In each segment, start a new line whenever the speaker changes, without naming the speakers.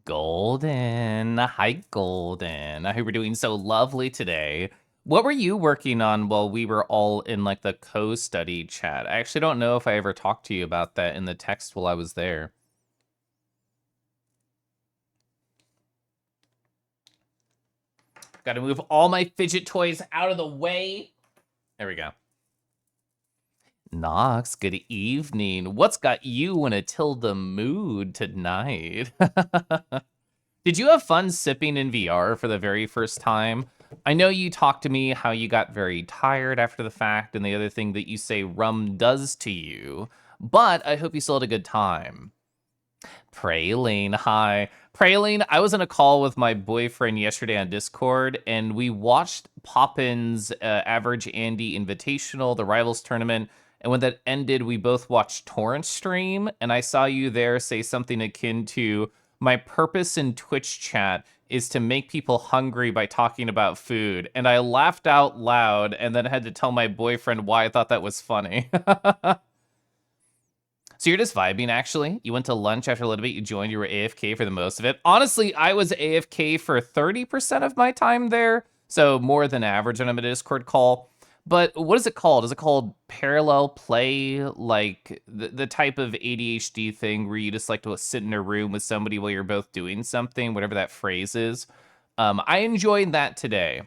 Golden. Hi, Golden. I hope you're doing so lovely today. What were you working on while we were all in like the co-study chat? I actually don't know if I ever talked to you about that in the text while I was there. Got to move all my fidget toys out of the way. There we go. Nox, good evening. What's got you in a tilde mood tonight? Did you have fun sipping in VR for the very first time? I know you talked to me how you got very tired after the fact and the other thing that you say rum does to you, but I hope you still had a good time. Praline, hi. Praline, I was in a call with my boyfriend yesterday on Discord, and we watched Poppin's Average Andy Invitational, the Rivals Tournament, and when that ended, we both watched Torrent Stream, and I saw you there say something akin to, my purpose in Twitch chat is to make people hungry by talking about food, and I laughed out loud and then had to tell my boyfriend why I thought that was funny. So you're just vibing, actually? You went to lunch after a little bit, you joined, you were AFK for the most of it. Honestly, I was AFK for 30% of my time there, so more than average when I'm in a Discord call. But what is it called? Is it called parallel play? Like the type of ADHD thing where you just like to sit in a room with somebody while you're both doing something, whatever that phrase is. I enjoyed that today.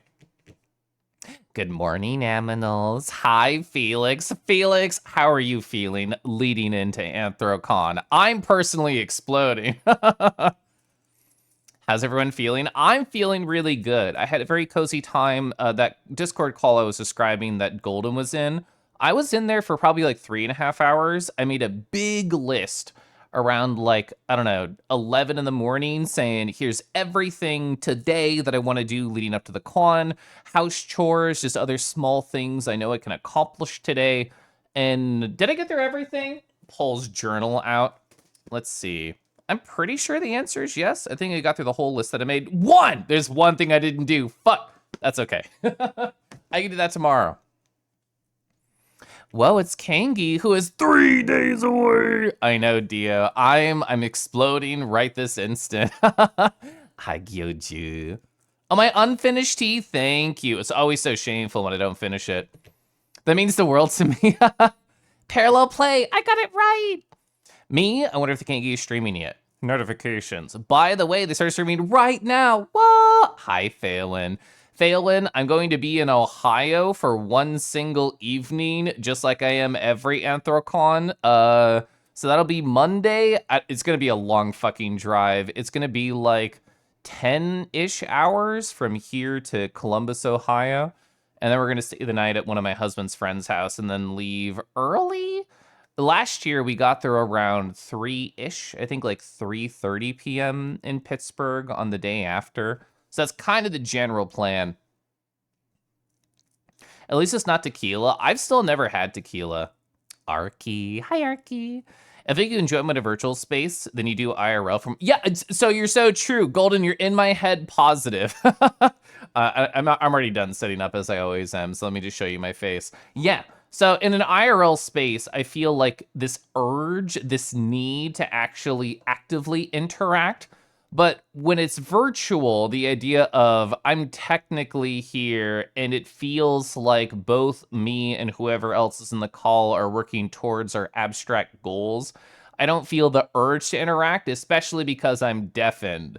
Good morning, Aminals. Hi, Felix. Felix, how are you feeling leading into Anthrocon? I'm personally exploding. How's everyone feeling? I'm feeling really good. I had a very cozy time. That Discord call I was describing that Golden was in, I was in there for probably like 3.5 hours. I made a big list around like, I don't know, 11 in the morning saying, here's everything today that I want to do leading up to the con, house chores, just other small things I know I can accomplish today. And did I get through everything? Pulls journal out. Let's see. I'm pretty sure the answer is yes. I think I got through the whole list that I made. There's one thing I didn't do. Fuck. That's okay. I can do that tomorrow. Whoa, it's Kangi, who is 3 days away. I know, Dio. I'm exploding right this instant. Hi, Gyoju. Oh, my unfinished tea. Thank you. It's always so shameful when I don't finish it. That means the world to me. Parallel play. I got it right. Me? I wonder if the Kangi is streaming yet. Notifications. By the way, they started streaming right now. What? Hi, Phelan. Phelan, I'm going to be in Ohio for one single evening, just like I am every Anthrocon. So that'll be Monday. It's going to be a long fucking drive. It's going to be like 10-ish hours from here to Columbus, Ohio. And then we're going to stay the night at one of my husband's friend's house and then leave early. Last year, we got there around 3-ish, I think like 3:30 p.m. in Pittsburgh on the day after. So that's kind of the general plan. At least it's not tequila. I've still never had tequila. Arky. Hi, Arky. I think you enjoy them in a virtual space than you do IRL from... Yeah, so you're so true. Golden, you're in my head positive. I'm already done setting up as I always am, so let me just show you my face. Yeah. So in an IRL space, I feel like this urge, this need to actually actively interact. But when it's virtual, the idea of I'm technically here and it feels like both me and whoever else is in the call are working towards our abstract goals. I don't feel the urge to interact, especially because I'm deafened.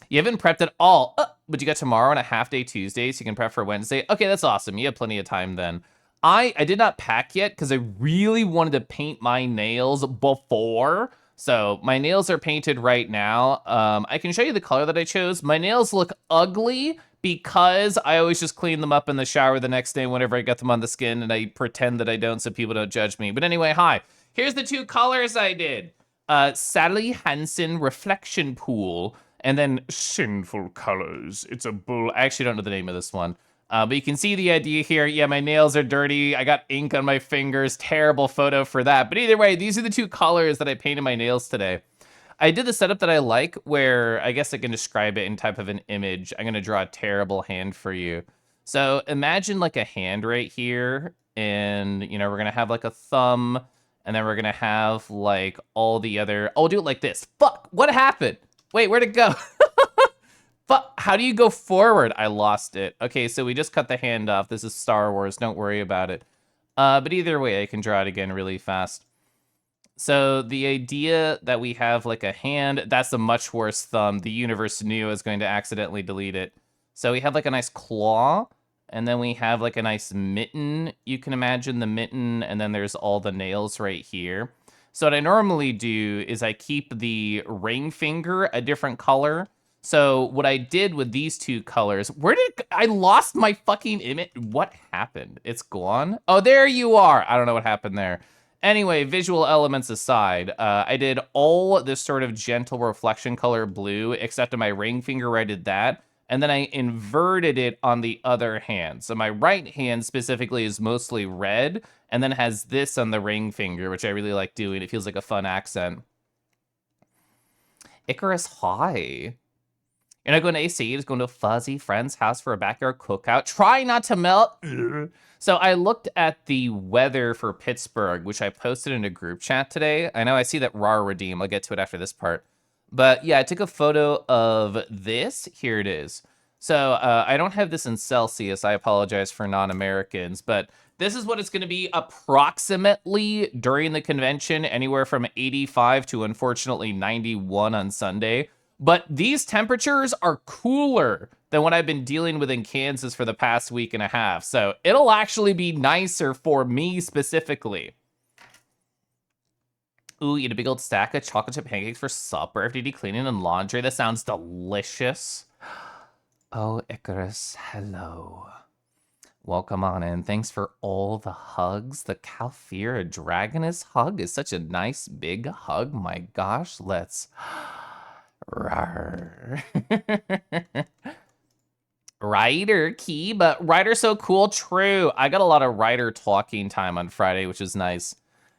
You haven't prepped at all, but you got tomorrow and a half day Tuesday, so you can prep for Wednesday. Okay, that's awesome. You have plenty of time then. I did not pack yet because I really wanted to paint my nails before. So my nails are painted right now. I can show you the color that I chose. My nails look ugly because I always just clean them up in the shower the next day whenever I get them on the skin, and I pretend that I don't so people don't judge me. But anyway, hi. Here's the 2 colors I did. Sally Hansen Reflection Pool. And then Sinful Colors. It's a bull. I actually don't know the name of this one. But you can see the idea here. Yeah, my nails are dirty. I got ink on my fingers. Terrible photo for that. But either way, these are the 2 colors that I painted my nails today. I did the setup that I like where I guess I can describe it in type of an image. I'm going to draw a terrible hand for you. So imagine like a hand right here. And, you know, we're going to have like a thumb And then we're gonna have like all the other, oh, I'll do it like this. Fuck, what happened? Wait, where'd it go? Fuck, how do you go forward? I lost it. Okay, so we just cut the hand off. This is Star Wars, don't worry about it. But either way, I can draw it again really fast. So the idea that we have like a hand, that's a much worse thumb. The universe knew is going to accidentally delete it. So we have like a nice claw, and then we have like a nice mitten. You can imagine the mitten, and then there's all the nails right here. So what I normally do is I keep the ring finger a different color. So what I did with these two colors, I lost my fucking image? What happened? It's gone? Oh, there you are. I don't know what happened there. Anyway, visual elements aside, I did all this sort of gentle reflection color blue, except on my ring finger I did that, and then I inverted it on the other hand. So my right hand specifically is mostly red, and then has this on the ring finger, which I really like doing. It feels like a fun accent. Icarus, hi. You're not going to AC, you're just going to a fuzzy friend's house for a backyard cookout. Try not to melt. So I looked at the weather for Pittsburgh, which I posted in a group chat today. I know I see that RAR redeem. I'll get to it after this part. But yeah, I took a photo of this. Here it is. So I don't have this in Celsius. I apologize for non-Americans. But this is what it's going to be approximately during the convention, anywhere from 85 to, unfortunately, 91 on Sunday. But these temperatures are cooler than what I've been dealing with in Kansas for the past week and a half. So it'll actually be nicer for me specifically. Ooh, eat a big old stack of chocolate chip pancakes for supper after you do cleaning and laundry. That sounds delicious. Oh, Icarus, hello. Welcome on in. Thanks for all the hugs. The Calfira Dragoness hug is such a nice big hug. My gosh, let's... Rawr. Ryder key, but Ryder's so cool. True. I got a lot of Ryder talking time on Friday, which is nice.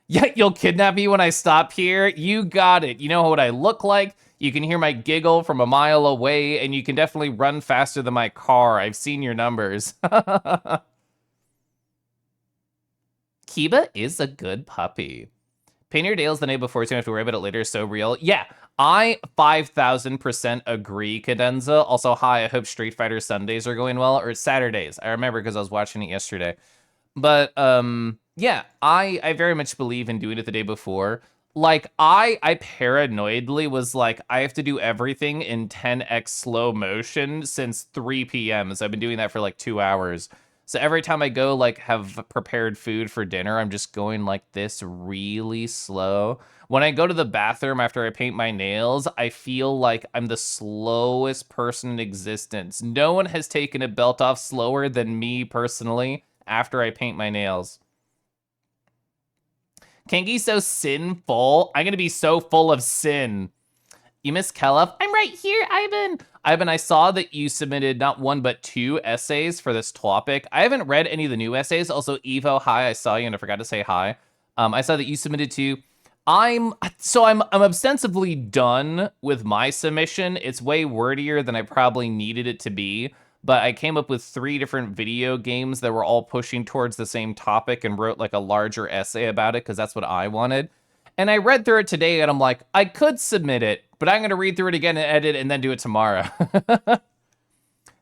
Yeah, you'll kidnap me when I stop here. You got it. You know what I look like. You can hear my giggle from a mile away, and you can definitely run faster than my car. I've seen your numbers. Kiba is a good puppy. Paint your nails the day before, so you don't have to worry about it later. So real. Yeah, I 5,000% agree, Cadenza. Also, hi, I hope Street Fighter Sundays are going well, or Saturdays. I remember because I was watching it yesterday. But, yeah, I very much believe in doing it the day before. Like, I paranoidly was like, I have to do everything in 10x slow motion since 3 p.m. So I've been doing that for like 2 hours. So every time I go, like, have prepared food for dinner, I'm just going like this really slow. When I go to the bathroom after I paint my nails, I feel like I'm the slowest person in existence. No one has taken a belt off slower than me personally after I paint my nails. Kengi's so sinful. I'm gonna be so full of sin. You miss Kelef? I'm right here, Ivan. Ivan, I saw that you submitted not 1 but 2 essays for this topic. I haven't read any of the new essays. Also, Evo, hi, I saw you and I forgot to say hi. I saw that you submitted 2. I'm ostensibly done with my submission. It's way wordier than I probably needed it to be. But I came up with 3 different video games that were all pushing towards the same topic and wrote like a larger essay about it because that's what I wanted. And I read through it today and I'm like, I could submit it, but I'm going to read through it again and edit and then do it tomorrow.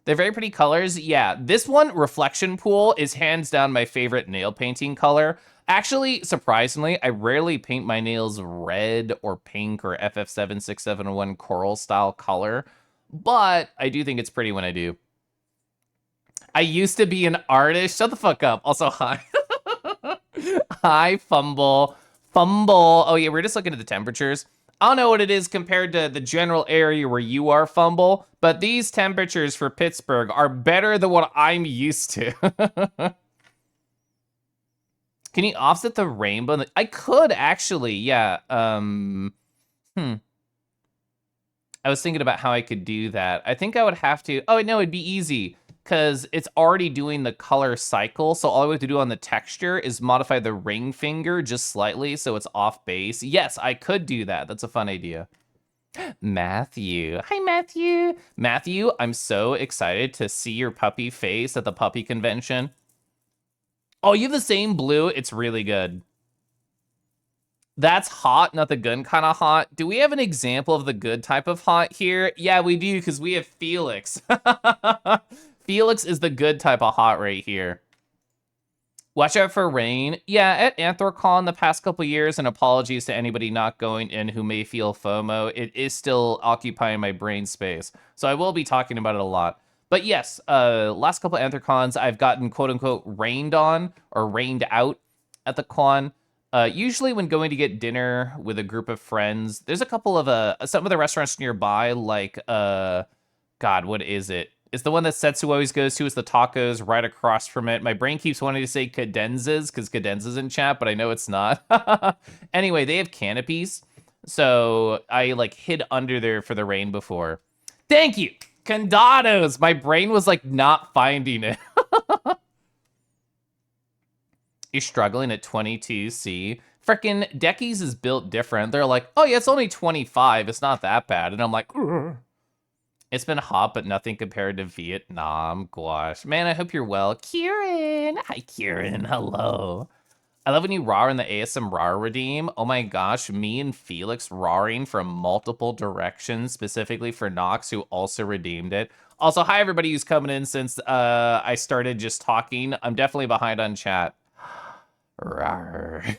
They're very pretty colors. Yeah, this one, Reflection Pool, is hands down my favorite nail painting color. Actually, surprisingly, I rarely paint my nails red or pink or FF7671 coral style color, but I do think it's pretty when I do. I used to be an artist. Shut the fuck up. Also, hi. Hi, Fumble. Fumble. Oh, yeah, we're just looking at the temperatures. I don't know what it is compared to the general area where you are, Fumble, but these temperatures for Pittsburgh are better than what I'm used to. Can you offset the rainbow? I could, actually, yeah. I was thinking about how I could do that. I think I would have to... Oh, no, it'd be easy, because it's already doing the color cycle, so all I have to do on the texture is modify the ring finger just slightly so it's off base. Yes, I could do that. That's a fun idea. Matthew. Hi, Matthew. Matthew, I'm so excited to see your puppy face at the puppy convention. Oh, you have the same blue? It's really good. That's hot, not the good kind of hot. Do we have an example of the good type of hot here? Yeah, we do, because we have Felix. Felix is the good type of hot right here. Watch out for rain. Yeah, at Anthrocon the past couple years, and apologies to anybody not going in who may feel FOMO, it is still occupying my brain space. So I will be talking about it a lot. But yes, last couple Anthrocons, I've gotten quote-unquote rained on or rained out at the con. Usually when going to get dinner with a group of friends, there's a couple of some of the restaurants nearby, like God, what is it? It's the one that Setsu always goes to. Is the tacos right across from it. My brain keeps wanting to say cadenzas because cadenzas in chat, but I know it's not. Anyway, they have canopies, so I like hid under there for the rain before. Thank you, condados. My brain was like not finding it. You're struggling at 22C. Frickin' Deckies is built different. They're like, oh yeah, it's only 25. It's not that bad. And I'm like, ugh. It's been hot, but nothing compared to Vietnam. Gosh. Man, I hope you're well. Kieran! Hi, Kieran. Hello. I love when you raw in the ASM raw redeem. Oh my gosh, me and Felix rawing from multiple directions, specifically for Nox, who also redeemed it. Also, hi everybody who's coming in since I started just talking. I'm definitely behind on chat. Rawr.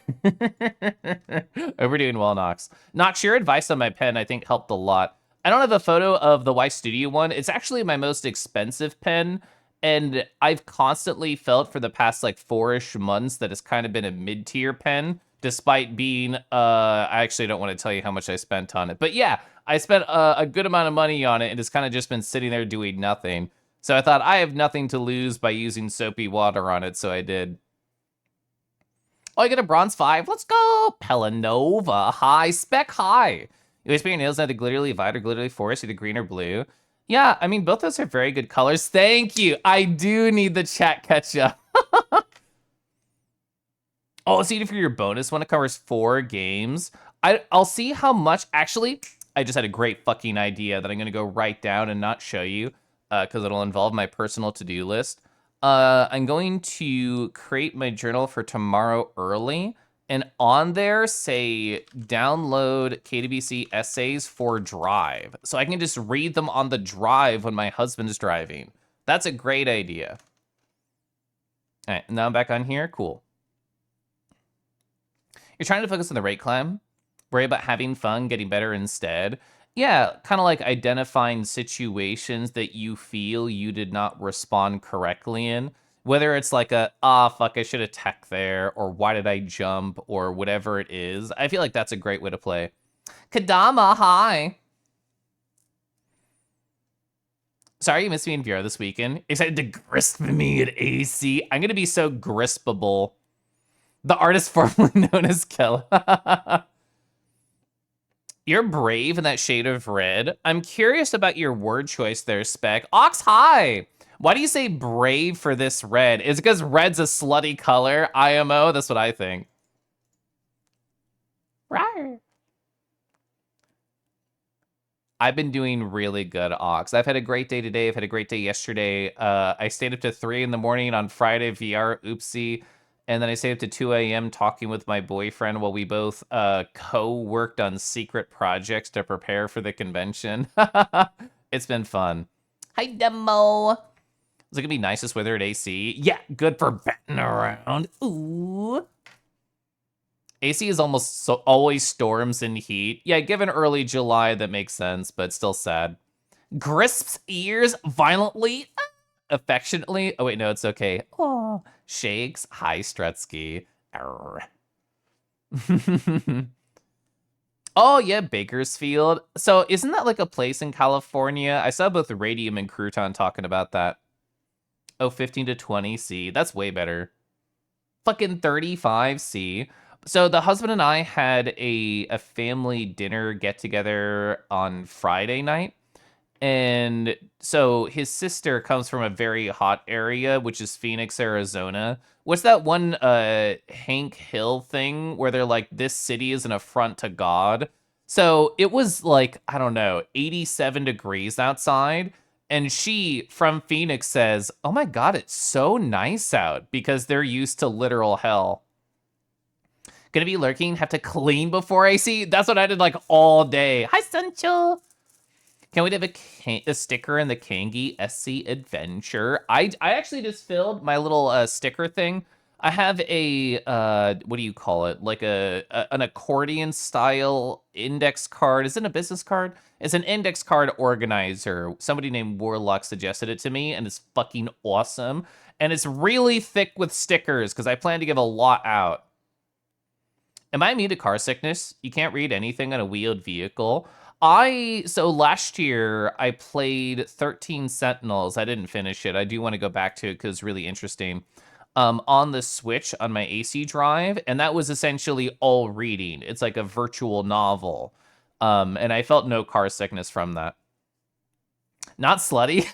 We're doing well, Nox. Nox, your advice on my pen, I think, helped a lot. I don't have a photo of the Y Studio one. It's actually my most expensive pen, and I've constantly felt for the past like 4-ish months that it's kind of been a mid-tier pen, despite being, I actually don't want to tell you how much I spent on it. But yeah, I spent a good amount of money on it, and it's kind of just been sitting there doing nothing. So I thought I have nothing to lose by using soapy water on it, so I did. Oh, I get a bronze 5. Let's go. Pelanova. Hi. Spec high. You always paint your nails either glitterly violet or glitterly forest, either green or blue. Yeah, I mean, both those are very good colors. Thank you. I do need the chat catch up. Oh, see for your bonus one, it covers 4 games. I'll see how much. Actually, I just had a great fucking idea that I'm going to go write down and not show you because it'll involve my personal to-do list. I'm going to create my journal for tomorrow early. And on there, say, download KWC essays for Drive. So I can just read them on the drive when my husband's driving. That's a great idea. All right, now I'm back on here. Cool. You're trying to focus on the rate climb. Worry about having fun, getting better instead. Yeah, kind of like identifying situations that you feel you did not respond correctly in. Whether it's like fuck, I should have tech there, or why did I jump, or whatever it is. I feel like that's a great way to play. Kadama, hi. Sorry you missed me in VR this weekend. Excited to grisp me at AC. I'm gonna be so grispable. The artist formerly known as Kella. You're brave in that shade of red. I'm curious about your word choice there, Spec. Ox, hi! Why do you say brave for this red? Is it because red's a slutty color? IMO? That's what I think. Rawr. I've been doing really good, Ox. I've had a great day today. I've had a great day yesterday. I stayed up to 3 in the morning on Friday, VR, oopsie. And then I stayed up to 2 a.m. talking with my boyfriend while we both co-worked on secret projects to prepare for the convention. It's been fun. Hi, Demo. Is it gonna be nicest weather at AC? Yeah, good for batting around. Ooh. AC is almost always storms and heat. Yeah, given early July, that makes sense, but still sad. Grisps ears violently, affectionately. Oh wait, no, it's okay. Oh, shakes. Hi, Strutsky. Oh yeah, Bakersfield. So isn't that like a place in California? I saw both Radium and Crouton talking about that. Oh, 15 to 20C. That's way better. Fucking 35C. So the husband and I had a family dinner get together on Friday night. And so his sister comes from a very hot area, which is Phoenix, Arizona. What's that one Hank Hill thing where they're like, this city is an affront to God? So it was like, I don't know, 87 degrees outside. And she, from Phoenix, says, oh my God, it's so nice out, because they're used to literal hell. Gonna be lurking, have to clean before I see. That's what I did like all day. Hi, Sancho. Can we have a sticker in the Kangi SC Adventure? I actually just filled my little sticker thing. I have a what do you call it? Like an accordion style index card. Is it a business card? It's an index card organizer. Somebody named Warlock suggested it to me, and it's fucking awesome. And it's really thick with stickers because I plan to give a lot out. Am I immune to car sickness? You can't read anything on a wheeled vehicle. So last year I played 13 Sentinels. I didn't finish it. I do want to go back to it because it's really interesting. On the Switch on my AC drive, and that was essentially all reading. It's like a virtual novel. And I felt no car sickness from that. Not slutty.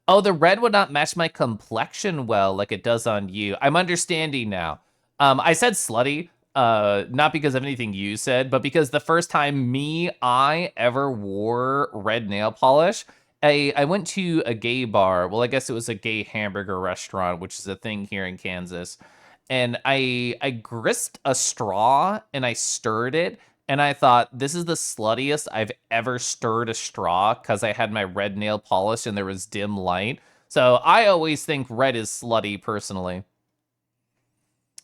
Oh, the red would not match my complexion well like it does on you. I'm understanding now. I said slutty, not because of anything you said, but because the first time I ever wore red nail polish, I went to a gay bar. Well, I guess it was a gay hamburger restaurant, which is a thing here in Kansas. And I grisped a straw and I stirred it. And I thought, this is the sluttiest I've ever stirred a straw because I had my red nail polish and there was dim light. So I always think red is slutty, personally.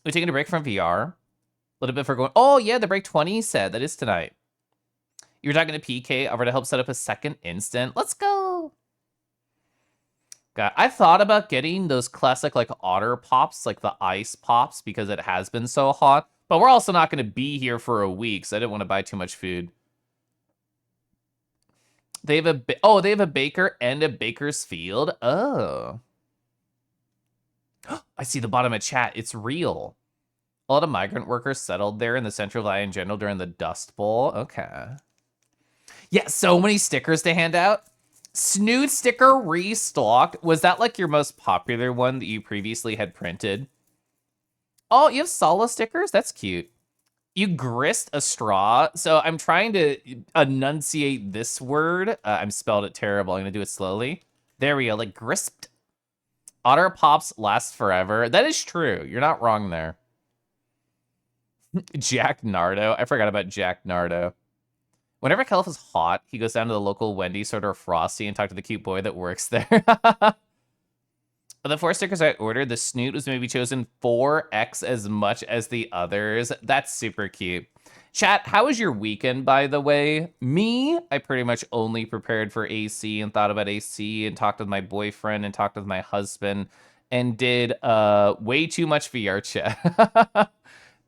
We taking a break from VR? A little bit for going. Oh, yeah, the break 20 said. That is tonight. You're talking to PK over to help set up a second instant. Let's go. God, I thought about getting those classic, like, otter pops, like the ice pops, because it has been so hot. But we're also not going to be here for a week, so I didn't want to buy too much food. They have they have a baker and a Bakersfield. Oh. I see the bottom of chat. It's real. A lot of migrant workers settled there in the Central Valley in general during the Dust Bowl. Okay. Yeah, so many stickers to hand out. Snoot sticker restocked. Was that like your most popular one that you previously had printed? Oh, you have Sala stickers? That's cute. You grist a straw. So I'm trying to enunciate this word. I'm spelled it terrible. I'm going to do it slowly. There we go. Like grisped. Otter pops last forever. That is true. You're not wrong there. Jack Nardo. I forgot about Jack Nardo. Whenever Kelf is hot, he goes down to the local Wendy's, sort of frosty, and talk to the cute boy that works there. Of the 4 stickers I ordered, the Snoot was maybe chosen 4x as much as the others. That's super cute. Chat, how was your weekend, by the way? Me, I pretty much only prepared for AC and thought about AC and talked with my boyfriend and talked with my husband and did way too much VR chat.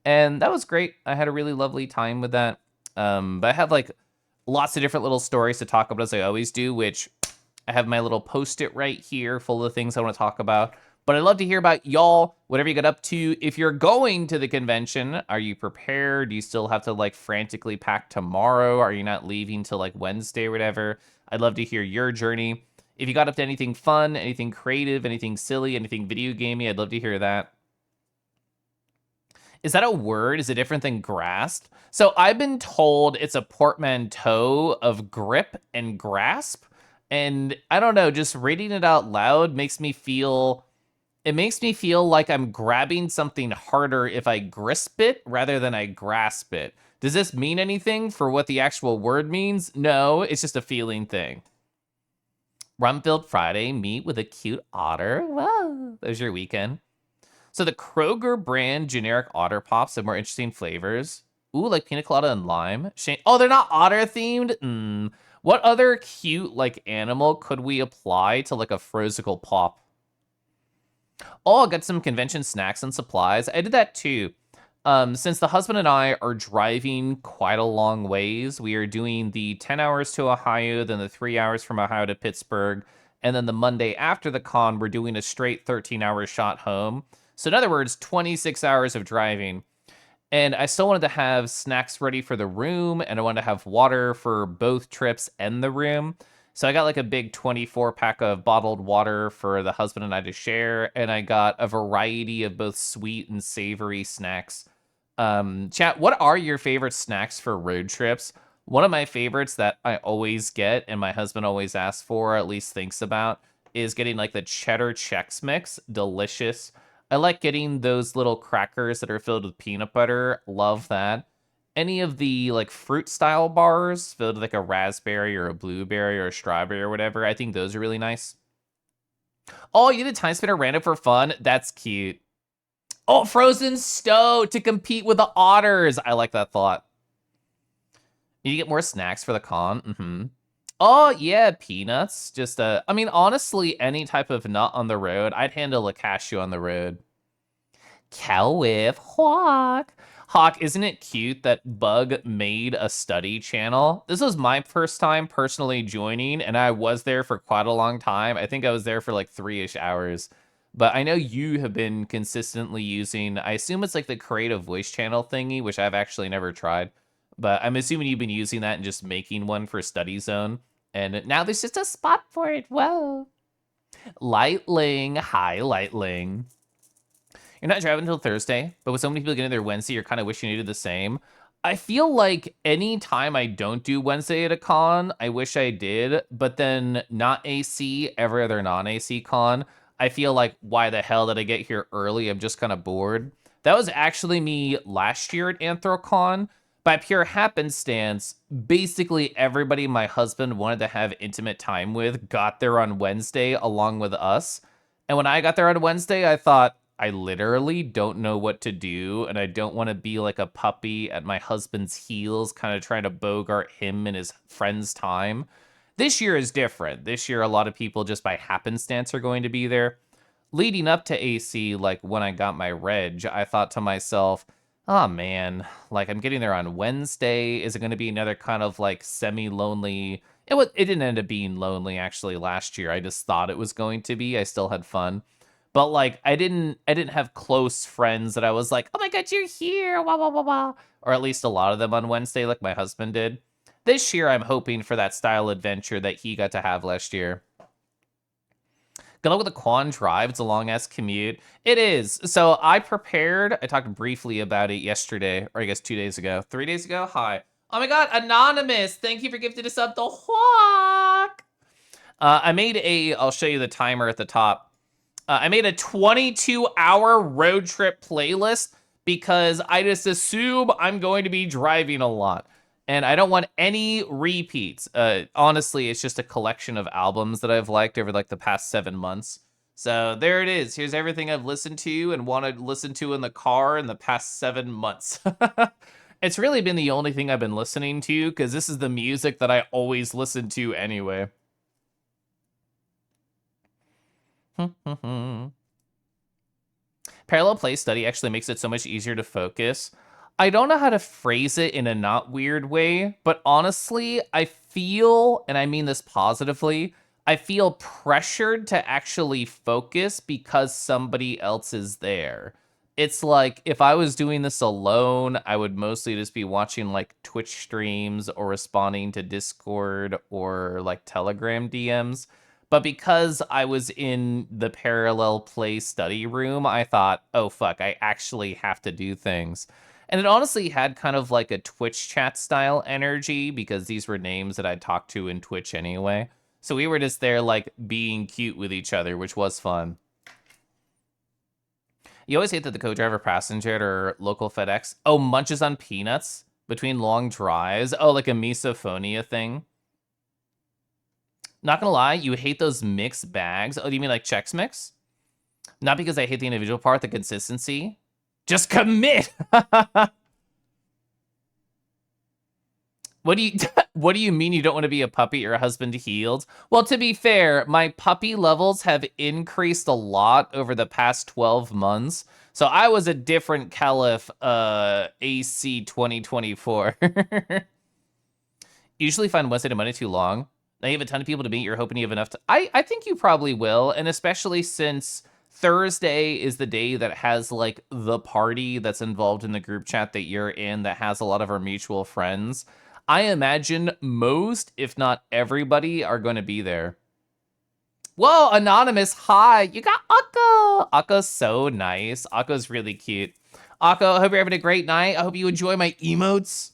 And that was great. I had a really lovely time with that. But I have like lots of different little stories to talk about as I always do, which I have my little post-it right here full of things I want to talk about. But I'd love to hear about y'all, whatever you get up to. If you're going to the convention, are you prepared? Do you still have to like frantically pack tomorrow? Are you not leaving till like Wednesday or whatever? I'd love to hear your journey. If you got up to anything fun, anything creative, anything silly, anything video gamey, I'd love to hear that. Is that a word? Is it different than grasp? So I've been told it's a portmanteau of grip and grasp. And I don't know, just reading it out loud makes me feel like I'm grabbing something harder if I grasp it rather than I grasp it. Does this mean anything for what the actual word means? No, it's just a feeling thing. Rumfield Friday, meet with a cute otter. Wow, that was your weekend. So the Kroger brand generic otter pops have more interesting flavors. Ooh, like pina colada and lime. Oh, they're not otter themed? What other cute like animal could we apply to like a Frosicle pop? Oh, I got some convention snacks and supplies. I did that too. Since the husband and I are driving quite a long ways, we are doing the 10 hours to Ohio, then the 3 hours from Ohio to Pittsburgh. And then the Monday after the con, we're doing a straight 13-hour shot home. So in other words, 26 hours of driving. And I still wanted to have snacks ready for the room, and I wanted to have water for both trips and the room. So I got like a big 24-pack of bottled water for the husband and I to share, and I got a variety of both sweet and savory snacks. Chat, what are your favorite snacks for road trips? One of my favorites that I always get, and my husband always asks for, or at least thinks about, is getting like the cheddar Chex Mix. Delicious. I like getting those little crackers that are filled with peanut butter. Love that. Any of the like fruit style bars filled with like a raspberry or a blueberry or a strawberry or whatever. I think those are really nice. Oh, you did Time Spinner random for fun? That's cute. Oh, Frozen Stowe to compete with the otters. I like that thought. You get more snacks for the con. Oh, yeah, peanuts. Just, I mean, honestly, any type of nut on the road. I'd handle a cashew on the road. Cow with Hawk. Hawk, isn't it cute that Bug made a study channel? This was my first time personally joining, and I was there for quite a long time. I think I was there for like 3-ish hours. But I know you have been consistently using, I assume it's like the creative voice channel thingy, which I've actually never tried. But I'm assuming you've been using that and just making one for Study Zone. And now there's just a spot for it. Whoa. Lightling. Hi, Lightling. You're not driving until Thursday, but with so many people getting there Wednesday, you're kind of wishing you did the same. I feel like any time I don't do Wednesday at a con, I wish I did, but then not AC, every other non-AC con, I feel like, why the hell did I get here early? I'm just kind of bored. That was actually me last year at Anthrocon. By pure happenstance, basically everybody my husband wanted to have intimate time with got there on Wednesday along with us. And when I got there on Wednesday, I thought, I literally don't know what to do, and I don't want to be like a puppy at my husband's heels, kind of trying to bogart him and his friend's time. This year is different. This year, a lot of people just by happenstance are going to be there. Leading up to AC, like when I got my reg, I thought to myself, oh man, like I'm getting there on Wednesday. Is it going to be another kind of like semi-lonely? It didn't end up being lonely actually last year. I just thought it was going to be. I still had fun. But like I didn't have close friends that I was like, oh my god, you're here, wah wah wah wah. Or at least a lot of them on Wednesday, like my husband did. This year I'm hoping for that style adventure that he got to have last year. Good luck with the Quan Drive. It's a long-ass commute. It is. So I prepared. I talked briefly about it yesterday, or I guess 2 days ago. 3 days ago? Hi. Oh my god, Anonymous. Thank you for gifting us up the Hawk. I made I'll show you the timer at the top. I made a 22-hour road trip playlist because I just assume I'm going to be driving a lot. And I don't want any repeats. Honestly, it's just a collection of albums that I've liked over like the past 7 months. So there it is. Here's everything I've listened to and want to listen to in the car in the past 7 months. It's really been the only thing I've been listening to because this is the music that I always listen to anyway. Parallel play study actually makes it so much easier to focus. I don't know how to phrase it in a not weird way, but honestly, I feel, and I mean this positively, I feel pressured to actually focus because somebody else is there. It's like if I was doing this alone, I would mostly just be watching like Twitch streams or responding to Discord or like Telegram DMs. But because I was in the parallel play study room, I thought, oh fuck, I actually have to do things. And it honestly had kind of like a Twitch chat style energy because these were names that I'd talked to in Twitch anyway. So we were just there like being cute with each other, which was fun. You always hate that the co-driver passenger or local FedEx, oh, munches on peanuts between long drives. Oh, like a misophonia thing. Not gonna lie, you hate those mixed bags. Oh, do you mean like Chex Mix? Not because I hate the individual part, the consistency. Just commit. What do you mean you don't want to be a puppy or a husband healed? Well, to be fair, my puppy levels have increased a lot over the past 12 months. So I was a different Caliph AC 2024. Usually find Wednesday to Monday too long. Now you have a ton of people to meet. You're hoping you have enough to... I think you probably will. And especially since Thursday is the day that has like the party that's involved in the group chat that you're in that has a lot of our mutual friends. I imagine most, if not everybody, are going to be there. Whoa, Anonymous, hi. You got Akko. Akko's so nice. Akko's really cute. Akko, I hope you're having a great night. I hope you enjoy my emotes.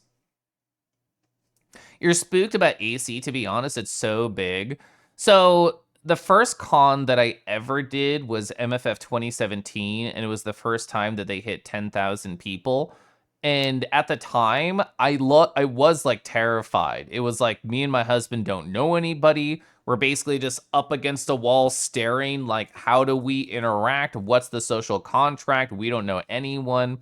You're spooked about AC, to be honest. It's so big. So The first con that I ever did was MFF 2017, and it was the first time that they hit 10,000 people. And at the time, I was like terrified. It was like me and my husband don't know anybody. We're basically just up against a wall staring like, how do we interact? What's the social contract? We don't know anyone.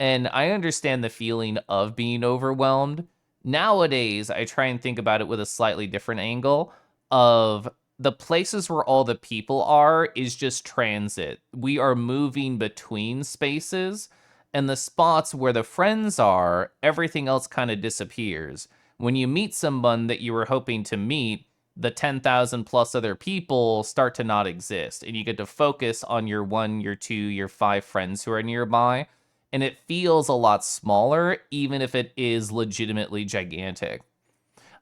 And I understand the feeling of being overwhelmed. Nowadays, I try and think about it with a slightly different angle of the places where all the people are is just transit. We are moving between spaces, and the spots where the friends are, everything else kind of disappears. When you meet someone that you were hoping to meet, the 10,000 plus other people start to not exist, and you get to focus on your one, your two, your five friends who are nearby, and it feels a lot smaller, even if it is legitimately gigantic.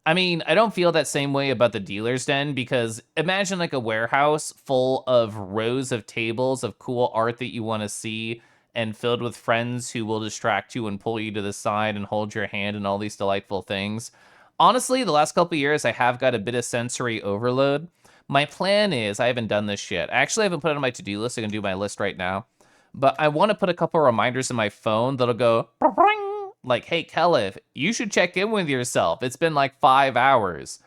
I mean, I don't feel that same way about the dealer's den because imagine like a warehouse full of rows of tables of cool art that you want to see and filled with friends who will distract you and pull you to the side and hold your hand and all these delightful things. Honestly, the last couple years, I have got a bit of sensory overload. My plan is, I haven't done this yet. I actually haven't put it on my to-do list. I can do my list right now. But I want to put a couple reminders in my phone that'll go like, hey, Kelif, you should check in with yourself. It's been like 5 hours.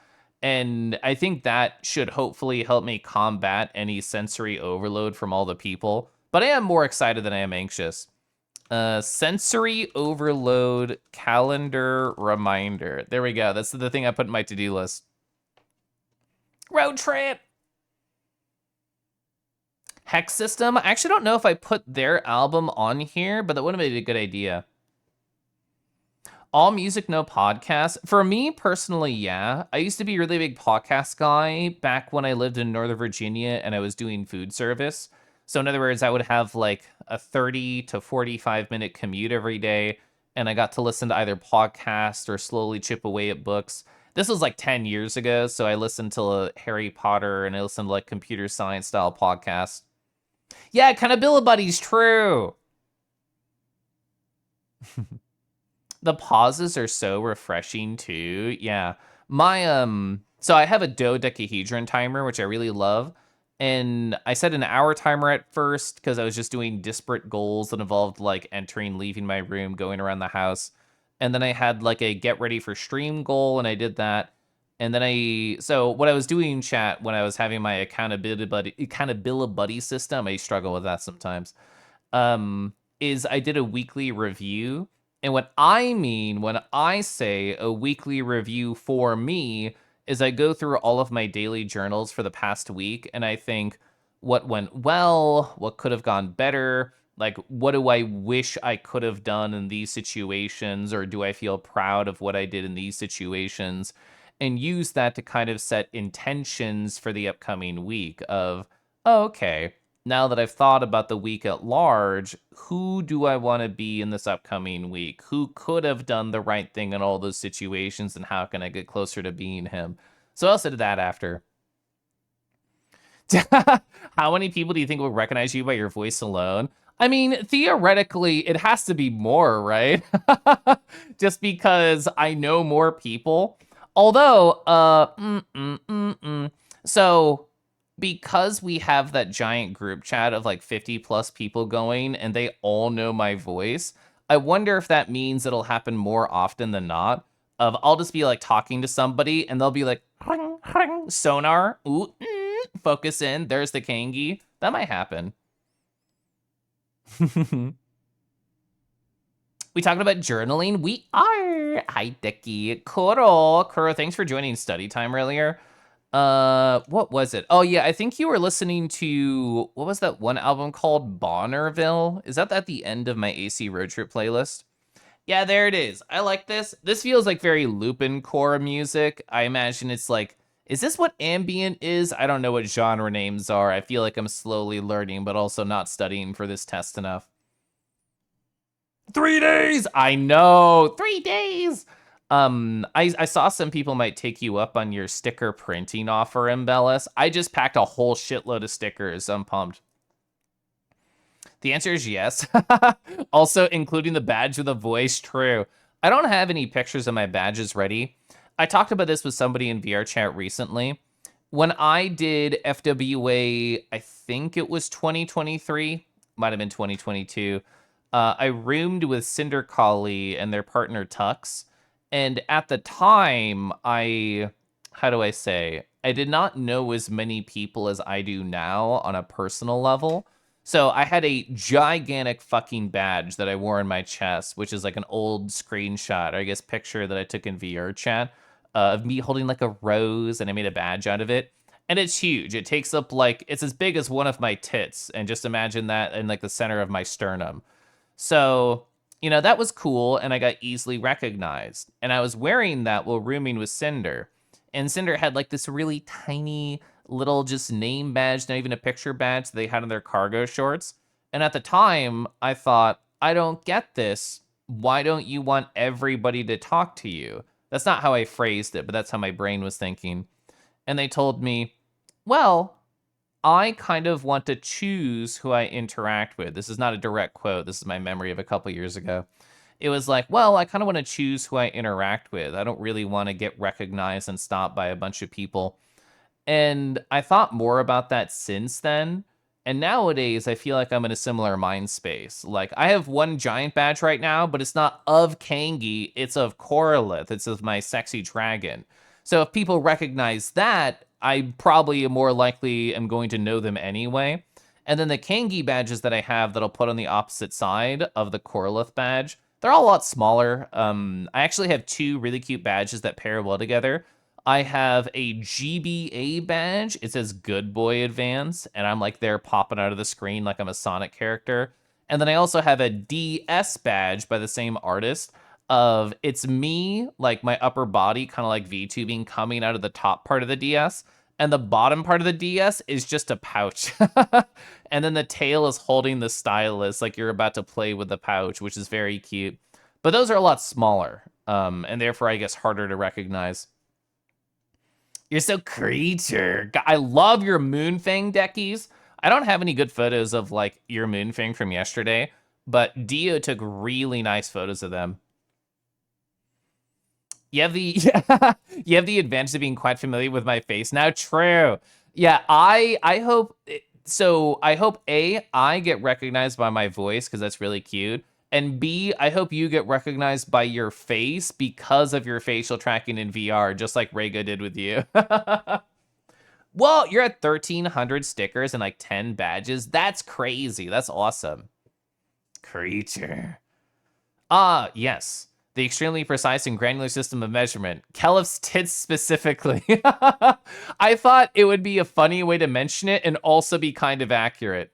And I think that should hopefully help me combat any sensory overload from all the people. But I am more excited than I am anxious. Sensory overload calendar reminder. There we go. That's the thing I put in my to-do list. Road trip. Hex System. I actually don't know if I put their album on here, but that would have made a good idea. All music, no podcast. For me personally, yeah. I used to be a really big podcast guy back when I lived in Northern Virginia and I was doing food service. So in other words, I would have like a 30 to 45 minute commute every day, and I got to listen to either podcasts or slowly chip away at books. This was like 10 years ago, so I listened to Harry Potter and I listened to like computer science style podcasts. Yeah, kind of Billibuddy's true. The pauses are so refreshing too. Yeah. My so I have a dodecahedron timer, which I really love. And I set an hour timer at first because I was just doing disparate goals that involved like entering, leaving my room, going around the house. And then I had like a get ready for stream goal, and I did that. And then so what I was doing in chat when I was having my accountability buddy system, I struggle with that sometimes, is I did a weekly review. And what I mean when I say a weekly review for me is I go through all of my daily journals for the past week and I think what went well, what could have gone better, like what do I wish I could have done in these situations, or do I feel proud of what I did in these situations, and use that to kind of set intentions for the upcoming week of, oh, okay, now that I've thought about the week at large, who do I want to be in this upcoming week? Who could have done the right thing in all those situations, and how can I get closer to being him? So I'll say that after. How many people do you think will recognize you by your voice alone? I mean, theoretically, it has to be more, right? Just because I know more people. Although, so because we have that giant group chat of like 50 plus people going and they all know my voice, I wonder if that means it'll happen more often than not. I'll just be like talking to somebody and they'll be like, ring, ring, sonar, ooh, focus in, there's the Kangi. That might happen. We talking about journaling? We are. Hi, Deki. Kuro, thanks for joining study time earlier. What was it? Oh yeah, I think you were listening to, what was that one album called? Bonneville? Is that at the end of my AC road trip playlist? Yeah, there it is. I like this. This feels like very Lupin core music. I imagine it's like, is this what ambient is? I don't know what genre names are. I feel like I'm slowly learning, but also not studying for this test enough. 3 days! I know, 3 days! I saw some people might take you up on your sticker printing offer, Embellis. I just packed a whole shitload of stickers. I'm pumped. The answer is yes. Also, including the badge with a voice, true. I don't have any pictures of my badges ready. I talked about this with somebody in VR chat recently. When I did FWA, I think it was 2023, might have been 2022. I roomed with Cinder Collie and their partner Tux. And at the time, how do I say, I did not know as many people as I do now on a personal level. So I had a gigantic fucking badge that I wore on my chest, which is like an old screenshot, or I guess picture that I took in VR chat of me holding like a rose, and I made a badge out of it. And it's huge. It takes up like, it's as big as one of my tits. And just imagine that in like the center of my sternum. So, that was cool, and I got easily recognized. And I was wearing that while rooming with Cinder. And Cinder had like this really tiny little just name badge, not even a picture badge that they had in their cargo shorts. And at the time, I thought, I don't get this. Why don't you want everybody to talk to you? That's not how I phrased it, but that's how my brain was thinking. And they told me, well, I kind of want to choose who I interact with. This is not a direct quote. This is my memory of a couple years ago. It was like, well, I kind of want to choose who I interact with. I don't really want to get recognized and stopped by a bunch of people. And I thought more about that since then. And nowadays, I feel like I'm in a similar mind space. Like, I have one giant badge right now, but it's not of Kangi, it's of Corolith. It's of my sexy dragon. So if people recognize that, I probably more likely am going to know them anyway. And then the Kangi badges that I have that I'll put on the opposite side of the Corolith badge, they're all a lot smaller. I actually have two really cute badges that pair well together. I have a GBA badge. It says Good Boy Advance, and I'm like there popping out of the screen like I'm a Sonic character. And then I also have a DS badge by the same artist of it's me, like my upper body, kind of like VTubing coming out of the top part of the DS. And the bottom part of the DS is just a pouch. And then the tail is holding the stylus like you're about to play with the pouch, which is very cute. But those are a lot smaller, and therefore, I guess, harder to recognize. You're so creature. I love your Moonfang deckies. I don't have any good photos of like your Moonfang from yesterday, but Dio took really nice photos of them. You have the you have the advantage of being quite familiar with my face now. True. Yeah, I hope so. I hope A, I get recognized by my voice because that's really cute. And B, I hope you get recognized by your face because of your facial tracking in VR, just like Rego did with you. Well, you're at 1,300 stickers and like 10 badges. That's crazy. That's awesome. Creature. Ah, yes. The extremely precise and granular system of measurement. Kelif's tits specifically. I thought it would be a funny way to mention it and also be kind of accurate.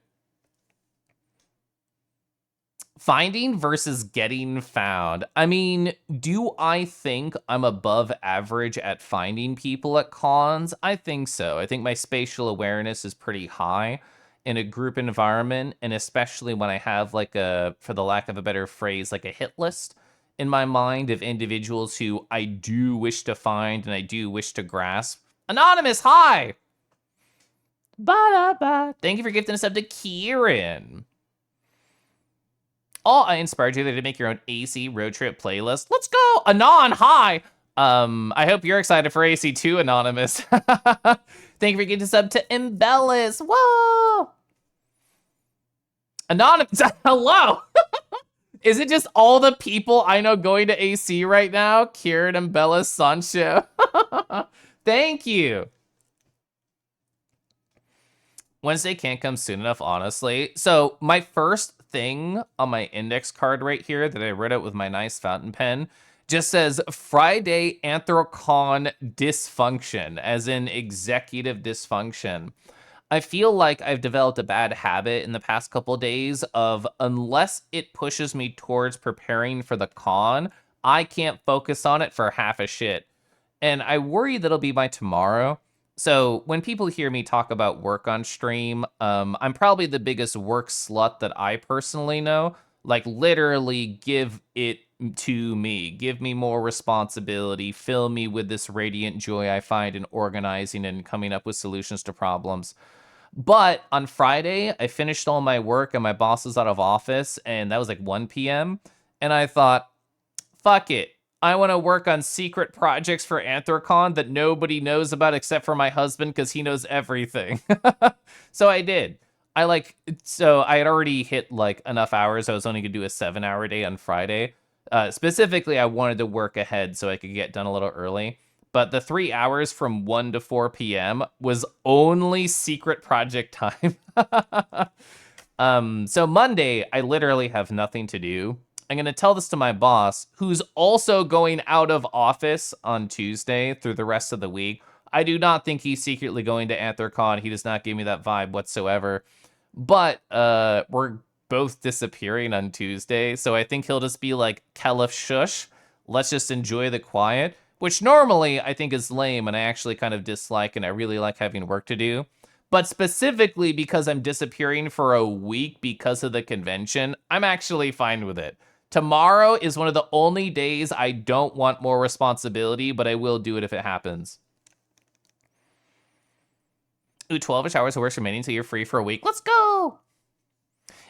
Finding versus getting found. I mean, do I think I'm above average at finding people at cons? I think so. I think my spatial awareness is pretty high in a group environment, and especially when I have like a, for the lack of a better phrase, like a hit list in my mind of individuals who I do wish to find and I do wish to grasp. Anonymous, hi! Ba-da-ba. Thank you for gifting us up to Kieran. Oh, I inspired you to make your own AC road trip playlist. Let's go! Anon, hi! I hope you're excited for AC too, Anonymous. Thank you for getting us up to Embellis. Whoa! Anonymous, hello! Is it just all the people I know going to AC right now? Kieran, Embellis, Sancho. Thank you. Wednesday can't come soon enough, honestly. So my first thing on my index card right here that I wrote out with my nice fountain pen just says Friday Anthrocon dysfunction, as in executive dysfunction. I feel like I've developed a bad habit in the past couple of days of, unless it pushes me towards preparing for the con, I can't focus on it for half a shit. And I worry that'll be by tomorrow. So when people hear me talk about work on stream, I'm probably the biggest work slut that I personally know. Like, literally, give it to me. Give me more responsibility. Fill me with this radiant joy I find in organizing and coming up with solutions to problems. But on Friday, I finished all my work and my boss was out of office, and that was like 1 p.m. And I thought, fuck it. I want to work on secret projects for Anthrocon that nobody knows about except for my husband because he knows everything. So I did. So I had already hit like enough hours. I was only gonna do a 7-hour day on Friday. Specifically, I wanted to work ahead so I could get done a little early. But the 3 hours from 1 to 4 p.m. was only secret project time. So Monday, I literally have nothing to do. I'm going to tell this to my boss, who's also going out of office on Tuesday through the rest of the week. I do not think he's secretly going to Anthrocon. He does not give me that vibe whatsoever. But we're both disappearing on Tuesday, so I think he'll just be like, Caliph shush, let's just enjoy the quiet, which normally I think is lame and I actually kind of dislike, and I really like having work to do. But specifically because I'm disappearing for a week because of the convention, I'm actually fine with it. Tomorrow is one of the only days I don't want more responsibility, but I will do it if it happens. Ooh, 12-ish hours of work remaining until you're free for a week. Let's go!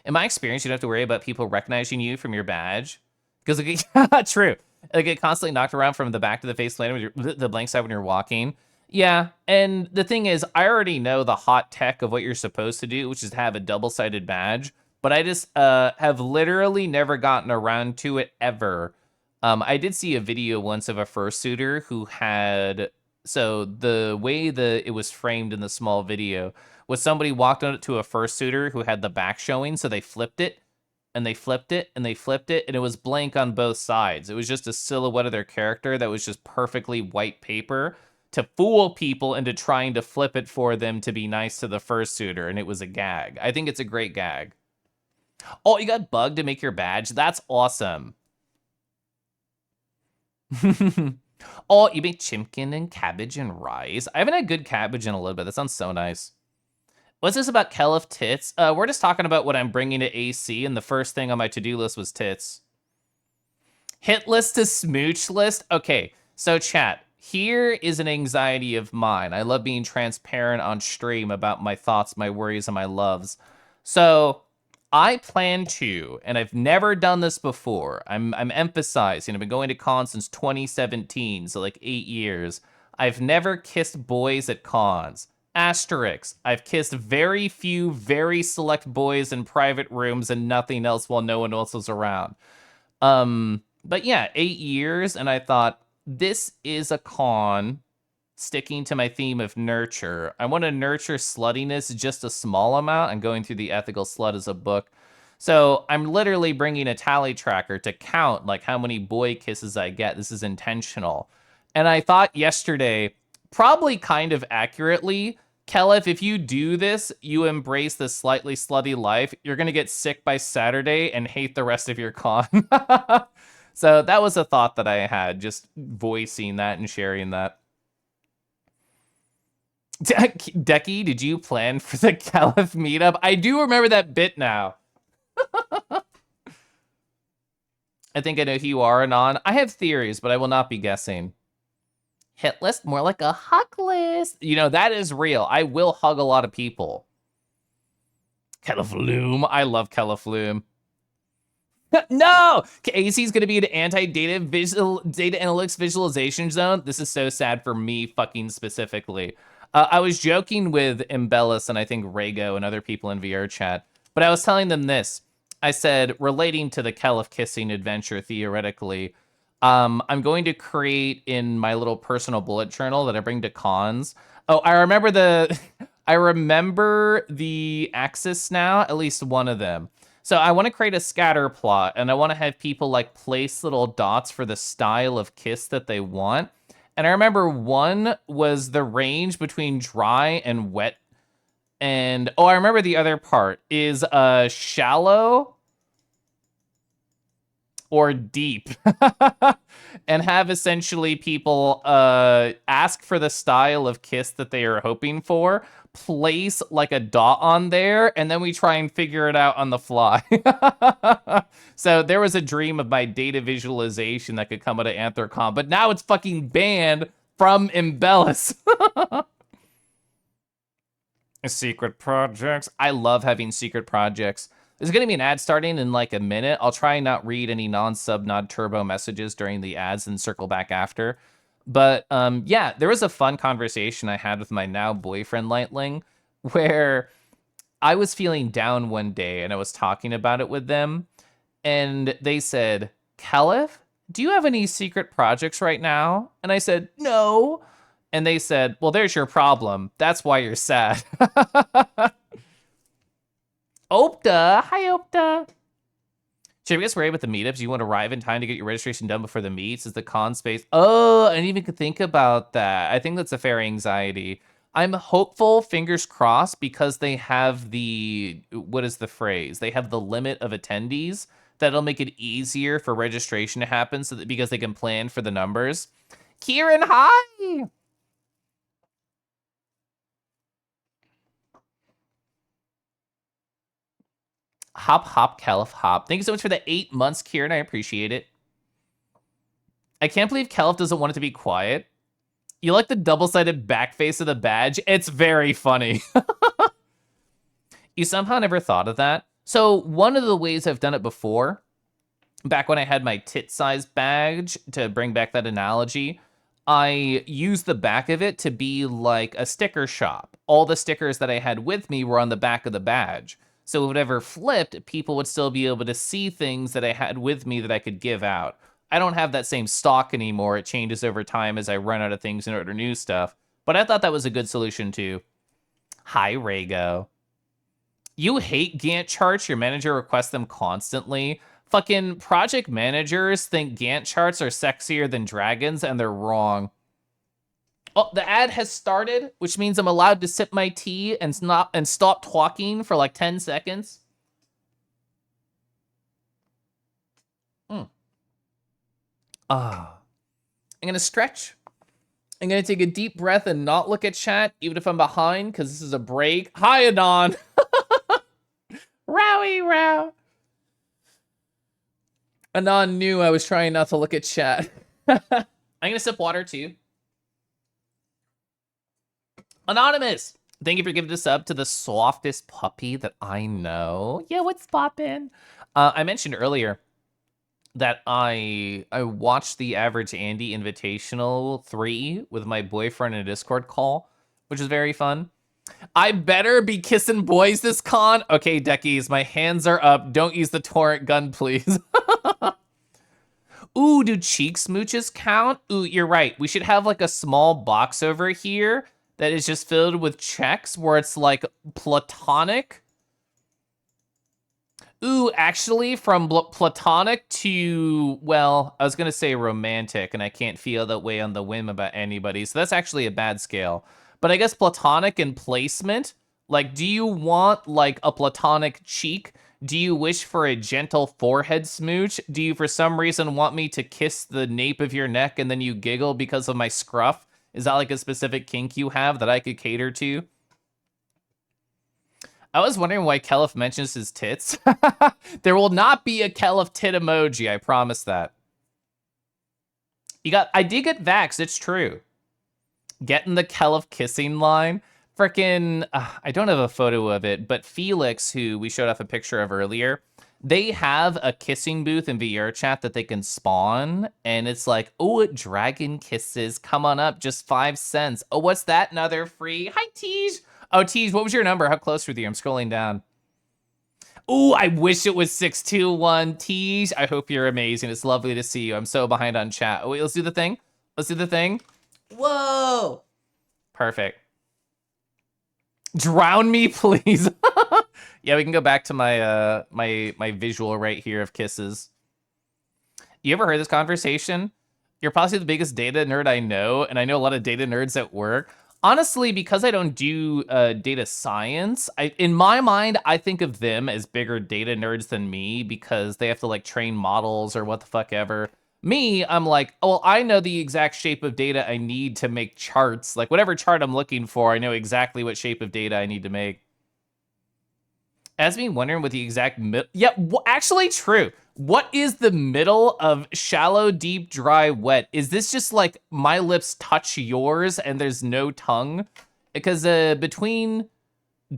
In my experience, you don't have to worry about people recognizing you from your badge. Because, true. Like, get constantly knocked around from the back to the face, the blank side when you're walking. Yeah, and the thing is, I already know the hot tech of what you're supposed to do, which is to have a double-sided badge, but I just have literally never gotten around to it ever. I did see a video once of a fursuiter who had... So the way it was framed in the small video was somebody walked on it to a fursuiter who had the back showing, so they flipped it, and they flipped it, and they flipped it, and it was blank on both sides. It was just a silhouette of their character that was just perfectly white paper, to fool people into trying to flip it for them to be nice to the fursuiter, and it was a gag. I think it's a great gag. Oh, you got bugged to make your badge? That's awesome. Oh, you made chimkin and cabbage and rice. I haven't had good cabbage in a little bit. That sounds so nice. What's this about Caliph tits? We're just talking about what I'm bringing to AC, and the first thing on my to-do list was tits. Hit list to smooch list? Okay, so chat. Here is an anxiety of mine. I love being transparent on stream about my thoughts, my worries, and my loves. So I plan to, and I've never done this before. I'm emphasizing, I've been going to cons since 2017, so like 8 years. I've never kissed boys at cons. Asterisk, I've kissed very few, very select boys in private rooms and nothing else while no one else was around. But yeah, 8 years, and I thought, this is a con sticking to my theme of nurture. I want to nurture sluttiness just a small amount. I'm going through The Ethical Slut as a book. So I'm literally bringing a tally tracker to count like how many boy kisses I get. This is intentional. And I thought yesterday, probably kind of accurately, Caliph, if you do this, you embrace this slightly slutty life, you're going to get sick by Saturday and hate the rest of your con. So that was a thought that I had, just voicing that and sharing that. Decky, did you plan for the Caliph meetup? I do remember that bit now. I think I know who you are, Anon. I have theories, but I will not be guessing. Hit list, more like a hug list. You know, that is real. I will hug a lot of people. Califloom. I love Califloom. No! AC is going to be an anti-data analytics visualization zone. This is so sad for me fucking specifically. I was joking with Embellis and I think Rago and other people in VR chat, but I was telling them this. I said, relating to the Caliph kissing adventure theoretically, I'm going to create in my little personal bullet journal that I bring to cons. Oh, I remember the axis now, at least one of them. So I want to create a scatter plot, and I want to have people like place little dots for the style of kiss that they want. And I remember one was the range between dry and wet. And, oh, I remember the other part is shallow or deep. And have essentially people ask for the style of kiss that they are hoping for, place like a dot on there, and then we try and figure it out on the fly. So there was a dream of my data visualization that could come out of Anthrocon, but now it's fucking banned from Embellis. Secret projects. I love having secret projects. There's going to be an ad starting in like a minute. I'll try and not read any non-sub, non-turbo messages during the ads and circle back after. But yeah, there was a fun conversation I had with my now boyfriend Lightling where I was feeling down one day and I was talking about it with them. And they said, Caliph, do you have any secret projects right now? And I said, no. And they said, well, there's your problem. That's why you're sad. Opta. Hi, Opta. Should we get sprayed with the meetups? Do you want to arrive in time to get your registration done before the meets? Is the con space? Oh, I didn't even think about that. I think that's a fair anxiety. I'm hopeful, fingers crossed, because they have the, what is the phrase? They have the limit of attendees. That'll make it easier for registration to happen so that because they can plan for the numbers. Kieran, hi! Hop, hop, Caliph, hop. Thank you so much for the 8 months, Kieran. I appreciate it. I can't believe Caliph doesn't want it to be quiet. You like the double-sided back face of the badge? It's very funny. You somehow never thought of that? So one of the ways I've done it before, back when I had my tit-sized badge, to bring back that analogy, I used the back of it to be like a sticker shop. All the stickers that I had with me were on the back of the badge. So if it ever flipped, people would still be able to see things that I had with me that I could give out. I don't have that same stock anymore. It changes over time as I run out of things and order new stuff. But I thought that was a good solution too. Hi, Rago. You hate Gantt charts? Your manager requests them constantly? Fucking project managers think Gantt charts are sexier than dragons, and they're wrong. Oh, the ad has started, which means I'm allowed to sip my tea and stop talking for like 10 seconds. I'm gonna stretch. I'm gonna take a deep breath and not look at chat, even if I'm behind, because this is a break. Hi, Adon. Rowie row. Anon knew I was trying not to look at chat. I'm gonna sip water too. Anonymous, thank you for giving this up to the softest puppy that I know. Yeah, what's poppin'? I mentioned earlier that I watched the Average Andy Invitational 3 with my boyfriend in a Discord call, which is very fun. I better be kissing boys this con. Okay, Deckies, my hands are up. Don't use the torrent gun, please. Ooh, do cheek smooches count? Ooh, you're right. We should have like a small box over here that is just filled with checks where it's like platonic. Ooh, actually, from platonic to, well, I was going to say romantic, and I can't feel that way on the whim about anybody, so that's actually a bad scale. But I guess platonic and placement, like, do you want, like, a platonic cheek? Do you wish for a gentle forehead smooch? Do you, for some reason, want me to kiss the nape of your neck and then you giggle because of my scruff? Is that, like, a specific kink you have that I could cater to? I was wondering why Caliph mentions his tits. There will not be a Caliph tit emoji, I promise that. I did get vaxxed, it's true. Getting the Caliph kissing line. Frickin', I don't have a photo of it, but Felix, who we showed off a picture of earlier, they have a kissing booth in VR chat that they can spawn, and it's like, oh, dragon kisses, come on up, just 5 cents. Oh, what's that? Another free? Hi, Tej. Oh, Tej, what was your number? How close were you? I'm scrolling down. Oh, I wish it was 621. Tej, I hope you're amazing. It's lovely to see you. I'm so behind on chat. Oh, wait, let's do the thing. Let's do the thing. Whoa. Perfect. Drown me, please. Yeah, we can go back to my my visual right here of kisses. You ever heard this conversation? You're possibly the biggest data nerd I know, and I know a lot of data nerds at work. Honestly, because I don't do data science, in my mind, I think of them as bigger data nerds than me because they have to like train models or what the fuck ever. Me, I'm like, oh, well, I know the exact shape of data I need to make charts. Like whatever chart I'm looking for, I know exactly what shape of data I need to make. As me wondering what the exact yeah, actually true. What is the middle of shallow, deep, dry, wet? Is this just like my lips touch yours and there's no tongue? Because between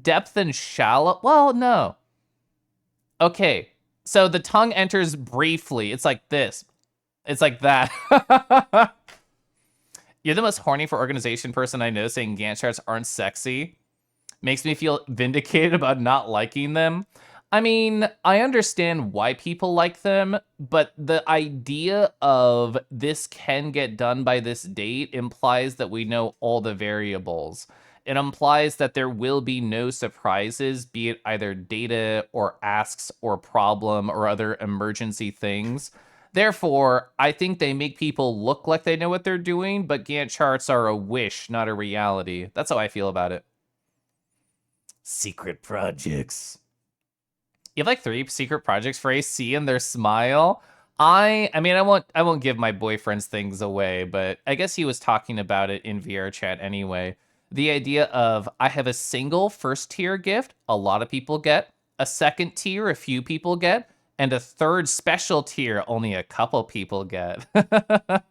depth and shallow, well, no. Okay, so the tongue enters briefly. It's like this. It's like that. You're the most horny for organization person I know, saying Gantt charts aren't sexy. Makes me feel vindicated about not liking them. I mean, I understand why people like them, but the idea of this can get done by this date implies that we know all the variables. It implies that there will be no surprises, be it either data or asks or problem or other emergency things. Therefore, I think they make people look like they know what they're doing, but Gantt charts are a wish, not a reality. That's how I feel about it. Secret projects. You have like 3 secret projects for AC and their smile. I mean, I won't give my boyfriend's things away, but I guess he was talking about it in VR chat anyway. The idea of I have a single first tier gift, a lot of people get, a second tier, a few people get, and a third special tier, only a couple people get. I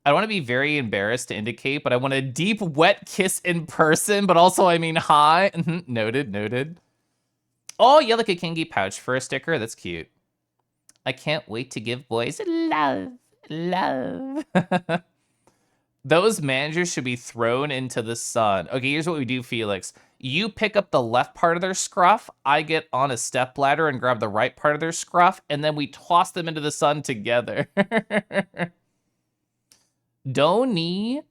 don't want to be very embarrassed to indicate, but I want a deep, wet kiss in person, but also, I mean, hi. Noted, noted. Oh, yeah, like a kinky pouch for a sticker. That's cute. I can't wait to give boys love. Love. Those managers should be thrown into the sun. Okay, here's what we do, Felix. You pick up the left part of their scruff. I get on a stepladder and grab the right part of their scruff, and then we toss them into the sun together. Don't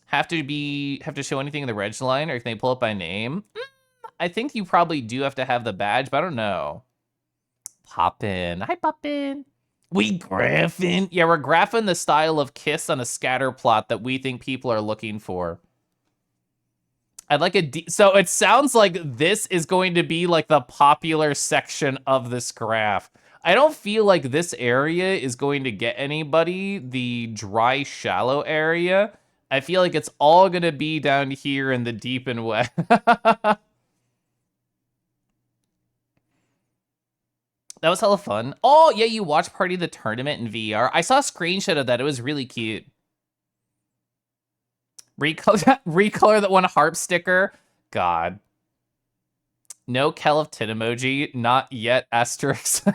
have to show anything in the reg line, or can they pull up by name? I think you probably do have to have the badge, but I don't know. Poppin'. Hi, Poppin'. We graphing. Yeah, we're graphing the style of kiss on a scatter plot that we think people are looking for. I'd like so it sounds like this is going to be like the popular section of this graph. I don't feel like this area is going to get anybody, the dry, shallow area. I feel like it's all going to be down here in the deep and wet. That was hella fun. Oh, yeah, you watch Party the Tournament in VR. I saw a screenshot of that. It was really cute. Recolor that one harp sticker. God. No Keleftin emoji. Not yet, asterisk.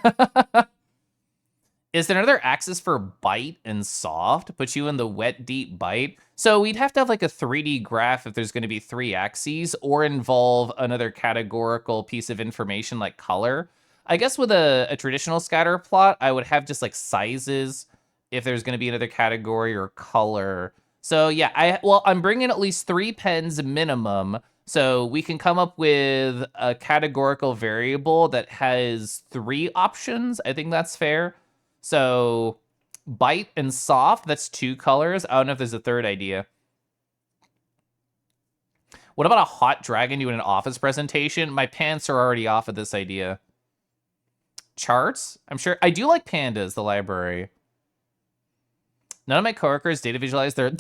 Is there another axis for bite and soft? Put you in the wet, deep bite? So we'd have to have like a 3D graph if there's going to be 3 axes, or involve another categorical piece of information like color. I guess with a traditional scatter plot, I would have just like sizes if there's going to be another category, or color. So yeah, I'm bringing at least 3 pens minimum, so we can come up with a categorical variable that has 3 options. I think that's fair. So bite and soft, that's 2 colors. I don't know if there's a third idea. What about a hot dragon doing an office presentation? My pants are already off of this idea. Charts? I'm sure. I do like pandas, the library. None of my coworkers data visualize their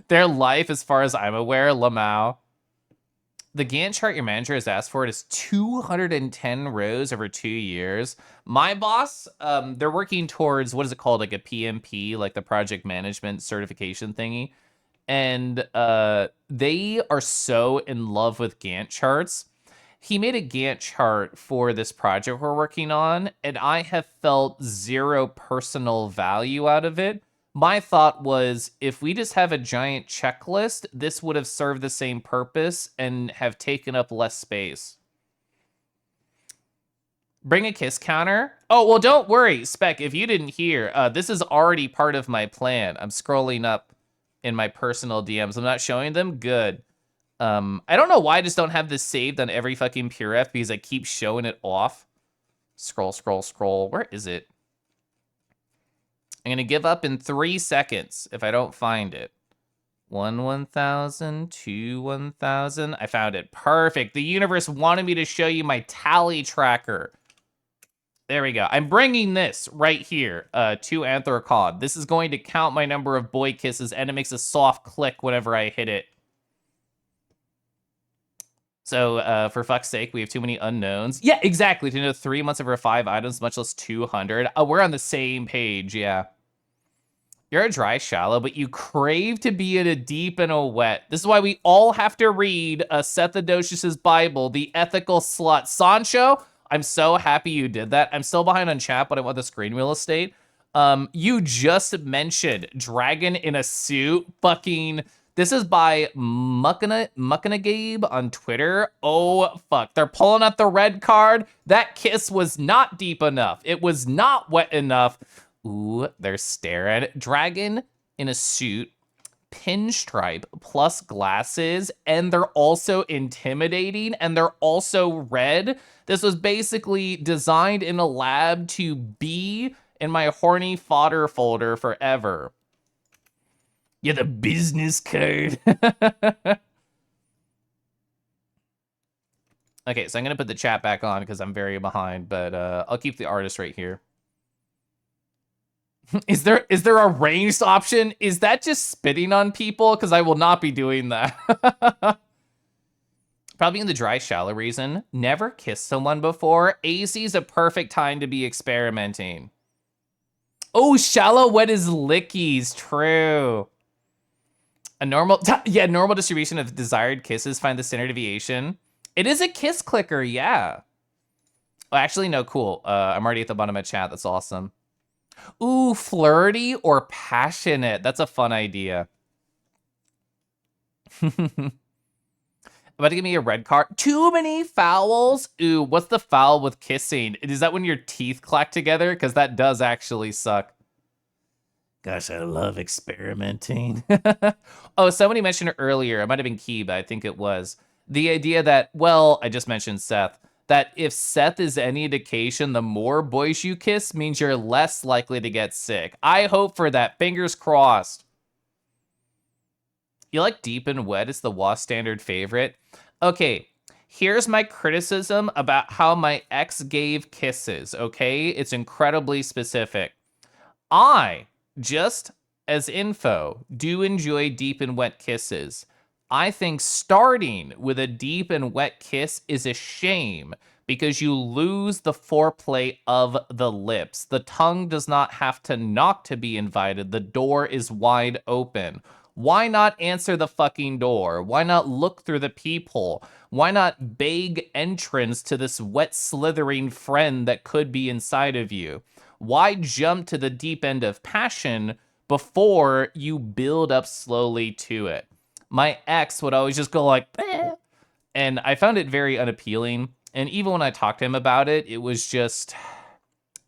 their life as far as I'm aware. Lamau. The Gantt chart your manager has asked for, it is 210 rows over 2 years. My boss, they're working towards, what is it called? Like a PMP, like the project management certification thingy. And they are so in love with Gantt charts. He made a Gantt chart for this project we're working on, and I have felt 0 personal value out of it. My thought was, if we just have a giant checklist, this would have served the same purpose and have taken up less space. Bring a kiss counter? Oh, well, don't worry, Spec, if you didn't hear, this is already part of my plan. I'm scrolling up in my personal DMs. I'm not showing them? Good. I don't know why I just don't have this saved on every fucking PureF, because I keep showing it off. Scroll, scroll, scroll. Where is it? I'm going to give up in 3 seconds if I don't find it. 1,000, 1,000. I found it. Perfect. The universe wanted me to show you my tally tracker. There we go. I'm bringing this right here to Anthrocon. This is going to count my number of boy kisses, and it makes a soft click whenever I hit it. So, for fuck's sake, we have too many unknowns. Yeah, exactly. To know 3 months over 5 items, much less 200. We're on the same page, yeah. You're a dry shallow, but you crave to be in a deep and a wet. This is why we all have to read Seth Adocious' Bible, The Ethical Slut. Sancho, I'm so happy you did that. I'm still behind on chat, but I want the screen real estate. You just mentioned dragon in a suit. Fucking, this is by Muckanagabe on Twitter. Oh, fuck. They're pulling up the red card. That kiss was not deep enough. It was not wet enough. Ooh, they're staring. Dragon in a suit, pinstripe plus glasses, and they're also intimidating, and they're also red. This was basically designed in a lab to be in my horny fodder folder forever. Yeah, the business card. Okay, so I'm gonna put the chat back on because I'm very behind, but I'll keep the artist right here. Is there a ranged option? Is that just spitting on people? Because I will not be doing that. Probably in the dry, shallow reason. Never kissed someone before. AC is a perfect time to be experimenting. Oh, shallow wet is lickies. True. A normal distribution of desired kisses find the standard deviation. It is a kiss clicker, yeah. Oh, actually, no, cool. I'm already at the bottom of chat. That's awesome. Ooh, flirty or passionate. That's a fun idea. About to give me a red card. Too many fouls? Ooh, what's the foul with kissing? Is that when your teeth clack together? Because that does actually suck. Gosh, I love experimenting. Oh, somebody mentioned earlier, it might have been Key, but I think it was, the idea that, well, I just mentioned Seth, that if Seth is any indication, the more boys you kiss means you're less likely to get sick. I hope for that. Fingers crossed. You like deep and wet is the WA standard favorite? Okay, here's my criticism about how my ex gave kisses, okay? It's incredibly specific. I, just as info, do enjoy deep and wet kisses. I think starting with a deep and wet kiss is a shame because you lose the foreplay of the lips. The tongue does not have to knock to be invited. The door is wide open. Why not answer the fucking door? Why not look through the peephole? Why not beg entrance to this wet slithering friend that could be inside of you? Why jump to the deep end of passion before you build up slowly to it? My ex would always just go like, eh, and I found it very unappealing. And even when I talked to him about it, it was just,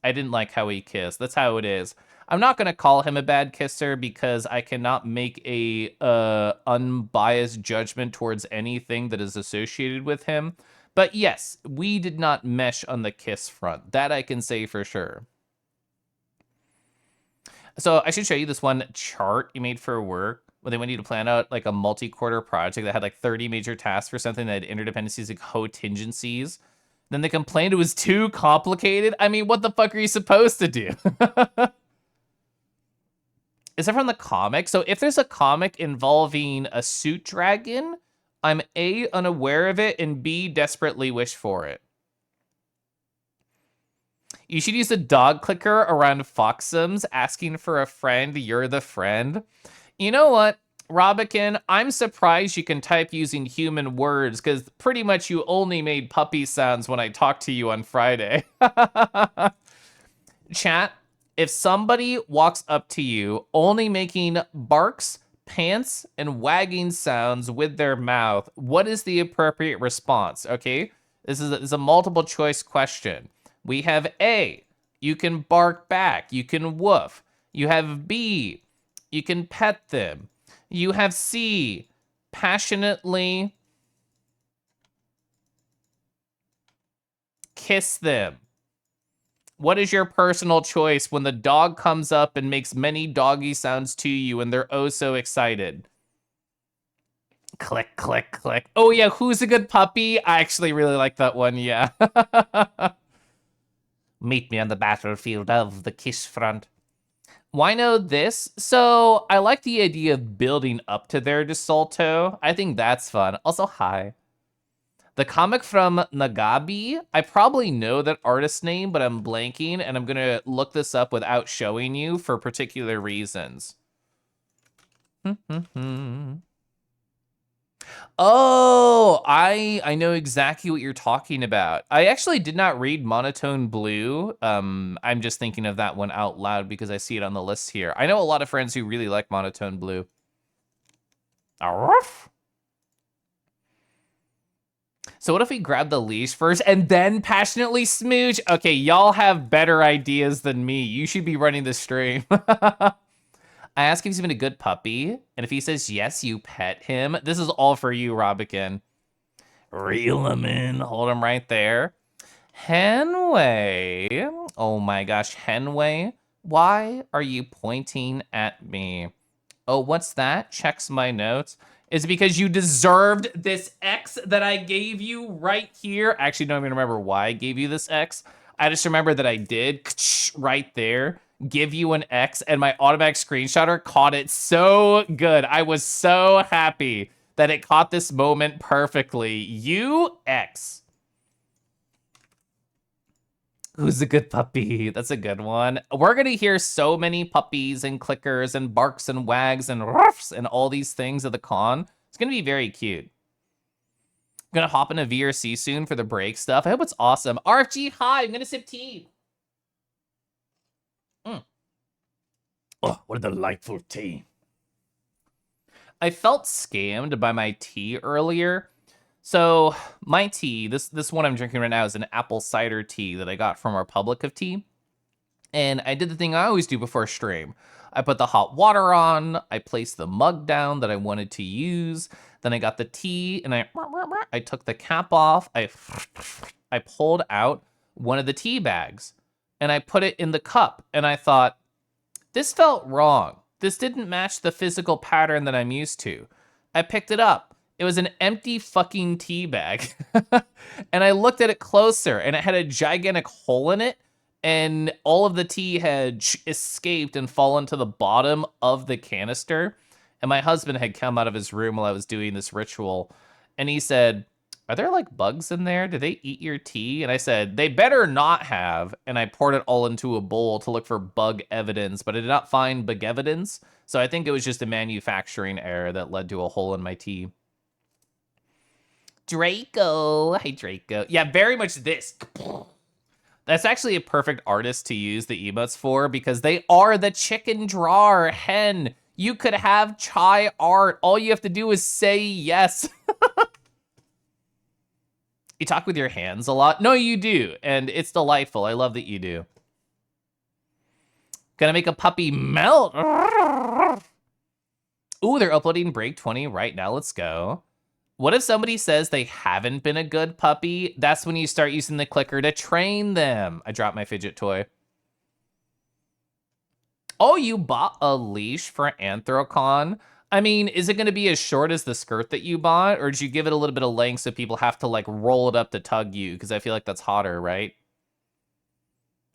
I didn't like how he kissed. That's how it is. I'm not going to call him a bad kisser because I cannot make a unbiased judgment towards anything that is associated with him. But yes, we did not mesh on the kiss front. That I can say for sure. So I should show you this one chart you made for work where they want you to plan out like a multi-quarter project that had like 30 major tasks for something that had interdependencies and contingencies. Then they complained it was too complicated. I mean, what the fuck are you supposed to do? Is that from the comic? So if there's a comic involving a suit dragon, I'm A, unaware of it, and B, desperately wish for it. You should use a dog clicker around Foxums asking for a friend. You're the friend. You know what, Robican? I'm surprised you can type using human words because pretty much you only made puppy sounds when I talked to you on Friday. Chat, if somebody walks up to you only making barks, pants, and wagging sounds with their mouth, what is the appropriate response? Okay, this is a multiple choice question. We have A, you can bark back, you can woof. You have B, you can pet them. You have C, passionately kiss them. What is your personal choice when the dog comes up and makes many doggy sounds to you and they're oh so excited? Click, click, click. Oh yeah, who's a good puppy? I actually really like that one, yeah. Meet me on the battlefield of the kiss front. Why know this? So I like the idea of building up to their DeSalto. I think that's fun. Also, hi. The comic from Nagabi, I probably know that artist's name, but I'm blanking, and I'm gonna look this up without showing you for particular reasons. Oh, I know exactly what you're talking about. I actually did not read Monotone Blue. I'm just thinking of that one out loud because I see it on the list here. I know a lot of friends who really like Monotone Blue. Arf. So what if we grab the leash first and then passionately smooch? Okay, y'all have better ideas than me. You should be running the stream. I ask if he's been a good puppy, and if he says yes, you pet him. This is all for you, Robican. Reel him in. Hold him right there. Henway. Oh my gosh, Henway. Why are you pointing at me? Oh, what's that? Checks my notes. Is it because you deserved this X that I gave you right here? I actually don't even remember why I gave you this X. I just remember that I did right there, give you an X, and my automatic screenshotter caught it so good. I was so happy that it caught this moment perfectly. You X. Who's a good puppy? That's a good one. We're gonna hear so many puppies and clickers and barks and wags and ruffs and all these things at the con. It's gonna be very cute. I'm gonna hop in a VRC soon for the break stuff. I hope it's awesome. RFG, hi, I'm gonna sip tea. Oh, what a delightful tea. I felt scammed by my tea earlier. So my tea, this one I'm drinking right now is an apple cider tea that I got from our Republic of Tea. And I did the thing I always do before stream. I put the hot water on, I placed the mug down that I wanted to use, then I got the tea and I took the cap off, I pulled out one of the tea bags and I put it in the cup and I thought, this felt wrong. This didn't match the physical pattern that I'm used to. I picked it up. It was an empty fucking tea bag. And I looked at it closer and it had a gigantic hole in it. And all of the tea had escaped and fallen to the bottom of the canister. And my husband had come out of his room while I was doing this ritual. And he said, are there like bugs in there? Did they eat your tea? And I said, they better not have. And I poured it all into a bowl to look for bug evidence, but I did not find bug evidence. So I think it was just a manufacturing error that led to a hole in my tea. Draco. Hey, Draco. Yeah, very much this. That's actually a perfect artist to use the emotes for because they are the chicken drawer hen. You could have chai art. All you have to do is say yes. You talk with your hands a lot? No, you do. And it's delightful. I love that you do. Gonna make a puppy melt. Ooh, they're uploading Break 20 right now. Let's go. What if somebody says they haven't been a good puppy? That's when you start using the clicker to train them. I dropped my fidget toy. Oh, you bought a leash for Anthrocon? I mean, is it going to be as short as the skirt that you bought? Or did you give it a little bit of length so people have to, like, roll it up to tug you? Because I feel like that's hotter, right?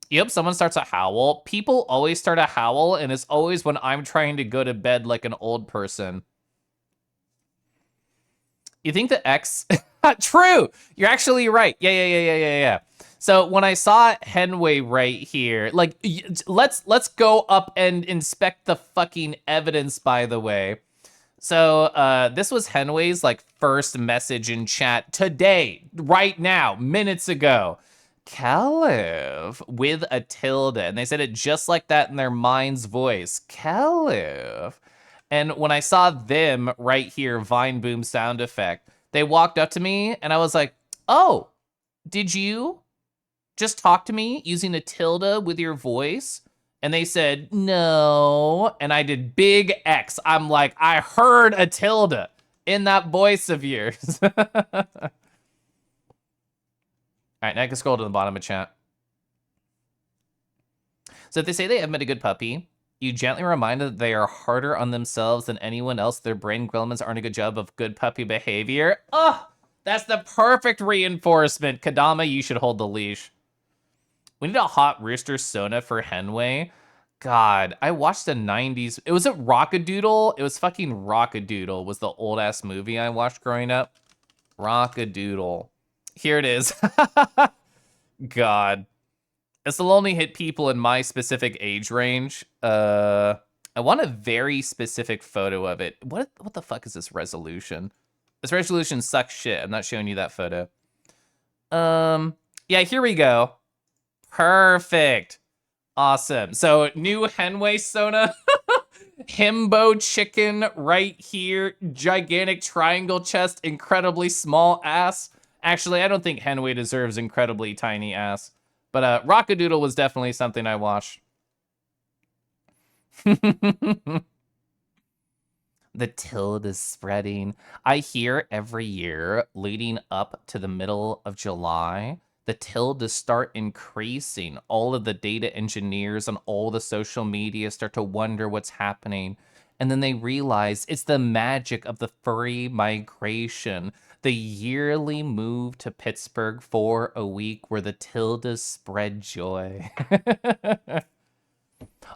Yep, someone starts a howl. People always start a howl, and it's always when I'm trying to go to bed like an old person. You think the X... True! You're actually right. Yeah. So when I saw Henway right here, like, let's go up and inspect the fucking evidence, by the way. So this was Henway's, like, first message in chat today, right now, minutes ago. Kalev with a tilde. And they said it just like that in their mind's voice. Kalev. And when I saw them right here, Vine Boom sound effect, they walked up to me and I was like, oh, did you just talk to me using a tilde with your voice? And they said, no. And I did big X. I'm like, I heard a tilde in that voice of yours. All right, now I can scroll to the bottom of chat. So if they say they haven't met a good puppy, you gently remind them that they are harder on themselves than anyone else. Their brain gremlins aren't a good job of good puppy behavior. Oh, that's the perfect reinforcement. Kadama, you should hold the leash. We need a hot rooster Sona for Henway. God, I watched the 90s. It was a Rockadoodle. It was fucking Rockadoodle was the old ass movie I watched growing up. Rockadoodle. Here it is. God. This will only hit people in my specific age range. I want a very specific photo of it. What the fuck is this resolution? This resolution sucks shit. I'm not showing you that photo. Yeah, here we go. Perfect. Awesome. So new Henway Sona. Himbo chicken right here. Gigantic triangle chest. Incredibly small ass. Actually, I don't think Henway deserves incredibly tiny ass. But Rockadoodle was definitely something I watched. The tilde is spreading. I hear every year leading up to the middle of July, the tilde start increasing. All of the data engineers on all the social media start to wonder what's happening. And then they realize it's the magic of the furry migration, the yearly move to Pittsburgh for a week where the tildes spread joy.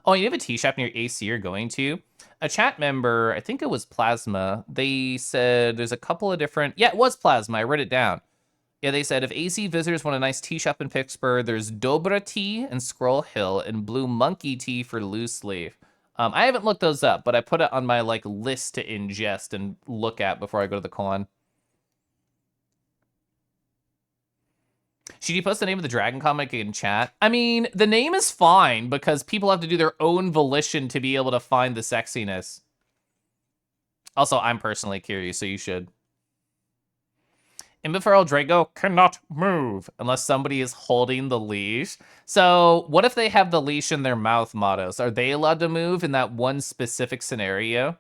Oh, you have a tea shop near AC you're going to? A chat member, I think it was Plasma, they said there's a couple of different... Yeah, it was Plasma. I wrote it down. Yeah, they said if AC visitors want a nice tea shop in Pittsburgh, there's Dobra Tea and Scroll Hill and Blue Monkey Tea for loose leaf. I haven't looked those up, but I put it on my like list to ingest and look at before I go to the con. Should you post the name of the Dragon comic in chat? I mean, the name is fine because people have to do their own volition to be able to find the sexiness. Also, I'm personally curious, so you should. Imbeferal Drago cannot move unless somebody is holding the leash. So what if they have the leash in their mouth, Matos? Are they allowed to move in that one specific scenario?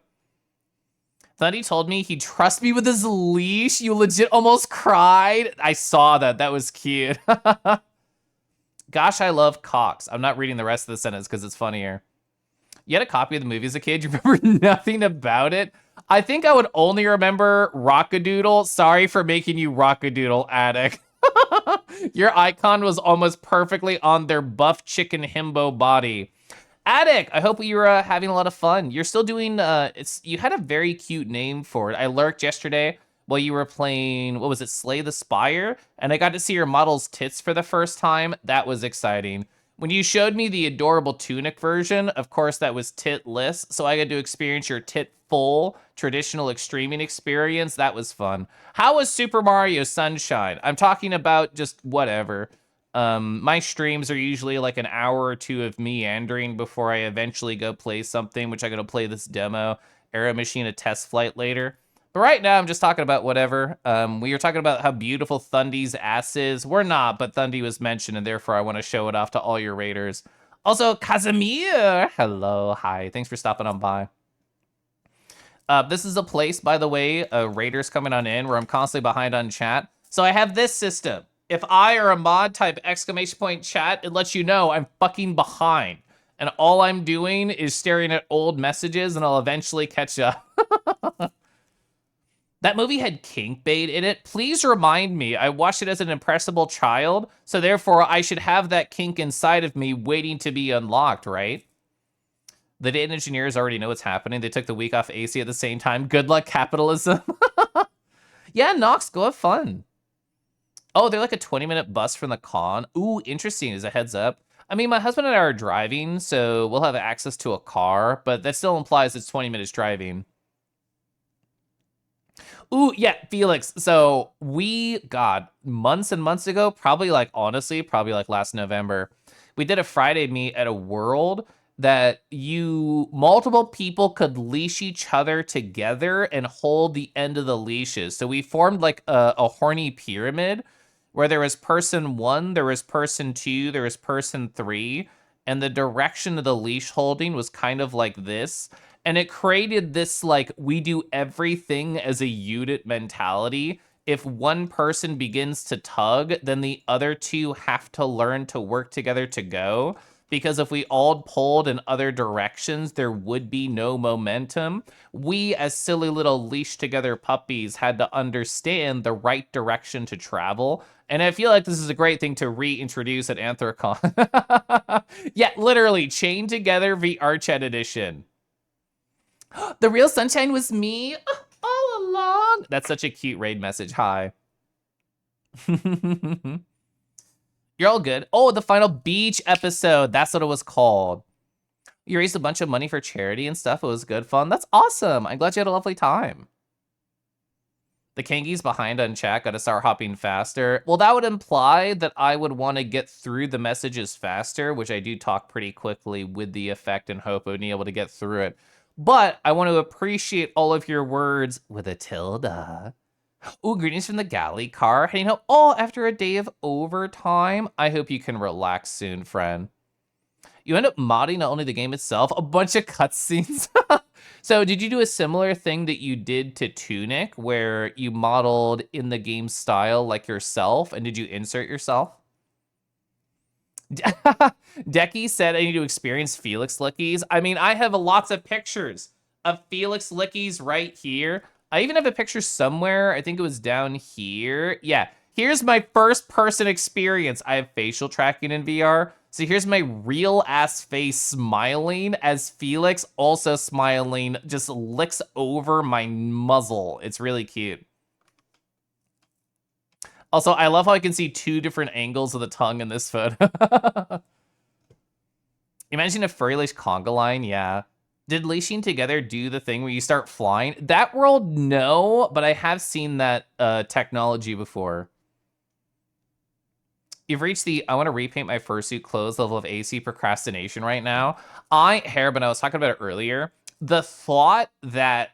Thundy told me he'd trust me with his leash. You legit almost cried. I saw that. That was cute. Gosh, I love cocks. I'm not reading the rest of the sentence because it's funnier. You had a copy of the movie as a kid. You remember nothing about it? I think I would only remember Rockadoodle. Sorry for making you Rockadoodle, Attic. Your icon was almost perfectly on their buff chicken himbo body. Attic, I hope you were having a lot of fun. You're still doing, you had a very cute name for it. I lurked yesterday while you were playing, what was it, Slay the Spire? And I got to see your model's tits for the first time. That was exciting. When you showed me the adorable tunic version, of course that was titless, so I got to experience your tit-full traditional extreming experience. That was fun. How was Super Mario Sunshine? I'm talking about just whatever. My streams are usually like an hour or two of meandering before I eventually go play something, which I'm going to play this demo, Aero Machine, a test flight later. But right now, I'm just talking about whatever. We were talking about how beautiful Thundy's ass is. We're not, but Thundy was mentioned, and therefore I want to show it off to all your raiders. Also, Casimir! Hello, hi. Thanks for stopping on by. This is a place, by the way, raiders coming on in, where I'm constantly behind on chat. So I have this system. If I or a mod type exclamation point chat, it lets you know I'm fucking behind. And all I'm doing is staring at old messages, and I'll eventually catch up. That movie had kink bait in it. Please remind me. I watched it as an impressionable child, so therefore I should have that kink inside of me waiting to be unlocked, right? The data engineers already know what's happening. They took the week off AC at the same time. Good luck, capitalism. Yeah, Nox, go have fun. Oh, they're like a 20-minute bus from the con. Ooh, interesting, as a heads up. I mean, my husband and I are driving, so we'll have access to a car, but that still implies it's 20 minutes driving. Ooh, yeah, Felix. So God, months and months ago, probably like last November, we did a Friday meet at a world that multiple people could leash each other together and hold the end of the leashes. So we formed like a horny pyramid where there was person 1, there was person 2, there was person 3, and the direction of the leash holding was kind of like this. And it created this, like, we do everything as a unit mentality. If one person begins to tug, then the other two have to learn to work together to go. Because if we all pulled in other directions, there would be no momentum. We, as silly little leash together puppies, had to understand the right direction to travel. And I feel like this is a great thing to reintroduce at Anthrocon. Yeah, literally, chained together VR Chat Edition. The real sunshine was me all along. That's such a cute raid message. Hi. You're all good. Oh, the final beach episode. That's what it was called. You raised a bunch of money for charity and stuff. It was good fun. That's awesome. I'm glad you had a lovely time. The Kangi's behind on chat, gotta start hopping faster. Well, that would imply that I would want to get through the messages faster, which I do talk pretty quickly with the effect and hope of being able to get through it. But I want to appreciate all of your words with a tilde. Ooh, greetings from the galley car. Heading out all after a day of overtime. I hope you can relax soon, friend. You end up modding not only the game itself, a bunch of cutscenes. So did you do a similar thing that you did to Tunic, where you modeled in the game style like yourself, and did you insert yourself? Decky said I need to experience Felix Lickies. I mean, I have lots of pictures of Felix Lickies right here. I even have a picture somewhere. I think it was down here. Yeah, here's my first person experience. I have facial tracking in VR. So here's my real ass face smiling as Felix, also smiling, just licks over my muzzle. It's really cute. Also, I love how I can see two different angles of the tongue in this photo. Imagine a furry lace conga line, yeah. Did Lacing Together do the thing where you start flying? That world, no, but I have seen that technology before. You've reached the, I want to repaint my fursuit clothes level of AC procrastination right now. Harbin, I was talking about it earlier. The thought that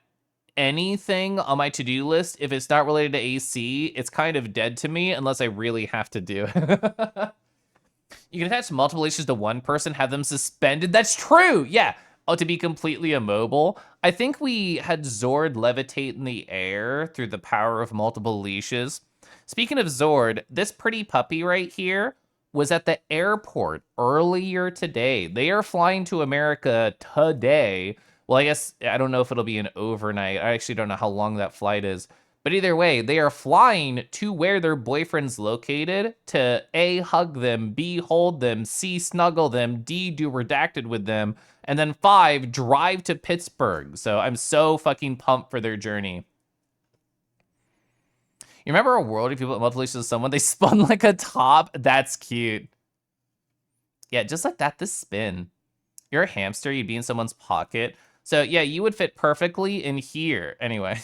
anything on my to-do list, if it's not related to AC, it's kind of dead to me unless I really have to do it. You can attach multiple leashes to one person, have them suspended. That's true, yeah. Oh, to be completely immobile. I think we had Zord levitate in the air through the power of multiple leashes. Speaking of Zord, this pretty puppy right here was at the airport earlier today. They are flying to America today. Well, I guess, I don't know if it'll be an overnight. I actually don't know how long that flight is. But either way, they are flying to where their boyfriend's located to A, hug them, B, hold them, C, snuggle them, D, do redacted with them, and then 5, drive to Pittsburgh. So I'm so fucking pumped for their journey. You remember a world if you put multiple leashes with someone, they spun like a top? That's cute. Yeah, just like that, this spin. You're a hamster, you'd be in someone's pocket. So yeah, you would fit perfectly in here. Anyway.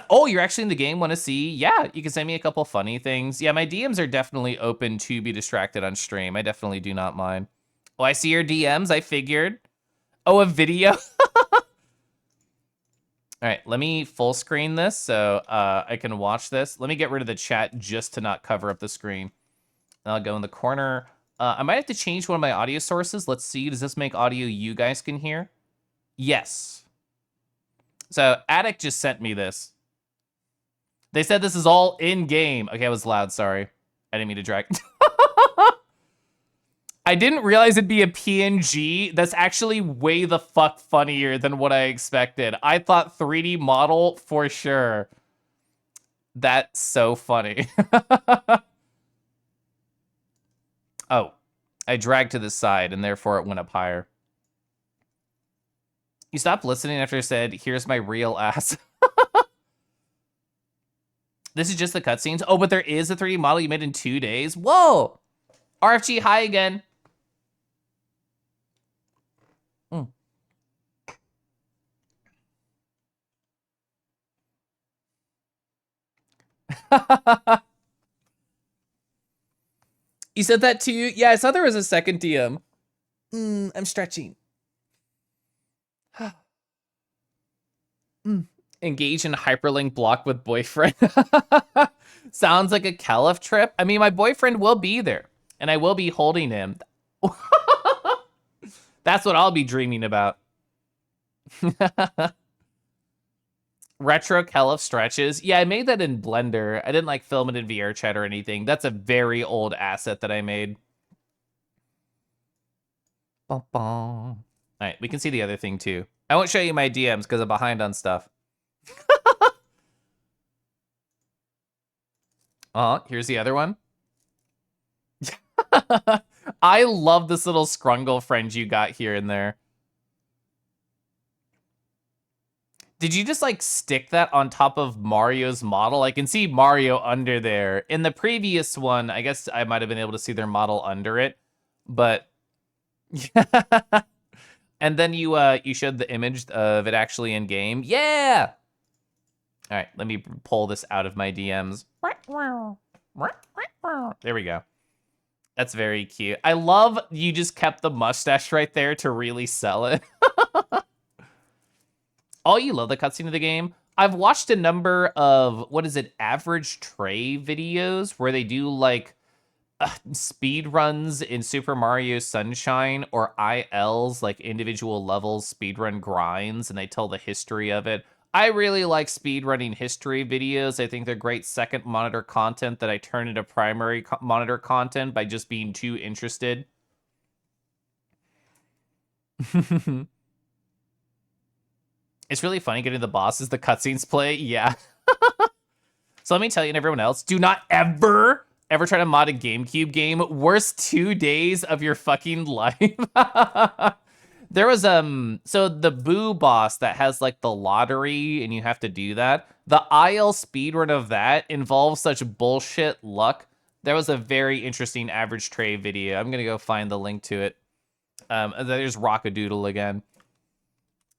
Oh, you're actually in the game, want to see? Yeah, you can send me a couple funny things. Yeah, my DMs are definitely open to be distracted on stream. I definitely do not mind. Oh, I see your DMs, I figured. Oh, a video? All right, let me full screen this so I can watch this. Let me get rid of the chat just to not cover up the screen. I'll go in the corner. I might have to change one of my audio sources. Let's see, does this make audio you guys can hear? Yes. So Attic just sent me this. They said this is all in-game. Okay, I was loud, sorry. I didn't mean to drag. I didn't realize it'd be a PNG. That's actually way the fuck funnier than what I expected. I thought 3D model for sure. That's so funny. Oh, I dragged to the side and therefore it went up higher. You stopped listening after I said, here's my real ass. This is just the cutscenes. Oh, but there is a 3D model you made in 2 days. Whoa! RFG, hi again. You said that too? Yeah, I saw there was a second DM. I'm stretching. Engage in hyperlink block with boyfriend. Sounds like a Caliph trip. I mean, my boyfriend will be there, and I will be holding him. That's what I'll be dreaming about. Retro Caliph stretches. Yeah, I made that in Blender. I didn't like film it in VR chat or anything. That's a very old asset that I made. All right, we can see the other thing too. I won't show you my DMs because I'm behind on stuff. Here's the other one. I love this little scrungle friend you got here and there. Did you just like stick that on top of Mario's model? I can see Mario under there. In the previous one, I guess I might have been able to see their model under it, but and then you showed the image of it actually in game. Yeah. All right, let me pull this out of my DMs. There we go. That's very cute. I love you just kept the mustache right there to really sell it. Oh, you love the cutscene of the game? I've watched a number of, what is it, average Trey videos where they do like speed runs in Super Mario Sunshine or ILs, like individual levels, speedrun grinds, and they tell the history of it. I really like speedrunning history videos. I think they're great second monitor content that I turn into primary monitor content by just being too interested. It's really funny getting the bosses, the cutscenes play. Yeah. So let me tell you and everyone else, do not ever try to mod a GameCube game. Worst 2 days of your fucking life. There was so the Boo boss that has like the lottery and you have to do that. The IL speedrun of that involves such bullshit luck. There was a very interesting average Trey video. I'm gonna go find the link to it. There's Rockadoodle again.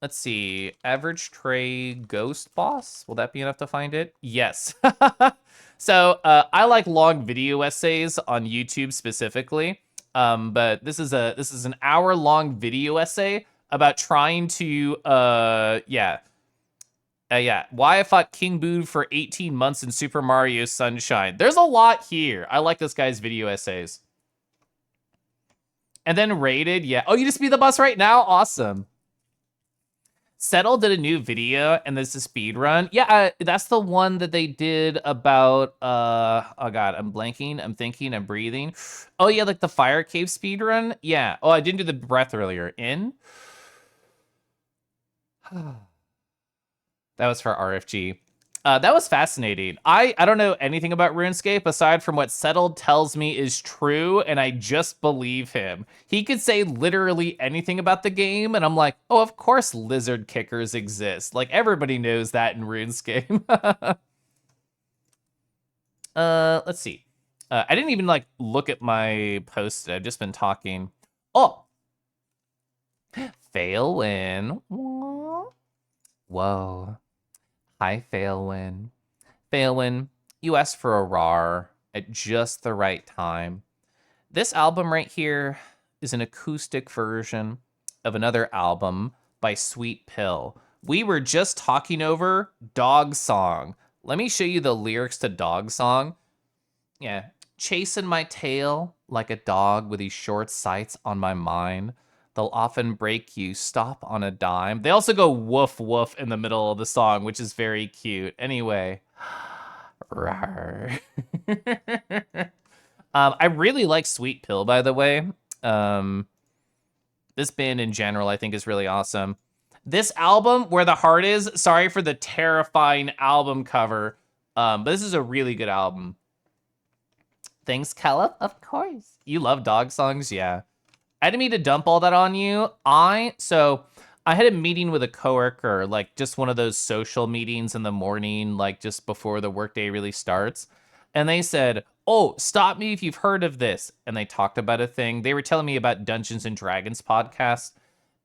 Let's see. Average Trey Ghost Boss. Will that be enough to find it? Yes. So I like long video essays on YouTube specifically. But this is an hour-long video essay about trying to why I fought King Boo for 18 months in Super Mario Sunshine. There's a lot here. I like this guy's video essays. And then rated, yeah. Oh, you just beat the boss right now? Awesome. Settle did a new video, and there's a speed run. Yeah, that's the one that they did about, oh god, I'm blanking, I'm thinking, I'm breathing. Oh yeah, like the fire cave speed run? Yeah. Oh, I didn't do the breath earlier. In? That was for RFG. That was fascinating. I don't know anything about RuneScape aside from what Settled tells me is true, and I just believe him. He could say literally anything about the game, and I'm like, oh, of course lizard kickers exist. Like, everybody knows that in RuneScape. Let's see. I didn't even, like, look at my post. I've just been talking. Oh! Failwin. Whoa. Hi, Failwin. Failwin, you asked for a RAR at just the right time. This album right here is an acoustic version of another album by Sweet Pill. We were just talking over Dog Song. Let me show you the lyrics to Dog Song. Yeah. Chasing my tail like a dog with these short sights on my mind. They'll often break you, stop on a dime. They also go woof woof in the middle of the song, which is very cute. Anyway. Rawr. I really like Sweet Pill, by the way. This band in general, I think, is really awesome. This album, Where the Heart Is, sorry for the terrifying album cover, but this is a really good album. Thanks, Caleb. Of course. You love dog songs? Yeah. I didn't mean to dump all that on you. So I had a meeting with a coworker, like just one of those social meetings in the morning, like just before the workday really starts. And they said, oh, stop me if you've heard of this. And they talked about a thing. They were telling me about Dungeons and Dragons podcast.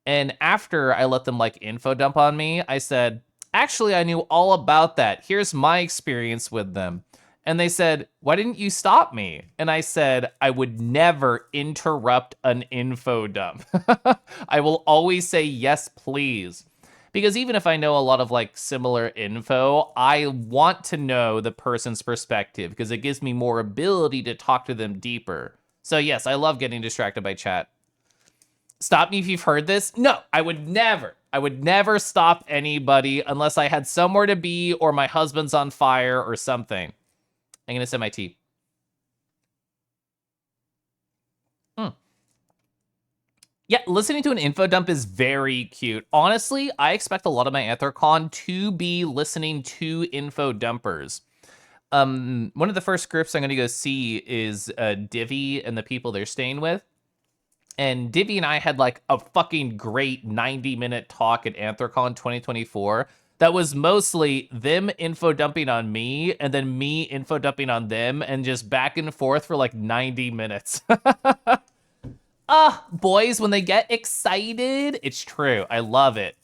And after I let them like info dump on me, I said, actually, I knew all about that. Here's my experience with them. And they said, why didn't you stop me? And I said, I would never interrupt an info dump. I will always say, yes, please. Because even if I know a lot of like similar info, I want to know the person's perspective because it gives me more ability to talk to them deeper. So yes, I love getting distracted by chat. Stop me if you've heard this. No, I would never stop anybody unless I had somewhere to be or my husband's on fire or something. I'm gonna sip my tea. Yeah, listening to an info dump is very cute. Honestly, I expect a lot of my Anthrocon to be listening to info dumpers. One of the first groups I'm gonna go see is Divi and the people they're staying with. And Divi and I had like a fucking great 90-minute talk at Anthrocon 2024. That was mostly them info dumping on me and then me info dumping on them and just back and forth for like 90 minutes. Boys, when they get excited, it's true. I love it.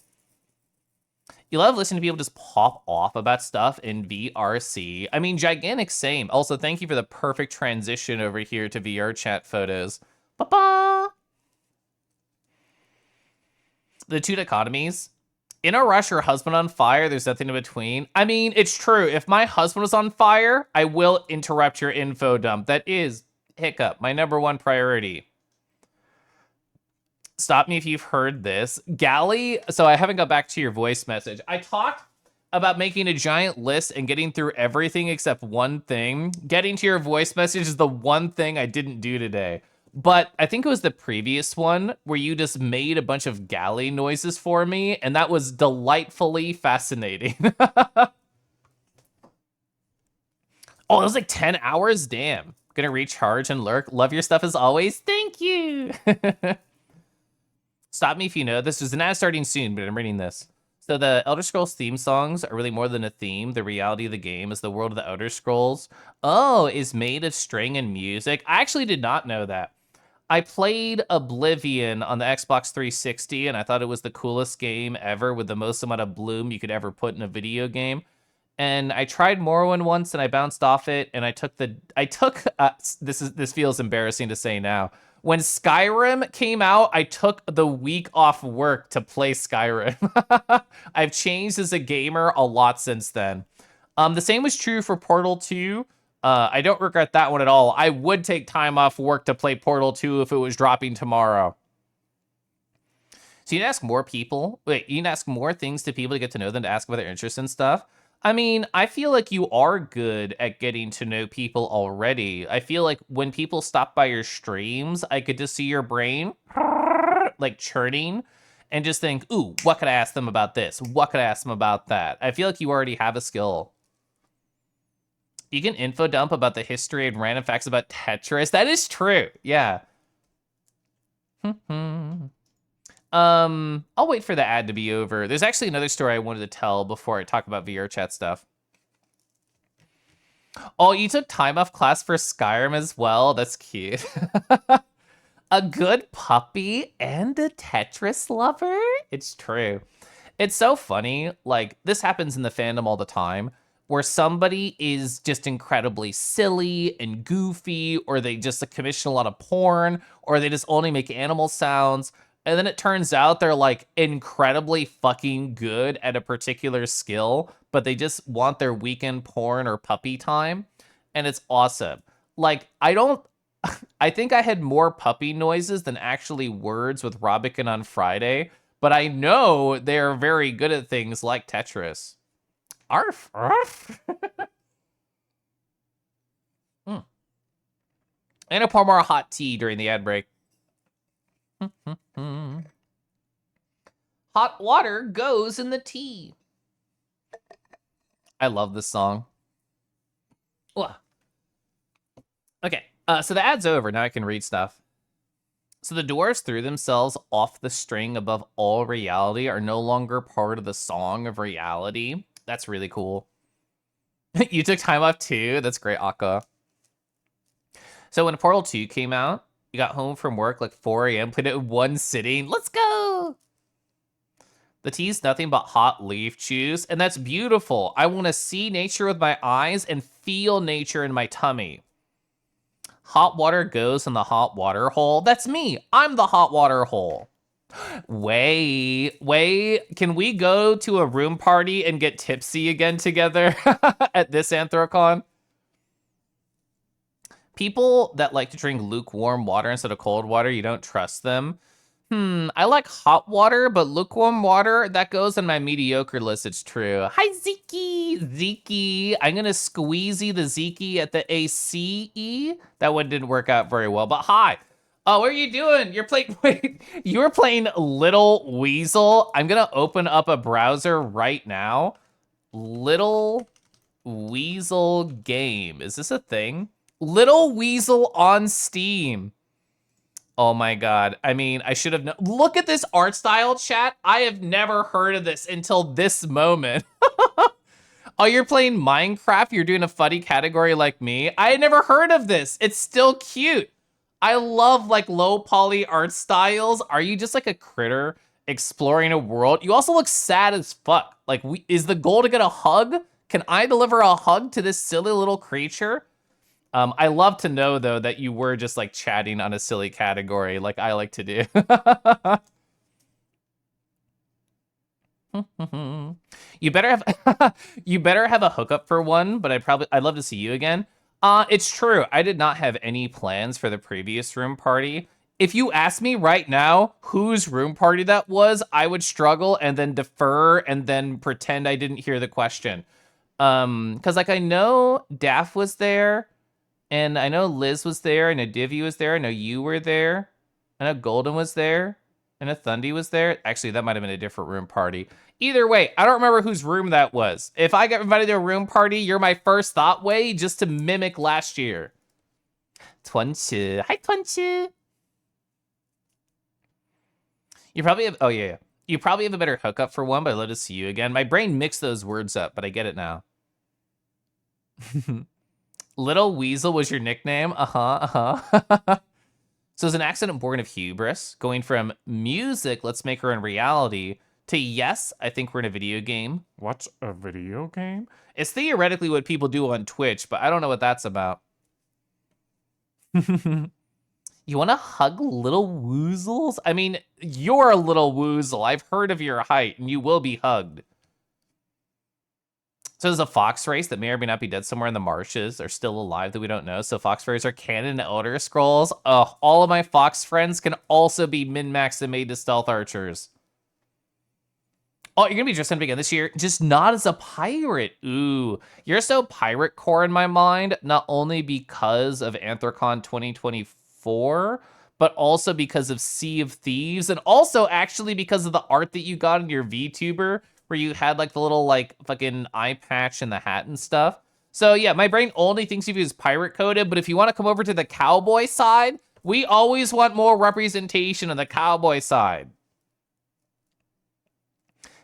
You love listening to people just pop off about stuff in VRC. I mean, gigantic same. Also, thank you for the perfect transition over here to VR chat photos. Ba-ba! The two dichotomies. In a rush or husband on fire, there's nothing in between. I mean, it's true. If my husband was on fire, I will interrupt your info dump. That is, hiccup, my #1 priority. Stop me if you've heard this. Galley, so I haven't got back to your voice message. I talked about making a giant list and getting through everything except one thing. Getting to your voice message is the one thing I didn't do today. But I think it was the previous one where you just made a bunch of galley noises for me, and that was delightfully fascinating. Oh, it was like 10 hours? Damn. Gonna recharge and lurk. Love your stuff as always. Thank you. Stop me if you know this. There's an ad starting soon, but I'm reading this. So the Elder Scrolls theme songs are really more than a theme. The reality of the game is the world of the Elder Scrolls. Oh, is made of string and music. I actually did not know that. I played Oblivion on the Xbox 360, and I thought it was the coolest game ever with the most amount of bloom you could ever put in a video game. And I tried Morrowind once, and I bounced off it, and this feels embarrassing to say now. When Skyrim came out, I took the week off work to play Skyrim. I've changed as a gamer a lot since then. The same was true for Portal 2. I don't regret that one at all. I would take time off work to play Portal 2 if it was dropping tomorrow. So you can ask more people. Wait, you can ask more things to people to get to know them, to ask about their interests and stuff. I mean, I feel like you are good at getting to know people already. I feel like when people stop by your streams, I could just see your brain like churning and just think, ooh, what could I ask them about this? What could I ask them about that? I feel like you already have a skill. You can info dump about the history and random facts about Tetris. That is true. Yeah. I'll wait for the ad to be over. There's actually another story I wanted to tell before I talk about VR chat stuff. Oh, you took time off class for Skyrim as well? That's cute. A good puppy and a Tetris lover? It's true. It's so funny. Like, this happens in the fandom all the time, where somebody is just incredibly silly and goofy, or they just commission a lot of porn, or they just only make animal sounds. And then it turns out they're like incredibly fucking good at a particular skill, but they just want their weekend porn or puppy time. And it's awesome. Like, I think I had more puppy noises than actually words with Robican on Friday, but I know they're very good at things like Tetris. Arf, arf. And I'll pour more hot tea during the ad break. Hot water goes in the tea. I love this song. Okay, so the ad's over. Now I can read stuff. So the dwarves threw themselves off the string above all reality are no longer part of the song of reality. That's really cool. You took time off too? That's great, Akka. So when Portal 2 came out, you got home from work like 4 a.m., played it in one sitting. Let's go! The tea's nothing but hot leaf juice, and that's beautiful. I want to see nature with my eyes and feel nature in my tummy. Hot water goes in the hot water hole. That's me. I'm the hot water hole. Wait, can we go to a room party and get tipsy again together at this Anthrocon? People that like to drink lukewarm water instead of cold water, you don't trust them. I like hot water, but lukewarm water, that goes on my mediocre list, it's true. Hi, Zeke. I'm gonna squeezy the Zeke at the ACE. That one didn't work out very well, but hi. Oh, what are you doing? You're playing, wait, you were playing Little Weasel. I'm gonna open up a browser right now. Little Weasel game, is this a thing? Little Weasel on Steam. Oh my God. I mean, I should have known. Look at this art style, chat. I have never heard of this until this moment. Oh, you're playing Minecraft? You're doing a funny category like me? I had never heard of this. It's still cute. I love like low poly art styles. Are you just like a critter exploring a world. You also look sad as fuck. Like, is the goal to get a hug? Can I deliver a hug to this silly little creature? I love to know, though, that you were just, like, chatting on a silly category like I like to do. You better have you better have a hookup for one, but I'd love to see you again. It's true. I did not have any plans for the previous room party. If you ask me right now whose room party that was, I would struggle and then defer and then pretend I didn't hear the question. Because like I know Daff was there, and I know Liz was there, I know Divvy was there, I know you were there, I know Golden was there, I know Thundy was there. Actually, that might have been a different room party. Either way, I don't remember whose room that was. If I got invited to a room party, you're my first thought way just to mimic last year. Twunchu. Hi, Twunchu. You probably have, oh yeah. You probably have a better hookup for one, but I'd love to see you again. My brain mixed those words up, but I get it now. Little Weasel was your nickname? So it's an accident born of hubris, going from music, let's make her in reality, to yes, I think we're in a video game. What's a video game? It's theoretically what people do on Twitch, but I don't know what that's about. You want to hug little woozles? I mean, you're a little woozle. I've heard of your height, and you will be hugged. So there's a fox race that may or may not be dead somewhere in the marshes. They're still alive that we don't know. So fox rays are canon in Elder Scrolls. All of my fox friends can also be min-maxed and made to stealth archers. Oh, you're going to be dressed up again this year? Just not as a pirate. Ooh, you're so pirate core in my mind, not only because of Anthrocon 2024, but also because of Sea of Thieves, and also actually because of the art that you got in your VTuber, where you had like the little like fucking eye patch and the hat and stuff. So yeah, my brain only thinks of you as pirate coded, but if you want to come over to the cowboy side, we always want more representation on the cowboy side.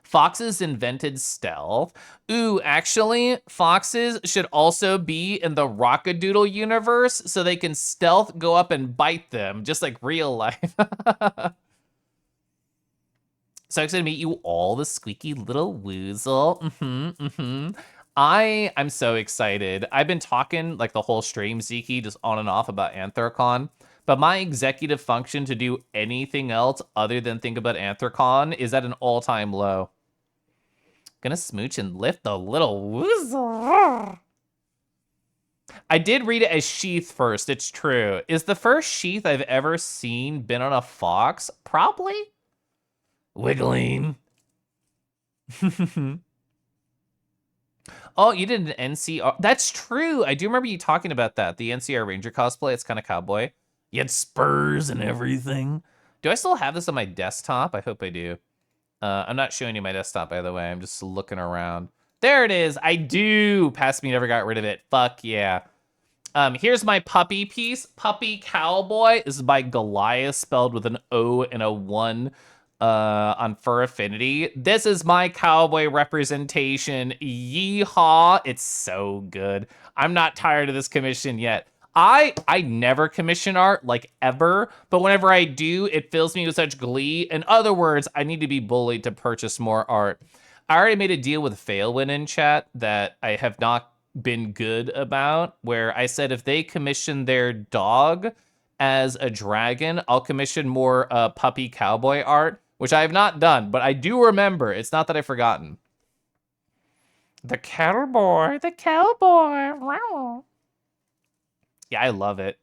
Foxes invented stealth. Ooh, actually, foxes should also be in the Rockadoodle universe so they can stealth go up and bite them, just like real life. So excited to meet you all, the squeaky little woozle. I'm so excited. I've been talking like the whole stream, Zeke, just on and off about Anthrocon. But my executive function to do anything else other than think about Anthrocon is at an all-time low. Gonna smooch and lift the little woozle. I did read it as sheath first, it's true. Is the first sheath I've ever seen been on a fox? Probably. Wiggling. Oh, you did an NCR. That's true. I do remember you talking about that. The NCR Ranger cosplay. It's kind of cowboy. You had spurs and everything. Do I still have this on my desktop? I hope I do. I'm not showing you my desktop, by the way. I'm just looking around. There it is. I do. Past me never got rid of it. Fuck yeah. Here's my puppy piece. Puppy Cowboy. This is by Goliath, spelled with an O and a 1 on Fur Affinity. This is my cowboy representation. Yeehaw. It's so good. I'm not tired of this commission yet. I never commission art, like, ever, but whenever I do, it fills me with such glee. In other words, I need to be bullied to purchase more art. I already made a deal with Failwin in chat that I have not been good about, where I said if they commission their dog as a dragon, I'll commission more puppy cowboy art, which I have not done, but I do remember. It's not that I've forgotten. The cowboy, the cowboy. Wow. Yeah, I love it.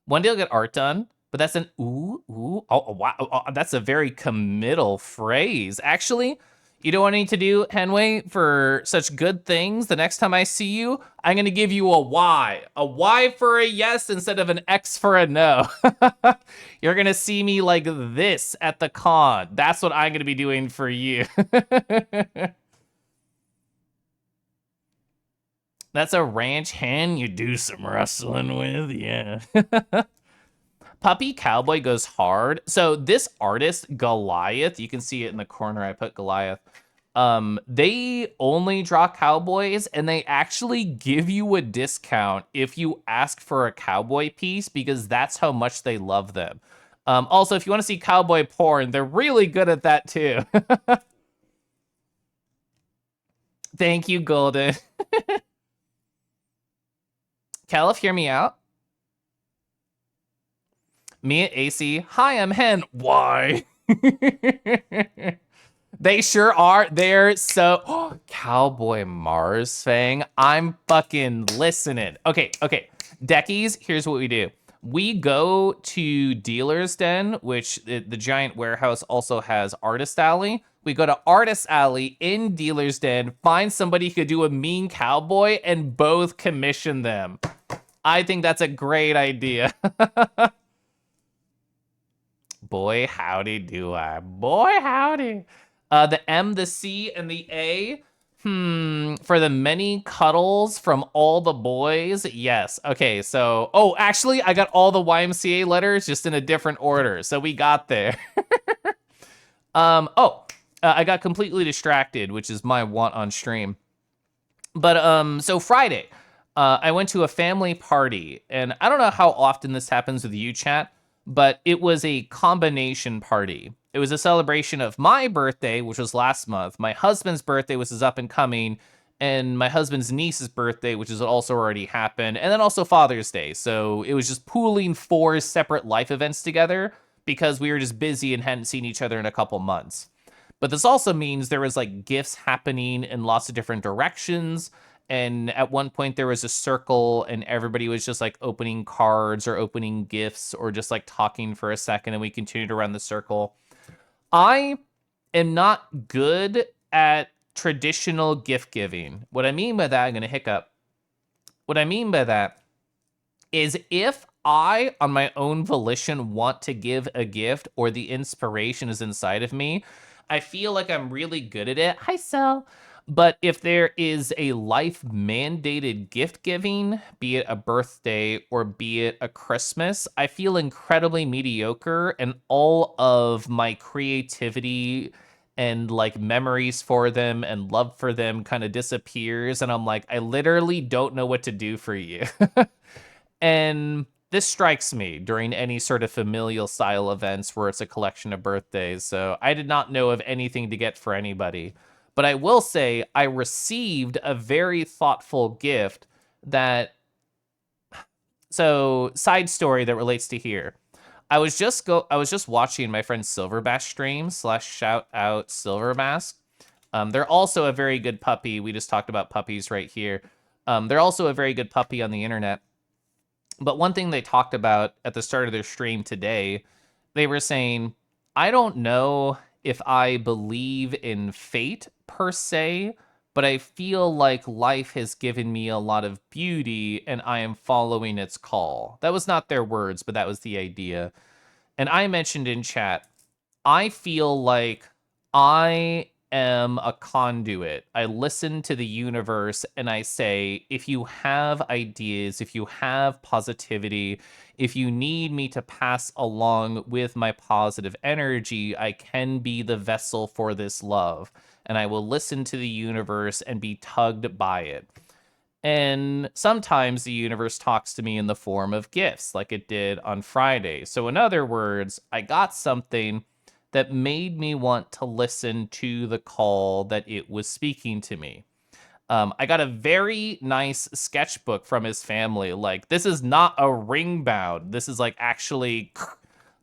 One day I'll get art done, but that's an ooh, oh, wow. That's a very committal phrase. Actually, you know what I need to do, Henway, for such good things? The next time I see you, I'm going to give you a Y. A Y for a yes instead of an X for a no. You're going to see me like this at the con. That's what I'm going to be doing for you. That's a ranch hen you do some wrestling with, yeah. Puppy Cowboy goes hard. So this artist, Goliath, you can see it in the corner, I put Goliath. They only draw cowboys, and they actually give you a discount if you ask for a cowboy piece, because that's how much they love them. Also, if you want to see cowboy porn, they're really good at that too. Thank you, Golden. Caliph, hear me out. Me at AC. Hi, I'm Hen. Why? They sure are. They're so Cowboy Mars Fang. I'm fucking listening. Okay. Deckies, here's what we do. We go to Dealer's Den, which the giant warehouse also has Artist Alley. We go to Artist Alley in Dealer's Den, find somebody who could do a mean cowboy, and both commission them. I think that's a great idea. Boy, howdy do I. Boy, howdy. The M, the C, and the A. For the many cuddles from all the boys. Yes. Okay, so... Oh, actually, I got all the YMCA letters just in a different order. So we got there. I got completely distracted, which is my want on stream. But, so Friday, I went to a family party. And I don't know how often this happens with you, chat, but it was a combination party. It was a celebration of my birthday, which was last month. My husband's birthday, which is up and coming, and my husband's niece's birthday, which has also already happened, and then also Father's Day. So it was just pooling 4 separate life events together because we were just busy and hadn't seen each other in a couple months. But this also means there was like gifts happening in lots of different directions. And at one point there was a circle and everybody was just like opening cards or opening gifts or just like talking for a second, and we continued around the circle. I am not good at traditional gift giving. What I mean by that, I'm going to hiccup. What I mean by that is if I, on my own volition, want to give a gift or the inspiration is inside of me, I feel like I'm really good at it. Hi, Sel. But if there is a life mandated gift giving, be it a birthday or be it a Christmas, I feel incredibly mediocre, and all of my creativity and like memories for them and love for them kind of disappears. And I'm like, I literally don't know what to do for you. And this strikes me during any sort of familial style events where it's a collection of birthdays. So I did not know of anything to get for anybody. But I will say I received a very thoughtful gift that... So, side story that relates to here. I was just watching my friend Silverbash stream / shout out Silverbash. They're also a very good puppy. We just talked about puppies right here. They're also a very good puppy on the internet. But one thing they talked about at the start of their stream today, they were saying, I don't know if I believe in fate per se, but I feel like life has given me a lot of beauty and I am following its call. That was not their words, but that was the idea. And I mentioned in chat, I feel like I am a conduit. I listen to the universe and I say, if you have ideas, if you have positivity, if you need me to pass along with my positive energy, I can be the vessel for this love. And I will listen to the universe and be tugged by it. And sometimes the universe talks to me in the form of gifts, like it did on Friday. So in other words, I got something that made me want to listen to the call that it was speaking to me. I got a very nice sketchbook from his family. Like, this is not a ring bound. This is like actually,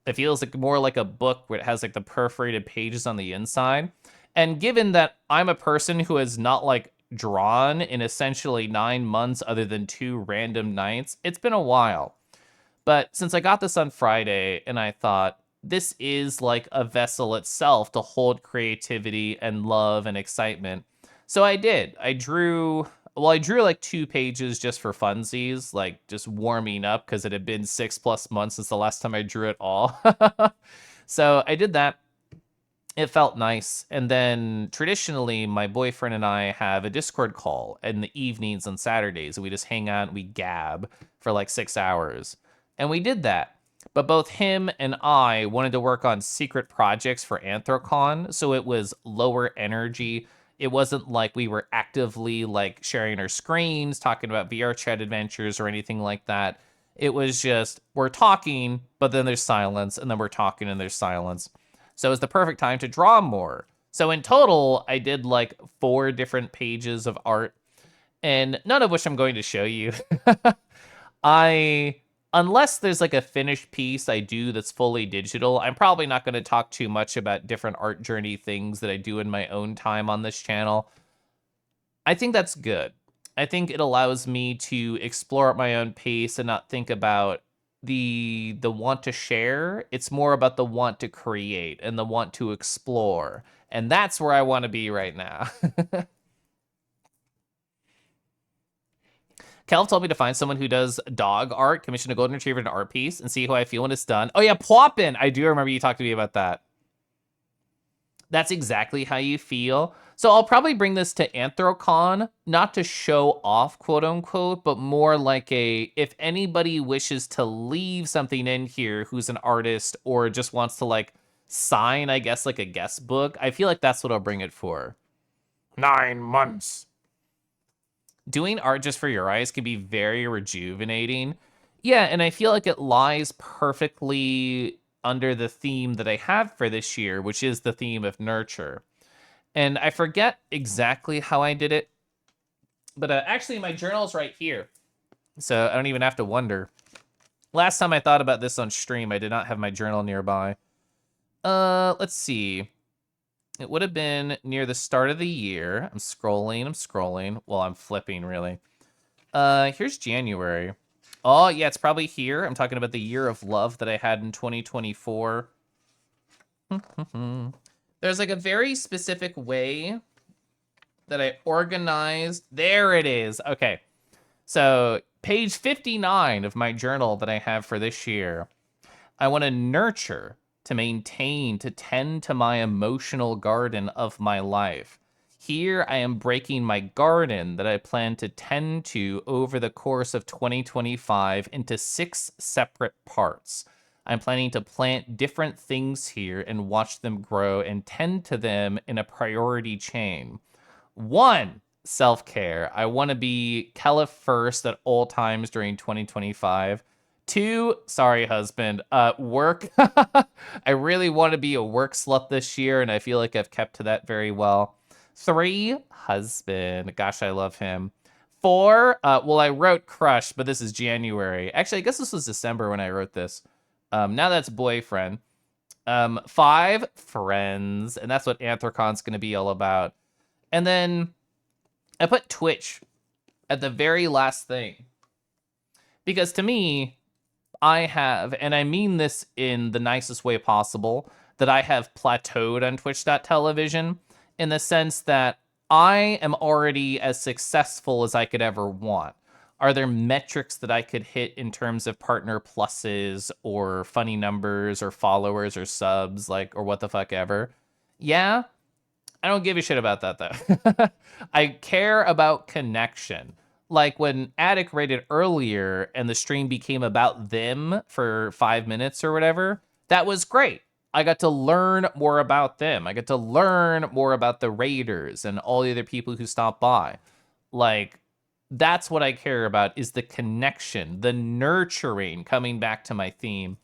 it feels like more like a book where it has like the perforated pages on the inside. And given that I'm a person who has not like drawn in essentially 9 months other than 2 random nights, it's been a while. But since I got this on Friday and I thought, this is like a vessel itself to hold creativity and love and excitement. So I did. I drew like 2 pages just for funsies, like just warming up because it had been 6+ months since the last time I drew it all. So I did that. It felt nice. And then traditionally, my boyfriend and I have a Discord call in the evenings on Saturdays. And we just hang out and we gab for like 6 hours. And we did that. But both him and I wanted to work on secret projects for Anthrocon. So it was lower energy. It wasn't like we were actively like sharing our screens, talking about VR chat adventures or anything like that. It was just, we're talking, but then there's silence, and then we're talking and there's silence. So it's the perfect time to draw more. So in total, I did like 4 different pages of art, and none of which I'm going to show you. I, unless there's like a finished piece I do that's fully digital, I'm probably not going to talk too much about different art journey things that I do in my own time on this channel. I think that's good. I think it allows me to explore at my own pace and not think about the want to share. It's more about the want to create and the want to explore. And that's where I want to be right now. Kelv told me to find someone who does dog art, commission a golden retriever an art piece, and see how I feel when it's done. Oh yeah, Ploppin! I do remember you talked to me about that. That's exactly how you feel. So I'll probably bring this to Anthrocon, not to show off, quote unquote, but more like a, if anybody wishes to leave something in here who's an artist or just wants to like sign, I guess, like a guest book, I feel like that's what I'll bring it for. 9 months. Doing art just for your eyes can be very rejuvenating. Yeah, and I feel like it lies perfectly under the theme that I have for this year, which is the theme of nurture. And I forget exactly how I did it, but actually my journal's right here, so I don't even have to wonder. Last time I thought about this on stream, I did not have my journal nearby. Let's see. It would have been near the start of the year. I'm scrolling. Well, I'm flipping, really. Here's January. Oh, yeah, it's probably here. I'm talking about the year of love that I had in 2024. There's like a very specific way that I organized. There it is. Okay. So page 59 of my journal that I have for this year. I want to nurture, to maintain, to tend to my emotional garden of my life. Here I am breaking my garden that I plan to tend to over the course of 2025 into 6 separate parts. I'm planning to plant different things here and watch them grow and tend to them in a priority chain. 1, self-care. I want to be Kella first at all times during 2025. 2, sorry, husband, work. I really want to be a work slut this year, and I feel like I've kept to that very well. 3, husband. Gosh, I love him. 4, well, I wrote crush, but this is January. Actually, I guess this was December when I wrote this. Now that's boyfriend. 5, friends, and that's what Anthrocon's going to be all about. And then I put Twitch at the very last thing. Because to me, I have, and I mean this in the nicest way possible, that I have plateaued on Twitch.television in the sense that I am already as successful as I could ever want. Are there metrics that I could hit in terms of partner pluses or funny numbers or followers or subs, like, or what the fuck ever? Yeah, I don't give a shit about that though. I care about connection. Like when Attic rated earlier and the stream became about them for 5 minutes or whatever, that was great. I got to learn more about them. I got to learn more about the raiders and all the other people who stopped by. Like, that's what I care about, is the connection, the nurturing, coming back to my theme.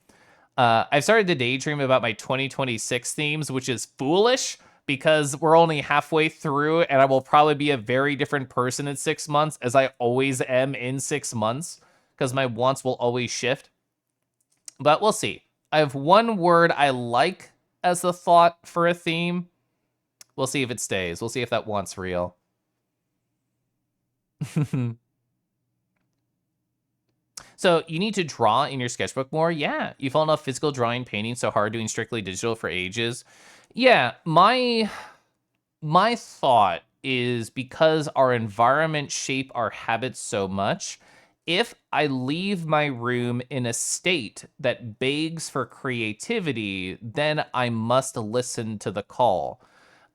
I've started to daydream about my 2026 themes, which is foolish because we're only halfway through and I will probably be a very different person in 6 months, as I always am in 6 months, because my wants will always shift. But we'll see. I have one word I like as the thought for a theme. We'll see if it stays. We'll see if that want's real. So you need to draw in your sketchbook more? Yeah. You fall off physical drawing, painting so hard, doing strictly digital for ages. Yeah, my thought is, because our environment shape our habits so much, if I leave my room in a state that begs for creativity, then I must listen to the call.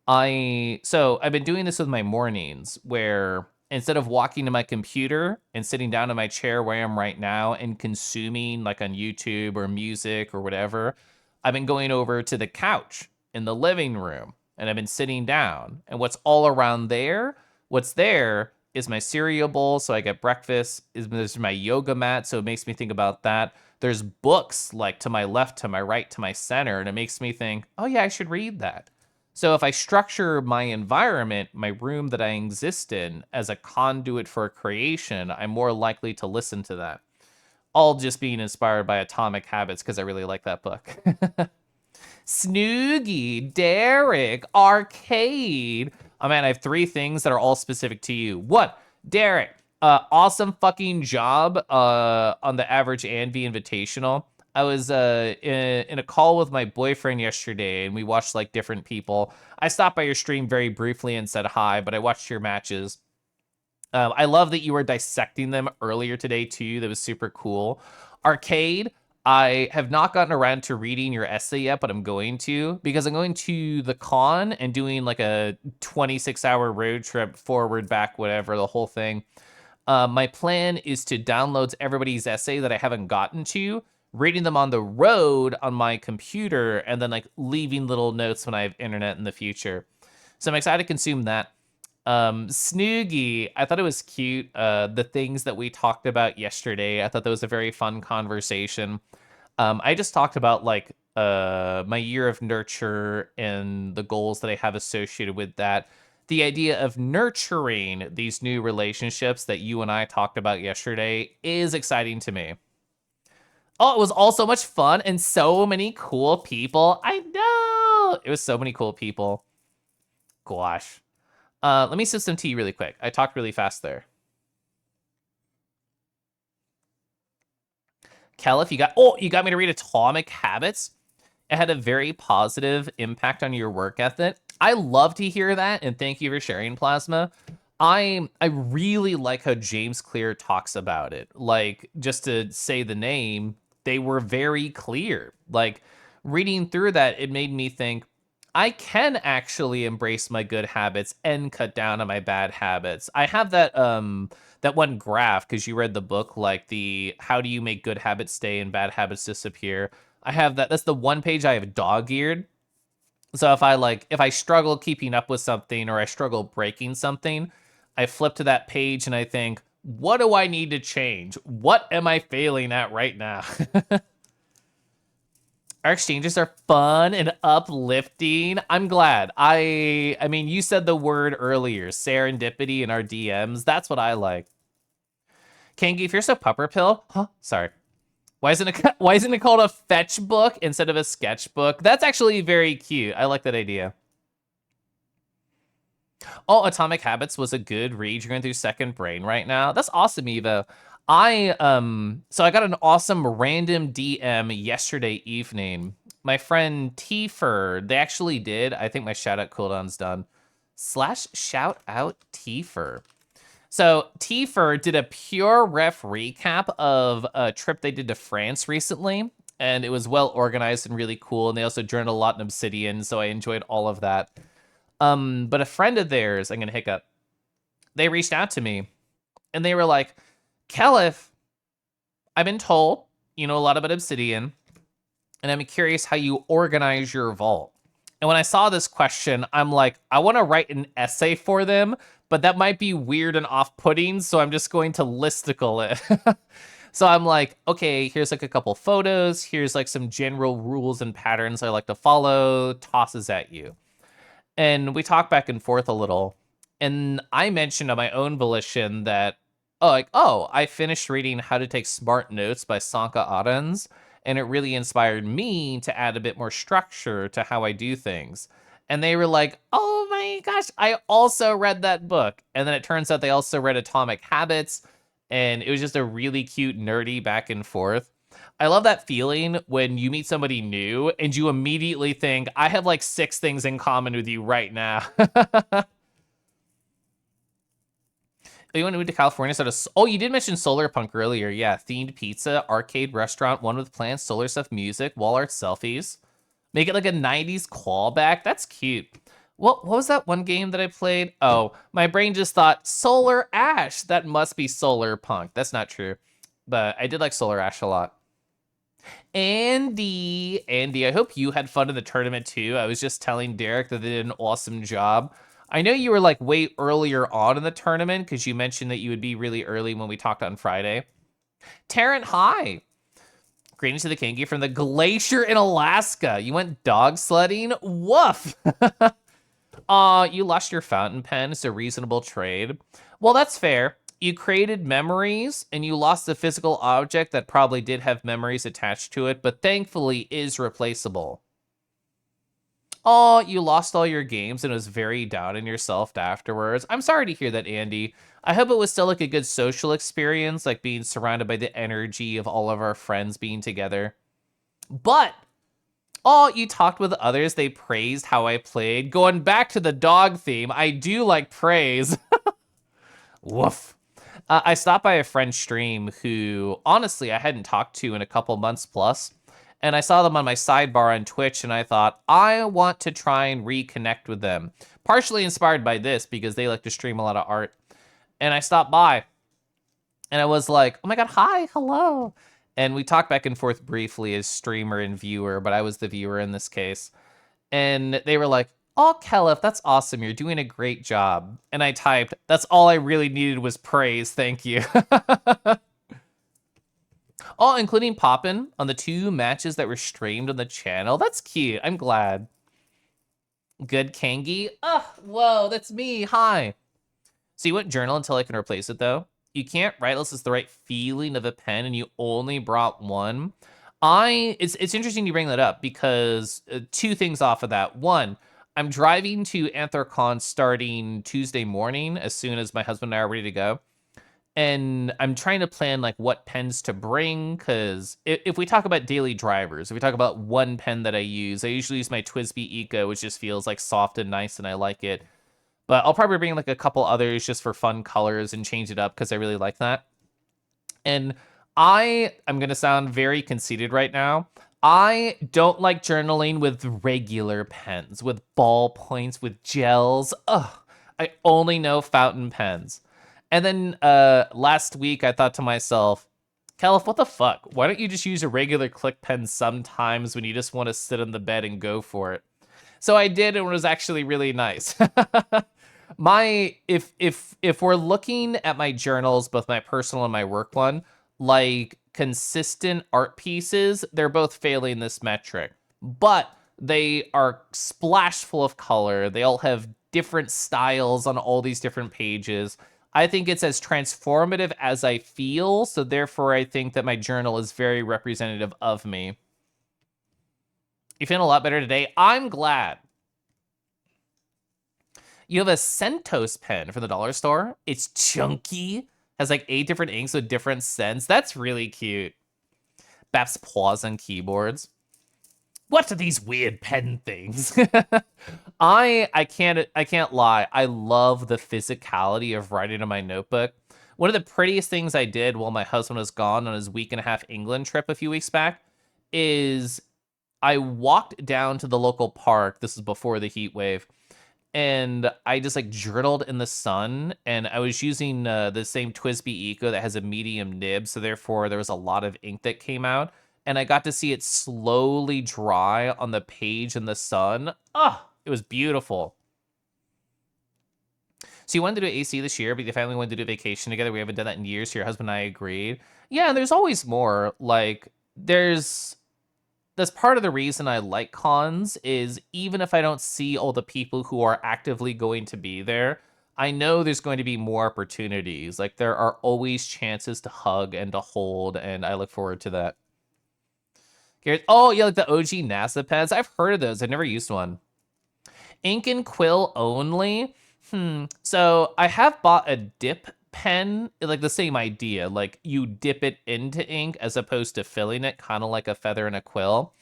So I've been doing this with my mornings, where instead of walking to my computer and sitting down in my chair where I am right now and consuming like on YouTube or music or whatever, I've been going over to the couch in the living room and I've been sitting down, and what's all around there, what's there is my cereal bowl, so I get breakfast. There's my yoga mat, so it makes me think about that. There's books like to my left, to my right, to my center, and it makes me think, oh yeah, I should read that. So if I structure my environment, my room that I exist in, as a conduit for creation, I'm more likely to listen to that. All just being inspired by Atomic Habits because I really like that book. Snoogie, Derek, Arcade. Oh man, I have 3 things that are all specific to you. What? Derek, awesome fucking job on the Average Anvi Invitational. I was in a call with my boyfriend yesterday, and we watched like different people. I stopped by your stream very briefly and said hi, but I watched your matches. I love that you were dissecting them earlier today too. That was super cool. Arcade, I have not gotten around to reading your essay yet, but I'm going to, because I'm going to the con and doing like a 26-hour road trip, forward, back, whatever, the whole thing. My plan is to download everybody's essay that I haven't gotten to, reading them on the road on my computer, and then like leaving little notes when I have internet in the future. So I'm excited to consume that. Snoogie, I thought it was cute. The things that we talked about yesterday, I thought that was a very fun conversation. I just talked about like my year of nurture and the goals that I have associated with that. The idea of nurturing these new relationships that you and I talked about yesterday is exciting to me. Oh, it was all so much fun and so many cool people. I know. It was so many cool people. Gosh. Let me sip some tea really quick. I talked really fast there. Kel, if you got me to read Atomic Habits. It had a very positive impact on your work ethic. I love to hear that, and thank you for sharing, Plasma. I really like how James Clear talks about it. Like, just to say the name, they were very clear. Like, reading through that, it made me think, I can actually embrace my good habits and cut down on my bad habits. I have that one graph, because you read the book, like the how do you make good habits stay and bad habits disappear. I have that. That's the one page I have dog-eared. So if I struggle keeping up with something or I struggle breaking something, I flip to that page and I think, what do I need to change? What am I failing at right now? Our exchanges are fun and uplifting. I'm glad. I mean, you said the word earlier, serendipity in our DMs. That's what I like. Kangi, if you're so pupper pill, huh? Sorry. Why isn't it called a fetch book instead of a sketchbook? That's actually very cute. I like that idea. Oh, Atomic Habits was a good read. You're going through Second Brain right now. That's awesome, Eva. So I got an awesome random DM yesterday evening. My friend Tfer, they actually did. I think my shout out cooldown's done. / shout out Tfer. So Tfer did a pure ref recap of a trip they did to France recently, and it was well organized and really cool. And they also journaled a lot in Obsidian, so I enjoyed all of that. But a friend of theirs, I'm gonna hiccup, they reached out to me, and they were like, Kelif, I've been told you know a lot about Obsidian, and I'm curious how you organize your vault. And when I saw this question, I'm like, I want to write an essay for them, but that might be weird and off-putting, so I'm just going to listicle it. So I'm like, okay, here's like a couple photos. Here's like some general rules and patterns I like to follow. Tosses at you. And we talk back and forth a little. And I mentioned on my own volition that, I finished reading How to Take Smart Notes by Sanka Arens, and it really inspired me to add a bit more structure to how I do things. And they were like, oh my gosh, I also read that book. And then it turns out they also read Atomic Habits, and it was just a really cute, nerdy back and forth. I love that feeling when you meet somebody new and you immediately think, I have like 6 things in common with you right now. You want to move to California? Oh, you did mention solar punk earlier. Yeah, themed pizza, arcade, restaurant, one with plants, solar stuff, music, wall art, selfies. Make it like a 90s callback. That's cute. What was that one game that I played? Oh, my brain just thought Solar Ash. That must be solar punk. That's not true. But I did like Solar Ash a lot. Andy, I hope you had fun in the tournament too. I was just telling Derek that they did an awesome job. I know you were like way earlier on in the tournament because you mentioned that you would be really early when we talked on Friday. Tarrant, hi. Greetings to the Kinky from the glacier in Alaska. You went dog sledding? Woof. You lost your fountain pen. It's a reasonable trade. Well, that's fair. You created memories and you lost a physical object that probably did have memories attached to it, but thankfully is replaceable. Oh, you lost all your games and was very down on yourself afterwards. I'm sorry to hear that, Andy. I hope it was still like a good social experience, like being surrounded by the energy of all of our friends being together. But, oh, you talked with others. They praised how I played. Going back to the dog theme, I do like praise. Woof. I stopped by a friend's stream who, honestly, I hadn't talked to in a couple months plus. And I saw them on my sidebar on Twitch, and I thought, I want to try and reconnect with them. Partially inspired by this, because they like to stream a lot of art. And I stopped by, and I was like, oh my god, hi, hello. And we talked back and forth briefly as streamer and viewer, but I was the viewer in this case. And they were like, oh, Kelif, that's awesome. You're doing a great job. And I typed, that's all I really needed was praise. Thank you. Oh, including Poppin on the 2 matches that were streamed on the channel. That's cute. I'm glad. Good Kangi. Oh, whoa, that's me. Hi. So you went journal until I can replace it, though. You can't write unless it's the right feeling of a pen, and you only brought one. It's interesting you bring that up because 2 things off of that. One, I'm driving to Anthrocon starting Tuesday morning as soon as my husband and I are ready to go. And I'm trying to plan like what pens to bring, because if we talk about daily drivers, if we talk about one pen that I usually use my TWSBI Eco, which just feels like soft and nice and I like it. But I'll probably bring like a couple others just for fun colors and change it up because I really like that. And I'm going to sound very conceited right now. I don't like journaling with regular pens, with ballpoints, with gels. Ugh, I only know fountain pens. And then last week, I thought to myself, Caliph, what the fuck? Why don't you just use a regular click pen sometimes when you just want to sit on the bed and go for it? So I did, and it was actually really nice. If we're looking at my journals, both my personal and my work one, like consistent art pieces, they're both failing this metric. But they are splash full of color. They all have different styles on all these different pages. I think it's as transformative as I feel, so therefore I think that my journal is very representative of me. You feeling a lot better today? I'm glad. You have a Centos pen from the dollar store. It's chunky, has like 8 different inks with different scents. That's really cute. Baps paws on keyboards. What are these weird pen things? I can't lie. I love the physicality of writing in my notebook. One of the prettiest things I did while my husband was gone on his 1.5 week England trip a few weeks back is I walked down to the local park. This is before the heat wave. And I just like journaled in the sun, and I was using the same TWSBI Eco that has a medium nib. So therefore there was a lot of ink that came out. And I got to see it slowly dry on the page in the sun. Oh, it was beautiful. So you wanted to do AC this year, but the family wanted to do a vacation together. We haven't done that in years, so your husband and I agreed. Yeah, and there's always more. Like, that's part of the reason I like cons is even if I don't see all the people who are actively going to be there, I know there's going to be more opportunities. Like, there are always chances to hug and to hold, and I look forward to that. Oh, yeah, like the OG NASA pens. I've heard of those. I've never used one. Ink and quill only? So I have bought a dip pen, like the same idea. Like you dip it into ink as opposed to filling it, kind of like a feather in a quill.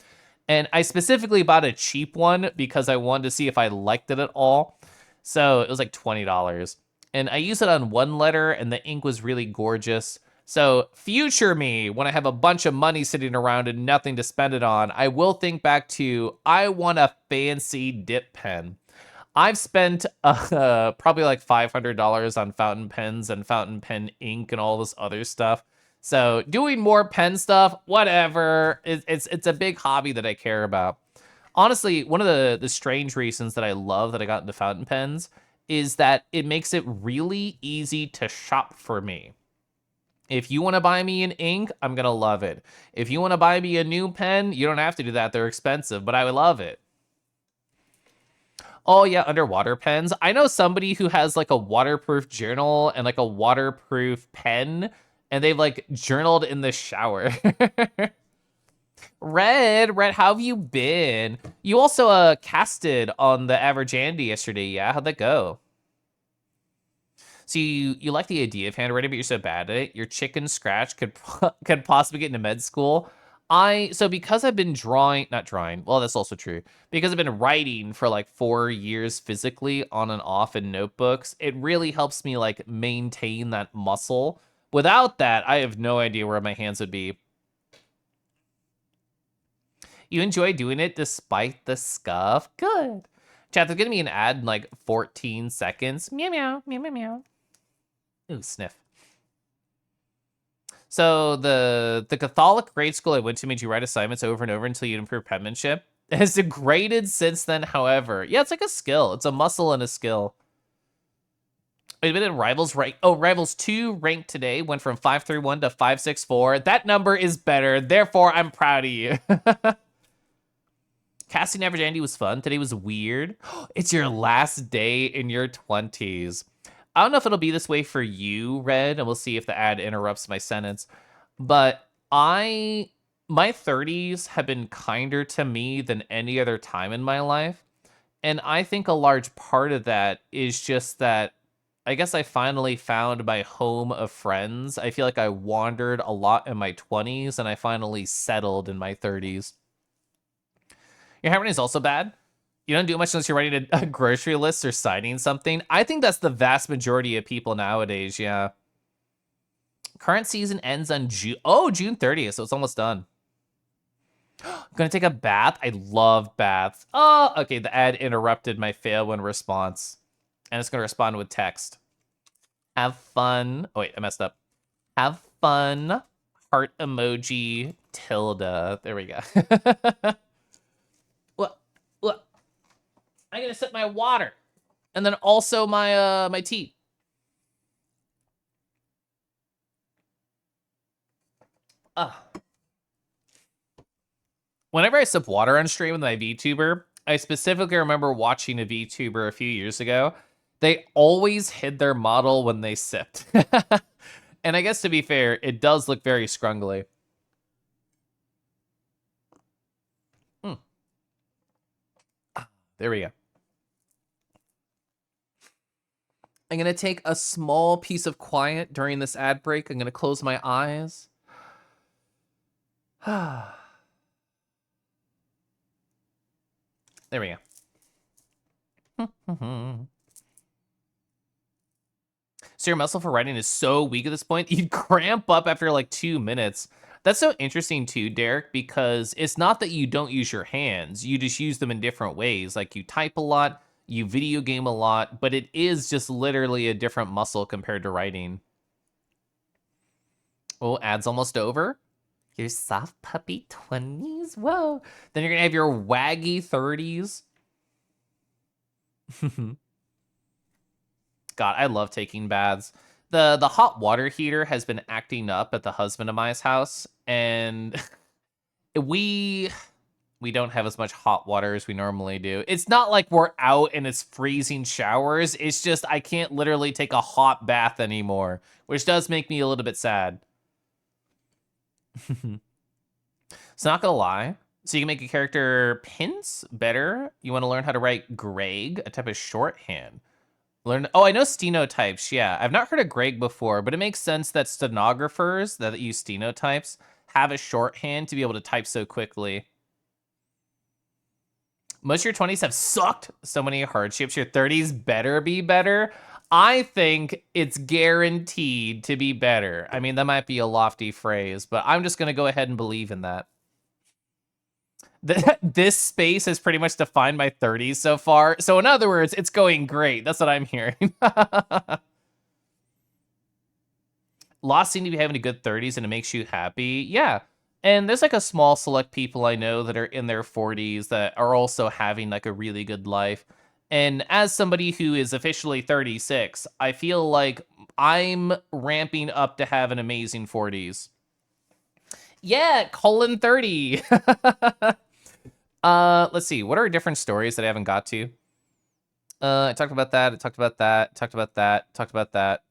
And I specifically bought a cheap one because I wanted to see if I liked it at all. So it was like $20. And I used it on one letter, and the ink was really gorgeous. So future me, when I have a bunch of money sitting around and nothing to spend it on, I will think back to, I want a fancy dip pen. I've spent probably like $500 on fountain pens and fountain pen ink and all this other stuff. So doing more pen stuff, whatever. It's a big hobby that I care about. Honestly, one of the strange reasons that I love that I got into fountain pens is that it makes it really easy to shop for me. If you want to buy me an ink, I'm going to love it. If you want to buy me a new pen, you don't have to do that. They're expensive, but I would love it. Oh, yeah, underwater pens. I know somebody who has like a waterproof journal and like a waterproof pen, and they've like journaled in the shower. Red, how have you been? You also casted on the Average Andy yesterday, yeah? How'd that go? So you like the idea of handwriting, but you're so bad at it. Your chicken scratch could possibly get into med school. So because I've been not drawing. Well, that's also true. Because I've been writing for like 4 years physically on and off in notebooks, it really helps me like maintain that muscle. Without that, I have no idea where my hands would be. You enjoy doing it despite the scuff? Good. Chat, there's gonna be an ad in like 14 seconds. Meow, meow, meow, meow, meow. Ooh, sniff. So the Catholic grade school I went to made you write assignments over and over until you improve penmanship. It has degraded since then, however. Yeah, it's like a skill. It's a muscle and a skill. Wait a minute, Rivals rank. Oh, Rivals 2 ranked today went from 531 to 564. That number is better. Therefore, I'm proud of you. Casting Average Andy was fun. Today was weird. It's your last day in your 20s. I don't know if it'll be this way for you, Red, and we'll see if the ad interrupts my sentence. But my 30s have been kinder to me than any other time in my life. And I think a large part of that is just that I guess I finally found my home of friends. I feel like I wandered a lot in my 20s, and I finally settled in my 30s. Your handwriting is also bad. You don't do much unless you're writing a grocery list or signing something. I think that's the vast majority of people nowadays, yeah. Current season ends on June 30th, so it's almost done. I'm gonna take a bath. I love baths. Oh, okay, the ad interrupted my fail when response. And it's gonna respond with text. Have fun. Oh, wait, I messed up. Have fun. Heart emoji, tilde. There we go. What? I'm gonna sip my water. And then also my my tea. Whenever I sip water on stream with my VTuber, I specifically remember watching a VTuber a few years ago. They always hid their model when they sipped. And I guess to be fair, it does look very scrungly. There we go. I'm going to take a small piece of quiet during this ad break. I'm going to close my eyes. There we go. So your muscle for writing is so weak at this point, you'd cramp up after like 2 minutes. That's so interesting too, Derek, because it's not that you don't use your hands. You just use them in different ways. Like you type a lot, you video game a lot, but it is just literally a different muscle compared to writing. Oh, ad's almost over. Your soft puppy 20s? Whoa. Then you're going to have your waggy 30s. God, I love taking baths. The hot water heater has been acting up at the husband of mine's house, and we don't have as much hot water as we normally do. It's not like we're out and it's freezing showers. It's just I can't literally take a hot bath anymore, which does make me a little bit sad. So not gonna lie. So you can make a character pins better. You want to learn how to write Greg, a type of shorthand. Oh, I know stenotypes. Yeah, I've not heard of Greg before, but it makes sense that stenographers that use stenotypes have a shorthand to be able to type so quickly. Most of your 20s have sucked. So many hardships. Your 30s better be better. I think it's guaranteed to be better. I mean, that might be a lofty phrase, but I'm just going to go ahead and believe in that. This space has pretty much defined my 30s so far. So in other words, it's going great. That's what I'm hearing. Lost seem to be having a good 30s and it makes you happy. Yeah. And there's like a small select people I know that are in their 40s that are also having like a really good life. And as somebody who is officially 36, I feel like I'm ramping up to have an amazing 40s. Yeah, colon 30. Let's see. What are different stories that I haven't got to? I talked about that. I talked about that. Talked about that. Talked about that.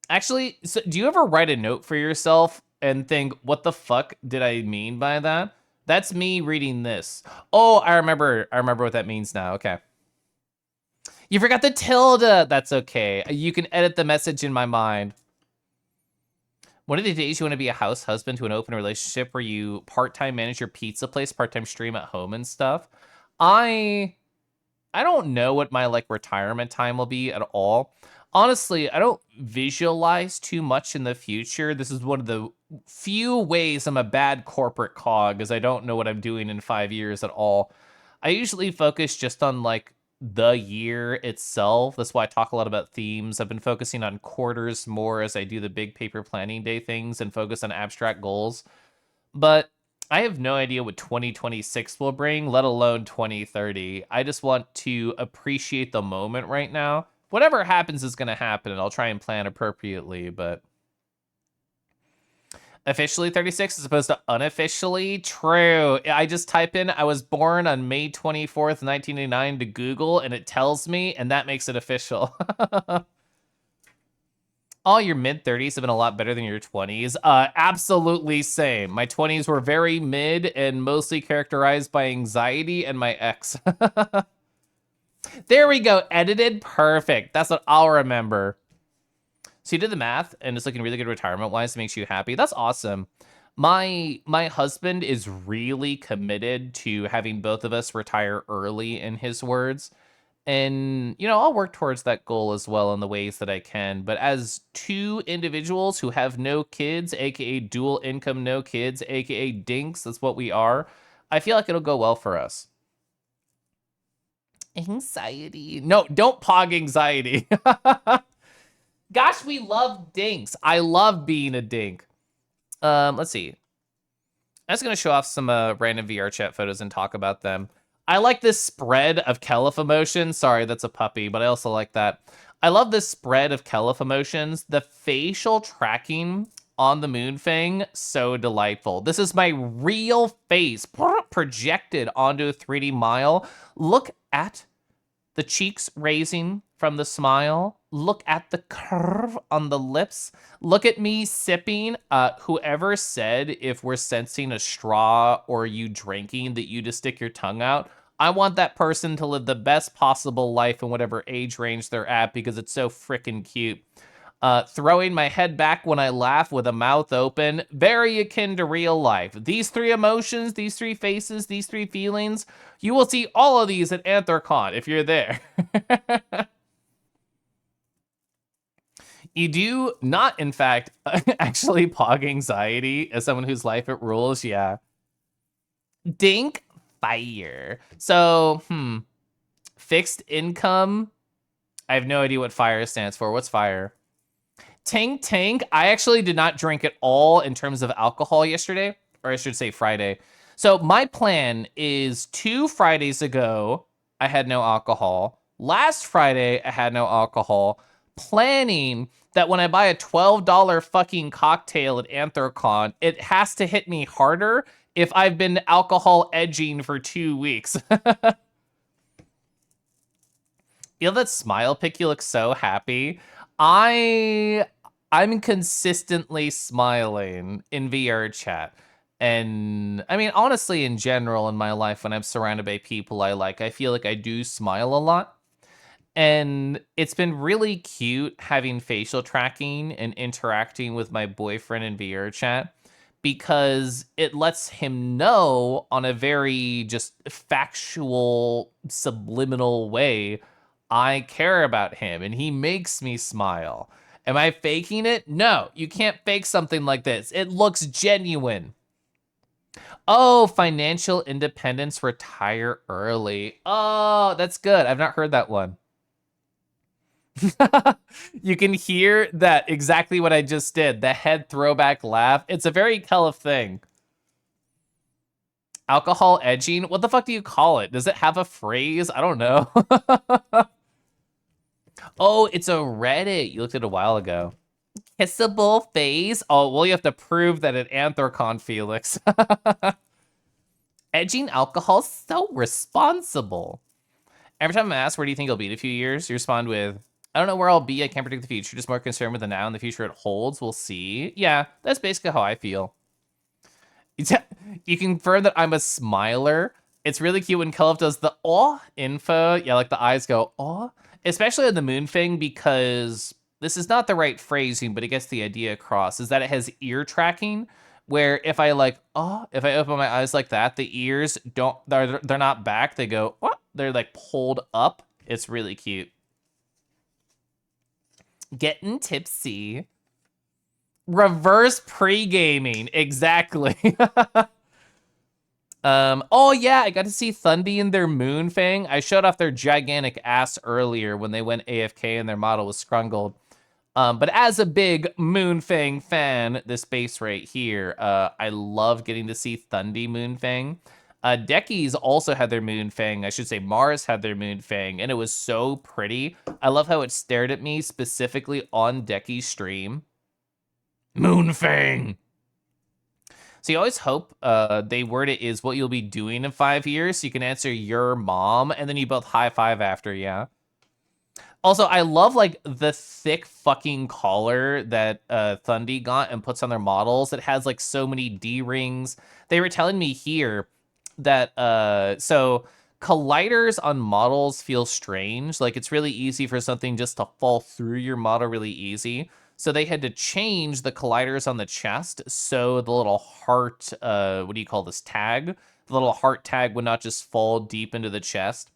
Actually, so do you ever write a note for yourself and think, what the fuck did I mean by that? That's me reading this. Oh, I remember what that means now. Okay. You forgot the tilde. That's okay. You can edit the message in my mind. One of the days you want to be a house husband to an open relationship where you part-time manage your pizza place, part-time stream at home and stuff. I don't know what my like retirement time will be at all. Honestly, I don't visualize too much in the future. This is one of the few ways I'm a bad corporate cog, is I don't know what I'm doing in 5 years at all. I usually focus just on like the year itself. That's why I talk a lot about themes. I've been focusing on quarters more as I do the big paper planning day things and focus on abstract goals. But I have no idea what 2026 will bring, let alone 2030. I just want to appreciate the moment right now. Whatever happens is going to happen, and I'll try and plan appropriately, but officially 36 as opposed to unofficially? True. I just type in, I was born on May 24th, 1989 to Google, and it tells me, and that makes it official. Oh, your mid-30s have been a lot better than your 20s. Absolutely same. My 20s were very mid and mostly characterized by anxiety and my ex. There we go. Edited. Perfect. That's what I'll remember. So you did the math, and it's looking really good retirement-wise. It makes you happy. That's awesome. My husband is really committed to having both of us retire early, in his words. And, you know, I'll work towards that goal as well in the ways that I can. But as two individuals who have no kids, aka dual income, no kids, aka dinks, that's what we are, I feel like it'll go well for us. Anxiety. No, don't pog anxiety. Gosh, we love dinks. I love being a dink. Let's see. I'm just going to show off some random VR chat photos and talk about them. I like this spread of Kelif emotions. Sorry, that's a puppy, but I also like that. I love this spread of Kelif emotions. The facial tracking on the Moonfang, so delightful. This is my real face projected onto a 3D mile. Look at the cheeks raising from the smile. Look at the curve on the lips. Look at me sipping. Whoever said if we're sensing a straw or you drinking that you just stick your tongue out, I want that person to live the best possible life in whatever age range they're at because it's so freaking cute. Throwing my head back when I laugh with a mouth open, very akin to real life. These three emotions, these three faces, these three feelings, you will see all of these at Anthrocon if you're there. You do not, in fact, actually pog anxiety as someone whose life it rules, yeah. Dink fire. So, fixed income. I have no idea what FIRE stands for. What's FIRE? Tank Tank. I actually did not drink at all in terms of alcohol yesterday, or I should say Friday. So my plan is 2 Fridays ago, I had no alcohol. Last Friday, I had no alcohol. Planning that when I buy a $12 fucking cocktail at Anthrocon, it has to hit me harder if I've been alcohol edging for 2 weeks. You know that smile pic? You look so happy. I'm consistently smiling in VR chat. And I mean, honestly, in general, in my life, when I'm surrounded by people I like, I feel like I do smile a lot. And it's been really cute having facial tracking and interacting with my boyfriend in VR chat because it lets him know on a very just factual, subliminal way I care about him and he makes me smile. Am I faking it? No, you can't fake something like this. It looks genuine. Oh, financial independence, retire early. Oh, that's good. I've not heard that one. You can hear that exactly what I just did. The head throwback laugh. It's a very Kelif thing. Alcohol edging? What the fuck do you call it? Does it have a phrase? I don't know. Oh, it's a Reddit. You looked at it a while ago. Kissable face? Oh, well, you have to prove that at Anthrocon, Felix. Edging alcohol? So responsible. Every time I'm asked, where do you think it'll be in a few years? You respond with, I don't know where I'll be. I can't predict the future. Just more concerned with the now and the future it holds. We'll see. Yeah, that's basically how I feel. You confirm that I'm a smiler. It's really cute when Kelv does the "oh" info. Yeah, like the eyes go "oh," especially on the moon thing, because this is not the right phrasing, but it gets the idea across. Is that it has ear tracking, where if I like if I open my eyes like that, the ears don't they're not back. They go "oh," they're like pulled up. It's really cute. Getting tipsy. Reverse pre-gaming, exactly. Oh yeah, I got to see Thundy and their moon thing. I showed off their gigantic ass earlier when they went AFK and their model was scrungled. But as a big Moon Fang fan, this base right here, I love getting to see Thundy Moon Fang. Deckies also had their Moon Fang. I should say Mars had their Moon Fang, and it was so pretty. I love how it stared at me specifically on Decky's stream. Moon Fang! So you always hope they word it is what you'll be doing in 5 years, so you can answer your mom, and then you both high five after, yeah. Also, I love like the thick fucking collar that Thundy got and puts on their models. It has like so many D-rings. They were telling me here that so colliders on models feel strange. Like it's really easy for something just to fall through your model really easy. So they had to change the colliders on the chest so the little heart, what do you call this, tag? The little heart tag would not just fall deep into the chest.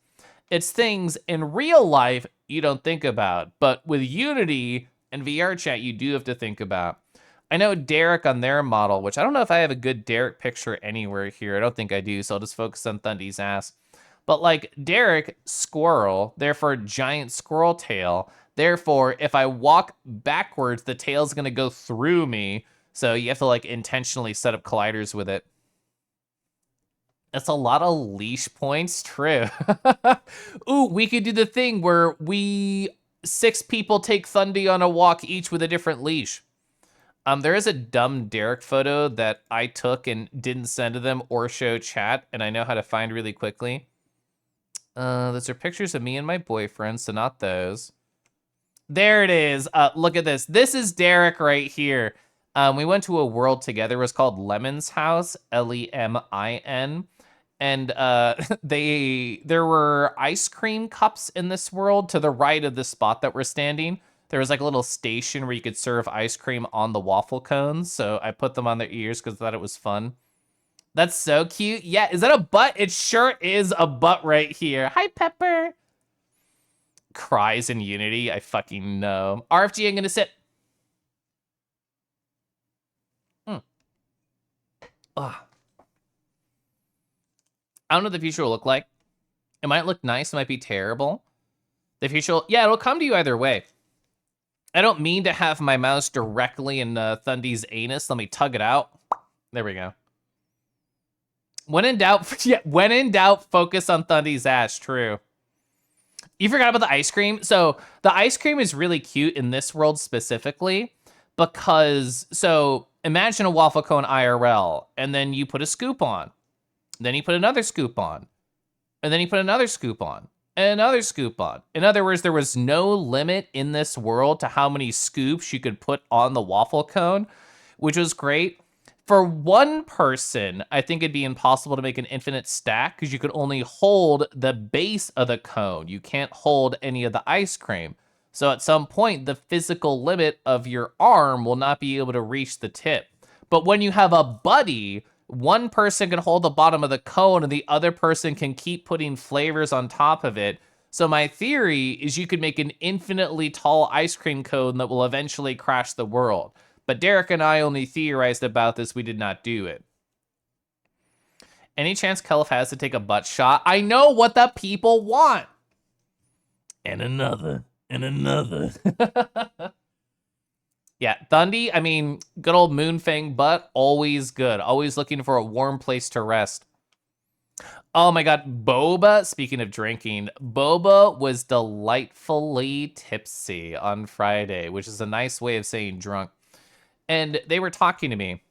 It's things in real life you don't think about, but with Unity and VR chat, you do have to think about. I know Derek on their model, which I don't know if I have a good Derek picture anywhere here. I don't think I do, so I'll just focus on Thundy's ass. But like Derek, squirrel, therefore giant squirrel tail. Therefore, if I walk backwards, the tail's gonna go through me. So you have to like intentionally set up colliders with it. That's a lot of leash points, true. Ooh, we could do the thing where 6 people take Thundy on a walk, each with a different leash. There is a dumb Derek photo that I took and didn't send to them or show chat, and I know how to find really quickly. Those are pictures of me and my boyfriend, so not those. There it is. Look at this. This is Derek right here. We went to a world together. It was called Lemon's House, Lemin. And there were ice cream cups in this world to the right of the spot that we're standing. There was like a little station where you could serve ice cream on the waffle cones. So I put them on their ears because I thought it was fun. That's so cute. Yeah, is that a butt? It sure is a butt right here. Hi, Pepper. Cries in Unity. I fucking know. RFG, I'm gonna sit. Ugh. I don't know what the future will look like. It might look nice. It might be terrible. The future, yeah, it'll come to you either way. I don't mean to have my mouse directly in Thundy's anus. Let me tug it out. There we go. When in doubt, yeah, when in doubt, focus on Thundy's ass. True. You forgot about the ice cream. So the ice cream is really cute in this world specifically because, so imagine a waffle cone IRL, and then you put a scoop on. Then you put another scoop on. And then you put another scoop on. And another scoop on. In other words, there was no limit in this world to how many scoops you could put on the waffle cone, which was great. For one person, I think it'd be impossible to make an infinite stack because you could only hold the base of the cone. You can't hold any of the ice cream. So at some point, the physical limit of your arm will not be able to reach the tip. But when you have a buddy, one person can hold the bottom of the cone and the other person can keep putting flavors on top of it. So my theory is you could make an infinitely tall ice cream cone that will eventually crash the world. But Derek and I only theorized about this. We did not do it. Any chance Kelf has to take a butt shot? I know what the people want. And another. And another. Yeah, Thundy, I mean, good old Moonfang butt, always good. Always looking for a warm place to rest. Oh my god, boba, speaking of drinking, boba was delightfully tipsy on Friday, which is a nice way of saying drunk. And they were talking to me.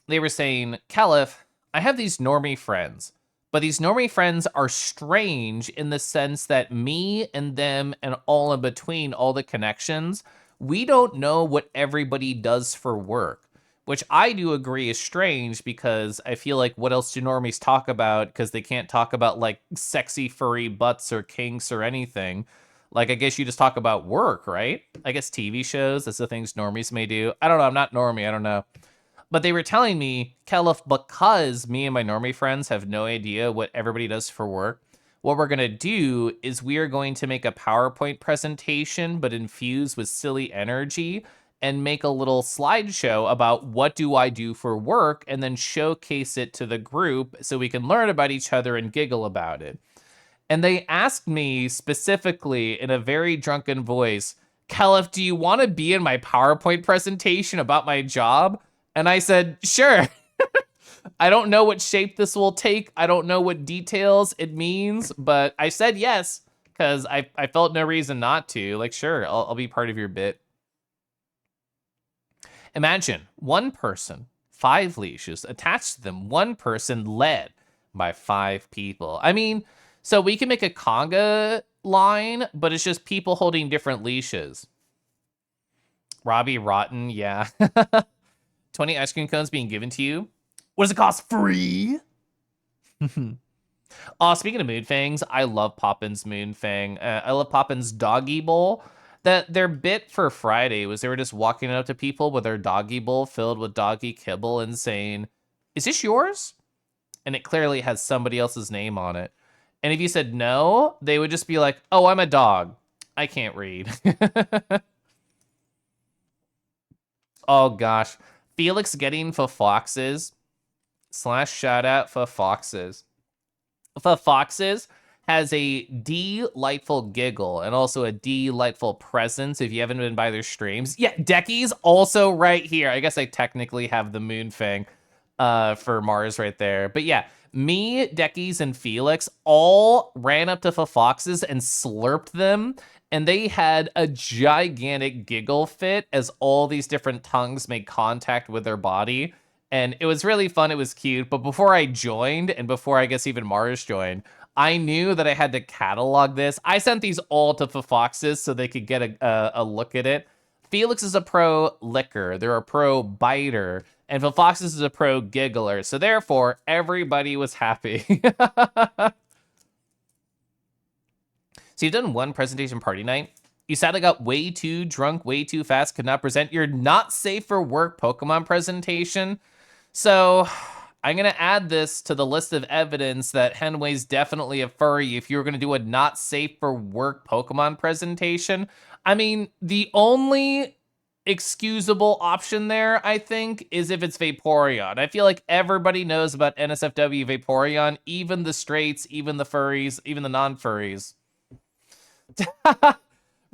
They were saying, Caliph, I have these normie friends, but these normie friends are strange in the sense that me and them and all in between, all the connections, we don't know what everybody does for work, which I do agree is strange because I feel like what else do normies talk about? Because they can't talk about like sexy furry butts or kinks or anything. Like, I guess you just talk about work, right? I guess TV shows, that's the things normies may do. I don't know. I'm not normie. I don't know. But they were telling me, Caliph, because me and my normie friends have no idea what everybody does for work, what we're going to do is we are going to make a PowerPoint presentation, but infused with silly energy and make a little slideshow about what do I do for work and then showcase it to the group so we can learn about each other and giggle about it. And they asked me specifically in a very drunken voice, Caliph, do you want to be in my PowerPoint presentation about my job? And I said, sure. I don't know what shape this will take. I don't know what details it means, but I said yes because I felt no reason not to. Like, sure, I'll be part of your bit. Imagine one person, 5 leashes attached to them, one person led by 5 people. I mean, so we can make a conga line, but it's just people holding different leashes. Robbie Rotten, yeah. 20 ice cream cones being given to you. What does it cost? Free? Oh, speaking of Moonfangs, I love Poppin's Moonfang. I love Poppin's Doggy Bowl. That their bit for Friday was they were just walking up to people with their doggy bowl filled with doggy kibble and saying, "Is this yours?" And it clearly has somebody else's name on it. And if you said no, they would just be like, "Oh, I'm a dog. I can't read." Oh gosh. Felix getting for foxes / shout out for foxes. For foxes has a delightful giggle and also a delightful presence if you haven't been by their streams. Yeah, Decky's also right here. I guess I technically have the moon fang for Mars right there. But yeah, me, Decky's, and Felix all ran up to foxes and slurped them. And they had a gigantic giggle fit as all these different tongues made contact with their body. And it was really fun. It was cute. But before I joined, and before I guess even Mars joined, I knew that I had to catalog this. I sent these all to foxes so they could get a look at it. Felix is a pro licker. They're a pro biter. And foxes is a pro giggler. So therefore, everybody was happy. So you've done one presentation party night. You sadly got way too drunk, way too fast, could not present your not safe for work Pokemon presentation. So I'm going to add this to the list of evidence that Henway's definitely a furry if you were going to do a not safe for work Pokemon presentation. I mean, the only excusable option there, I think, is if it's Vaporeon. I feel like everybody knows about NSFW Vaporeon, even the straights, even the furries, even the non-furries.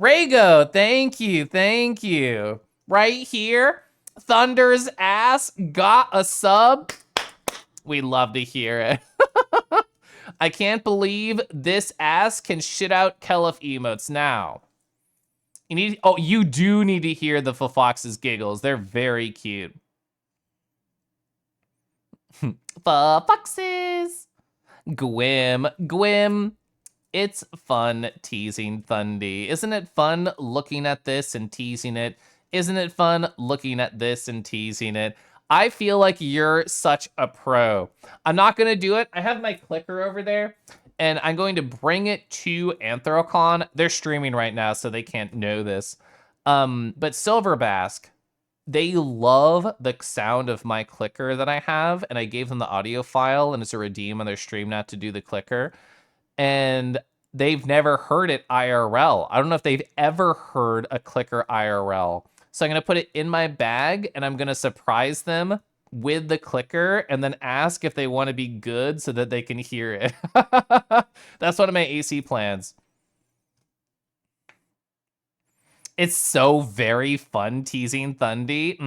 Rago, thank you, thank you. Right here, Thunder's ass got a sub. We love to hear it. I can't believe this ass can shit out Caliph emotes now. You do need to hear the Fox's giggles. They're very cute. Foxes. Gwim. It's fun teasing Thundy. Isn't it fun looking at this and teasing it? Isn't it fun looking at this and teasing it? I feel like you're such a pro. I'm not going to do it. I have my clicker over there, and I'm going to bring it to Anthrocon. They're streaming right now, so they can't know this. But Silverbask, they love the sound of my clicker that I have, and I gave them the audio file, and it's a redeem on their stream now to do the clicker. And they've never heard it IRL. I don't know if they've ever heard a clicker IRL. So I'm going to put it in my bag, and I'm going to surprise them with the clicker and then ask if they want to be good so that they can hear it. That's one of my AC plans. It's so very fun teasing Thundy.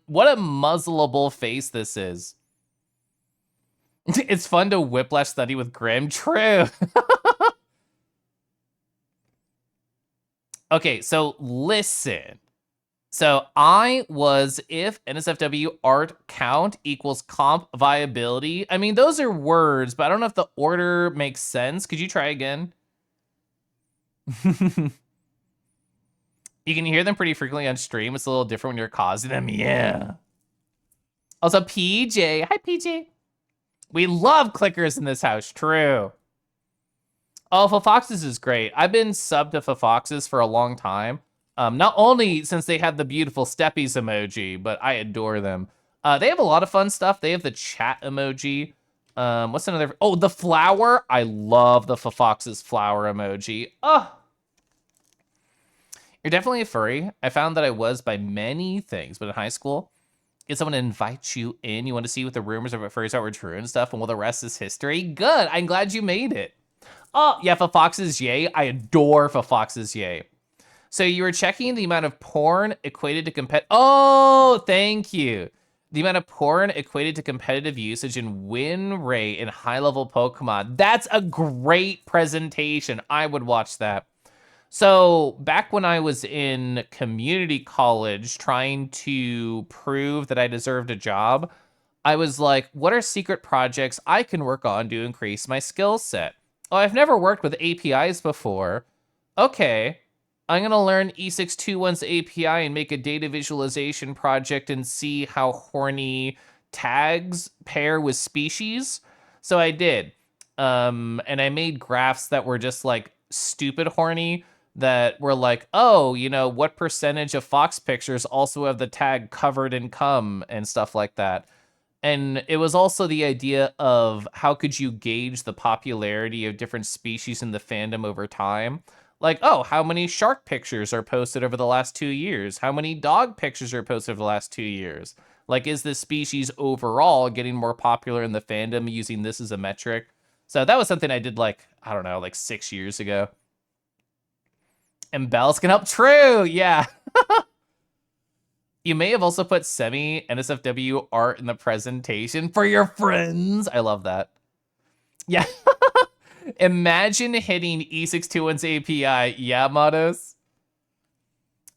What a muzzleable face this is. It's fun to whiplash study with Grim. True. Okay, so listen. So I was if NSFW art count equals comp viability. I mean, those are words, but I don't know if the order makes sense. Could you try again? You can hear them pretty frequently on stream. It's a little different when you're causing them. Yeah. Also, PJ. Hi, PJ. We love clickers in this house. True. Oh, for Foxes is great. I've been subbed to for Foxes for a long time. Not only since they had the beautiful steppies emoji, but I adore them. They have a lot of fun stuff. They have the chat emoji. What's another? Oh, the flower. I love the for Foxes flower emoji. Oh, you're definitely a furry. I found that I was by many things, but in high school, get someone to invite you in. You want to see what the rumors about furries are were true and stuff, and well, the rest is history. Good. I'm glad you made it. Oh, yeah, for Foxes, yay. I adore for Foxes, yay. So you were checking the amount of porn equated to Oh, thank you. The amount of porn equated to competitive usage and win rate in high-level Pokemon. That's a great presentation. I would watch that. So back when I was in community college trying to prove that I deserved a job, I was like, what are secret projects I can work on to increase my skill set? Oh, I've never worked with APIs before. Okay, I'm gonna learn E621's API and make a data visualization project and see how horny tags pair with species. So I did. And I made graphs that were just like stupid horny that were like, oh, you know, what percentage of Fox pictures also have the tag covered in cum and stuff like that. And it was also the idea of how could you gauge the popularity of different species in the fandom over time? Like, oh, how many shark pictures are posted over the last 2 years? How many dog pictures are posted over the last 2 years? Like, is this species overall getting more popular in the fandom using this as a metric? So that was something I did like, I don't know, like 6 years ago. And bells can help. True, yeah. You may have also put semi-NSFW art in the presentation for your friends. I love that. Yeah. Imagine hitting E621's API. Yeah, Matos.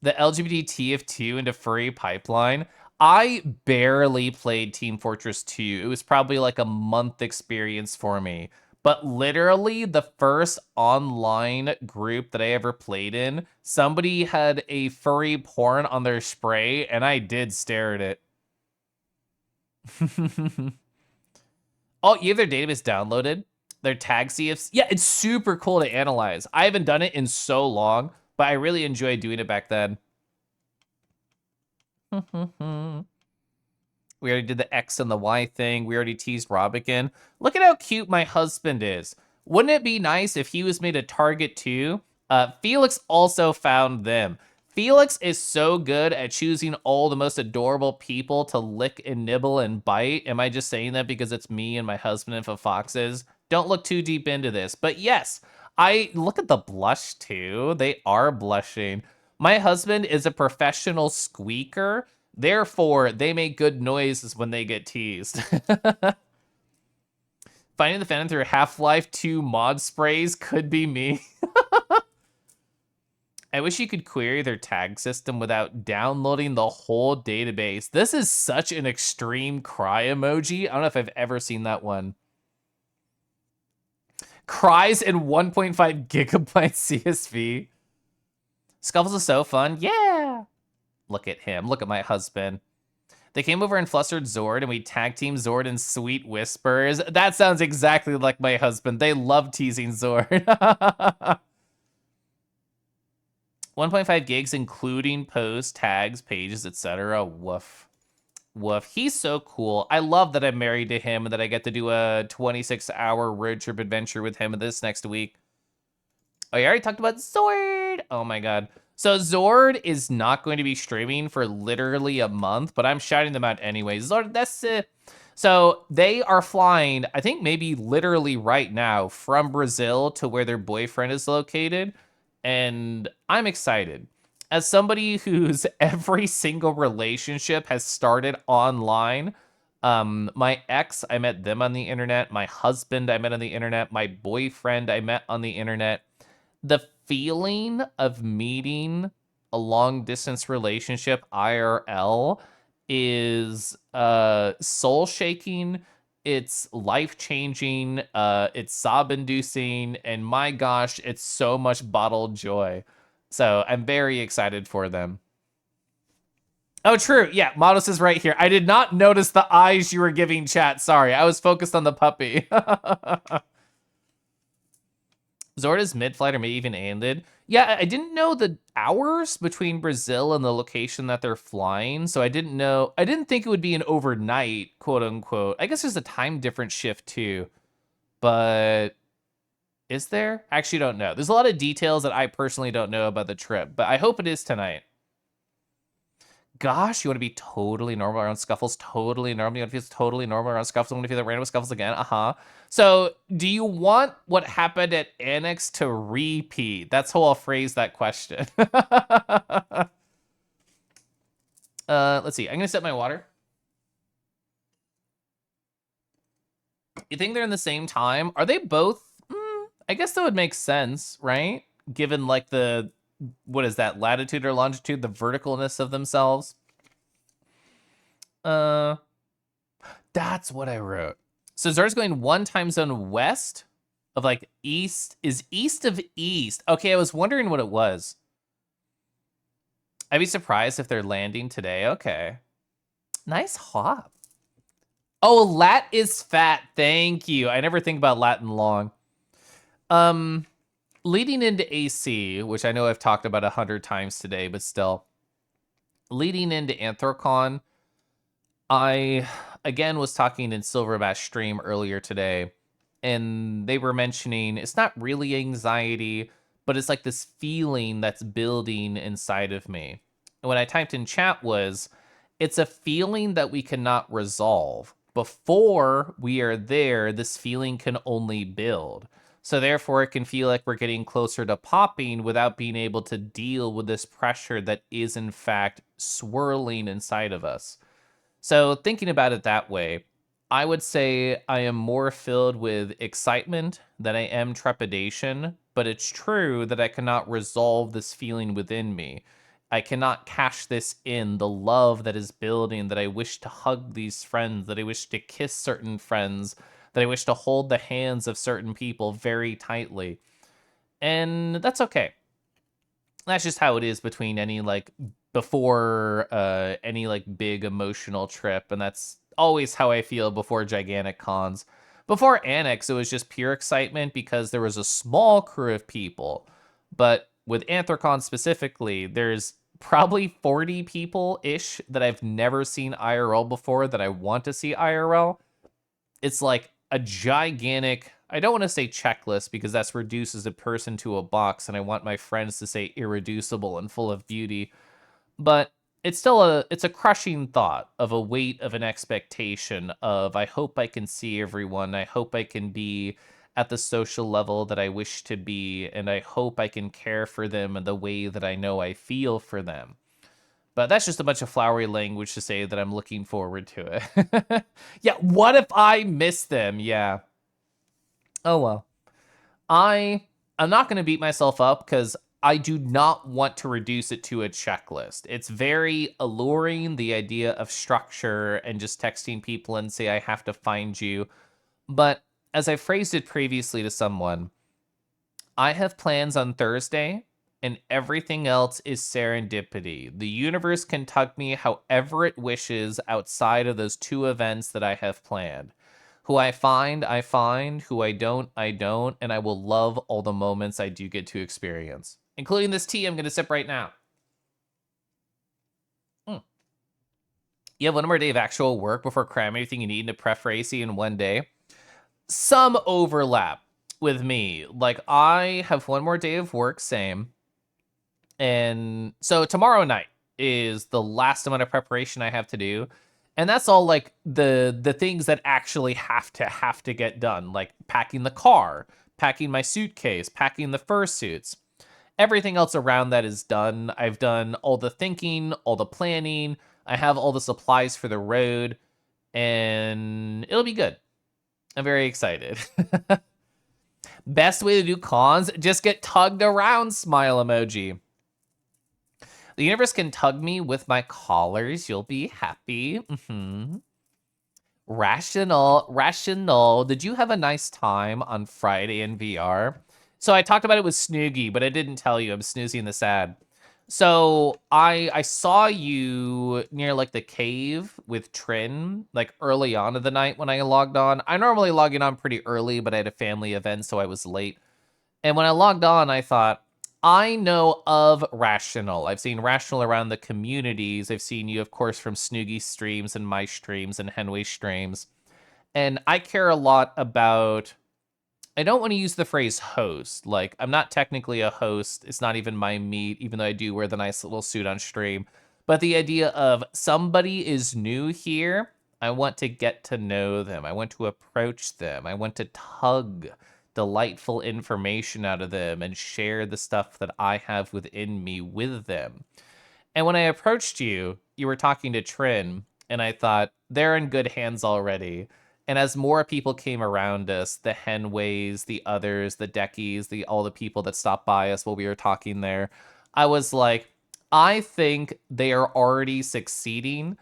The LGBT TF2 into furry pipeline. I barely played Team Fortress 2. It was probably like a month experience for me. But literally the first online group that I ever played in, somebody had a furry porn on their spray, and I did stare at it. Oh, you have their database downloaded? Their tag CFs? Yeah, it's super cool to analyze. I haven't done it in so long, but I really enjoyed doing it back then. We already did the X and the Y thing. We already teased Rob again. Look at how cute my husband is. Wouldn't it be nice if he was made a target too? Felix also found them. Felix is so good at choosing all the most adorable people to lick and nibble and bite. Am I just saying that because it's me and my husband and for foxes? Don't look too deep into this. But yes, I look at the blush too. They are blushing. My husband is a professional squeaker. Therefore, they make good noises when they get teased. Finding the Phantom through Half-Life 2 mod sprays could be me. I wish you could query their tag system without downloading the whole database. This is such an extreme cry emoji. I don't know if I've ever seen that one. Cries in 1.5 gigabyte CSV. Scuffles is so fun. Yeah. Look at him. Look at my husband. They came over and flustered Zord, and we tag team Zord in sweet whispers. That sounds exactly like my husband. They love teasing Zord. 1.5 gigs, including posts, tags, pages, etc. Woof. Woof. He's so cool. I love that I'm married to him and that I get to do a 26-hour road trip adventure with him this next week. Oh, you already talked about Zord. Oh my god. So Zord is not going to be streaming for literally a month, but I'm shouting them out anyway. Zord, that's it. So they are flying, I think maybe literally right now, from Brazil to where their boyfriend is located. And I'm excited. As somebody whose every single relationship has started online, My ex, I met them on the internet. My husband, I met on the internet. My boyfriend, I met on the internet. The feeling of meeting a long distance relationship IRL is soul shaking. It's life changing. It's sob inducing. And my gosh, it's so much bottled joy. So I'm very excited for them. Oh, true. Yeah, Modest is right here. I did not notice the eyes you were giving chat. Sorry, I was focused on the puppy. Zorda's mid-flight or maybe even ended. Yeah, I didn't know the hours between Brazil and the location that they're flying, so I didn't know. I didn't think it would be an overnight, quote unquote. I guess there's a time difference shift too, but is there? I actually don't know. There's a lot of details that I personally don't know about the trip, but I hope it is tonight. Gosh, you want to be totally normal around scuffles, totally normal. You want to feel totally normal around scuffles. You want to feel the random scuffles again. So, do you want what happened at Annex to repeat? That's how I'll phrase that question. Let's see. I'm gonna set my water. You think they're in the same time? Are they both? I guess that would make sense, right? Given like the what is that, latitude or longitude, the verticalness of themselves. That's what I wrote. So Zar's going one time zone west of like east, is east of east. Okay, I was wondering what it was. I'd be surprised if they're landing today. Okay. Nice hop. Oh, lat is fat. Thank you. I never think about lat and long. Leading into AC, which I know I've talked about 100 times today, but still. Leading into Anthrocon, I, again, was talking in Silverbash stream earlier today, and they were mentioning it's not really anxiety, but it's like this feeling that's building inside of me. And what I typed in chat was, it's a feeling that we cannot resolve. Before we are there, this feeling can only build. So therefore, it can feel like we're getting closer to popping without being able to deal with this pressure that is, in fact, swirling inside of us. So thinking about it that way, I would say I am more filled with excitement than I am trepidation, but it's true that I cannot resolve this feeling within me. I cannot cash this in, the love that is building, that I wish to hug these friends, that I wish to kiss certain friends, that I wish to hold the hands of certain people very tightly. And that's okay. That's just how it is between any like before any like big emotional trip, and that's always how I feel before gigantic cons. Before Annex, it was just pure excitement because there was a small crew of people. But with Anthrocon specifically, there's probably 40 people-ish that I've never seen IRL before that I want to see IRL. It's like a gigantic, I don't want to say checklist because that's reduces a person to a box, and I want my friends to say irreducible and full of beauty. But it's still it's a crushing thought of a weight of an expectation of, I hope I can see everyone. I hope I can be at the social level that I wish to be, and I hope I can care for them in the way that I know I feel for them. But that's just a bunch of flowery language to say that I'm looking forward to it. Yeah, what if I miss them? Yeah. Oh, well. I'm not going to beat myself up because I do not want to reduce it to a checklist. It's very alluring, the idea of structure and just texting people and say, I have to find you. But as I phrased it previously to someone, I have plans on Thursday, and everything else is serendipity. The universe can tug me however it wishes outside of those two events that I have planned. Who I find, I find. Who I don't, I don't. And I will love all the moments I do get to experience, including this tea I'm going to sip right now. You have one more day of actual work before cramming everything you need into prep for AC in one day. Some overlap with me. Like, I have one more day of work, same. And so tomorrow night is the last amount of preparation I have to do. And that's all like the things that actually have to get done, like packing the car, packing my suitcase, packing the fursuits. Everything else around that is done. I've done all the thinking, all the planning. I have all the supplies for the road. and it'll be good. I'm very excited. Best way to do cons, just get tugged around, smile emoji. The universe can tug me with my collars. You'll be happy. Rational. Did you have a nice time on Friday in VR? So I talked about it with Snoogie, but I didn't tell you. I'm snoozing the sad. So I saw you near like the cave with Trin, like early on of the night when I logged on. I normally log in on pretty early, but I had a family event, so I was late. And when I logged on, I thought, I know of Rational. I've seen Rational around the communities. I've seen you, of course, from Snoogie streams and my streams and Henway streams. And I care a lot about, I don't want to use the phrase host. Like, I'm not technically a host. It's not even my meat, even though I do wear the nice little suit on stream. But the idea of somebody is new here, I want to get to know them. I want to approach them. I want to tug delightful information out of them and share the stuff that I have within me with them. And when I approached you, you were talking to Trin, and I thought, they're in good hands already. And as more people came around us, the Henways, the others, the Deckies, all the people that stopped by us while we were talking there, I was like, I think they are already succeeding,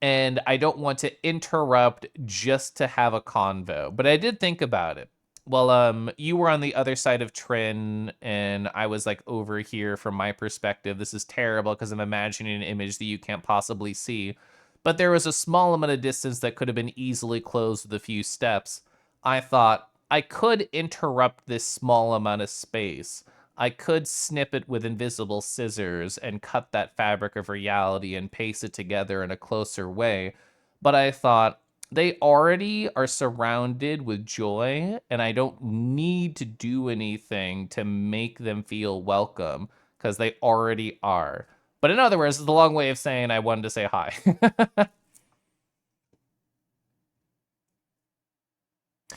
and I don't want to interrupt just to have a convo. But I did think about it. Well, you were on the other side of Trin, and I was like over here from my perspective. This is terrible because I'm imagining an image that you can't possibly see. But there was a small amount of distance that could have been easily closed with a few steps. I thought I could interrupt this small amount of space. I could snip it with invisible scissors and cut that fabric of reality and paste it together in a closer way. But I thought, they already are surrounded with joy, and I don't need to do anything to make them feel welcome, because they already are. But in other words, it's a long way of saying I wanted to say hi.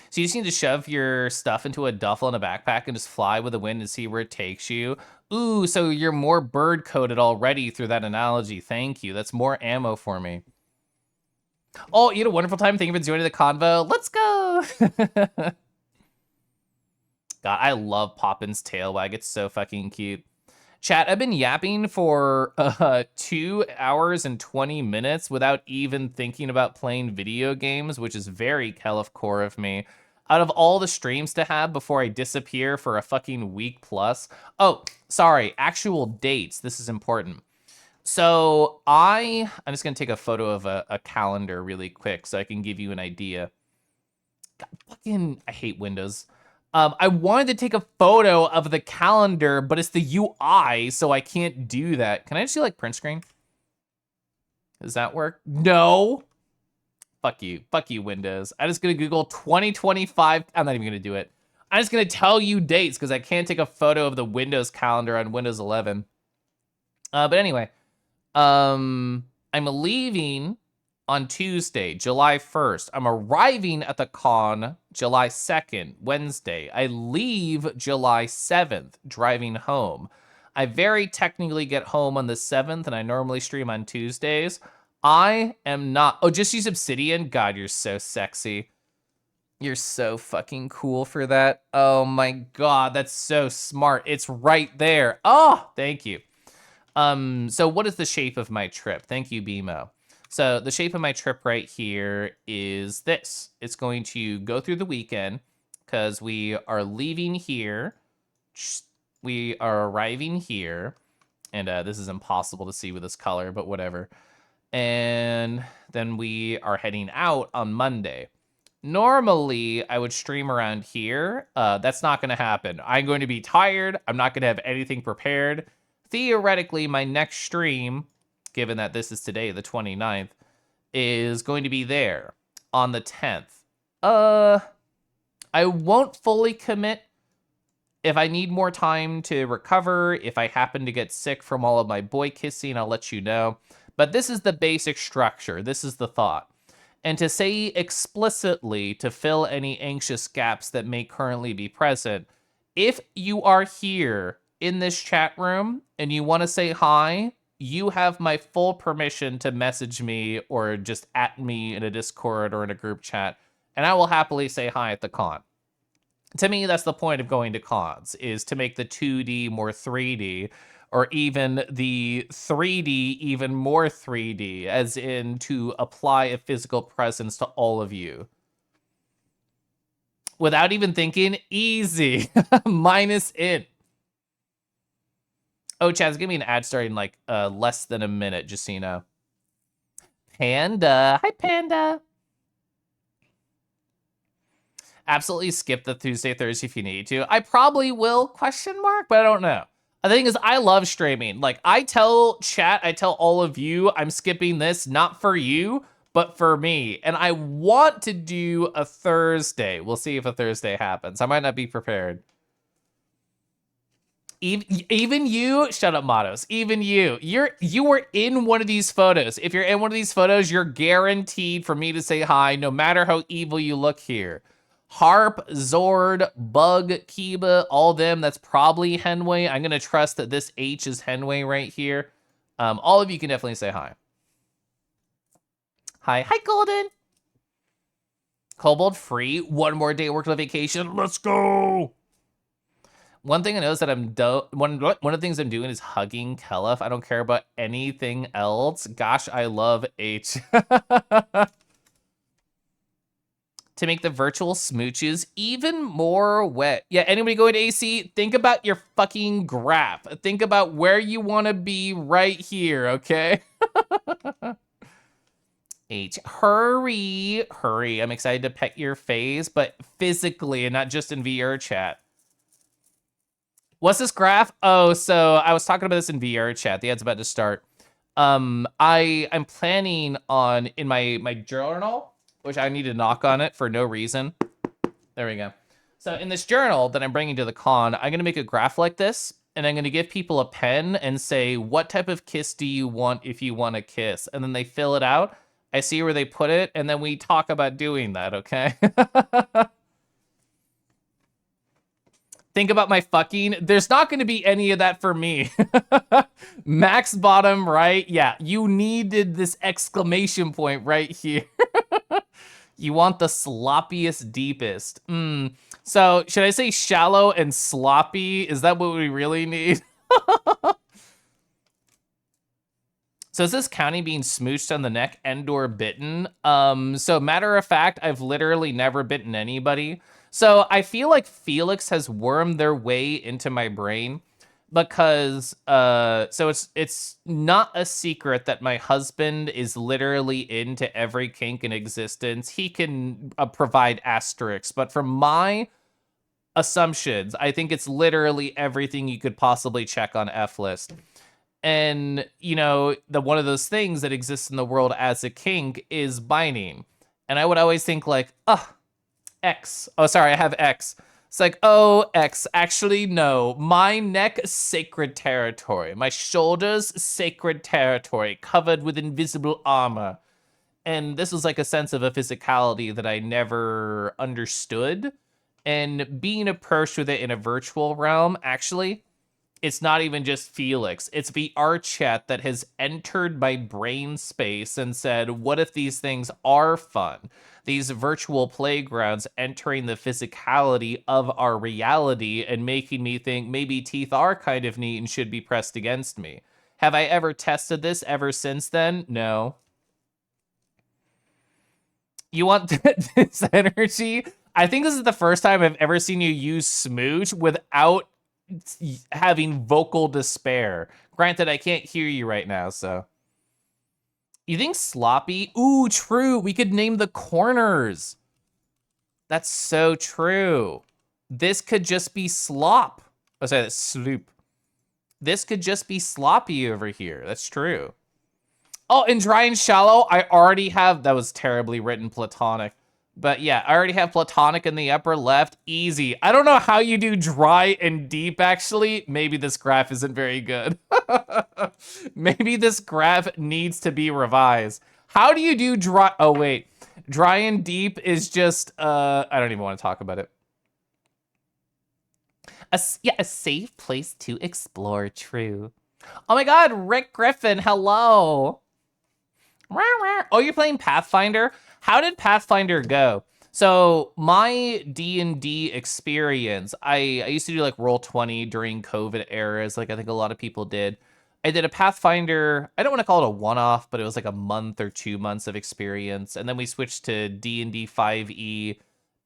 So you just need to shove your stuff into a duffel and a backpack and just fly with the wind and see where it takes you. Ooh, so you're more bird-coded already through that analogy. Thank you. That's more ammo for me. Oh, you had a wonderful time. Thank you for joining the convo. Let's go. God, I love Poppin's tail wag. It's so fucking cute. Chat, I've been yapping for 2 hours and 20 minutes without even thinking about playing video games, which is very Kelif core of me. Out of all the streams to have before I disappear for a fucking week plus. Oh, sorry, actual dates. This is important. So I'm just gonna take a photo of a calendar really quick so I can give you an idea. God, fucking, I hate Windows. I wanted to take a photo of the calendar, but it's the UI, so I can't do that. Can I just do like print screen? Does that work? No. Fuck you, Windows. I'm just gonna Google 2025. I'm not even gonna do it. I'm just gonna tell you dates because I can't take a photo of the Windows calendar on Windows 11. But anyway. I'm leaving on Tuesday, July 1st. I'm arriving at the con July 2nd, Wednesday. I leave July 7th, driving home. I very technically get home on the 7th, and I normally stream on Tuesdays. I am not... Oh, just use Obsidian? God, you're so sexy. You're so fucking cool for that. Oh my God, that's so smart. It's right there. Oh, thank you. So what is the shape of my trip? Thank you, BMO. So the shape of my trip right here is this. It's going to go through the weekend because we are leaving here. We are arriving here. And this is impossible to see with this color, but whatever. And then we are heading out on Monday. Normally, I would stream around here. That's not going to happen. I'm going to be tired. I'm not going to have anything prepared. Theoretically, my next stream, given that this is today, the 29th, is going to be there on the 10th. I won't fully commit. If I need more time to recover, if I happen to get sick from all of my boy kissing, I'll let you know. But this is the basic structure. This is the thought. And to say explicitly, to fill any anxious gaps that may currently be present, if you are here in this chat room and you want to say hi, you have my full permission to message me or just at me in a Discord or in a group chat, and I will happily say hi at the con. To me, that's the point of going to cons, is to make the 2D more 3D, or even the 3D even more 3D, as in to apply a physical presence to all of you. Without even thinking, easy. Minus it. Oh, Chaz, give me an ad starting like less than a minute, just so you know. Panda. Hi, Panda. Absolutely skip the Tuesday, Thursday if you need to. I probably will, question mark, but I don't know. The thing is, I love streaming. Like, I tell chat, I tell all of you, I'm skipping this, not for you, but for me. And I want to do a Thursday. We'll see if a Thursday happens. I might not be prepared. Even you, shut up, Matos. Even you were in one of these photos. If you're in one of these photos, you're guaranteed for me to say hi, no matter how evil you look here. Harp, Zord, Bug, Kiba, all them, that's probably Henway. I'm gonna trust that this H is Henway right here. All of you can definitely say hi. Hi, Golden. Kobold free, one more day work on vacation. Let's go. One thing I know is that one of the things I'm doing is hugging Kelef. I don't care about anything else. Gosh, I love H. To make the virtual smooches even more wet. Yeah, anybody going to AC? Think about your fucking graph. Think about where you want to be right here, okay? H, hurry. I'm excited to pet your face, but physically and not just in VR chat. What's this graph? Oh, so I was talking about this in VR chat. The ad's about to start. I'm planning on, in my journal, which I need to knock on it for no reason. There we go. So in this journal that I'm bringing to the con, I'm gonna make a graph like this, and I'm gonna give people a pen and say, what type of kiss do you want if you want a kiss? And then they fill it out. I see where they put it, and then we talk about doing that, okay? Think about my fucking. There's not going to be any of that for me. Max bottom right. Yeah, you needed this exclamation point right here. You want the sloppiest, deepest. So should I say shallow and sloppy? Is that what we really need? So is this counting being smooched on the neck and or bitten? So matter of fact, I've literally never bitten anybody. So I feel like Felix has wormed their way into my brain because so it's not a secret that my husband is literally into every kink in existence. He can provide asterisks, but from my assumptions, I think it's literally everything you could possibly check on F list. And, you know, one of those things that exists in the world as a kink is binding. And I would always think like, X. Oh, sorry, I have X. It's like, oh, X. Actually, no. My neck, sacred territory. My shoulders, sacred territory, covered with invisible armor. And this was like a sense of a physicality that I never understood. And being approached with it in a virtual realm, actually, it's not even just Felix. It's VR chat that has entered my brain space and said, what if these things are fun? These virtual playgrounds entering the physicality of our reality and making me think maybe teeth are kind of neat and should be pressed against me. Have I ever tested this ever since then? No. You want this energy? I think this is the first time I've ever seen you use smooch without having vocal despair. Granted, I can't hear you right now, so. You think sloppy? Ooh, true. We could name the corners. That's so true. This could just be slop. Oh, sorry, that's sloop. This could just be sloppy over here. That's true. Oh, and dry and shallow, I already have, that was terribly written, platonic. But yeah, I already have platonic in the upper left, easy. I don't know how you do dry and deep, actually. Maybe this graph isn't very good. Maybe this graph needs to be revised. How do you do dry, oh wait. Dry and deep is just, I don't even want to talk about it. A safe place to explore, true. Oh my god, Rick Griffin, hello. Oh, you're playing Pathfinder? How did Pathfinder go? So my D&D experience, I used to do like Roll20 during COVID eras, like I think a lot of people did. I did a Pathfinder, I don't want to call it a one-off, but it was like a month or 2 months of experience. And then we switched to D&D 5e,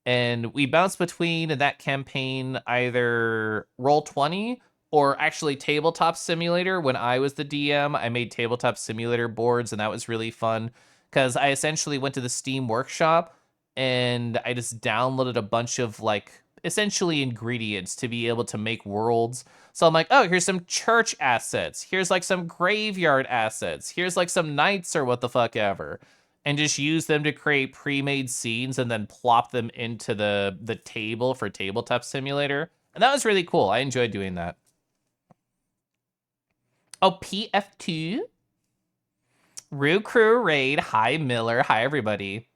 and we bounced between in that campaign either Roll20 or actually Tabletop Simulator. When I was the DM, I made Tabletop Simulator boards, and that was really fun because I essentially went to the Steam Workshop and I just downloaded a bunch of like essentially ingredients to be able to make worlds. So I'm like, oh, here's some church assets. Here's like some graveyard assets. Here's like some knights or what the fuck ever. And just use them to create pre-made scenes and then plop them into the table for Tabletop Simulator. And that was really cool. I enjoyed doing that. Oh, PF2? Rue Crew Raid. Hi, Miller. Hi, everybody.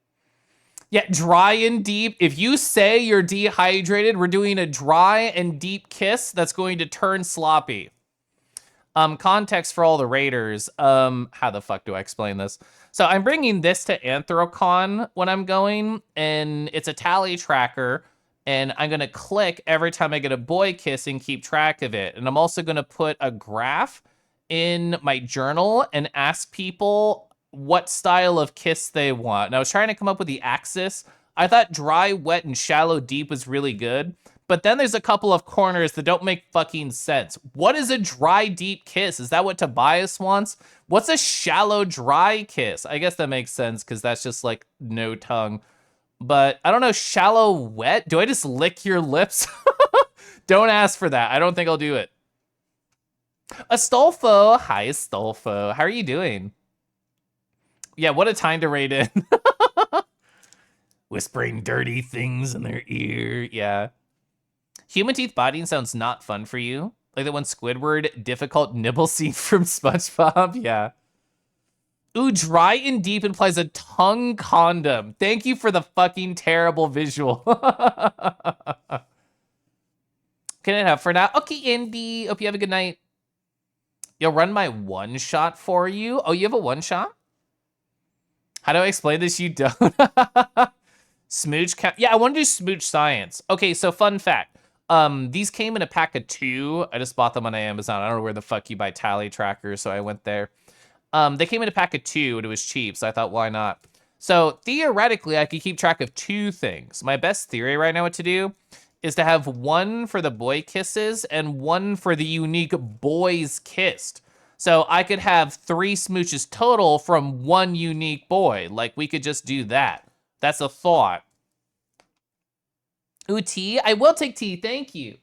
Yeah, dry and deep. If you say you're dehydrated, we're doing a dry and deep kiss that's going to turn sloppy. Context for all the raiders. How the fuck do I explain this? So I'm bringing this to Anthrocon when I'm going, and it's a tally tracker, and I'm gonna click every time I get a boy kiss and keep track of it. And I'm also gonna put a graph in my journal and ask people what style of kiss they want. And I was trying to come up with the axis. I thought dry, wet, and shallow, deep was really good. But then there's a couple of corners that don't make fucking sense. What is a dry, deep kiss? Is that what Tobias wants? What's a shallow, dry kiss? I guess that makes sense because that's just like no tongue. But I don't know, shallow, wet? Do I just lick your lips? Don't ask for that. I don't think I'll do it. Astolfo. Hi, Astolfo. How are you doing? Yeah, what a time to raid in. Whispering dirty things in their ear. Yeah. Human teeth biting sounds not fun for you. Like the one Squidward difficult nibble scene from SpongeBob. Yeah. Ooh, dry and deep implies a tongue condom. Thank you for the fucking terrible visual. Can I have for now? Okay, Indy. Hope you have a good night. You'll run my one shot for you. Oh, you have a one shot? How do I explain this? You don't. Smooch count. Yeah, I want to do smooch science. Okay, so fun fact. These came in a pack of 2. I just bought them on Amazon. I don't know where the fuck you buy tally trackers, so I went there. They came in a pack of 2 and it was cheap, so I thought, why not? So theoretically, I could keep track of 2 things. My best theory right now what to do is to have 1 for the boy kisses and 1 for the unique boys kissed. So I could have 3 smooches total from 1 unique boy. Like, we could just do that. That's a thought. Ooh, tea? I will take tea, thank you.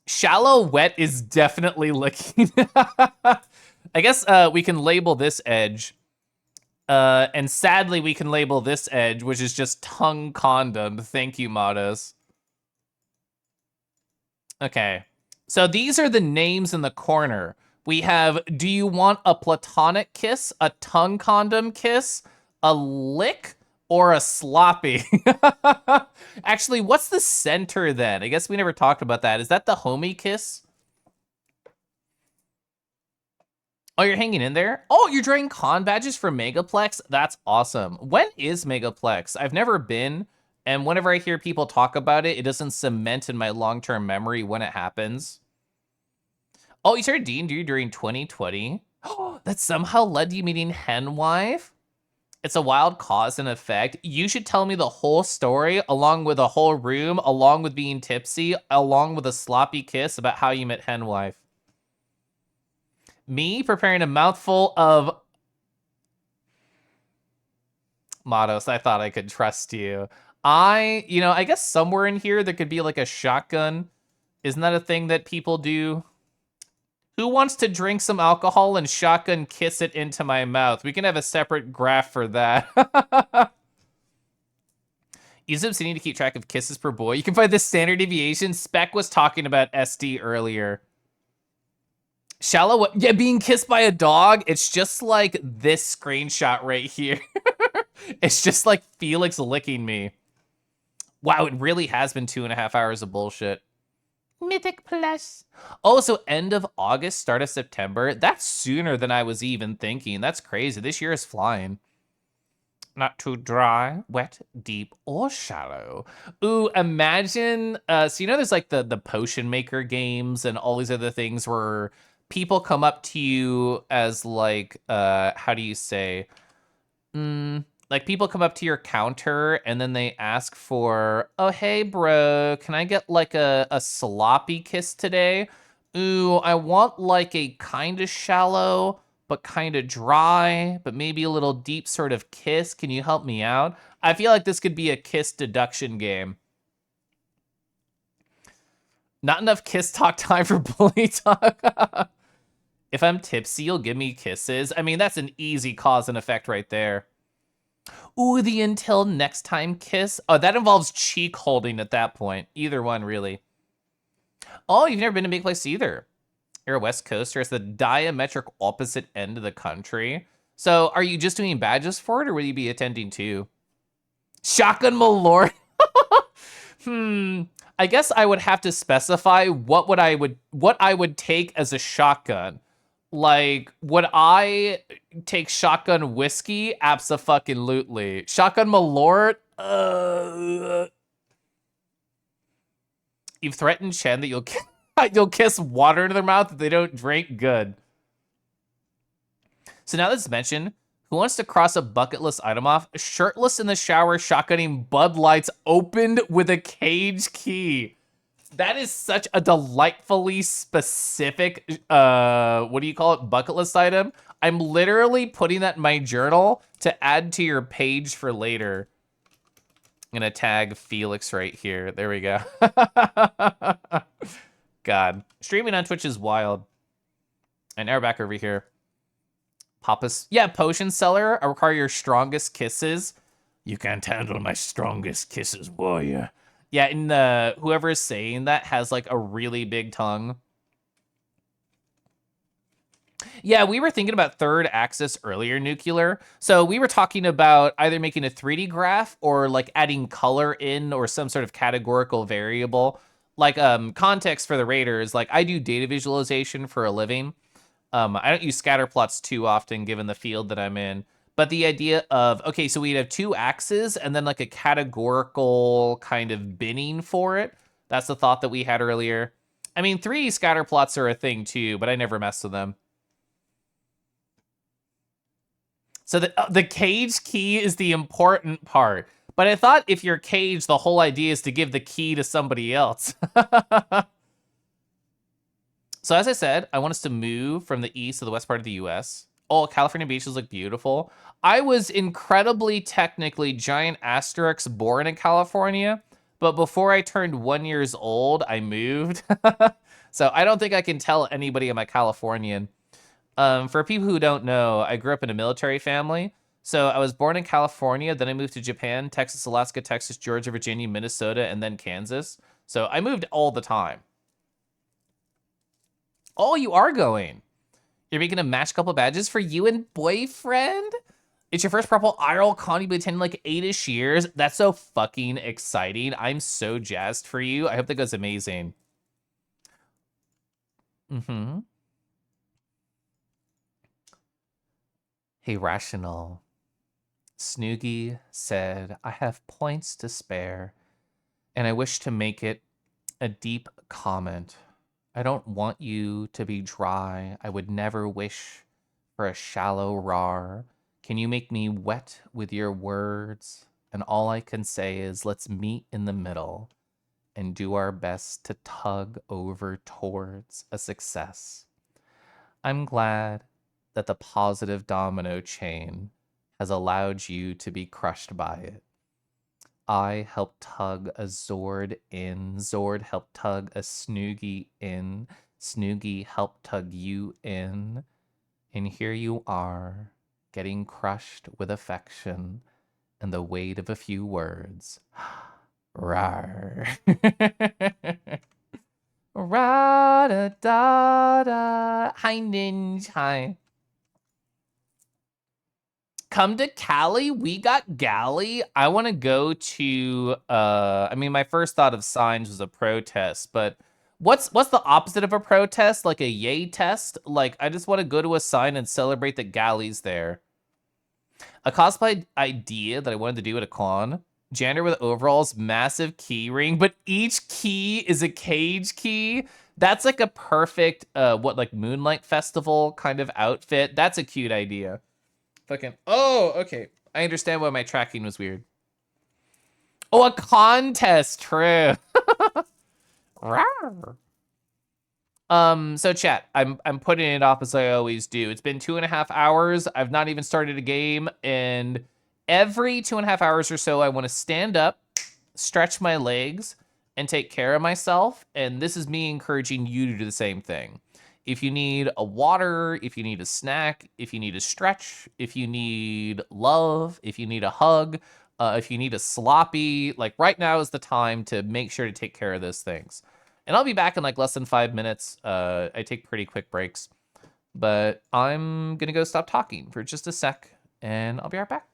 Shallow wet is definitely licking. I guess we can label this edge. And sadly, we can label this edge, which is just tongue condom. Thank you, Matos. Okay. So these are the names in the corner. We have, do you want a platonic kiss, a tongue condom kiss, a lick, or a sloppy? Actually, what's the center then? I guess we never talked about that. Is that the homie kiss? Oh, you're hanging in there? Oh, you're drawing con badges for Megaplex? That's awesome. When is Megaplex? I've never been, and whenever I hear people talk about it, it doesn't cement in my long-term memory when it happens. Oh, you started D&D during 2020? Oh, that somehow led to you meeting Henwife? It's a wild cause and effect. You should tell me the whole story, along with a whole room, along with being tipsy, along with a sloppy kiss about how you met Henwife. Me preparing a mouthful of... Matos, I thought I could trust you. I guess somewhere in here there could be like a shotgun. Isn't that a thing that people do? Who wants to drink some alcohol and shotgun kiss it into my mouth? We can have a separate graph for that. Use Obsidian to keep track of kisses per boy. You can find the standard deviation. Spec was talking about SD earlier. Shallow, yeah, being kissed by a dog. It's just like this screenshot right here. It's just like Felix licking me. Wow, it really has been 2.5 hours of bullshit. Mythic Plus. Oh, so end of August, start of September. That's sooner than I was even thinking. That's crazy. This year is flying. Not too dry, wet, deep, or shallow. Ooh, imagine, so there's like the potion maker games and all these other things where people come up to you as like, how do you say? Like people come up to your counter and then they ask for, oh, hey, bro, can I get like a sloppy kiss today? Ooh, I want like a kind of shallow, but kind of dry, but maybe a little deep sort of kiss. Can you help me out? I feel like this could be a kiss deduction game. Not enough kiss talk time for bully talk. If I'm tipsy, you'll give me kisses. I mean, that's an easy cause and effect right there. Ooh, the until next time kiss. Oh, that involves cheek holding at that point. Either one, really. Oh, you've never been to Big Place either. You're a West Coaster. It's the diametric opposite end of the country. So are you just doing badges for it, or will you be attending too? Shotgun Malort. I guess I would have to specify what I would take as a shotgun. Like, would I take shotgun whiskey? Abso-fucking-lutely. Shotgun Malort? You've threatened Chen that you'll kiss water into their mouth if they don't drink. Good. So now that's mentioned, who wants to cross a bucket list item off? Shirtless in the shower, shotgunning Bud Lights opened with a cage key. That is such a delightfully specific, what do you call it, bucket list item. I'm literally putting that in my journal to add to your page for later. I'm gonna tag Felix right here. There we go. God, streaming on Twitch is wild. And now we're back over here. Papa's, yeah, potion seller. I require your strongest kisses. You can't handle my strongest kisses, warrior. Yeah, and whoever is saying that has like a really big tongue. Yeah, we were thinking about third axis earlier, Nuclear. So we were talking about either making a 3D graph or like adding color in or some sort of categorical variable. Like context for the Raiders, like I do data visualization for a living. I don't use scatter plots too often given the field that I'm in. But the idea of, okay, so we'd have two axes and then like a categorical kind of binning for it. That's the thought that we had earlier. I mean, 3D scatter plots are a thing too, but I never messed with them. So the cage key is the important part. But I thought if you're caged, the whole idea is to give the key to somebody else. So as I said, I want us to move from the east to the west part of the US. Oh, California beaches look beautiful. I was incredibly technically giant asterisks born in California, but before I turned 1 year old, I moved. So I don't think I can tell anybody I'm a Californian. For people who don't know, I grew up in a military family. So I was born in California, then I moved to Japan, Texas, Alaska, Texas, Georgia, Virginia, Minnesota, and then Kansas. So I moved all the time. Oh, you are going. You're making a match couple badges for you and boyfriend? It's your first purple IRL con. You've been attending like 8-ish years. That's so fucking exciting. I'm so jazzed for you. I hope that goes amazing. Hey, Rational. Snoogie said, I have points to spare, and I wish to make it a deep comment. I don't want you to be dry. I would never wish for a shallow rar. Can you make me wet with your words? And all I can say is let's meet in the middle and do our best to tug over towards a success. I'm glad that the positive domino chain has allowed you to be crushed by it. I helped tug a Zord in. Zord helped tug a Snoogie in. Snoogie helped tug you in. And here you are, getting crushed with affection and the weight of a few words. Rar. Ra-da-da-da. Hi, Ninja. Hi. Come to Cali. We got Galley. I want to go to, I mean, my first thought of signs was a protest, but What's the opposite of a protest? Like a yay test? Like I just want to go to a sign and celebrate that Galley's there. A cosplay idea that I wanted to do at a con. Janitor with overalls, massive key ring, but each key is a cage key. That's like a perfect like Moonlight Festival kind of outfit. That's a cute idea. Fucking oh, okay. I understand why my tracking was weird. Oh, a contest, true. Rawr. So chat, I'm putting it off as I always do. It's been 2.5 hours. I've not even started a game, and every 2.5 hours or so, I want to stand up, stretch my legs, and take care of myself. And this is me encouraging you to do the same thing. If you need a water, if you need a snack, if you need a stretch, if you need love, if you need a hug, if you need a sloppy, like right now is the time to make sure to take care of those things. And I'll be back in like less than 5 minutes. I take pretty quick breaks, but I'm gonna go stop talking for just a sec, and I'll be right back.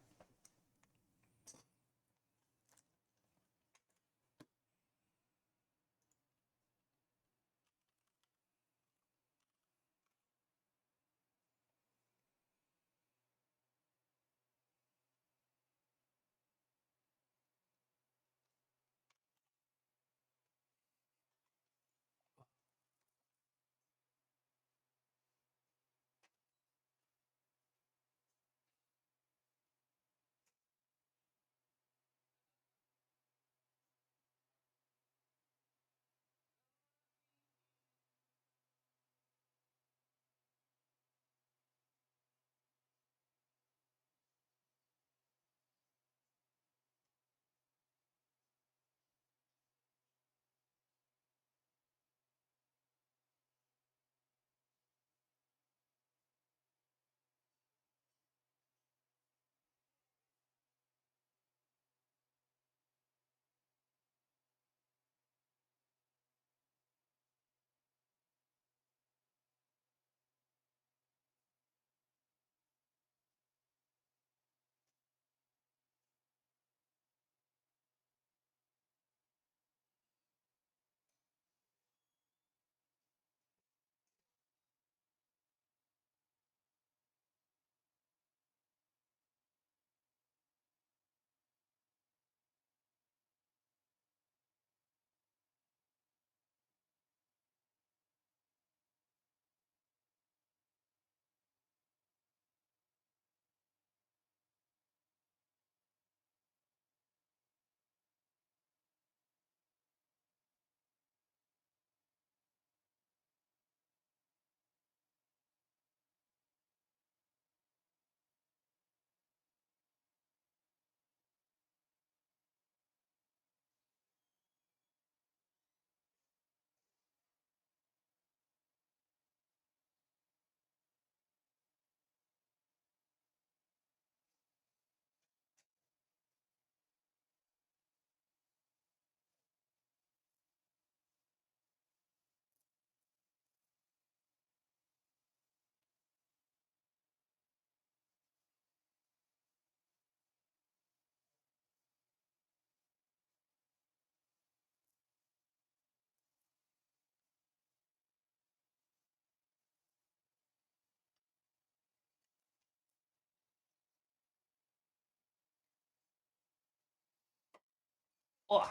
Oh,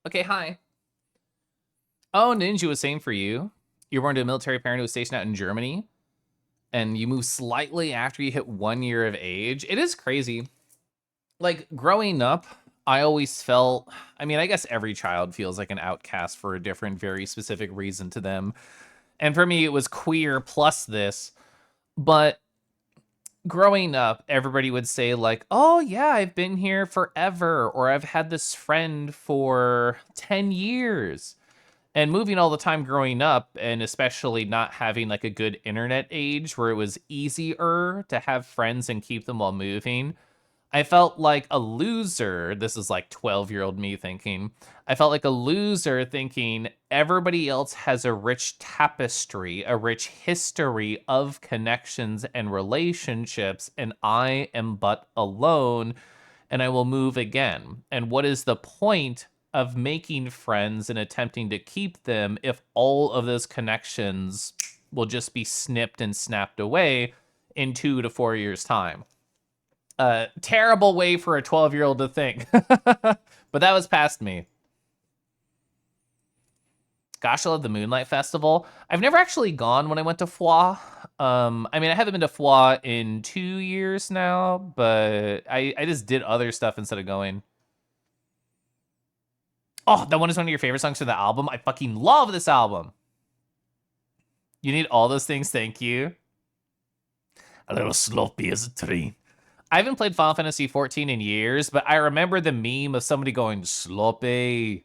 okay, hi. Oh, Ninja was saying for you, you're born to a military parent who was stationed out in Germany, and you move slightly after you hit 1 year of age. It is crazy. Like growing up, I always felt, I mean, I guess every child feels like an outcast for a different, very specific reason to them. And for me, it was queer plus this. But growing up, everybody would say, like, oh, yeah, I've been here forever, or I've had this friend for 10 years. And moving all the time growing up, and especially not having like a good internet age where it was easier to have friends and keep them while moving, I felt like a loser. This is like 12-year-old me thinking. I felt like a loser thinking everybody else has a rich tapestry, a rich history of connections and relationships, and I am but alone and I will move again. And what is the point of making friends and attempting to keep them if all of those connections will just be snipped and snapped away in 2 to 4 years' time. Terrible way for a 12-year-old to think. But that was past me. Gosh, I love the Moonlight Festival. I've never actually gone when I went to Foix. I mean, I haven't been to Foix in 2 years now, but I just did other stuff instead of going. Oh, that one is one of your favorite songs from the album. I fucking love this album. You need all those things, thank you. A little sloppy as a train. I haven't played Final Fantasy XIV in years, but I remember the meme of somebody going, sloppy.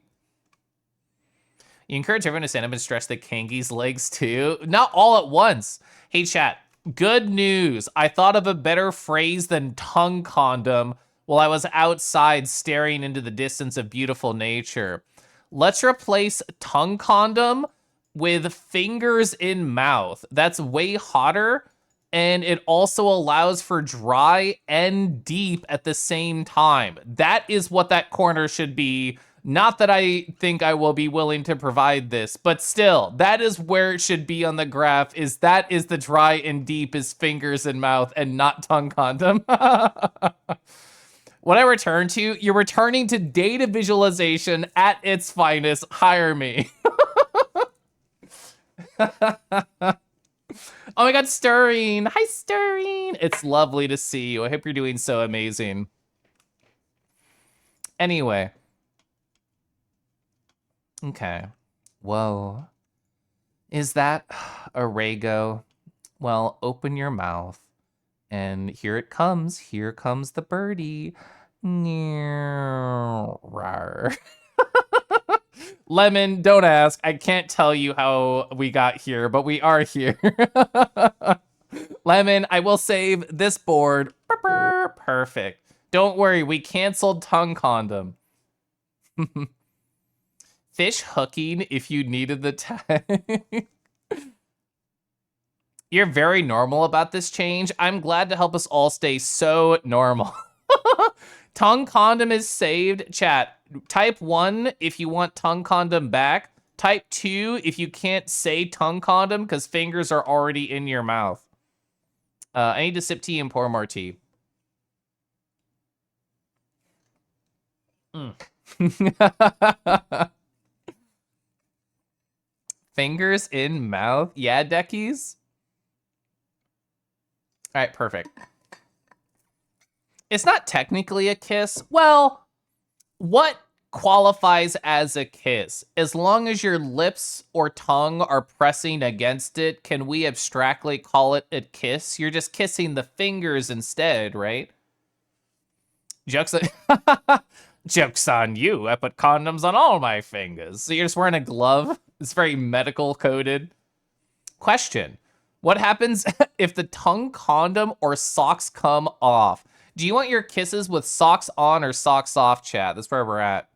You encourage everyone to stand up and stretch the Kangi's legs too. Not all at once. Hey, chat. Good news. I thought of a better phrase than tongue condom while I was outside staring into the distance of beautiful nature. Let's replace tongue condom with fingers in mouth. That's way hotter, and it also allows for dry and deep at the same time. That is what that corner should be. Not that I think I will be willing to provide this, but still, that is where it should be on the graph, is that is the dry and deep is fingers in mouth and not tongue condom. What I return to, you're returning to data visualization at its finest. Hire me. Oh my god, Stirring. Hi, Stirring. It's lovely to see you. I hope you're doing so amazing. Anyway. Okay. Whoa. Is that a Rago? Well, open your mouth. And here it comes. Here comes the birdie. Rawr. Lemon, don't ask. I can't tell you how we got here, but we are here. Lemon, I will save this board. Perfect. Don't worry, we canceled tongue condom. Fish hooking if you needed the tag. You're very normal about this change. I'm glad to help us all stay so normal. Tongue condom is saved. Chat, type 1 if you want tongue condom back. Type 2 if you can't say tongue condom because fingers are already in your mouth. I need to sip tea and pour more tea. Fingers in mouth? Yeah, Deckies? All right, perfect. It's not technically a kiss. Well, what qualifies as a kiss? As long as your lips or tongue are pressing against it, can we abstractly call it a kiss? You're just kissing the fingers instead, right? Jokes on, Joke's on you. I put condoms on all my fingers. So you're just wearing a glove? It's very medical coded. Question. What happens if the tongue condom or socks come off? Do you want your kisses with socks on or socks off, chat? That's where we're at.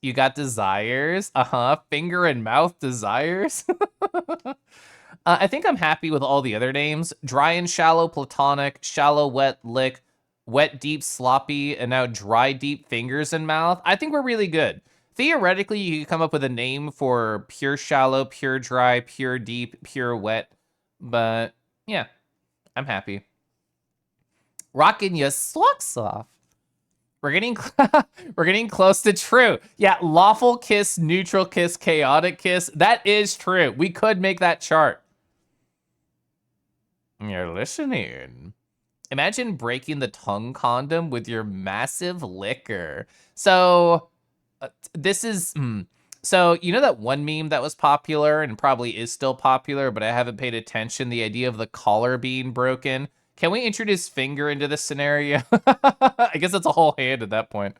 You got desires? Finger and mouth desires? I think I'm happy with all the other names. Dry and shallow platonic, shallow wet lick, wet deep sloppy, and now dry deep fingers and mouth. I think we're really good. Theoretically, you could come up with a name for pure shallow, pure dry, pure deep, pure wet. But yeah, I'm happy. Rocking your socks off. We're getting we're getting close to true. Yeah, lawful kiss, neutral kiss, chaotic kiss. That is true. We could make that chart. You're listening. Imagine breaking the tongue condom with your massive liquor. So this is so you know that one meme that was popular and probably is still popular, but I haven't paid attention. The idea of the collar being broken. Can we introduce finger into this scenario? I guess it's a whole hand at that point.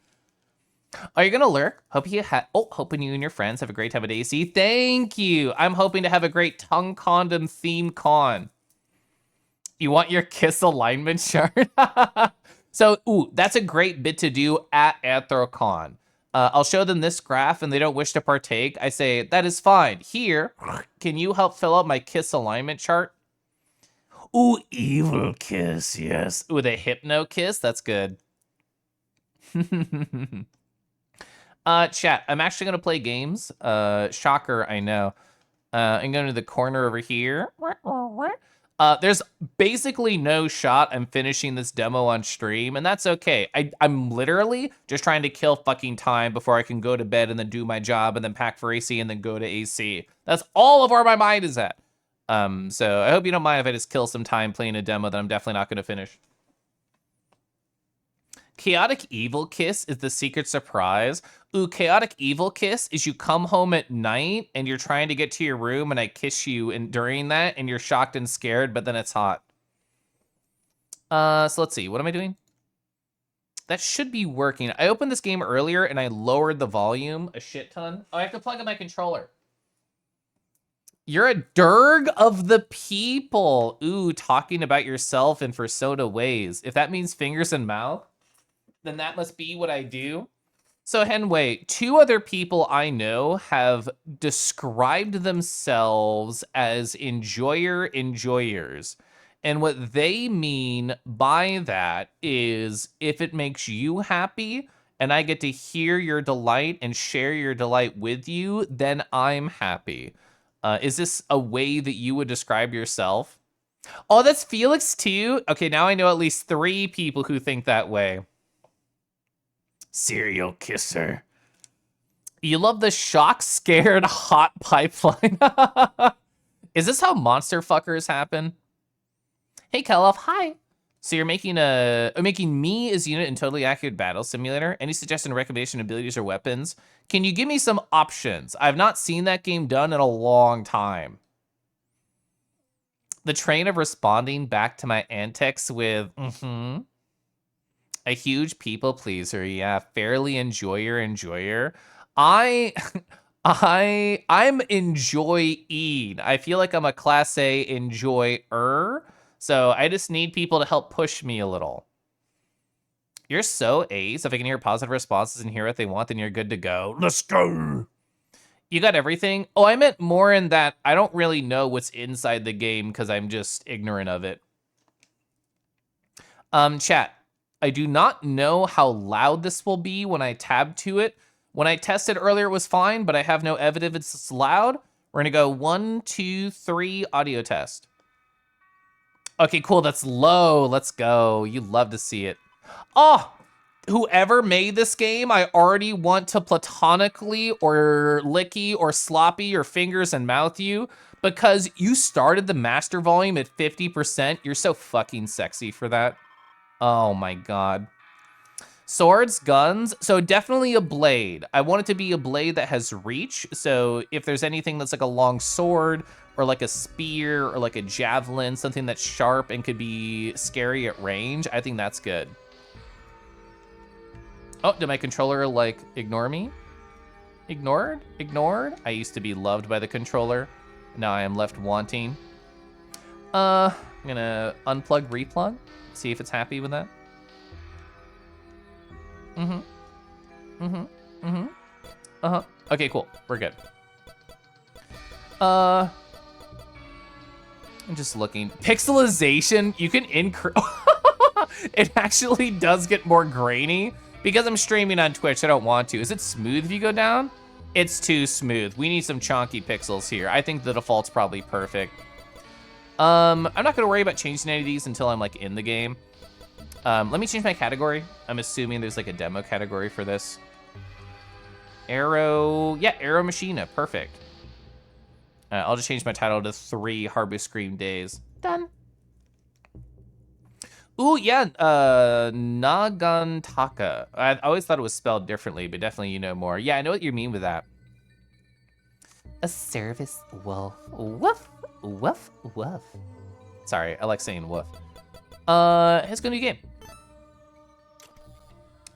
Are you gonna lurk? Hoping you and your friends have a great time at AC. Thank you. I'm hoping to have a great tongue condom theme con. You want your kiss alignment chart? So, that's a great bit to do at Anthrocon. I'll show them this graph and they don't wish to partake. I say, that is fine. Here, can you help fill out my kiss alignment chart? Ooh, evil kiss, yes. Ooh, the hypno kiss, that's good. Chat, I'm actually gonna play games. Shocker, I know. I'm going to the corner over here. There's basically no shot I'm finishing this demo on stream, and that's okay. I'm literally just trying to kill fucking time before I can go to bed and then do my job and then pack for AC and then go to AC. That's all of where my mind is at. So I hope you don't mind if I just kill some time playing a demo that I'm definitely not going to finish. Chaotic Evil Kiss is the secret surprise. Ooh, Chaotic Evil Kiss is you come home at night and you're trying to get to your room and I kiss you and during that and you're shocked and scared, but then it's hot. So let's see, what am I doing? That should be working. I opened this game earlier and I lowered the volume a shit ton. Oh, I have to plug in my controller. You're a Durg of the people. Ooh, talking about yourself in Persona ways. If that means fingers and mouth, then that must be what I do. So Henway, 2 other people I know have described themselves as enjoyers. And what they mean by that is if it makes you happy and I get to hear your delight and share your delight with you, then I'm happy. Is this a way that you would describe yourself? Oh, that's Felix too? Okay, now I know at least 3 people who think that way. Serial kisser. You love the shock, scared, hot pipeline. Is this how monster fuckers happen? Hey, Keloff, hi. So you're making me as unit in totally accurate battle simulator. Any suggestion, recommendation, abilities, or weapons? Can you give me some options? I've not seen that game done in a long time. The train of responding back to my antics with, a huge people pleaser, yeah. Fairly enjoyer. I'm enjoying. I feel like I'm a class A enjoyer. So I just need people to help push me a little. You're so ace. If I can hear positive responses and hear what they want, then you're good to go. Let's go. You got everything? Oh, I meant more in that I don't really know what's inside the game because I'm just ignorant of it. Chat. I do not know how loud this will be when I tab to it. When I tested earlier, it was fine, but I have no evidence it's loud. We're gonna go 1, 2, 3, audio test. Okay, cool, that's low. Let's go. You love to see it. Oh, whoever made this game, I already want to platonically or licky or sloppy or fingers and mouth you because you started the master volume at 50%. You're so fucking sexy for that. Oh my god. Swords, guns, so definitely a blade. I want it to be a blade that has reach, so if there's anything that's like a long sword, or like a spear, or like a javelin, something that's sharp and could be scary at range, I think that's good. Oh, did my controller like ignore me? Ignored? I used to be loved by the controller. Now I am left wanting. I'm gonna unplug, replug. See if it's happy with that. Okay, cool. We're good. I'm just looking. Pixelization, you can increase. It actually does get more grainy because I'm streaming on Twitch. I don't want to. Is it smooth if you go down? It's too smooth. We need some chonky pixels here. I think the default's probably perfect. I'm not gonna worry about changing any of these until I'm like in the game. Let me change my category. I'm assuming there's like a demo category for this. Arrow, yeah, Arrow Machina, perfect. I'll just change my title to 3 haurbuScream days. Done. Ooh, yeah, Nagantaka. I always thought it was spelled differently, but definitely you know more. Yeah, I know what you mean with that. A service wolf. Woof, woof, woof. Sorry, I like saying woof. Let's go new game.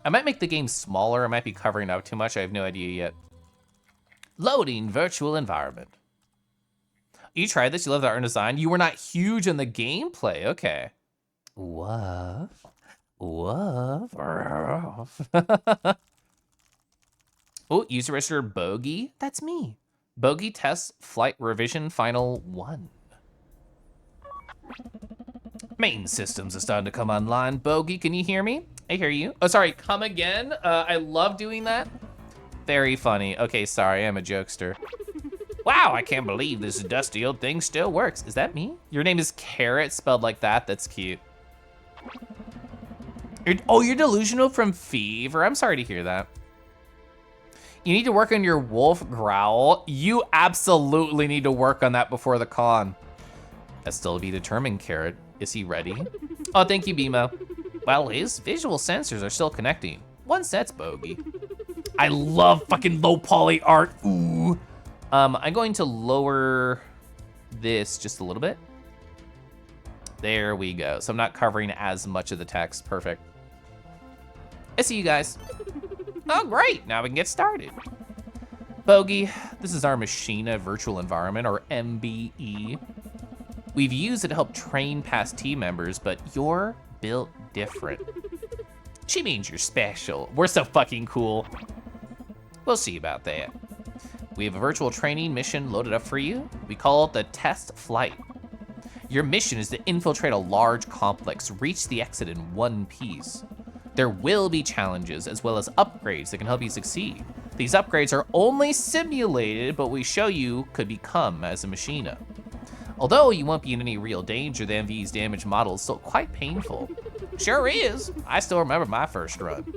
I might make the game smaller. I might be covering up too much. I have no idea yet. Loading virtual environment. You tried this? You love the art and design? You were not huge in the gameplay. Okay. Woof. Woof. Oh, user registered Bogey. That's me. Bogey test flight revision final 1. Main systems are starting to come online. Bogey, can you hear me? I hear you. Oh, sorry, come again? I love doing that. Very funny. Okay, sorry, I'm a jokester. Wow, I can't believe this dusty old thing still works. Is that me? Your name is Carrot, spelled like that? That's cute. You're delusional from fever? I'm sorry to hear that. You need to work on your wolf growl. You absolutely need to work on that before the con. That's still to be determined, Carrot. Is he ready? Oh, thank you, Bimo. Well, his visual sensors are still connecting. Once that's bogey. I love fucking low poly art. Ooh. I'm going to lower this just a little bit. There we go. So I'm not covering as much of the text. Perfect. I see you guys. Oh, great. Now we can get started. Bogey, this is our Machina virtual environment, or MVE. We've used it to help train past team members, but you're built different. She means you're special. We're so fucking cool. We'll see about that. We have a virtual training mission loaded up for you. We call it the Test Flight. Your mission is to infiltrate a large complex, reach the exit in one piece. There will be challenges as well as upgrades that can help you succeed. These upgrades are only simulated, but we show you could become as a Machina. Although you won't be in any real danger, the MV's damaged model is still quite painful. Sure is. I still remember my first run.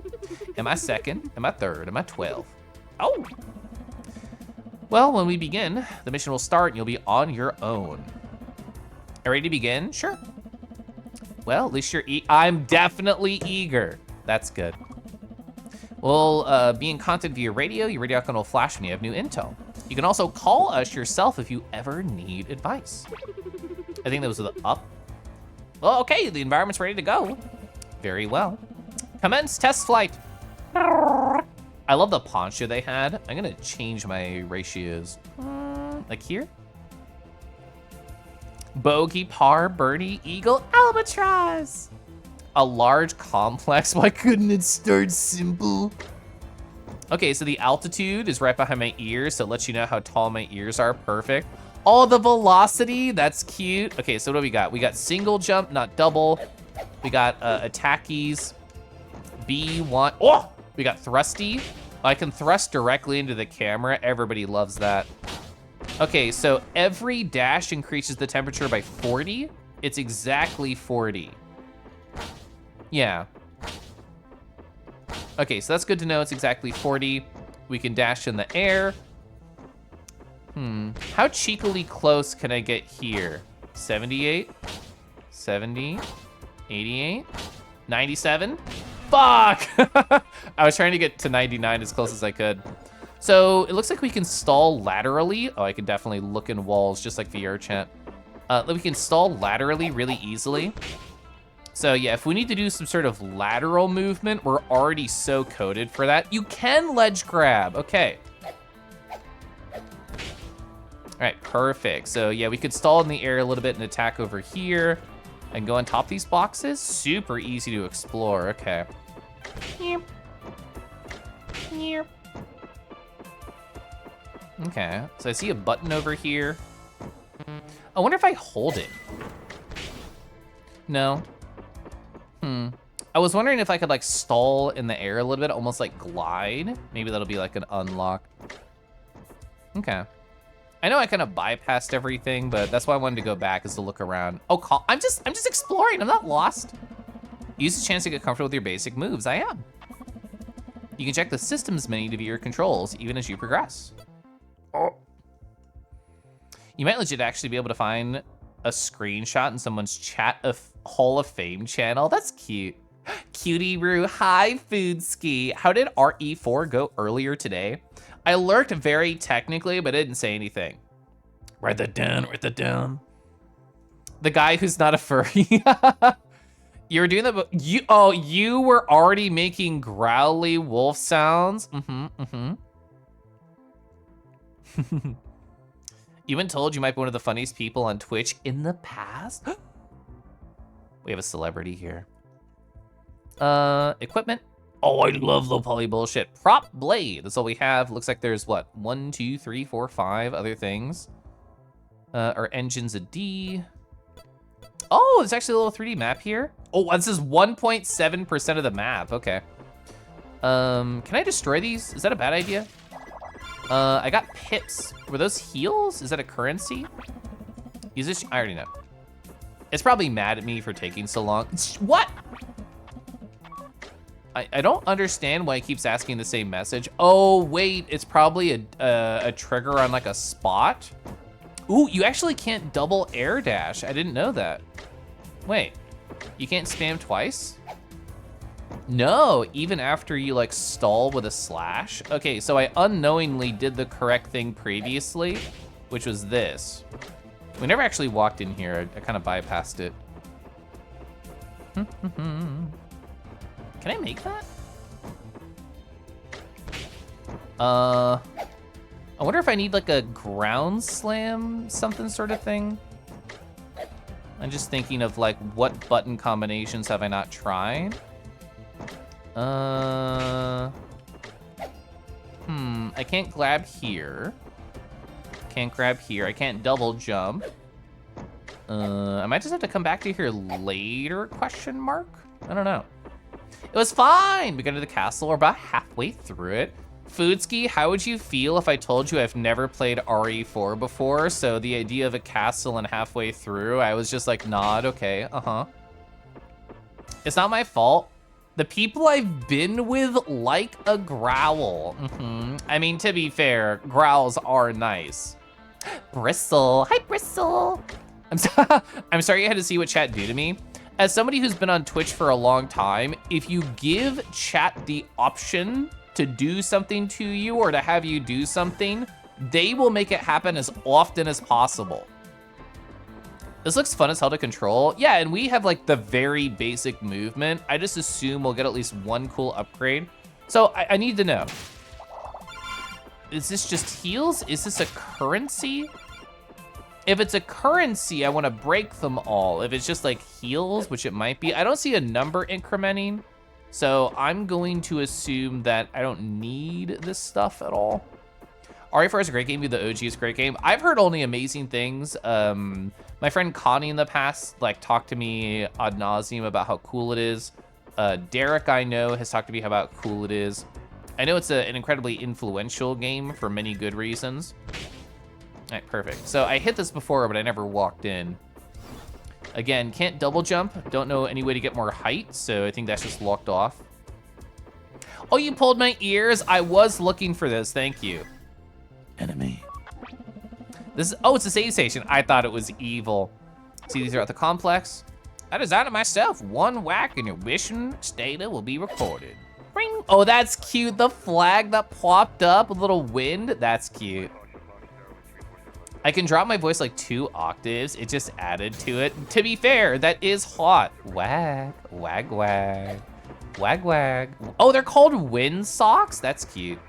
Am I second? Am I third? Am I 12? Oh. Well, when we begin, the mission will start and you'll be on your own. Ready to begin? Sure. Well, at least you're I'm definitely eager. That's good. We'll be in contact via radio. Your radio icon will flash when you have new intel. You can also call us yourself if you ever need advice. I think that was the up. Well, okay, the environment's ready to go. Very well. Commence test flight. I love the poncho they had. I'm gonna change my ratios. Like here. Bogey, par, birdie, eagle, albatross. A large complex. Why couldn't it start simple? Okay, so the altitude is right behind my ears, so it lets you know how tall my ears are. Perfect. Oh, the velocity, that's cute. Okay, so what do we got? We got single jump, not double. We got attackies. B1. Oh, we got thrusty. I can thrust directly into the camera. Everybody loves that. Okay, so every dash increases the temperature by 40. It's exactly 40. Yeah. Okay, so that's good to know. It's exactly 40. We can dash in the air. How cheekily close can I get here? 78, 70, 88, 97. Fuck! I was trying to get to 99 as close as I could. So it looks like we can stall laterally. Oh, I can definitely look in walls just like VR chat. We can stall laterally really easily. So yeah, if we need to do some sort of lateral movement, we're already so coded for that. You can ledge grab, okay. All right, perfect. So yeah, we could stall in the air a little bit and attack over here and go on top of these boxes. Super easy to explore, okay. Okay, so I see a button over here. I wonder if I hold it. No. I was wondering if I could like stall in the air a little bit, almost like glide. Maybe that'll be like an unlock. Okay. I know I kind of bypassed everything, but that's why I wanted to go back, is to look around. Oh, I'm just exploring. I'm not lost. Use the chance to get comfortable with your basic moves. I am. You can check the systems menu to view your controls, even as you progress. Oh. You might legit actually be able to find a screenshot in someone's chat of Hall of Fame channel. That's cute. Cutie Roo, hi Food Ski. How did RE4 go earlier today? I lurked very technically, but I didn't say anything. Write that down, write that down. The guy who's not a furry. You were doing that, but you were already making growly wolf sounds. You've been told you might be one of the funniest people on Twitch in the past. We have a celebrity here. Equipment. Oh, I love low poly bullshit. Prop blade, that's all we have. Looks like there's what, 1, 2, 3, 4, 5 other things. Our engine's a D. Oh, there's actually a little 3D map here. Oh, this is 1.7% of the map, okay. Can I destroy these? Is that a bad idea? I got pips. Were those heals? Is that a currency? Use this, I already know. It's probably mad at me for taking so long. What? I don't understand why it keeps asking the same message. Oh, wait, it's probably a trigger on like a spot. Ooh, you actually can't double air dash. I didn't know that. Wait, you can't spam twice? No, even after you like stall with a slash? Okay, so I unknowingly did the correct thing previously, which was this. We never actually walked in here. I kind of bypassed it. Can I make that? I wonder if I need like a ground slam something sort of thing. I'm just thinking of like what button combinations have I not tried? I can't grab here. Can't grab here. I can't double jump. I might just have to come back to here later, question mark? I don't know. It was fine. We got to the castle. We're about halfway through it. Foodski, how would you feel if I told you I've never played RE4 before? So the idea of a castle and halfway through, I was just like, nod, okay, It's not my fault. The people I've been with like a growl. I mean, to be fair, growls are nice. Bristle, hi Bristle. I'm sorry you had to see what chat do to me. As somebody who's been on Twitch for a long time, if you give chat the option to do something to you or to have you do something, they will make it happen as often as possible. This looks fun as hell to control. Yeah, and we have like the very basic movement. I just assume we'll get at least one cool upgrade. So I need to know. Is this just heals? Is this a currency? If it's a currency, I want to break them all. If it's just like heals, which it might be, I don't see a number incrementing. So I'm going to assume that I don't need this stuff at all. RE4 is a great game, the OG is a great game. I've heard only amazing things. My friend Connie in the past like talked to me ad nauseum about how cool it is. Derek, I know, has talked to me about how cool it is. I know it's an incredibly influential game for many good reasons. All right, perfect. So I hit this before, but I never walked in. Again, can't double jump. Don't know any way to get more height, so I think that's just locked off. Oh, you pulled my ears? I was looking for this, thank you. Enemy. This is, oh, it's a save station. I thought it was evil. See these are at the complex. I designed it myself. One whack and your mission data will be recorded. Ring. Oh, that's cute. The flag that popped up, a little wind. That's cute. I can drop my voice like 2 octaves. It just added to it. To be fair, that is hot. Wag, wag, wag, wag, wag. Oh, they're called wind socks? That's cute.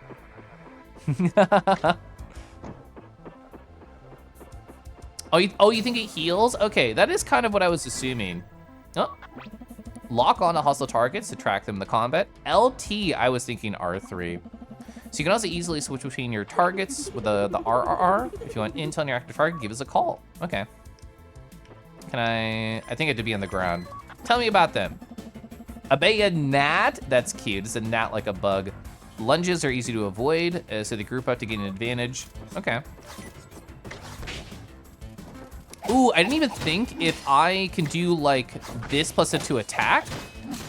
Oh, you think it heals? Okay, that is kind of what I was assuming. Oh. Lock on to hostile targets to track them in the combat. LT, I was thinking R3. So you can also easily switch between your targets with the RRR. If you want intel on your active target, give us a call. Okay. Can I think I had to be on the ground. Tell me about them. A gnat, that's cute. It's a gnat like a bug. Lunges are easy to avoid, so they group up to gain an advantage. Okay. Ooh, I didn't even think if I can do like this plus a 2 attack.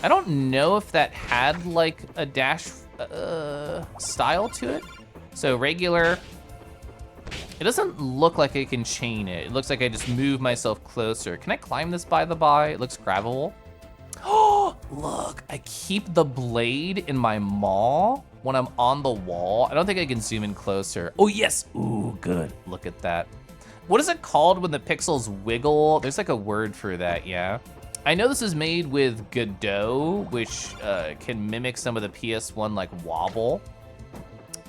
I don't know if that had like a dash style to it. So regular, it doesn't look like I can chain it. It looks like I just move myself closer. Can I climb this by the by? It looks grabbable. Oh, look, I keep the blade in my maw when I'm on the wall. I don't think I can zoom in closer. Oh yes, ooh, good, look at that. What is it called when the pixels wiggle? There's like a word for that, yeah. I know this is made with Godot, which can mimic some of the PS1 like wobble.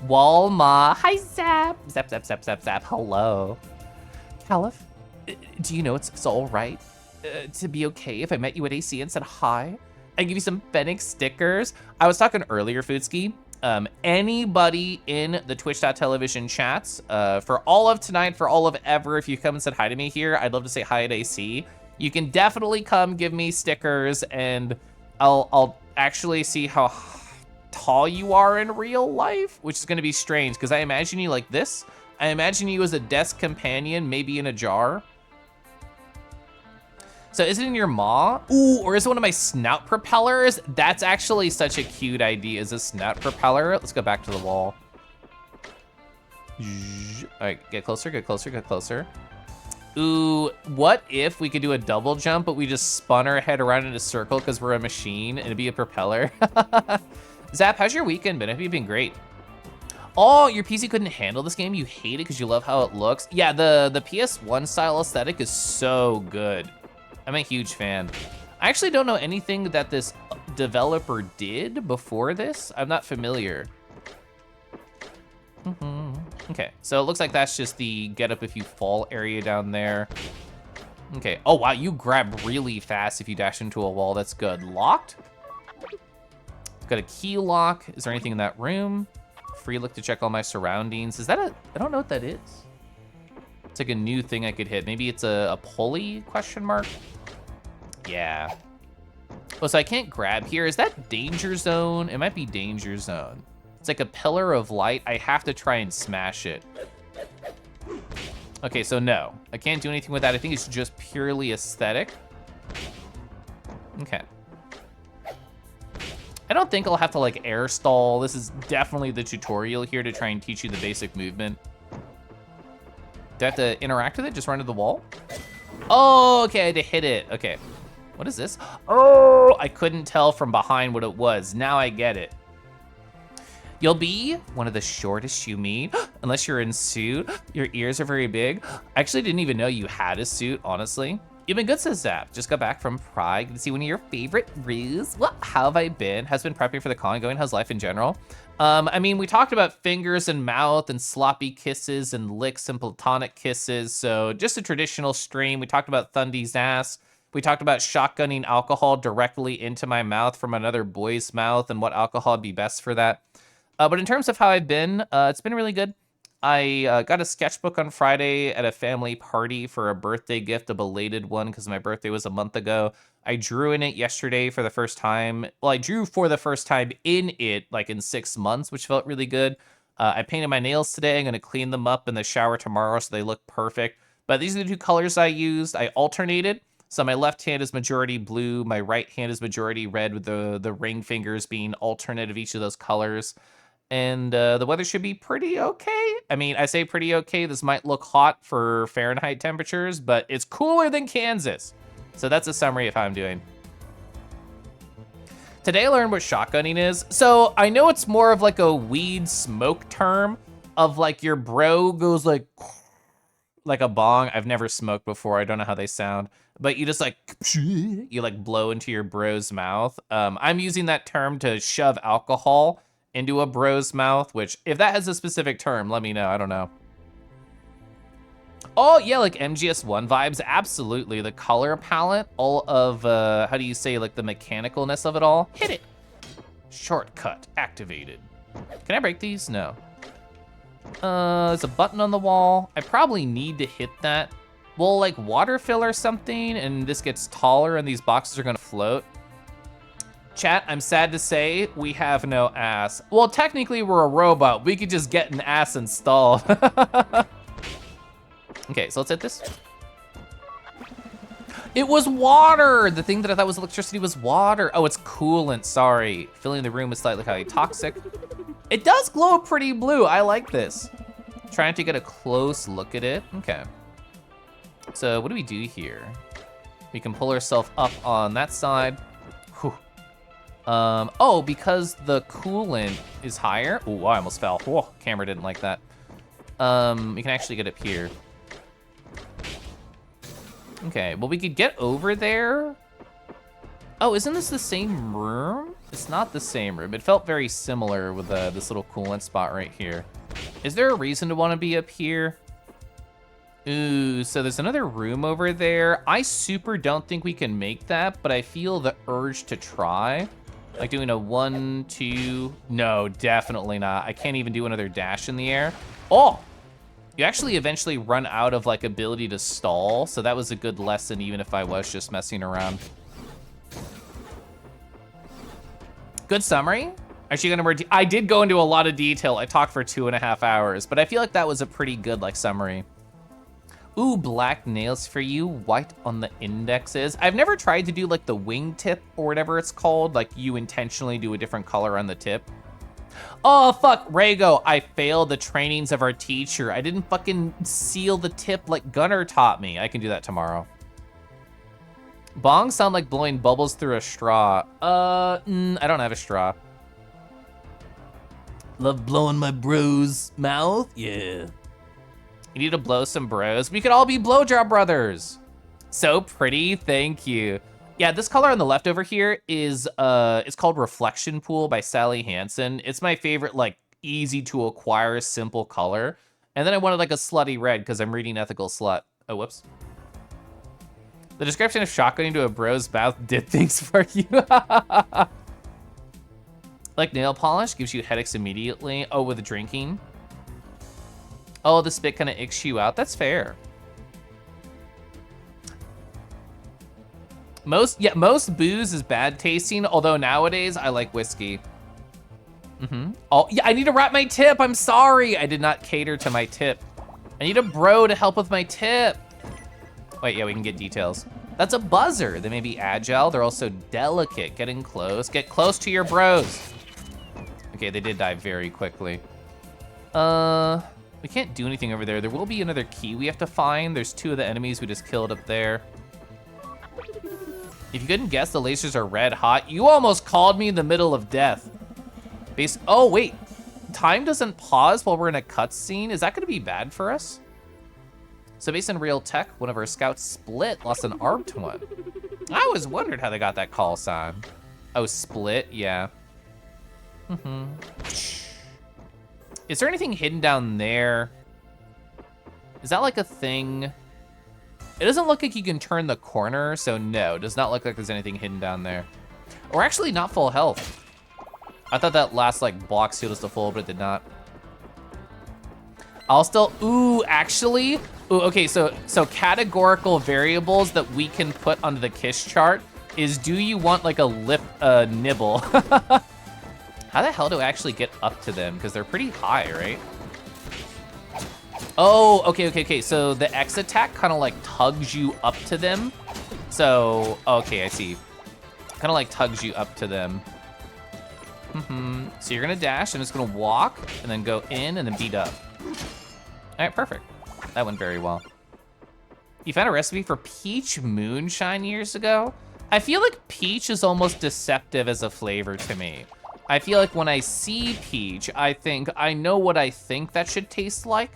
Walma, hi Zap. Zap, zap, zap, zap, zap, hello. Caliph, do you know it's all right to be okay if I met you at AC and said hi? I give you some Fennec stickers. I was talking earlier, Foodski. Anybody in the twitch.tv chats, for all of tonight, for all of ever, if you come and said hi to me here, I'd love to say hi at AC. You can definitely come give me stickers and I'll actually see how tall you are in real life, which is gonna be strange because I imagine you like this. I imagine you as a desk companion, maybe in a jar. So is it in your maw? Ooh, or is it one of my snout propellers? That's actually such a cute idea, is a snout propeller. Let's go back to the wall. All right, get closer, get closer, get closer. Ooh, what if we could do a double jump, but we just spun our head around in a circle because we're a machine and it'd be a propeller? Zap, how's your weekend been? Have you been great? Oh, your PC couldn't handle this game? You hate it because you love how it looks? Yeah, the PS1 style aesthetic is so good. I'm a huge fan. I actually don't know anything that this developer did before this. I'm not familiar. Okay, so it looks like that's just the get up if you fall area down there. Okay, oh wow, you grab really fast if you dash into a wall. That's good. Locked? Got a key lock. Is there anything in that room? Free look to check all my surroundings. Is that I don't know what that is. It's like a new thing I could hit. Maybe it's a pulley, question mark? Yeah. Oh, so I can't grab here. Is that danger zone? It might be danger zone. It's like a pillar of light. I have to try and smash it. Okay, so no, I can't do anything with that. I think it's just purely aesthetic. Okay. I don't think I'll have to like air stall. This is definitely the tutorial here to try and teach you the basic movement. Do I have to interact with it? Just run to the wall? Oh, okay, I had to hit it. Okay. What is this? Oh, I couldn't tell from behind what it was. Now I get it. You'll be one of the shortest you meet, unless you're in suit. Your ears are very big. I actually didn't even know you had a suit, honestly. You've been good, says Zap. Just got back from Pride. Good to see one of your favorite Ruse. What? How have I been? Has been prepping for the con going? How's life in general? I mean, we talked about fingers and mouth and sloppy kisses and licks and platonic kisses. So just a traditional stream. We talked about Thundy's ass. We talked about shotgunning alcohol directly into my mouth from another boy's mouth and what alcohol would be best for that. But in terms of how I've been, it's been really good. I got a sketchbook on Friday at a family party for a birthday gift, a belated one, because my birthday was a month ago. I drew in it yesterday for the first time. Well, I drew for the first time in it, like in 6 months, which felt really good. I painted my nails today. I'm going to clean them up in the shower tomorrow so they look perfect. But these are the two colors I used. I alternated. So my left hand is majority blue. My right hand is majority red, with the ring fingers being alternate of each of those colors. And the weather should be pretty okay. I mean, I say pretty okay. This might look hot for Fahrenheit temperatures, but it's cooler than Kansas. So that's a summary of how I'm doing. Today I learned what shotgunning is. So I know it's more of like a weed smoke term of like your bro goes like a bong. I've never smoked before. I don't know how they sound. But you just like, you like blow into your bro's mouth. I'm using that term to shove alcohol into a bro's mouth, which if that has a specific term, let me know. I don't know. Oh yeah, like MGS1 vibes, absolutely. The color palette, all of, how do you say, like the mechanicalness of it all? Hit it. Shortcut activated. Can I break these? No. There's a button on the wall. I probably need to hit that. Well, like water fill or something, and this gets taller and these boxes are gonna float. Chat, I'm sad to say we have no ass. Well, technically we're a robot. We could just get an ass installed. Okay, so let's hit this. It was water. The thing that I thought was electricity was water. Oh, it's coolant, sorry. Filling the room with slightly highly toxic. It does glow pretty blue. I like this. Trying to get a close look at it. Okay. So what do we do here? We can pull ourselves up on that side. Whew. Oh, because the coolant is higher. Oh, I almost fell. Whoa, camera didn't like that. We can actually get up here. Okay, well we could get over there. Oh, isn't this the same room? It's not the same room. It felt very similar with this little coolant spot right here. Is there a reason to want to be up here? Ooh, so there's another room over there. I super don't think we can make that, but I feel the urge to try. Like doing a 1, 2, no, definitely not. I can't even do another dash in the air. Oh, you actually eventually run out of like ability to stall. So that was a good lesson, even if I was just messing around. Good summary. Actually, gonna more. I did go into a lot of detail. I talked for 2.5 hours, but I feel like that was a pretty good like summary. Ooh, black nails for you, white on the indexes. I've never tried to do like the wingtip or whatever it's called. Like you intentionally do a different color on the tip. Oh, fuck, Rago, I failed the trainings of our teacher. I didn't fucking seal the tip like Gunnar taught me. I can do that tomorrow. Bongs sound like blowing bubbles through a straw. I don't have a straw. Love blowing my bro's mouth? Yeah. You need to blow some bros. We could all be blowjob brothers. So pretty, thank you. Yeah, this color on the left over here is, it's called Reflection Pool by Sally Hansen. It's my favorite, like, easy to acquire, simple color. And then I wanted like a slutty red because I'm reading Ethical Slut. Oh, whoops. The description of shotgunning to a bro's mouth did things for you. Like nail polish, gives you headaches immediately. Oh, with drinking. Oh, the spit kind of icks you out. That's fair. Most booze is bad tasting, although nowadays I like whiskey. Oh, yeah, I need to wrap my tip. I'm sorry. I did not cater to my tip. I need a bro to help with my tip. Wait, yeah, we can get details. That's a buzzer. They may be agile. They're also delicate. Getting close. Get close to your bros. Okay, they did die very quickly. We can't do anything over there. There will be another key we have to find. There's 2 of the enemies we just killed up there. If you couldn't guess, the lasers are red hot. You almost called me in the middle of death. Oh, wait. Time doesn't pause while we're in a cutscene. Is that gonna be bad for us? So based on real tech, one of our scouts split, lost an arm to one. I always wondered how they got that call sign. Oh, split, yeah. Is there anything hidden down there? Is that like a thing? It doesn't look like you can turn the corner, so no, does not look like there's anything hidden down there. Or actually not full health. I thought that last like block sealed us to full, but it did not. I'll still, actually, okay, so categorical variables that we can put onto the KISS chart is, do you want like a lip nibble? How the hell do I actually get up to them? Because they're pretty high, right? Oh, okay. So the X attack kind of like tugs you up to them. So, okay, I see. Kind of like tugs you up to them. So you're gonna dash and it's gonna walk and then go in and then beat up. All right, perfect. That went very well. You found a recipe for peach moonshine years ago? I feel like peach is almost deceptive as a flavor to me. I feel like when I see peach, I think I know what I think that should taste like,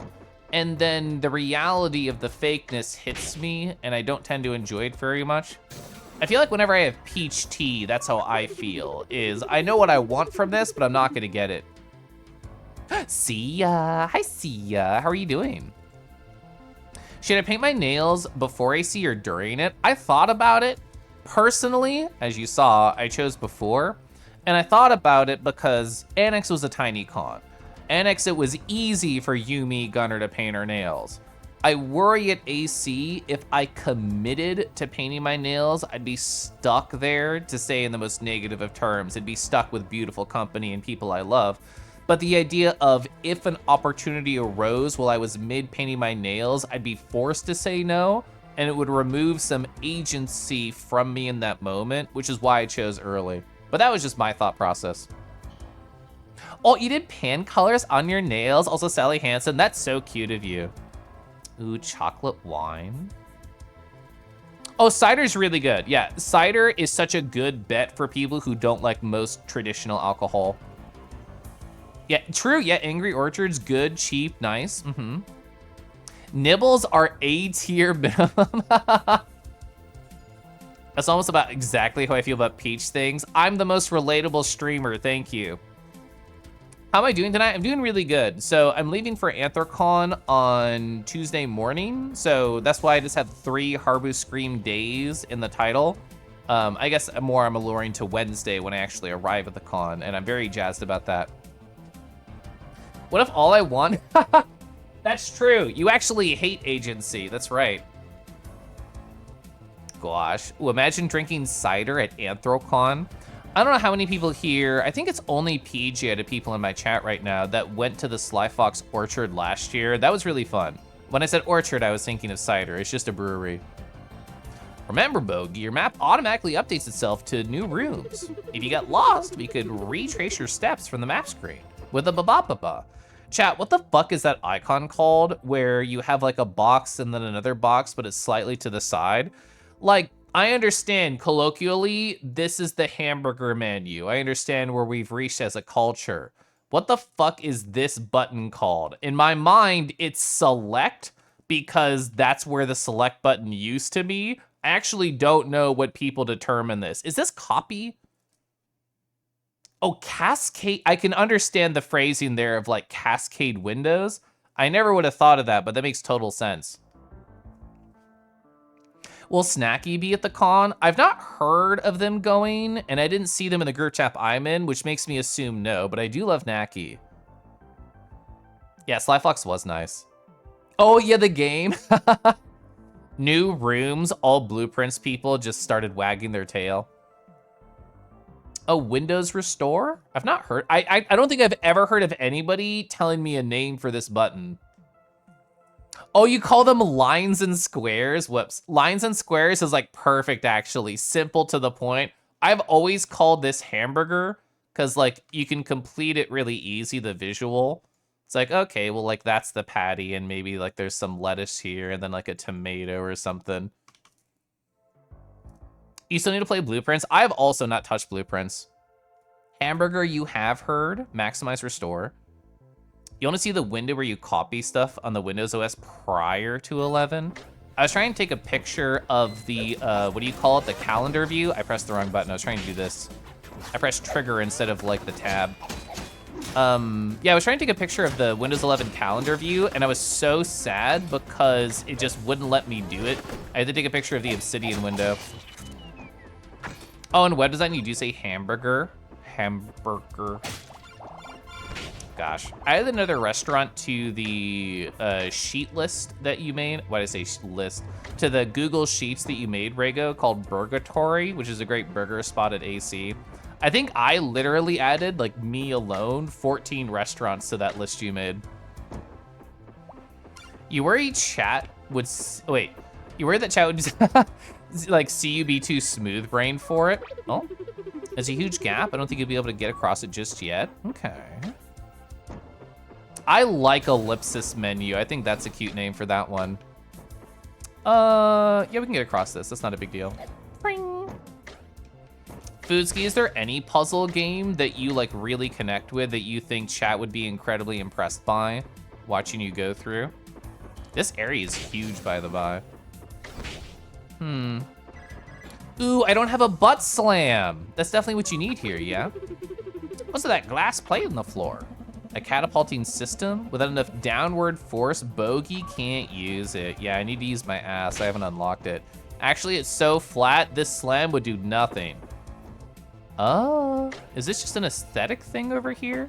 and then the reality of the fakeness hits me, and I don't tend to enjoy it very much. I feel like whenever I have peach tea, that's how I feel, is I know what I want from this, but I'm not gonna get it. Sia, hi Sia, how are you doing? Should I paint my nails before AC or during it? I thought about it. Personally, as you saw, I chose before. And I thought about it because Annex was a tiny con. Annex, it was easy for Yumi Gunner to paint her nails. I worry at AC, if I committed to painting my nails, I'd be stuck there, to say in the most negative of terms. I'd be stuck with beautiful company and people I love. But the idea of if an opportunity arose while I was mid painting my nails, I'd be forced to say no, and it would remove some agency from me in that moment, which is why I chose early. But that was just my thought process. Oh, you did pan colors on your nails? Also, Sally Hansen, that's so cute of you. Ooh, chocolate wine. Oh, cider's really good. Yeah, cider is such a good bet for people who don't like most traditional alcohol. Yeah, true, yeah, Angry Orchard's good, cheap, nice, Nibbles are A tier minimum. That's almost about exactly how I feel about peach things. I'm the most relatable streamer, thank you. How am I doing tonight? I'm doing really good. So I'm leaving for Anthrocon on Tuesday morning. So that's why I just have 3 haurbuScream days in the title. I guess I'm alluring to Wednesday when I actually arrive at the con, and I'm very jazzed about that. What if all I want? That's true. You actually hate agency. That's right. Gosh. Ooh, imagine drinking cider at Anthrocon. I don't know how many people here, I think it's only PJ out of people in my chat right now that went to the Sly Fox Orchard last year. That was really fun. When I said orchard, I was thinking of cider. It's just a brewery. Remember, Bogey, your map automatically updates itself to new rooms. If you get lost, we could retrace your steps from the map screen with a ba-ba-ba-ba. Chat, what the fuck is that icon called where you have like a box and then another box, but it's slightly to the side? Like, I understand colloquially, this is the hamburger menu. I understand where we've reached as a culture. What the fuck is this button called? In my mind, it's select because that's where the select button used to be. I actually don't know what people determine this. Is this copy? Oh, cascade. I can understand the phrasing there of like cascade windows. I never would have thought of that, but that makes total sense. Will Snacky be at the con? I've not heard of them going, and I didn't see them in the group chat I'm in, which makes me assume no, but I do love Nacky. Yeah, Sly Fox was nice. Oh yeah, the game. New rooms, all blueprints people just started wagging their tail. Oh, Windows Restore? I've not heard, I don't think I've ever heard of anybody telling me a name for this button. Oh, you call them lines and squares? Whoops. Lines and squares is like perfect, actually. Simple to the point. I've always called this hamburger because like you can complete it really easy, the visual. It's like, okay, well, like that's the patty and maybe like there's some lettuce here and then like a tomato or something. You still need to play Blueprints. I've also not touched Blueprints. Hamburger, you have heard. Maximize Restore. You want to see the window where you copy stuff on the Windows OS prior to 11? I was trying to take a picture of the, what do you call it? The calendar view? I pressed the wrong button. I was trying to do this. I pressed trigger instead of like the tab. Yeah, I was trying to take a picture of the Windows 11 calendar view and I was so sad because it just wouldn't let me do it. I had to take a picture of the Obsidian window. Oh, and web design, you do say hamburger. Hamburger. Gosh, I had another restaurant to the sheet list that you made. Why did I say list? To the Google Sheets that you made, Rego, called Burgatory, which is a great burger spot at AC. I think I literally added, like me alone, 14 restaurants to that list you made. You worry chat would, wait, you worry that chat would just like see you be too smooth brain for it? Oh, there's a huge gap. I don't think you'll be able to get across it just yet. Okay. I like ellipsis menu. I think that's a cute name for that one. Yeah, we can get across this. That's not a big deal. Ring. Foodski, is there any puzzle game that you like really connect with that you think chat would be incredibly impressed by watching you go through? This area is huge, by the by. Ooh, I don't have a butt slam. That's definitely what you need here, yeah? What's that glass plate on the floor? A catapulting system? Without enough downward force, Bogey can't use it. Yeah, I need to use my ass. I haven't unlocked it. Actually, it's so flat, this slam would do nothing. Oh, is this just an aesthetic thing over here?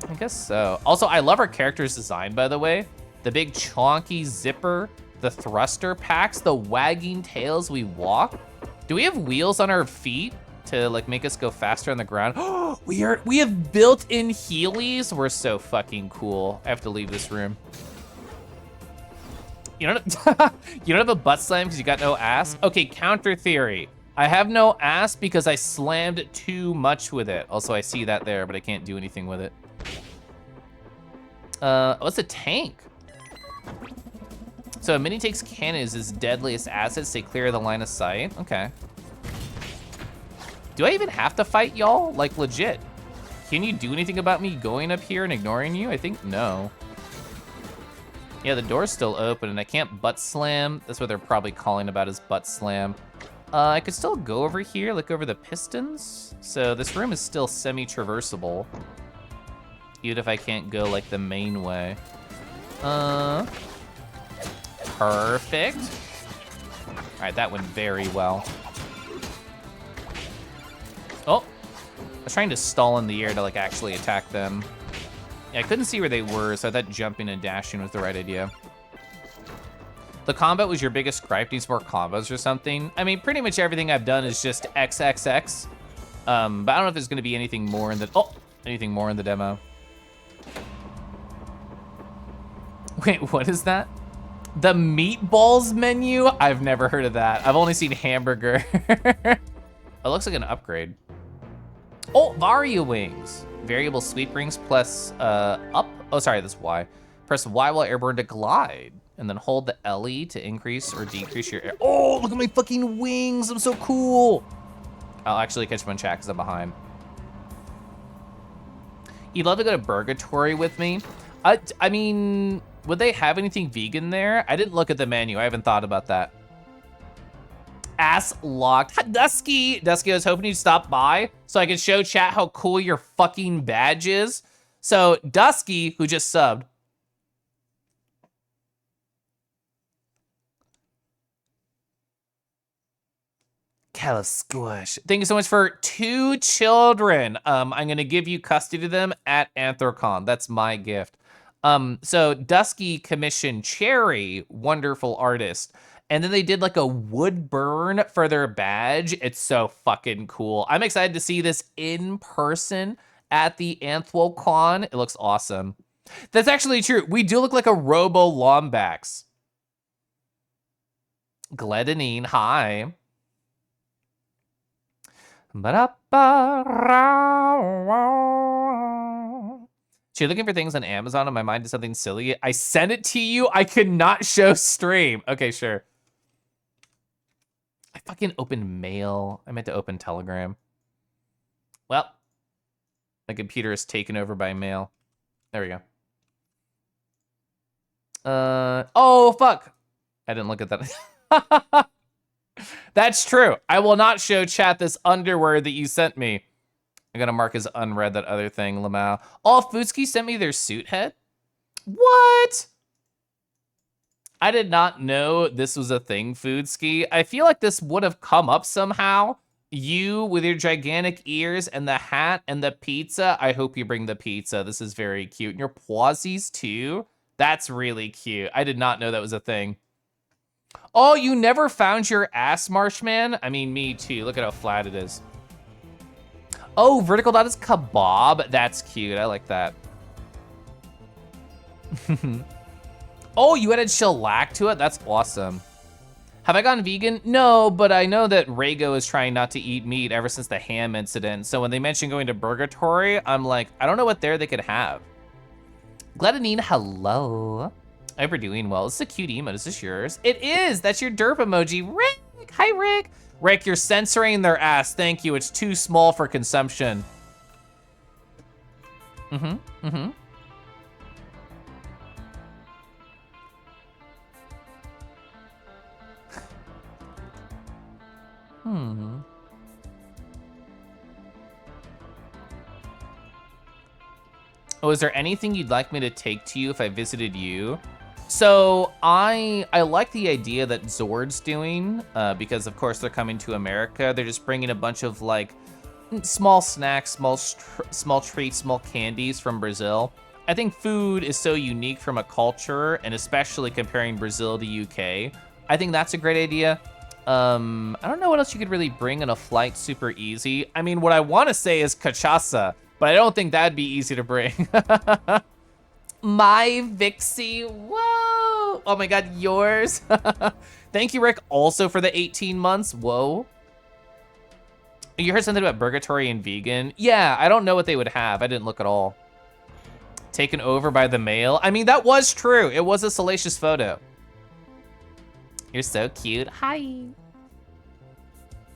I guess so. Also, I love our character's design, by the way. The big chonky zipper, the thruster packs, the wagging tails we walk. Do we have wheels on our feet to like make us go faster on the ground? We have built-in Heelys. We're so fucking cool. I have to leave this room. You don't you don't have a butt slam because you got no ass? Okay, counter theory. I have no ass because I slammed too much with it. Also, I see that there, but I can't do anything with it. What's a tank? So a mini takes cannons as deadliest assets. Stay clear of the line of sight. Okay. Do I even have to fight y'all? Like legit. Can you do anything about me going up here and ignoring you? I think no. Yeah, the door's still open and I can't butt slam. That's what they're probably calling about is butt slam. I could still go over here, look over the pistons. So this room is still semi-traversable. Even if I can't go like the main way. Perfect. All right, that went very well. Oh, I was trying to stall in the air to like actually attack them. Yeah, I couldn't see where they were, so I thought jumping and dashing was the right idea. The combat was your biggest gripe, needs more combos or something. I mean, pretty much everything I've done is just XXX. But I don't know if there's gonna be anything more in the, anything more in the demo. Wait, what is that? The meatballs menu? I've never heard of that. I've only seen hamburger. It looks like an upgrade. Oh, Varia wings. Variable sweep rings plus up. Oh, sorry, that's Y. Press Y while airborne to glide. And then hold the LE to increase or decrease your air. Oh, look at my fucking wings. I'm so cool. I'll actually catch them in chat because I'm behind. You'd love to go to Burgatory with me? I mean, would they have anything vegan there? I didn't look at the menu. I haven't thought about that. Ass locked. Dusky! Dusky, I was hoping you'd stop by so I could show chat how cool your fucking badge is. So, Dusky, who just subbed. Squish. Thank you so much for 2 children. I'm gonna give you custody of them at Anthrocon. That's my gift. So Dusky commissioned Cherry, wonderful artist. And then they did like a wood burn for their badge. It's so fucking cool. I'm excited to see this in person at the Anthrocon. It looks awesome. That's actually true. We do look like a Robo Lombax. Gledanine, hi. So you're looking for things on Amazon and my mind is something silly. I sent it to you. I could not show stream. Okay, sure. I fucking opened mail. I meant to open Telegram. Well, my computer is taken over by mail. There we go. Oh, fuck. I didn't look at that. That's true. I will not show chat this underwear that you sent me. I'm gonna mark as unread that other thing, Lamau. Oh, Foodski sent me their suit head? What? I did not know this was a thing, Foodski. I feel like this would have come up somehow. You with your gigantic ears and the hat and the pizza. I hope you bring the pizza. This is very cute. And your Pawsies too. That's really cute. I did not know that was a thing. Oh, you never found your ass, Marshman? I mean, me too. Look at how flat it is. Oh, vertical dot is kebab. That's cute. I like that. Oh, you added shellac to it? That's awesome. Have I gone vegan? No, but I know that Rago is trying not to eat meat ever since the ham incident. So when they mentioned going to Burgatory, I'm like, I don't know what there they could have. Gledanine, hello. I hope you're doing well. This is a cute emote. Is this yours? It is. That's your derp emoji. Rick. Hi, Rick. Rick, you're censoring their ass. Thank you. It's too small for consumption. Mm-hmm. Oh, is there anything you'd like me to take to you if I visited you? So I like the idea that Zord's doing because of course they're coming to America. They're just bringing a bunch of like small snacks, small treats, small candies from Brazil. I think food is so unique from a culture and especially comparing Brazil to UK. I think that's a great idea. I don't know what else you could really bring on a flight super easy. I mean, what I want to say is cachaça, but I don't think that'd be easy to bring. My Vixie, whoa. Oh my God, yours. Thank you, Rick, also for the 18 months, whoa. You heard something about Burgatory and vegan? Yeah, I don't know what they would have. I didn't look at all. Taken over by the mail? I mean, that was true. It was a salacious photo. You're so cute, hi.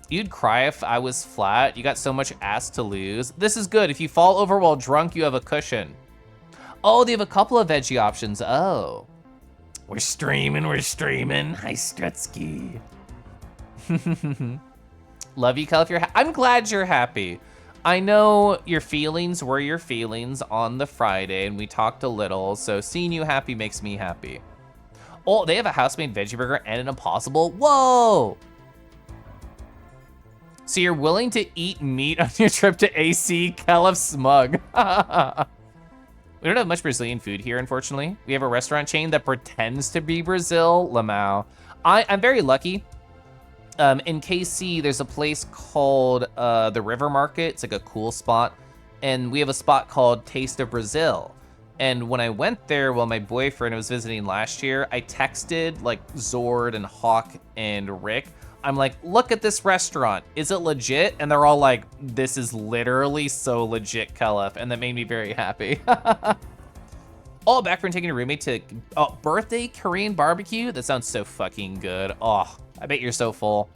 You'd cry if I was flat. You got so much ass to lose. This is good. If you fall over while drunk, you have a cushion. Oh, they have a couple of veggie options. Oh. We're streaming. Hi, Strutsky. Love you, Kel, if you're I'm glad you're happy. I know your feelings were your feelings on the Friday, and we talked a little, so seeing you happy makes me happy. Oh, they have a house-made veggie burger and an impossible. Whoa! So you're willing to eat meat on your trip to AC, Caliph Smug. We don't have much Brazilian food here, unfortunately. We have a restaurant chain that pretends to be Brazil, Lamau. I'm very lucky. In KC, there's a place called the River Market. It's like a cool spot. And we have a spot called Taste of Brazil. And when I went there while my boyfriend was visiting last year, I texted like Zord and Hawk and Rick. I'm like, look at this restaurant. Is it legit? And they're all like, this is literally so legit, Caliph. And that made me very happy. Oh, back from taking a roommate to birthday Korean barbecue? That sounds so fucking good. Oh, I bet you're so full.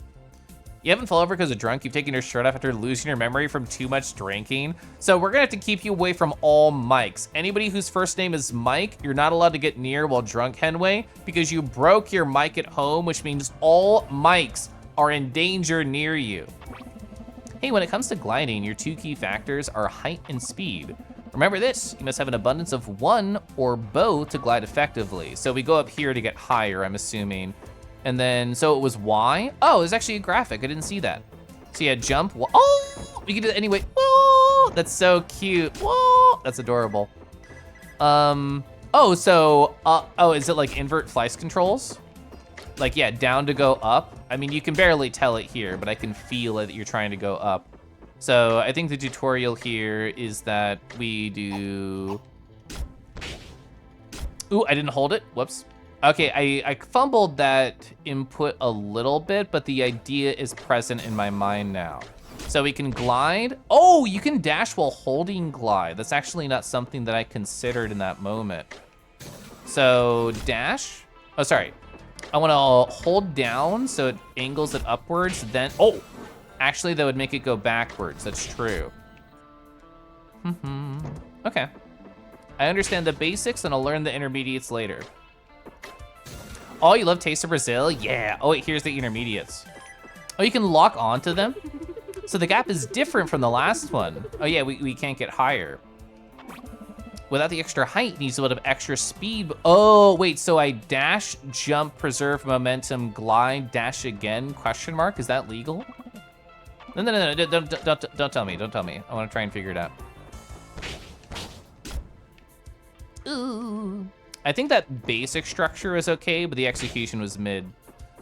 You haven't fallen over because of drunk? You've taken your shirt off after losing your memory from too much drinking? So we're gonna have to keep you away from all mics. Anybody whose first name is Mike, you're not allowed to get near while drunk, Henway, because you broke your mic at home, which means all mics are in danger near you. Hey, when it comes to gliding, your 2 key factors are height and speed. Remember this, you must have an abundance of one or both to glide effectively. So we go up here to get higher, I'm assuming. And then, so it was Y? Oh, there's actually a graphic, I didn't see that. So yeah, jump, oh, we can do that anyway. Whoa, that's so cute, whoa, that's adorable. Oh, so, is it like invert slice controls? Like, yeah, down to go up. I mean, you can barely tell it here, but I can feel it that you're trying to go up. So I think the tutorial here is that we do... Ooh, I didn't hold it, whoops. Okay, I fumbled that input a little bit, but the idea is present in my mind now. So we can glide. Oh, you can dash while holding glide. That's actually not something that I considered in that moment. So dash, oh, sorry. I wanna hold down so it angles it upwards, then, oh! Actually, that would make it go backwards, that's true. Okay. I understand the basics and I'll learn the intermediates later. Oh, you love Taste of Brazil? Yeah, oh wait, here's the intermediates. Oh, you can lock onto them? So the gap is different from the last one. Oh yeah, we can't get higher. Without the extra height, needs a bit of extra speed. Oh, wait, so I dash, jump, preserve momentum, glide, dash again, question mark, is that legal? No, don't tell me, don't tell me. I wanna try and figure it out. Ooh. I think that basic structure is okay, but the execution was mid.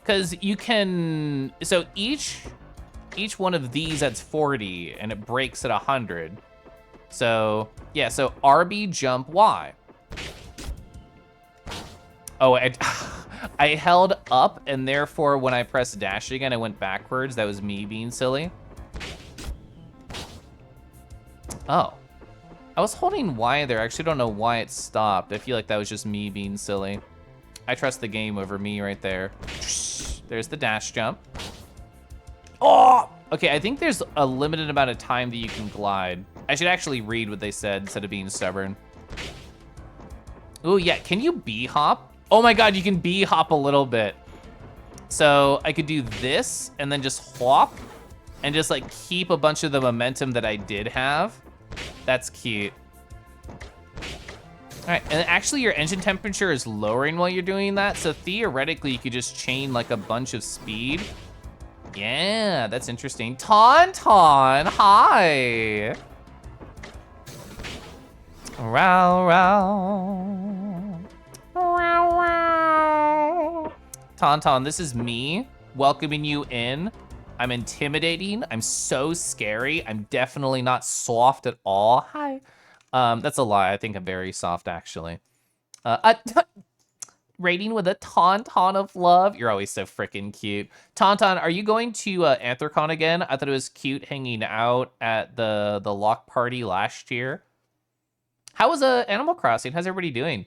Cause you can, so each one of these adds 40 and it breaks at 100. So, yeah, so RB jump Y. Oh, I held up and therefore when I pressed dash again, I went backwards. That was me being silly. Oh, I was holding Y there. I actually don't know why it stopped. I feel like that was just me being silly. I trust the game over me right there. There's the dash jump. Oh, okay, I think there's a limited amount of time that you can glide. I should actually read what they said instead of being stubborn. Oh yeah, can you B-hop? Oh my God, you can B-hop a little bit. So I could do this and then just hop and just like keep a bunch of the momentum that I did have. That's cute. All right, and actually your engine temperature is lowering while you're doing that. So theoretically you could just chain like a bunch of speed. Yeah, that's interesting. Tauntaun, hi. Row, row. Row, row. Tauntaun, this is me welcoming you in. I'm intimidating. I'm so scary. I'm definitely not soft at all. Hi. That's a lie. I think I'm very soft, actually. Rating with a tauntaun of love. You're always so freaking cute. Tauntaun, are you going to Anthrocon again? I thought it was cute hanging out at the lock party last year. How was Animal Crossing? How's everybody doing?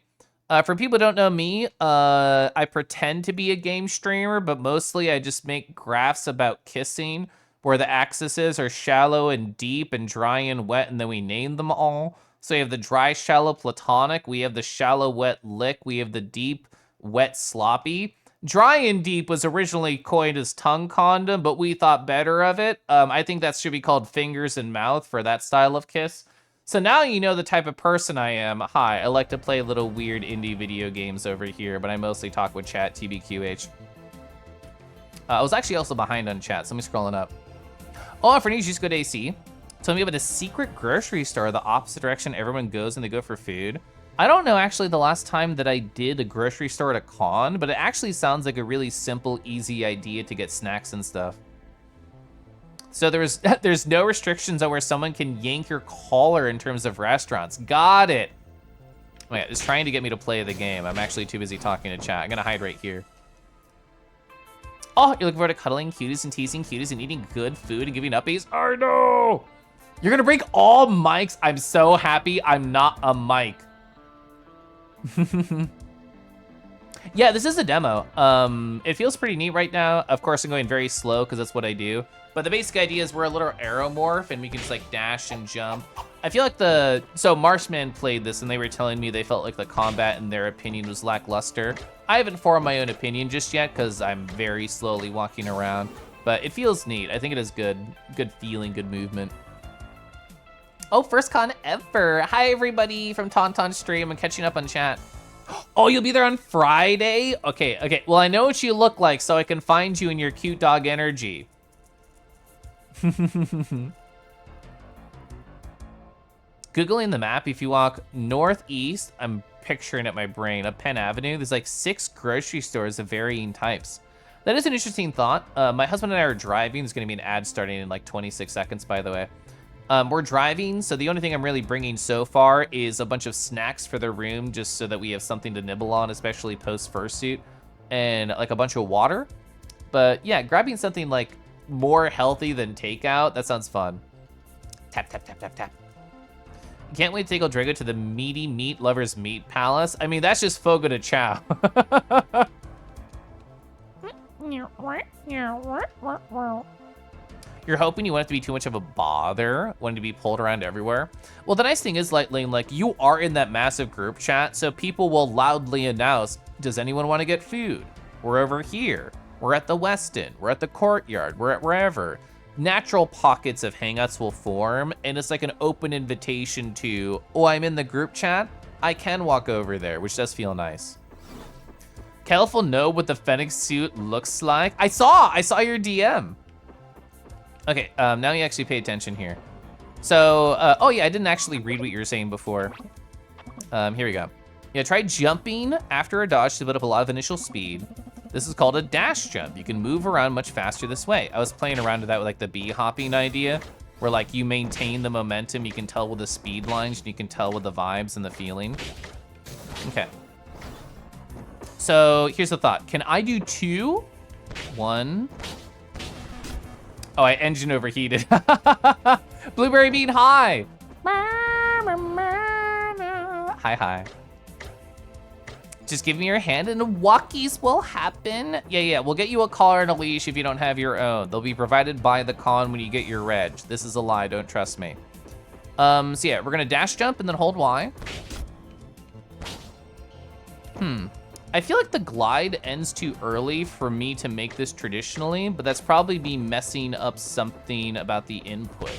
For people who don't know me, I pretend to be a game streamer, but mostly I just make graphs about kissing where the axes are shallow and deep and dry and wet, and then we name them all. So we have the dry, shallow, platonic. We have the shallow, wet, lick. We have the deep, wet, sloppy. Dry and deep was originally coined as tongue condom, but we thought better of it. I think that should be called fingers and mouth for that style of kiss. So now you know the type of person I am. Hi, I like to play little weird indie video games over here, but I mostly talk with chat, TBQH. I was actually also behind on chat, so let me scrolling up. Oh, for news, just go to AC. Tell me about a secret grocery store, the opposite direction everyone goes and they go for food. I don't know actually the last time that I did a grocery store at a con, but it actually sounds like a really simple, easy idea to get snacks and stuff. So there's no restrictions on where someone can yank your collar in terms of restaurants. Got it. Oh my God, it's trying to get me to play the game. I'm actually too busy talking to chat. I'm gonna hide right here. Oh, you're looking forward to cuddling cuties and teasing cuties and eating good food and giving uppies? Oh no! You're gonna break all mics. I'm so happy I'm not a mic. Yeah, this is a demo. It feels pretty neat right now. Of course, I'm going very slow because that's what I do. But the basic idea is we're a little aeromorph and we can just like dash and jump. I feel like so Marshman played this and they were telling me they felt like the combat in their opinion was lackluster. I haven't formed my own opinion just yet because I'm very slowly walking around, but it feels neat. I think it is good feeling, good movement. Oh, first con ever. Hi everybody from Tauntaun Stream. I'm catching up on chat. Oh, you'll be there on Friday? Okay. Well, I know what you look like, so I can find you in your cute dog energy. Googling the map, if you walk northeast, I'm picturing it in my brain, up Penn Avenue, there's like 6 grocery stores of varying types. That is an interesting thought. My husband and I are driving. There's gonna be an ad starting in like 26 seconds, by the way. We're driving, so the only thing I'm really bringing so far is a bunch of snacks for the room, just so that we have something to nibble on, especially post-fursuit, and like a bunch of water. But yeah, grabbing something like more healthy than takeout, that sounds fun. Tap, tap, tap, tap, tap. Can't wait to take Drago to the Meaty Meat Lovers Meat Palace. I mean, that's just Fogo de Chao. You're hoping you want it to be too much of a bother, wanting to be pulled around everywhere. Well, the nice thing is, like, Lane, like, you are in that massive group chat, so people will loudly announce, does anyone want to get food? We're over here. We're at the Westin. We're at the Courtyard. We're at wherever. Natural pockets of hangouts will form, and it's like an open invitation to, oh, I'm in the group chat. I can walk over there, which does feel nice. Kelf will know what the Fennec suit looks like. I saw your DM. Okay, now you actually pay attention here. So, oh yeah, I didn't actually read what you were saying before. Here we go. Yeah, try jumping after a dodge to build up a lot of initial speed. This is called a dash jump. You can move around much faster this way. I was playing around with that with like the bee hopping idea, where like you maintain the momentum, you can tell with the speed lines, and you can tell with the vibes and the feeling. Okay. So here's the thought. Can I do 2? 1. Oh, I engine overheated. Blueberry Bean, hi. Hi. Just give me your hand and walkies will happen. Yeah, we'll get you a collar and a leash if you don't have your own. They'll be provided by the con when you get your reg. This is a lie, don't trust me. So yeah, we're gonna dash jump and then hold Y. I feel like the glide ends too early for me to make this traditionally, but that's probably me messing up something about the input.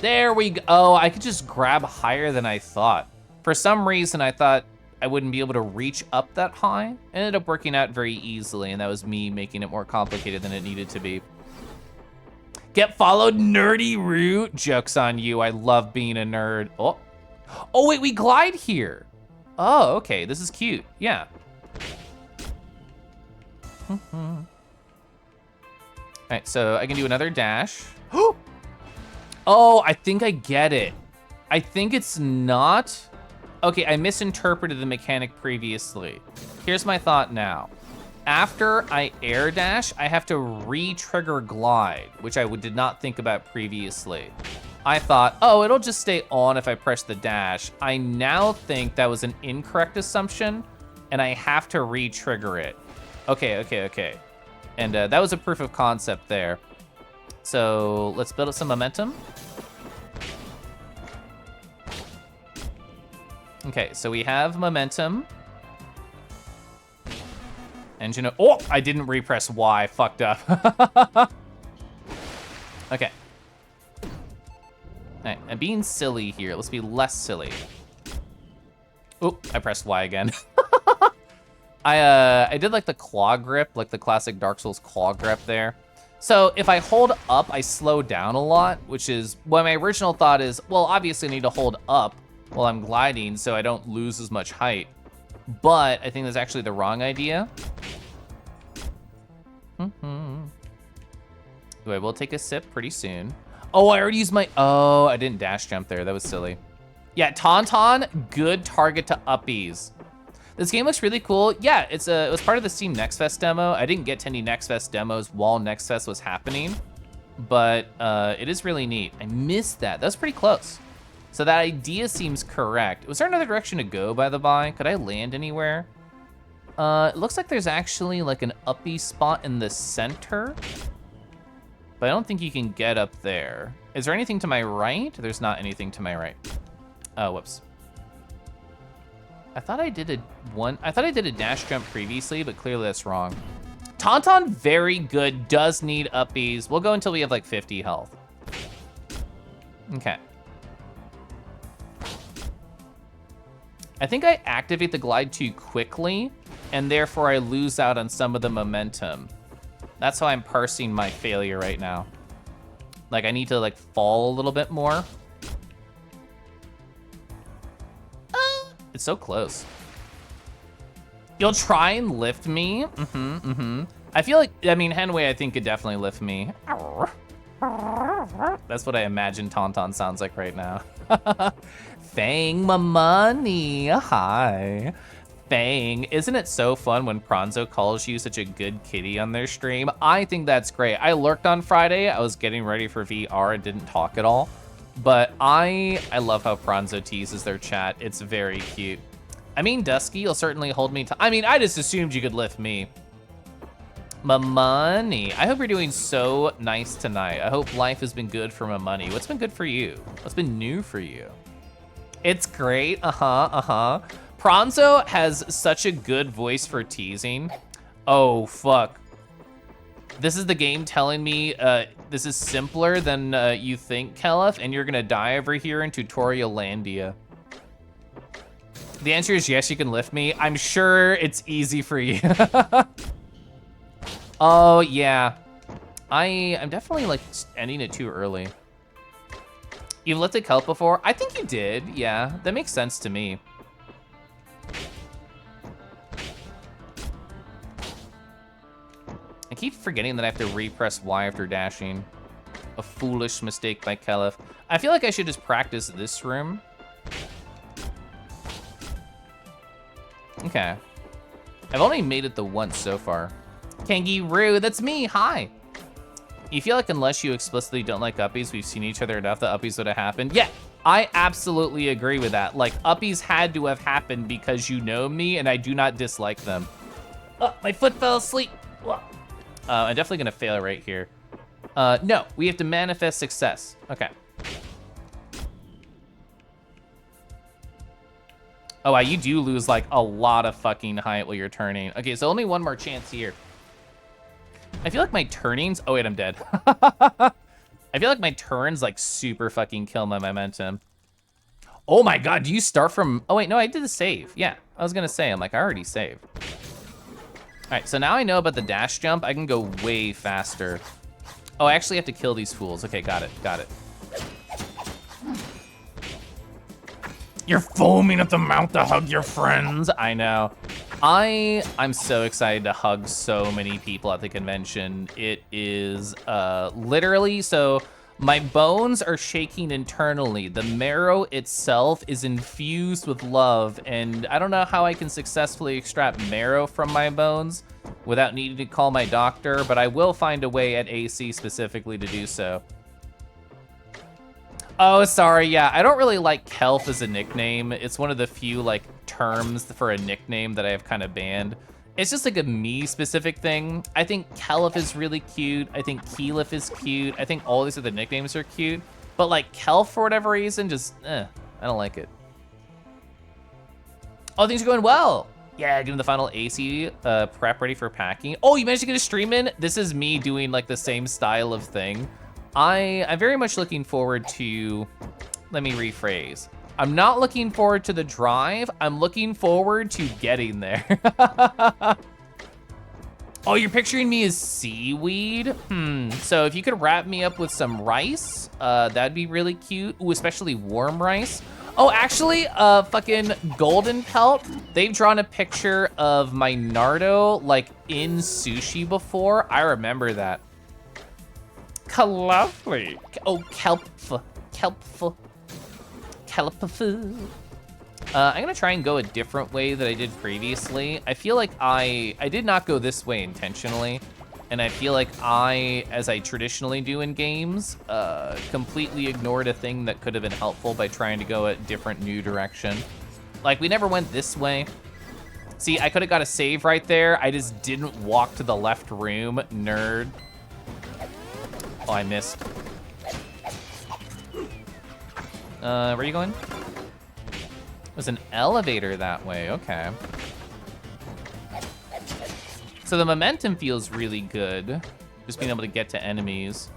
There we go. Oh, I could just grab higher than I thought. For some reason, I thought I wouldn't be able to reach up that high. It ended up working out very easily, and that was me making it more complicated than it needed to be. Get followed, nerdy root. Joke's on you. I love being a nerd. Oh, wait, we glide here. Oh, okay, this is cute, yeah. All right, so I can do another dash. Oh, I think I get it. I think it's not. Okay, I misinterpreted the mechanic previously. Here's my thought now. After I air dash, I have to re-trigger glide, which I did not think about previously. I thought, oh, it'll just stay on if I press the dash. I now think that was an incorrect assumption, and I have to re-trigger it. Okay. And that was a proof of concept there. So let's build up some momentum. Okay, so we have momentum. Engine, oh, I didn't repress Y, fucked up. Okay. All right, I'm being silly here. Let's be less silly. Oh, I pressed Y again. I did like the claw grip, like the classic Dark Souls claw grip there. So if I hold up, I slow down a lot, which is what my original thought is, well, obviously I need to hold up while I'm gliding so I don't lose as much height. But I think that's actually the wrong idea. Ooh, I will take a sip pretty soon. Oh, I already used my, oh, I didn't dash jump there. That was silly. Yeah, Tauntaun, good target to uppies. This game looks really cool. Yeah, it was part of the Steam Next Fest demo. I didn't get to any Next Fest demos while Next Fest was happening, but it is really neat. I missed that. That was pretty close. So that idea seems correct. Was there another direction to go, by the by? Could I land anywhere? It looks like there's actually like an uppy spot in the center, but I don't think you can get up there. Is there anything to my right? There's not anything to my right. Oh, whoops. I thought I did a dash jump previously, but clearly that's wrong. Tauntaun, very good, does need uppies. We'll go until we have like 50 health. Okay. I think I activate the glide too quickly, and therefore I lose out on some of the momentum. That's how I'm parsing my failure right now. Like I need to like fall a little bit more. It's so close. You'll try and lift me? I feel like, I mean, Henway I think could definitely lift me. That's what I imagine Tauntaun sounds like right now. Fang, my money, hi. Fang, isn't it so fun when Pronzo calls you such a good kitty on their stream? I think that's great. I lurked on Friday. I was getting ready for VR and didn't talk at all. But I love how Pronzo teases their chat. It's very cute. I mean, Dusky, you'll certainly hold me to, I mean, I just assumed you could lift me. My money. I hope you're doing so nice tonight. I hope life has been good for my money. What's been good for you? What's been new for you? It's great, Pronzo has such a good voice for teasing. Oh, fuck. This is the game telling me this is simpler than you think, Kelef, and you're gonna die over here in Tutorial Landia. The answer is yes, you can lift me. I'm sure it's easy for you. Oh, yeah. I'm definitely like ending it too early. You've lifted Kelp before? I think you did, yeah. That makes sense to me. I keep forgetting that I have to repress Y after dashing. A foolish mistake by Kelef. I feel like I should just practice this room. Okay. I've only made it the once so far. Kangaroo, that's me, hi. You feel like unless you explicitly don't like uppies, we've seen each other enough that uppies would have happened? Yeah, I absolutely agree with that. Like, uppies had to have happened because you know me and I do not dislike them. Oh, my foot fell asleep. I'm definitely gonna fail right here. No, we have to manifest success. Okay. Oh, wow, you do lose like a lot of fucking height while you're turning. Okay, so only one more chance here. I feel like my turnings, oh wait, I'm dead. I feel like my turns like super fucking kill my momentum. Oh my God, do you start from, oh wait, no, I did the save. Yeah, I was gonna say, I'm like, I already saved. All right, so now I know about the dash jump. I can go way faster. Oh, I actually have to kill these fools. Okay, got it, got it. You're foaming at the mouth to hug your friends. I know. I'm so excited to hug so many people at the convention. It is literally, so my bones are shaking internally. The marrow itself is infused with love, and I don't know how I can successfully extract marrow from my bones without needing to call my doctor, but I will find a way at AC specifically to do so. Oh, sorry, yeah, I don't really like Kelf as a nickname. It's one of the few, like, terms for a nickname that I have kind of banned. It's just like a me-specific thing. I think Kelif is really cute. I think Keelif is cute. I think all these other nicknames are cute. But, like, Kelf, for whatever reason, just, I don't like it. Oh, things are going well. Yeah, getting the final AC prep ready for packing. Oh, you managed to get a stream in? This is me doing, like, the same style of thing. I'm very much looking forward to, let me rephrase. I'm not looking forward to the drive. I'm looking forward to getting there. Oh, you're picturing me as seaweed? So if you could wrap me up with some rice, that'd be really cute. Ooh, especially warm rice. Oh, actually, fucking Golden Pelt, they've drawn a picture of my Nardo, like, in sushi before. I remember that. Lovely. Oh, kelpfu. I'm gonna try and go a different way that I did previously. I feel like I did not go this way intentionally, and I feel like as I traditionally do in games, completely ignored a thing that could have been helpful by trying to go a different new direction. Like, we never went this way. See, I could have got a save right there. I just didn't walk to the left room, nerd. Oh, I missed. Where are you going? There's an elevator that way, okay. So the momentum feels really good, just being able to get to enemies.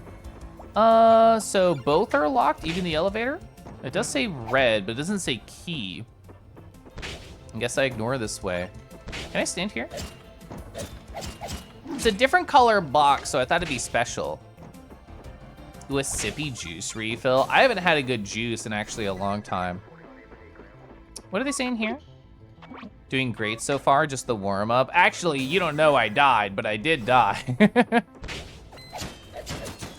So both are locked, even the elevator? It does say red, but it doesn't say key. I guess I ignore this way. Can I stand here? It's a different color box, so I thought it'd be special. Ooh, a sippy juice refill. I haven't had a good juice in actually a long time. What are they saying here? Doing great so far, just the warm up. Actually, you don't know I died, but I did die. I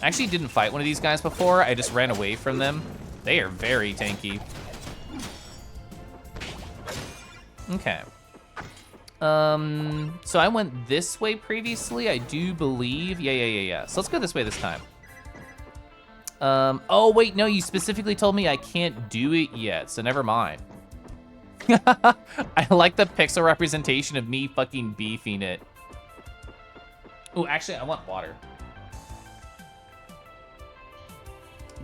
actually didn't fight one of these guys before. I just ran away from them. They are very tanky. Okay. So I went this way previously, I do believe. Yeah. So let's go this way this time. Oh wait, no, you specifically told me I can't do it yet, so never mind. I like the pixel representation of me fucking beefing it. Oh, actually, I want water.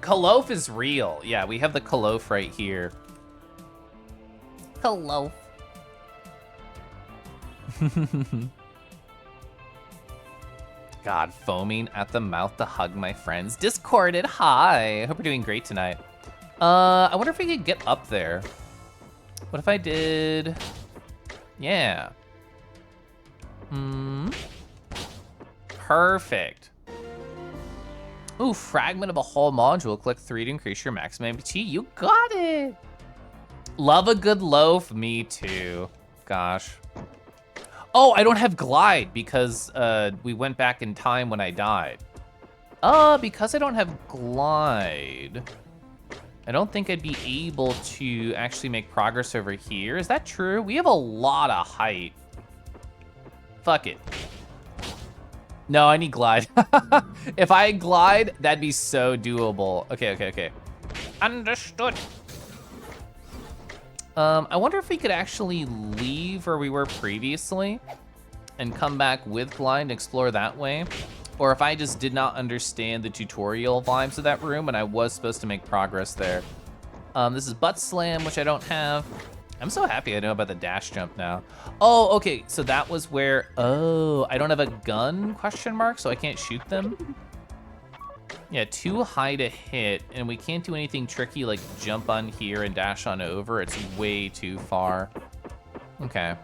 Kalof is real. Yeah, we have the Kalof right here. Kalof. God, foaming at the mouth to hug my friends. Discorded, hi. Hope you're doing great tonight. I wonder if we could get up there. What if I did... Yeah. Perfect. Ooh, fragment of a whole module. Click 3 to increase your maximum MP. You got it. Love a good loaf. Me too. Gosh. Oh, I don't have glide because we went back in time when I died. Because I don't have glide, I don't think I'd be able to actually make progress over here. Is that true? We have a lot of height. Fuck it. No, I need glide. If I glide, that'd be so doable. Okay. Understood. I wonder if we could actually leave where we were previously and come back with glide and explore that way. Or if I just did not understand the tutorial vibes of that room and I was supposed to make progress there. This is butt slam, which I don't have. I'm so happy I know about the dash jump now. Oh, okay, so that was where, oh, I don't have a gun, question mark, so I can't shoot them? Yeah, too high to hit, and we can't do anything tricky like jump on here and dash on over. It's way too far. Okay.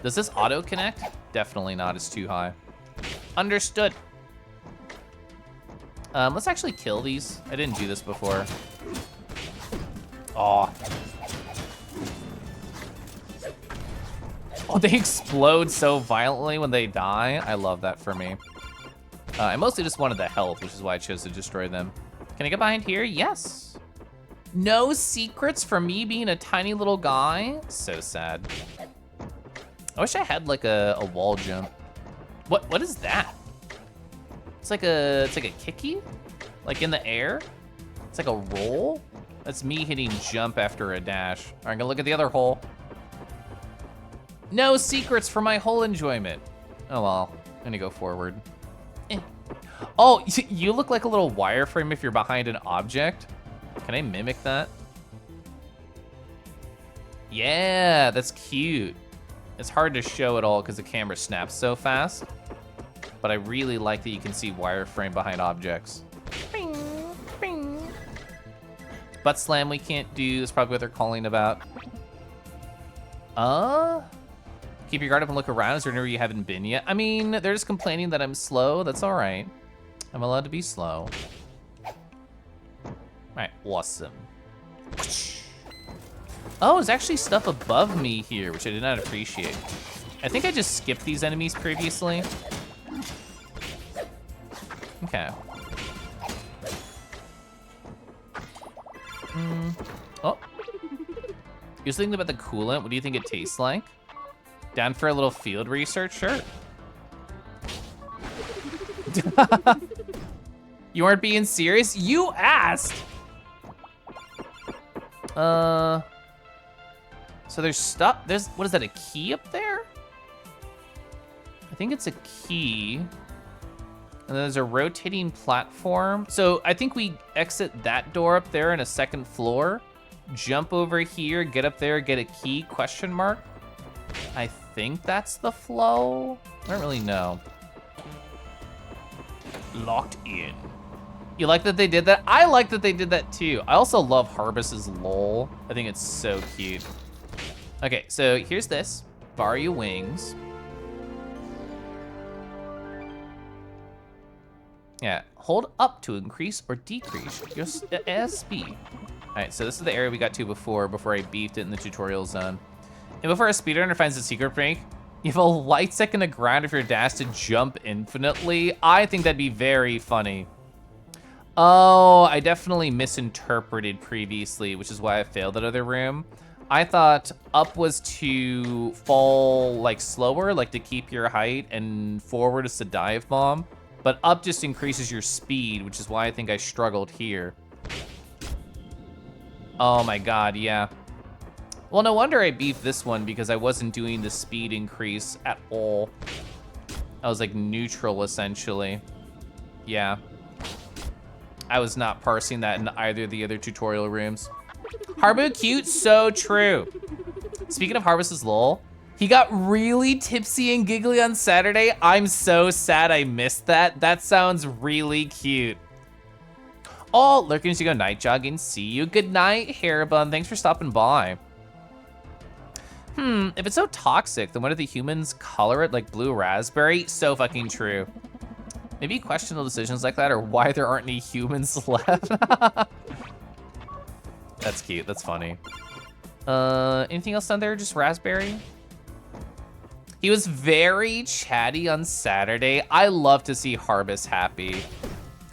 Does this auto connect? Definitely not, it's too high. Understood. Let's actually kill these. I didn't do this before. Aw. Oh, they explode so violently when they die. I love that for me. I mostly just wanted the health, which is why I chose to destroy them. Can I get behind here? Yes. No secrets for me being a tiny little guy. So sad. I wish I had like a wall jump. What is that? It's like a kicky? Like in the air? It's like a roll? That's me hitting jump after a dash. All right, I'm gonna look at the other hole. No secrets for my whole enjoyment. Oh well, I'm gonna go forward. Oh, you look like a little wireframe if you're behind an object. Can I mimic that? Yeah, that's cute. It's hard to show it all because the camera snaps so fast, but I really like that you can see wireframe behind objects. Bing, bing. Butt slam we can't do, that's probably what they're calling about. Keep your guard up and look around. Is there anywhere you haven't been yet? I mean, they're just complaining that I'm slow. That's all right. I'm allowed to be slow. All right, awesome. Oh, there's actually stuff above me here, which I did not appreciate. I think I just skipped these enemies previously. Okay. Oh. You was thinking about the coolant. What do you think it tastes like? Down for a little field research? Sure. You aren't being serious? You asked! So there's stuff, what is that, a key up there? I think it's a key. And there's a rotating platform. So I think we exit that door up there in a second floor, jump over here, get up there, get a key, question mark. I think that's the flow. I don't really know. Locked in. You like that they did that? I like that they did that too. I also love haurbuS's lol. I think it's so cute. Okay, so here's this. Borrow your wings. Yeah, hold up to increase or decrease your air speed. All right, so this is the area we got to before I beefed it in the tutorial zone. And before a speedrunner finds a secret break, you have a light second to grind if your dash to jump infinitely. I think that'd be very funny. Oh, I definitely misinterpreted previously, which is why I failed that other room. I thought up was to fall like slower, like to keep your height, and forward is to dive bomb. But up just increases your speed, which is why I think I struggled here. Oh my God, yeah. Well, no wonder I beefed this one because I wasn't doing the speed increase at all. I was like neutral essentially. Yeah. I was not parsing that in either of the other tutorial rooms. haurbu cute, so true. Speaking of haurbuS's lol, he got really tipsy and giggly on Saturday. I'm so sad I missed that. That sounds really cute. Oh, lurking as you go night jogging. See you. Good night, Hairbun. Thanks for stopping by. If it's so toxic, then why do the humans color it like blue raspberry? So fucking true. Maybe questionable decisions like that or why there aren't any humans left. That's cute, that's funny. Anything else down there, just raspberry? He was very chatty on Saturday. I love to see haurbuS happy.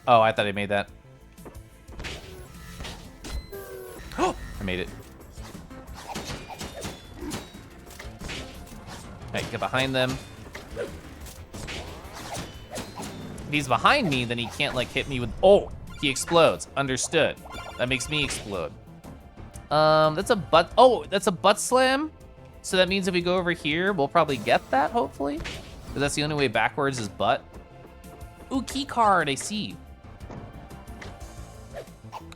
Oh, I thought I made that. Oh, I made it. All right, get behind them. If he's behind me, then he can't like hit me with, oh, he explodes, understood. That makes me explode. That's a butt, oh, that's a butt slam. So that means if we go over here, we'll probably get that, hopefully. Because that's the only way backwards is butt. Ooh, key card, I see.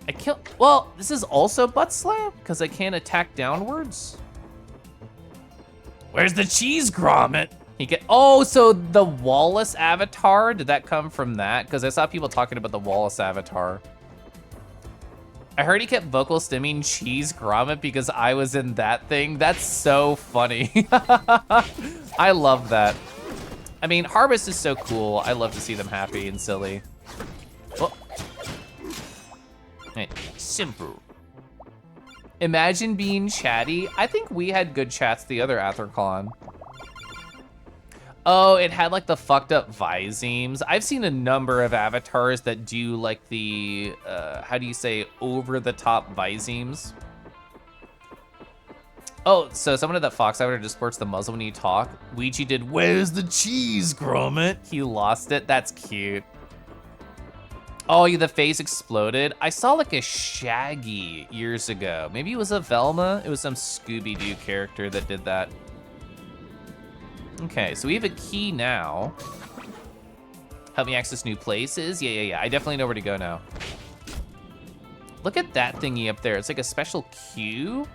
I killed, well, this is also butt slam because I can't attack downwards. Where's the cheese grommet? He get, oh, so the Wallace avatar, did that come from that? Because I saw people talking about the Wallace avatar. I heard he kept vocal stimming cheese grommet because I was in that thing. That's so funny. I love that. I mean, haurbuS is so cool. I love to see them happy and silly. Oh. Right. Simple. Imagine being chatty. I think we had good chats the other Anthrocon. Oh, it had like the fucked up Visemes. I've seen a number of avatars that do like the, how do you say, over the top Visemes. Oh, so someone at that Fox avatar just sports the muzzle when you talk. Ouija did, where's the cheese, grommet? He lost it, that's cute. Oh, yeah, the face exploded. I saw like a Shaggy years ago. Maybe it was a Velma. It was some Scooby-Doo character that did that. Okay, so we have a key now. Help me access new places. Yeah. I definitely know where to go now. Look at that thingy up there. It's like a special queue.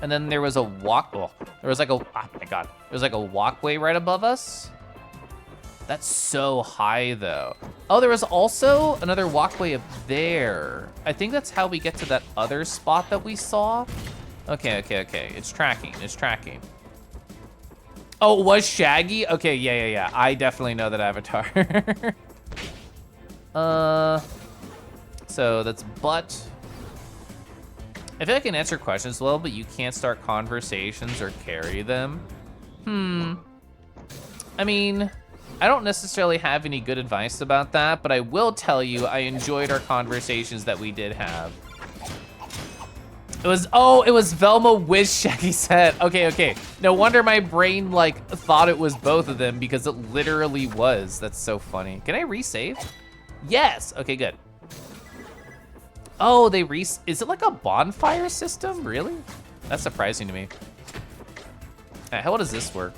And then there was a there was like a, oh my God. There was like a walkway right above us. That's so high though. Oh, there was also another walkway up there. I think that's how we get to that other spot that we saw. Okay. It's tracking. Oh, it was Shaggy? Okay, yeah. I definitely know that avatar. So that's butt. I feel like I can answer questions well, but you can't start conversations or carry them. I mean, I don't necessarily have any good advice about that, but I will tell you I enjoyed our conversations that we did have. It was Velma with Shaggy said. Okay. No wonder my brain like thought it was both of them because it literally was. That's so funny. Can I resave? Yes, okay, good. Oh, is it like a bonfire system, really? That's surprising to me. How well does this work?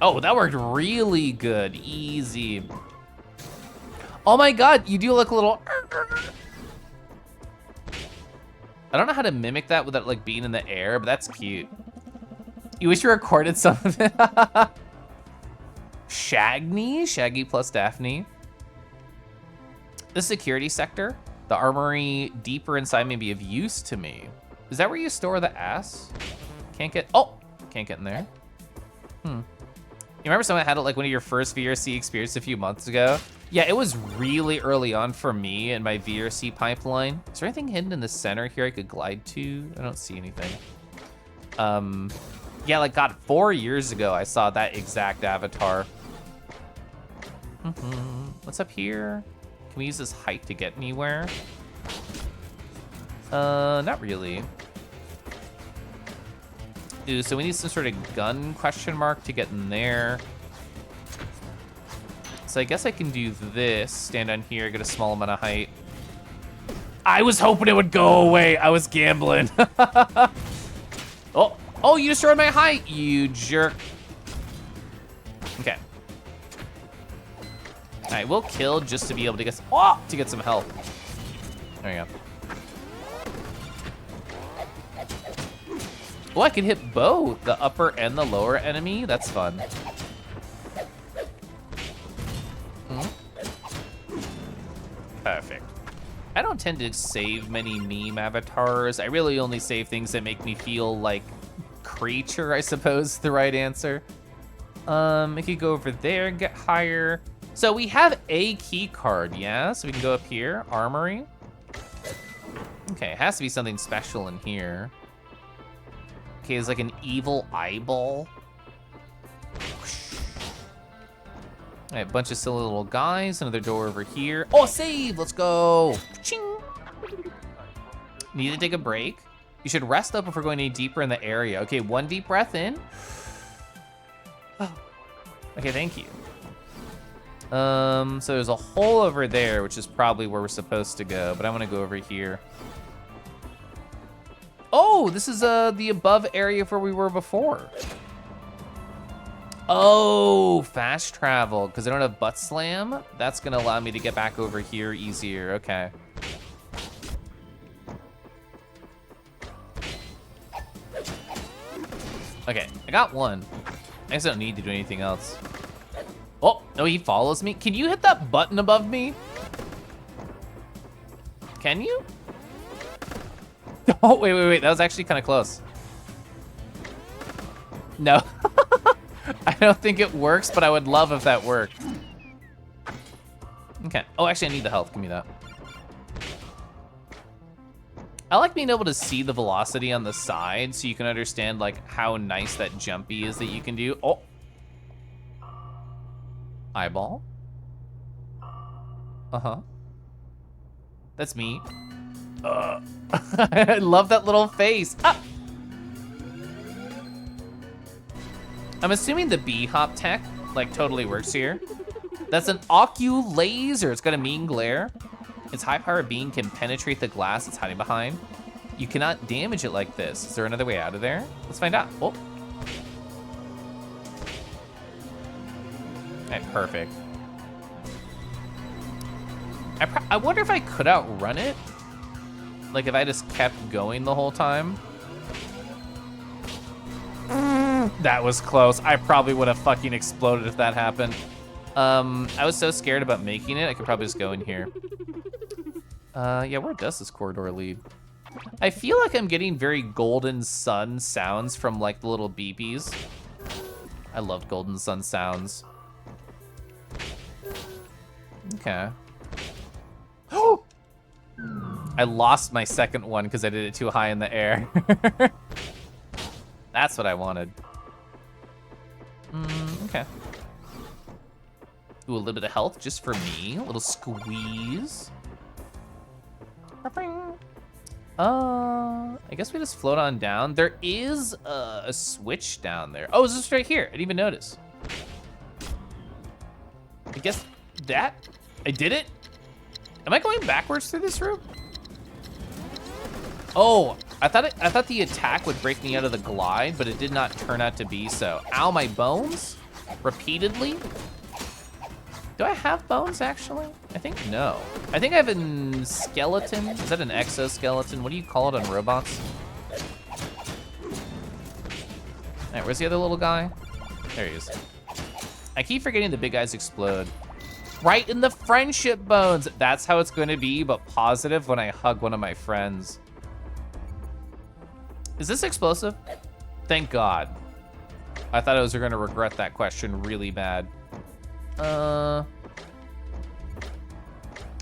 Oh, that worked really good, easy. Oh my God, you do look a little. I don't know how to mimic that without like being in the air, but that's cute. You wish you recorded some of it. Shaggy plus Daphne. The security sector, the armory deeper inside may be of use to me. Is that where you store the ass? Can't get in there. You remember someone had it like one of your first VRC experiences a few months ago? Yeah, it was really early on for me in my VRC pipeline. Is there anything hidden in the center here I could glide to? I don't see anything. Yeah, like God, 4 years ago, I saw that exact avatar. What's up here? Can we use this height to get anywhere? Not really. Ooh, so we need some sort of gun question mark to get in there. So I guess I can do this, stand on here, get a small amount of height. I was hoping it would go away. I was gambling. Oh, you destroyed my height, you jerk. Okay. All right, we'll kill just to be able to get some help. There you go. Oh, I can hit both the upper and the lower enemy. That's fun. Perfect. I don't tend to save many meme avatars. I really only save things that make me feel like creature, I suppose, is the right answer. I could go over there and get higher. So we have a key card, yeah? So we can go up here, armory. Okay, it has to be something special in here. Okay, it's like an evil eyeball. All right, bunch of silly little guys. Another door over here. Oh, save! Let's go. Ching. Need to take a break. You should rest up before going any deeper in the area. Okay, one deep breath in. Oh. Okay, thank you. So there's a hole over there, which is probably where we're supposed to go, but I want to go over here. Oh, this is the above area of where we were before. Oh, fast travel, because I don't have butt slam. That's gonna allow me to get back over here easier, okay. Okay, I got one. I guess I don't need to do anything else. Oh, no, he follows me. Can you hit that button above me? Can you? Oh, wait, that was actually kind of close. No. I don't think it works, but I would love if that worked. Okay. Oh, actually, I need the health. Give me that. I like being able to see the velocity on the side so you can understand like how nice that jumpy is that you can do. Oh. Eyeball. Uh-huh. That's me. I love that little face. Ah! I'm assuming the B-hop tech like totally works here. That's an Ocu laser. It's got a mean glare. Its high-powered beam can penetrate the glass it's hiding behind. You cannot damage it like this. Is there another way out of there? Let's find out. Oh. All right, perfect. I wonder if I could outrun it. Like if I just kept going the whole time. That was close. I probably would have fucking exploded if that happened. I was so scared about making it, I could probably just go in here. Yeah, where does this corridor lead? I feel like I'm getting very Golden Sun sounds from like the little beepies. I loved Golden Sun sounds. Okay. Oh! I lost my second one because I did it too high in the air. That's what I wanted. Okay. Ooh, a little bit of health just for me. A little squeeze. I guess we just float on down. There is a switch down there. Oh, is this right here? I didn't even notice. I guess that, I did it? Am I going backwards through this room? Oh, I thought the attack would break me out of the glide, but it did not turn out to be so. Ow, my bones? Repeatedly? Do I have bones, actually? I think no. I think I have a skeleton. Is that an exoskeleton? What do you call it on robots? All right, where's the other little guy? There he is. I keep forgetting the big guys explode. Right in the friendship bones. That's how it's going to be, but positive when I hug one of my friends. Is this explosive? Thank God. I thought I was going to regret that question really bad.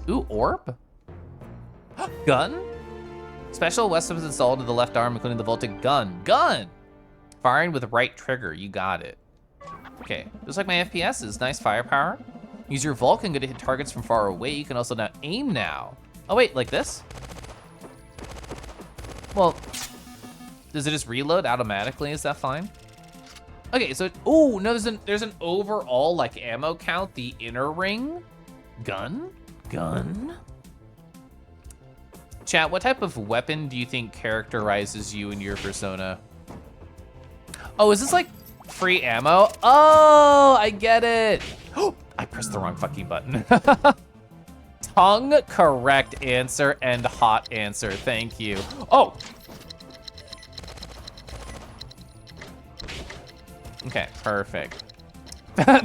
Ooh, orb? Gun? Special weapons installed to the left arm, including the voltic gun. Gun! Firing with the right trigger, you got it. Okay, just like my FPSs, nice firepower. Use your Vulcan gun to hit targets from far away. You can also now aim now. Oh wait, like this? Well, does it just reload automatically? Is that fine? Okay, so, oh, no, there's an overall, like, ammo count, the inner ring. Gun? Chat, what type of weapon do you think characterizes you in your persona? Oh, is this, like, free ammo? Oh, I get it. Oh, I pressed the wrong fucking button. Tongue, correct answer, and hot answer, thank you. Oh. Okay, perfect.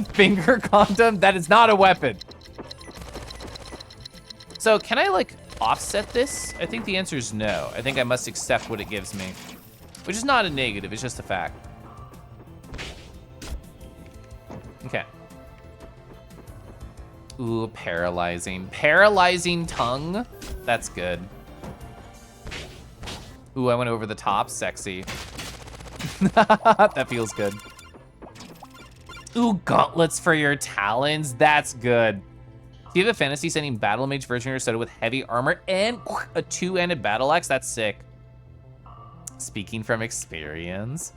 Finger condom, that is not a weapon. So can I like offset this? I think the answer is no. I think I must accept what it gives me, which is not a negative, it's just a fact. Okay. Ooh, paralyzing. Paralyzing tongue, that's good. Ooh, I went over the top, sexy. That feels good. Ooh, gauntlets for your talons. That's good. Do you have a fantasy setting battle mage version of your soda with heavy armor and a two-handed battle axe? That's sick. Speaking from experience.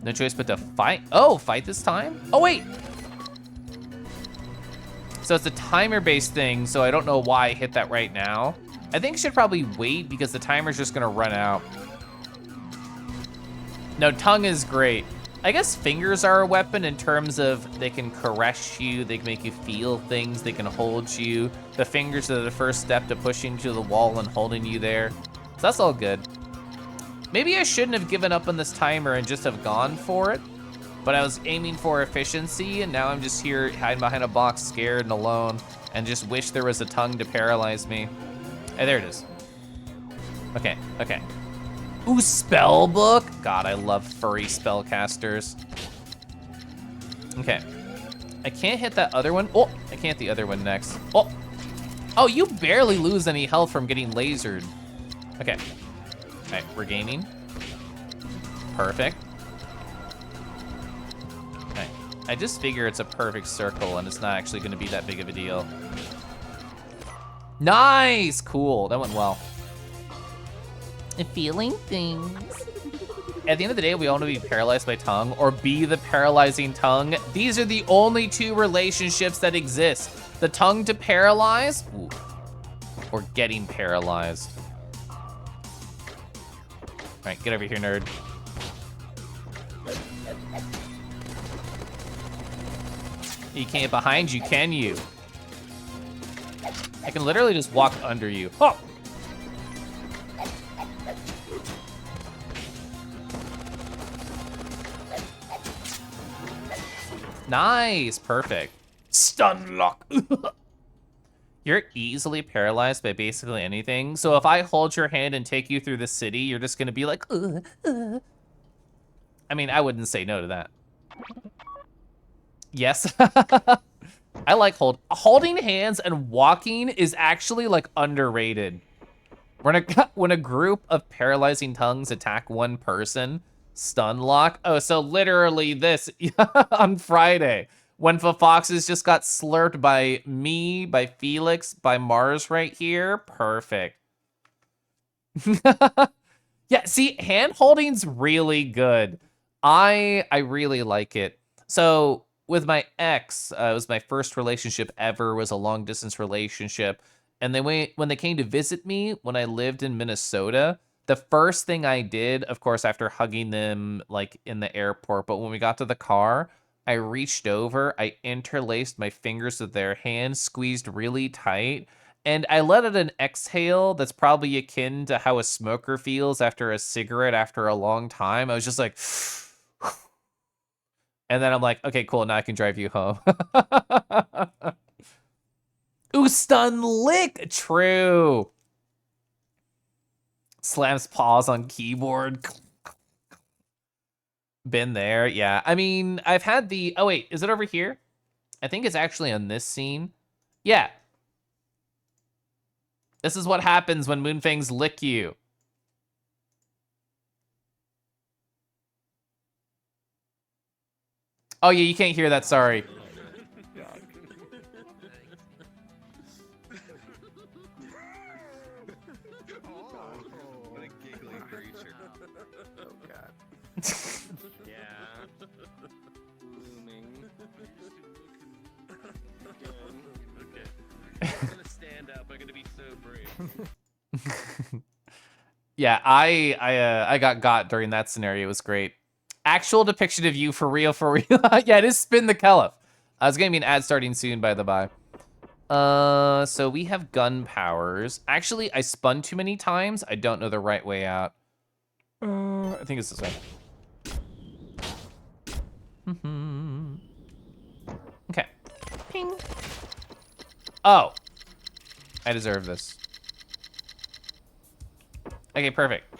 No choice but to fight. Oh, fight this time? Oh, wait. So it's a timer-based thing, so I don't know why I hit that right now. I think I should probably wait because the timer's just gonna run out. No, tongue is great. I guess fingers are a weapon in terms of they can caress you, they can make you feel things, they can hold you. The fingers are the first step to pushing you to the wall and holding you there. So that's all good. Maybe I shouldn't have given up on this timer and just have gone for it, but I was aiming for efficiency and now I'm just here hiding behind a box scared and alone and just wish there was a tongue to paralyze me. Hey, there it is. Okay, okay. Ooh, spell book. God, I love furry spellcasters. Okay. I can't hit that other one. Oh, I can't hit the other one next. Oh. Oh, you barely lose any health from getting lasered. Okay. All right, we're gaming. Perfect. Okay. I just figure it's a perfect circle and it's not actually gonna be that big of a deal. Nice, cool, that went well. Feeling things. At the end of the day, we all want to be paralyzed by tongue or be the paralyzing tongue. These are the only two relationships that exist. The tongue to paralyze, ooh, or getting paralyzed. All right, get over here, nerd. You can't get behind you, can you? I can literally just walk under you. Oh! Nice, perfect. Stun lock. You're easily paralyzed by basically anything. So if I hold your hand and take you through the city, you're just gonna be like, I mean, I wouldn't say no to that. Yes. I like holding hands and walking is actually like underrated. When a group of paralyzing tongues attack one person, stun lock. Oh, so literally this on Friday when Foxes just got slurped by me, by Felix, by Mars right here. Perfect. Yeah, see, hand holding's really good. I really like it. So with my ex, it was my first relationship ever, was a long distance relationship. And when they came to visit me when I lived in Minnesota, the first thing I did, of course, after hugging them like in the airport, but when we got to the car, I reached over, I interlaced my fingers with their hands, squeezed really tight, and I let out an exhale that's probably akin to how a smoker feels after a cigarette after a long time. I was just like, and then I'm like, okay, cool, now I can drive you home. Ooh, stun lick, true. Slams paws on keyboard. Been there, yeah. I mean, I've had the, oh wait, is it over here? I think it's actually on this scene. Yeah. This is what happens when Moonfangs lick you. Oh yeah, you can't hear that, sorry. Yeah, I got during that scenario. It was great. Actual depiction of you for real, for real. Yeah, it is Spin the Caliph. It's gonna be an ad starting soon, by the by. So we have gun powers. Actually, I spun too many times. I don't know the right way out. I think it's this way. Okay. Ping. Oh. I deserve this. Okay, perfect.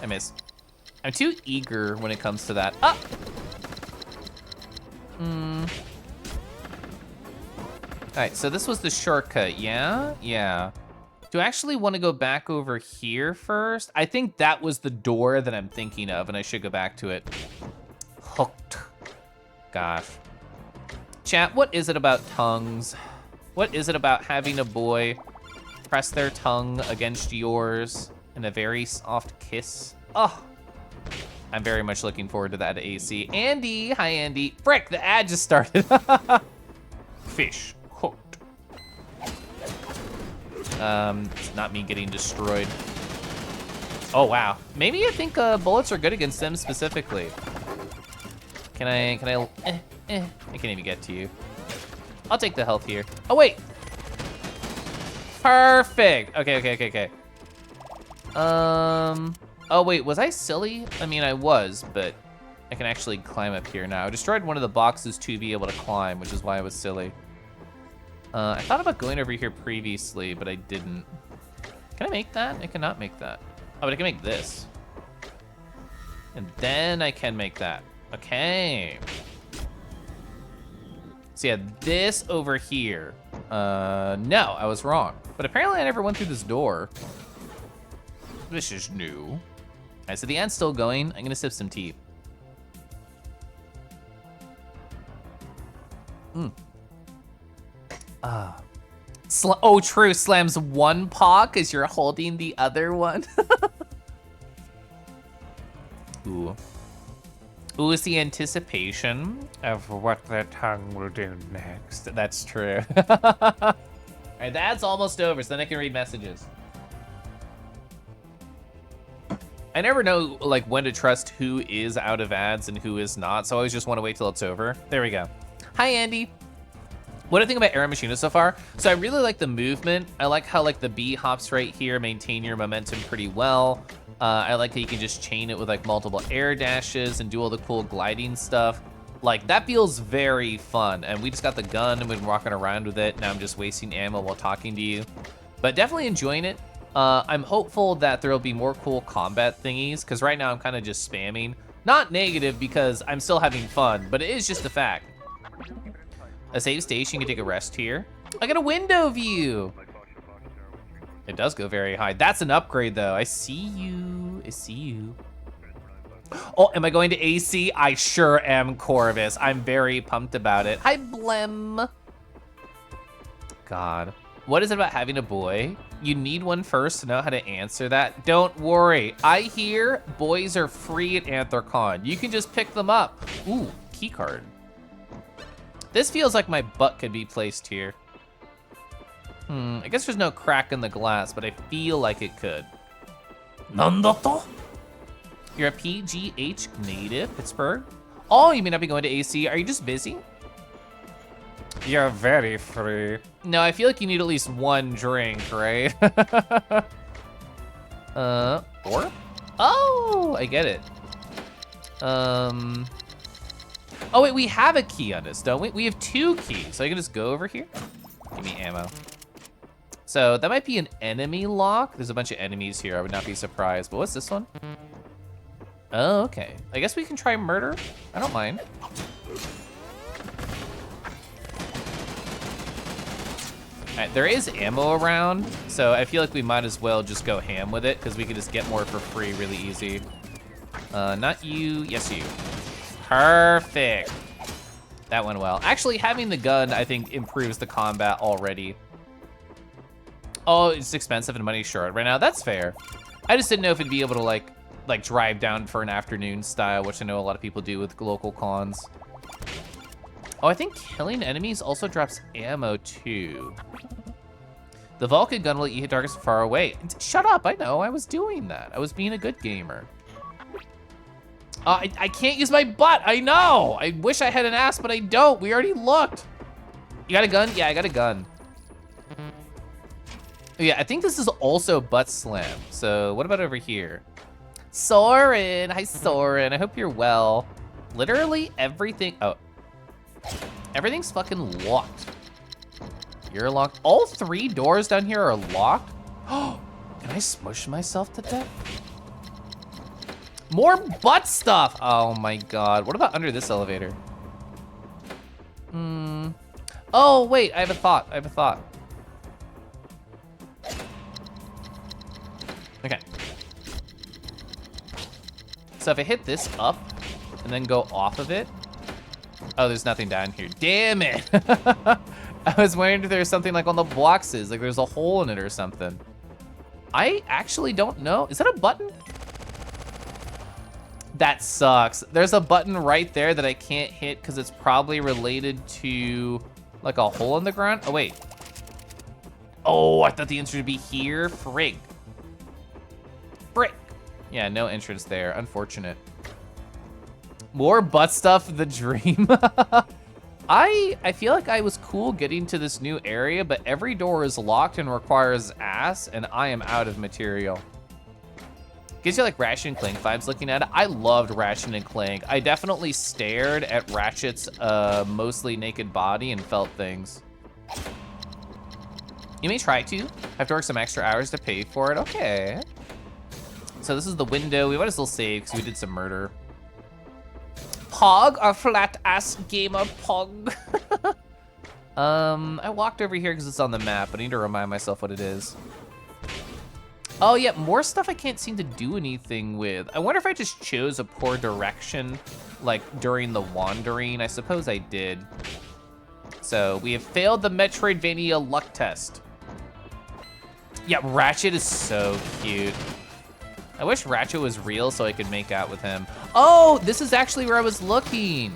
I miss. I'm too eager when it comes to that. Ah! Alright, so this was the shortcut, yeah? Yeah. Do I actually want to go back over here first? I think that was the door that I'm thinking of, and I should go back to it. Hooked. Gosh. Chat, what is it about tongues? What is it about having a boy press their tongue against yours in a very soft kiss? Oh, I'm very much looking forward to that AC. Andy, hi Andy. Frick, the ad just started. Fish, hooked. It's not me getting destroyed. Oh wow, maybe I think bullets are good against them specifically. Can I can't even get to you. I'll take the health here. Oh wait. Perfect. Okay. Oh wait, was I silly? I mean, I was, but I can actually climb up here now. I destroyed one of the boxes to be able to climb, which is why I was silly. I thought about going over here previously, but I didn't. Can I make that? I cannot make that. Oh, but I can make this. And then I can make that. Okay. So yeah, this over here. No, I was wrong. But apparently I never went through this door. This is new. All right, so the ad's still going. I'm gonna sip some tea. Oh, true, slams one paw because you're holding the other one. Ooh. Ooh, is the anticipation of what the tongue will do next. That's true. All right, the ad's almost over, so then I can read messages. I never know like when to trust who is out of ads and who is not, so I always just want to wait till it's over. There we go. Hi, Andy. What do I think about Air Machina so far? So I really like the movement. I like how like the B hops right here maintain your momentum pretty well. I like how you can just chain it with like multiple air dashes and do all the cool gliding stuff. Like that feels very fun. And we just got the gun and we've been walking around with it. Now I'm just wasting ammo while talking to you. But definitely enjoying it. I'm hopeful that there'll be more cool combat thingies, because right now I'm kind of just spamming. Not negative, because I'm still having fun, but it is just a fact. A save station, you can take a rest here. I got a window view. It does go very high. That's an upgrade, though. I see you. I see you. Oh, am I going to AC? I sure am, Corvus. I'm very pumped about it. Hi, Blem. God. What is it about having a boy? You need one first to know how to answer that. Don't worry. I hear boys are free at Anthrocon. You can just pick them up. Ooh, key card. This feels like my butt could be placed here. I guess there's no crack in the glass, but I feel like it could. Nandato? You're a PGH native, Pittsburgh. Oh, you may not be going to AC. Are you just busy? You're very free. No, I feel like you need at least one drink, right? Or? Oh, I get it. Oh wait, we have a key on us, don't we? We have 2 keys, so I can just go over here. Give me ammo. So that might be an enemy lock. There's a bunch of enemies here, I would not be surprised. But what's this one? Oh, okay. I guess we can try murder. I don't mind. All right, there is ammo around, so I feel like we might as well just go ham with it, because we can just get more for free really easy. Not you, yes you. Perfect. That went well. Actually, having the gun, I think, improves the combat already. Oh, it's expensive and money's short right now. That's fair. I just didn't know if it'd be able to like drive down for an afternoon style, which I know a lot of people do with local cons. Oh, I think killing enemies also drops ammo too. The Vulcan gun will let you hit targets far away. Shut up, I know, I was doing that. I was being a good gamer. I can't use my butt, I know. I wish I had an ass, but I don't. We already looked. You got a gun? Yeah, I got a gun. Yeah, I think this is also butt slam. So what about over here? Soren, hi Soren, I hope you're well. Literally everything, oh. Everything's fucking locked. You're locked. All 3 doors down here are locked? Oh, can I smush myself to death? More butt stuff. Oh my God, what about under this elevator? Oh wait, I have a thought, Okay. So if I hit this up and then go off of it, oh, there's nothing down here. Damn it. I was wondering if there's something like on the boxes, like there's a hole in it or something. I actually don't know. Is that a button? That sucks. There's a button right there that I can't hit because it's probably related to like a hole in the ground. Oh, wait. Oh, I thought the entrance would be here. Frig. Frick. Yeah, no entrance there. Unfortunate. More butt stuff, the dream. I feel like I was cool getting to this new area, but every door is locked and requires ass, and I am out of material. Gives you like Ratchet and Clank vibes looking at it. I loved Ratchet and Clank. I definitely stared at Ratchet's mostly naked body and felt things. You may try to. Have to work some extra hours to pay for it. Okay. So this is the window. We might as well save because we did some murder. Pog, a flat ass gamer pog. I walked over here because it's on the map, but I need to remind myself what it is. Oh yeah, more stuff I can't seem to do anything with. I wonder if I just chose a poor direction, like during the wandering. I suppose I did. So we have failed the Metroidvania luck test. Yeah, Ratchet is so cute. I wish Ratchet was real so I could make out with him. Oh, this is actually where I was looking.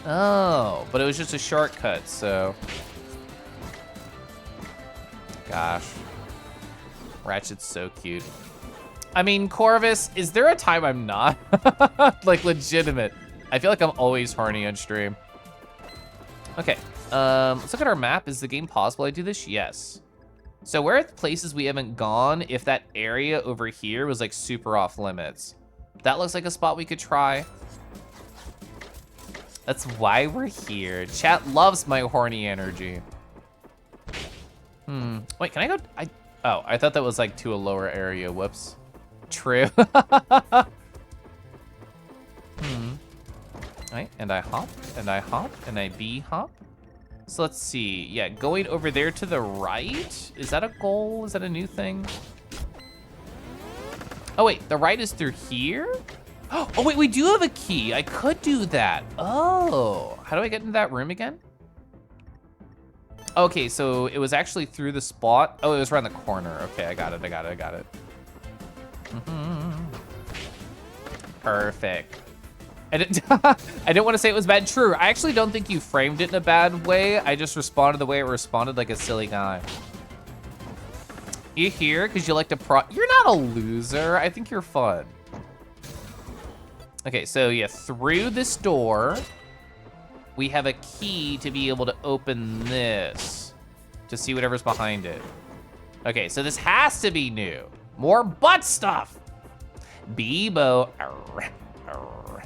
Oh, but it was just a shortcut, so. Gosh. Ratchet's so cute. I mean, Corvus, is there a time I'm not? Like, legitimate. I feel like I'm always horny on stream. Okay, let's look at our map. Is the game paused while I do this? Yes. So where are the places we haven't gone if that area over here was like super off limits? That looks like a spot we could try. That's why we're here. Chat loves my horny energy. Wait, can I go? Oh, I thought that was like to a lower area. Whoops. True. Right, and I hop, and I hop, and I B-hop. So let's see. Yeah, going over there to the right. Is that a goal? Is that a new thing? Oh, wait, the right is through here? Oh, wait, we do have a key. I could do that. Oh, how do I get into that room again? Okay, so it was actually through the spot. Oh, it was around the corner. Okay, I got it. Perfect. I didn't want to say it was bad. True, I actually don't think you framed it in a bad way. I just responded the way it responded, like a silly guy. You here because you like to You're not a loser. I think you're fun. Okay, so yeah, through this door, we have a key to be able to open this to see whatever's behind it. Okay, so this has to be new. More butt stuff. Bebo. Arr, arr.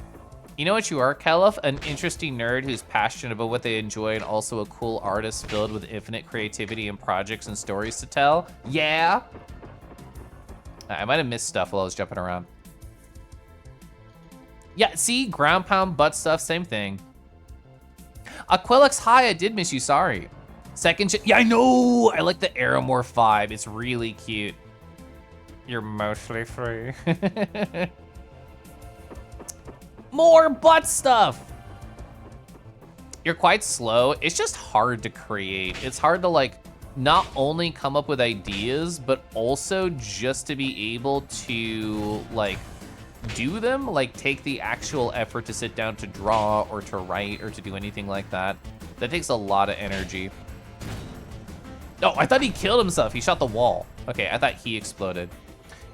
You know what you are, Caliph? An interesting nerd who's passionate about what they enjoy and also a cool artist filled with infinite creativity and projects and stories to tell. Yeah. I might have missed stuff while I was jumping around. Yeah, see, ground pound, butt stuff, same thing. Aquilix, hi, I did miss you, sorry. Yeah, I know, I like the Aeromorph vibe. It's really cute. You're mostly free. More butt stuff. You're quite slow. It's just hard to create. It's hard to like, not only come up with ideas, but also just to be able to like, do them, like take the actual effort to sit down to draw or to write or to do anything like that. That takes a lot of energy. Oh, I thought he killed himself. He shot the wall. Okay, I thought he exploded.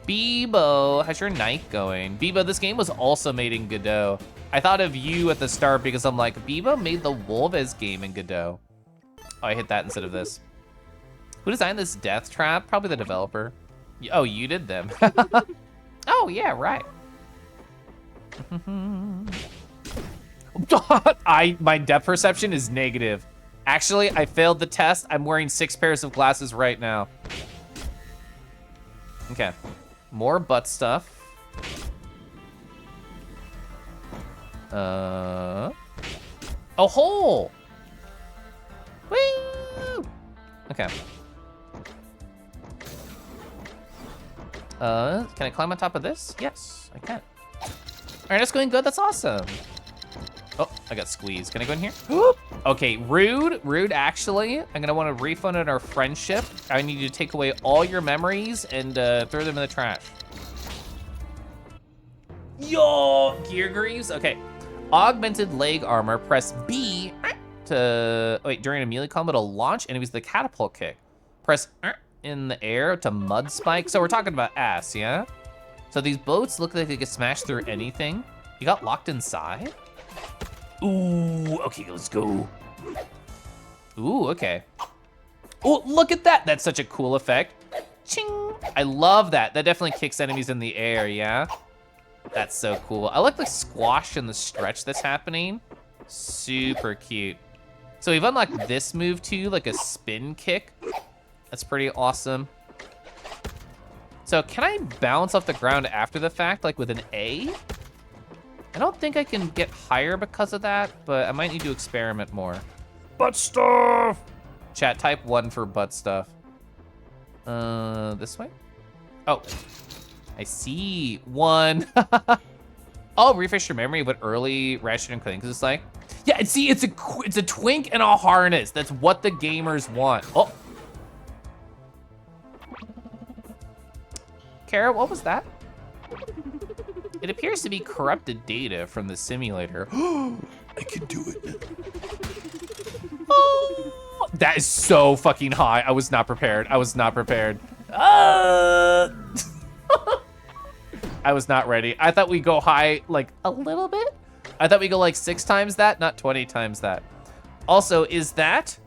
Bebo, how's your night going? Bebo, this game was also made in Godot. I thought of you at the start because I'm like, Bebo made the Wolves game in Godot. Oh, I hit that instead of this. Who designed this death trap? Probably the developer. Oh, you did them. Oh, yeah, right. My depth perception is negative. Actually, I failed the test. I'm wearing 6 pairs of glasses right now. Okay. More butt stuff. A hole. Woo! Okay. Can I climb on top of this? Yes, I can. All right, that's going good. That's awesome. Oh, I got squeezed. Can I go in here? Okay, rude, actually. I'm gonna want to refund on our friendship. I need you to take away all your memories and throw them in the trash. Yo, gear greaves. Okay, augmented leg armor. Press B to, wait, during a melee combo to launch enemies with the catapult kick. Press in the air to mud spike. So we're talking about ass, yeah? So these boats look like they could smash through anything. You got locked inside? Ooh, okay, let's go. Ooh, okay. Oh, look at that. That's such a cool effect. Ching. I love that. That definitely kicks enemies in the air, yeah? That's so cool. I like the squash and the stretch that's happening. Super cute. So we've unlocked this move too, like a spin kick. That's pretty awesome. So can I bounce off the ground after the fact, like with an A? I don't think I can get higher because of that, but I might need to experiment more. Butt stuff! Chat, type 1 for butt stuff. This way? Oh, I see 1. Oh, refresh your memory of what early Ratchet and Clank is like. Yeah, see, it's a twink and a harness. That's what the gamers want. Oh. Kara, what was that? It appears to be corrupted data from the simulator. I can do it. Oh, that is so fucking high. I was not prepared. I was not prepared. I was not ready. I thought we'd go high like a little bit. I thought we'd go like 6 times that, not 20 times that. Also, is that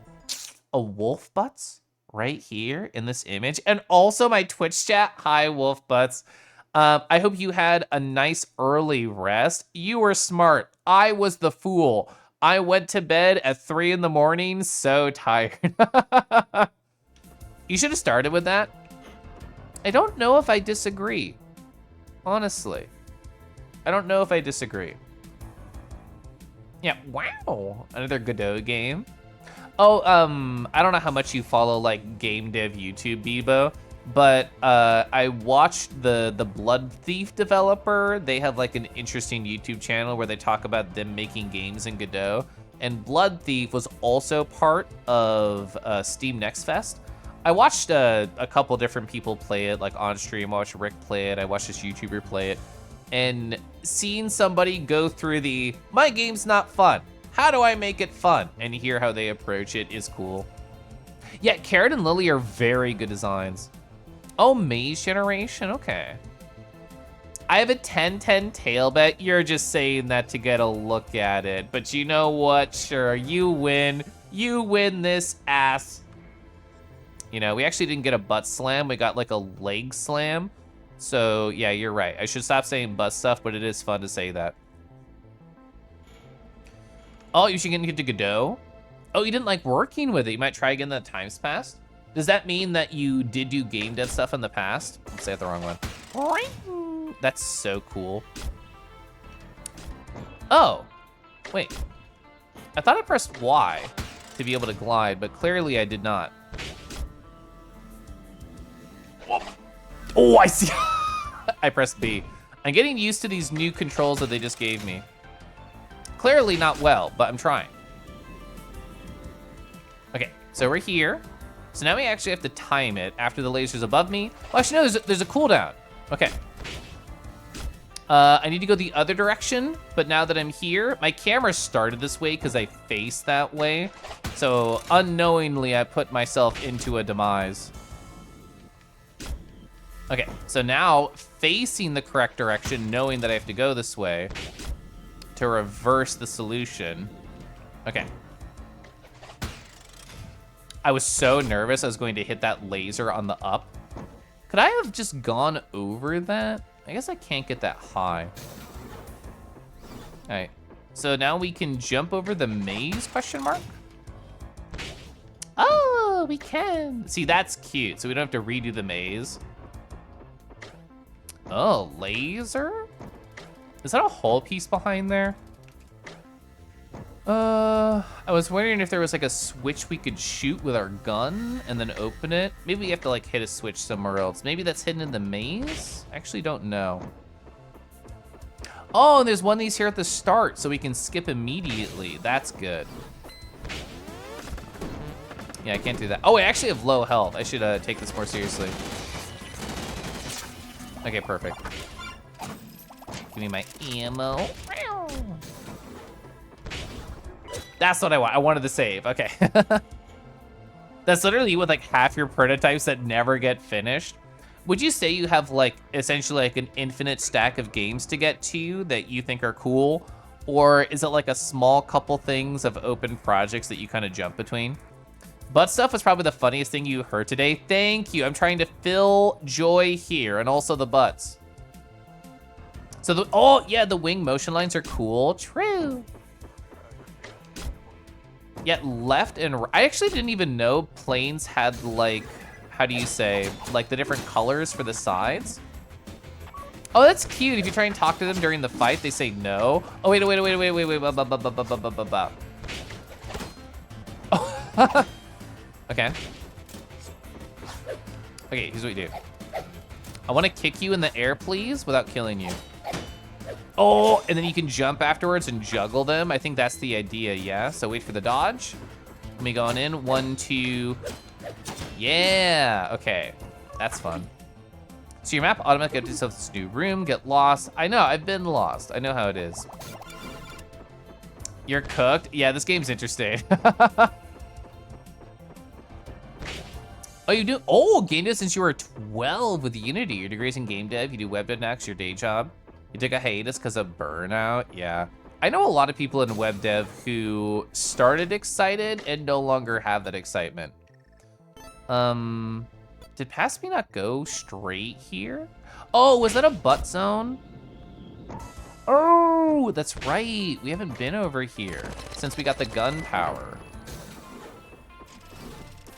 a wolf butts right here in this image? And also my Twitch chat, hi wolf butts. I hope you had a nice early rest. You were smart. I was the fool. I went to bed at 3 in the morning, so tired. You should have started with that. I don't know if I disagree. Honestly. I don't know if I disagree. Yeah, wow. Another Godot game. Oh, I don't know how much you follow like game dev YouTube, Bebo, but I watched the Blood Thief developer. They have like an interesting YouTube channel where they talk about them making games in Godot. And Blood Thief was also part of Steam Next Fest. I watched a couple different people play it, like on stream. I watched Rick play it. I watched this YouTuber play it. And seeing somebody go through the, my game's not fun. How do I make it fun? And hear how they approach it is cool. Yeah, Carrot and Lily are very good designs. Oh, Maze Generation, okay. I have a 10-10 tail bet. You're just saying that to get a look at it. But you know what? Sure, you win. You win this ass. You know, we actually didn't get a butt slam. We got like a leg slam. So yeah, you're right. I should stop saying butt stuff, but it is fun to say that. Oh, you should get into Godot. Oh, you didn't like working with it. You might try again that time's passed. Does that mean that you did do game dev stuff in the past? I'm saying it the wrong one. That's so cool. Oh, wait. I thought I pressed Y to be able to glide, but clearly I did not. Oh, I see. I pressed B. I'm getting used to these new controls that they just gave me. Clearly not well, but I'm trying. Okay, so we're here. So now we actually have to time it after the laser's above me. Well, actually, no, there's a cooldown. Okay. I need to go the other direction, but now that I'm here, my camera started this way because I faced that way. So unknowingly, I put myself into a demise. Okay, so now facing the correct direction, knowing that I have to go this way to reverse the solution. Okay. I was so nervous I was going to hit that laser on the up. Could I have just gone over that? I guess I can't get that high. All right, so now we can jump over the maze, question mark? Oh, we can. See, that's cute, so we don't have to redo the maze. Oh, laser? Is that a whole piece behind there? I was wondering if there was like a switch we could shoot with our gun and then open it. Maybe we have to like hit a switch somewhere else. Maybe that's hidden in the maze? I actually don't know. Oh, and there's one of these here at the start, so we can skip immediately. That's good. Yeah, I can't do that. Oh, I actually have low health. I should take this more seriously. Okay, perfect. Give me my ammo. That's what I want. I wanted to save. Okay. That's literally with like half your prototypes that never get finished. Would you say you have like essentially like an infinite stack of games to get to that you think are cool? Or is it like a small couple things of open projects that you kind of jump between? Butt stuff was probably the funniest thing you heard today. Thank you. I'm trying to fill joy here, and also the butts. So oh yeah, the wing motion lines are cool. True. Yet left and right. I actually didn't even know planes had like, how do you say, like the different colors for the sides. Oh, that's cute. If you try and talk to them during the fight, they say no. Oh, wait. Oh. Okay. Okay, here's what you do. I want to kick you in the air, please, without killing you. Oh, and then you can jump afterwards and juggle them. I think that's the idea, yeah? So wait for the dodge. Let me go on in. 1, 2. Yeah, okay. That's fun. So your map automatically updates yourself this new room, get lost. I know, I've been lost. I know how it is. You're cooked? Yeah, this game's interesting. Oh, you do? Oh, game dev since you were 12 with Unity. Your degrees in game dev, you do web dev next, your day job. You took a hiatus because of burnout, yeah. I know a lot of people in web dev who started excited and no longer have that excitement. Did past me not go straight here? Oh, was that a butt zone? Oh, that's right. We haven't been over here since we got the gun power.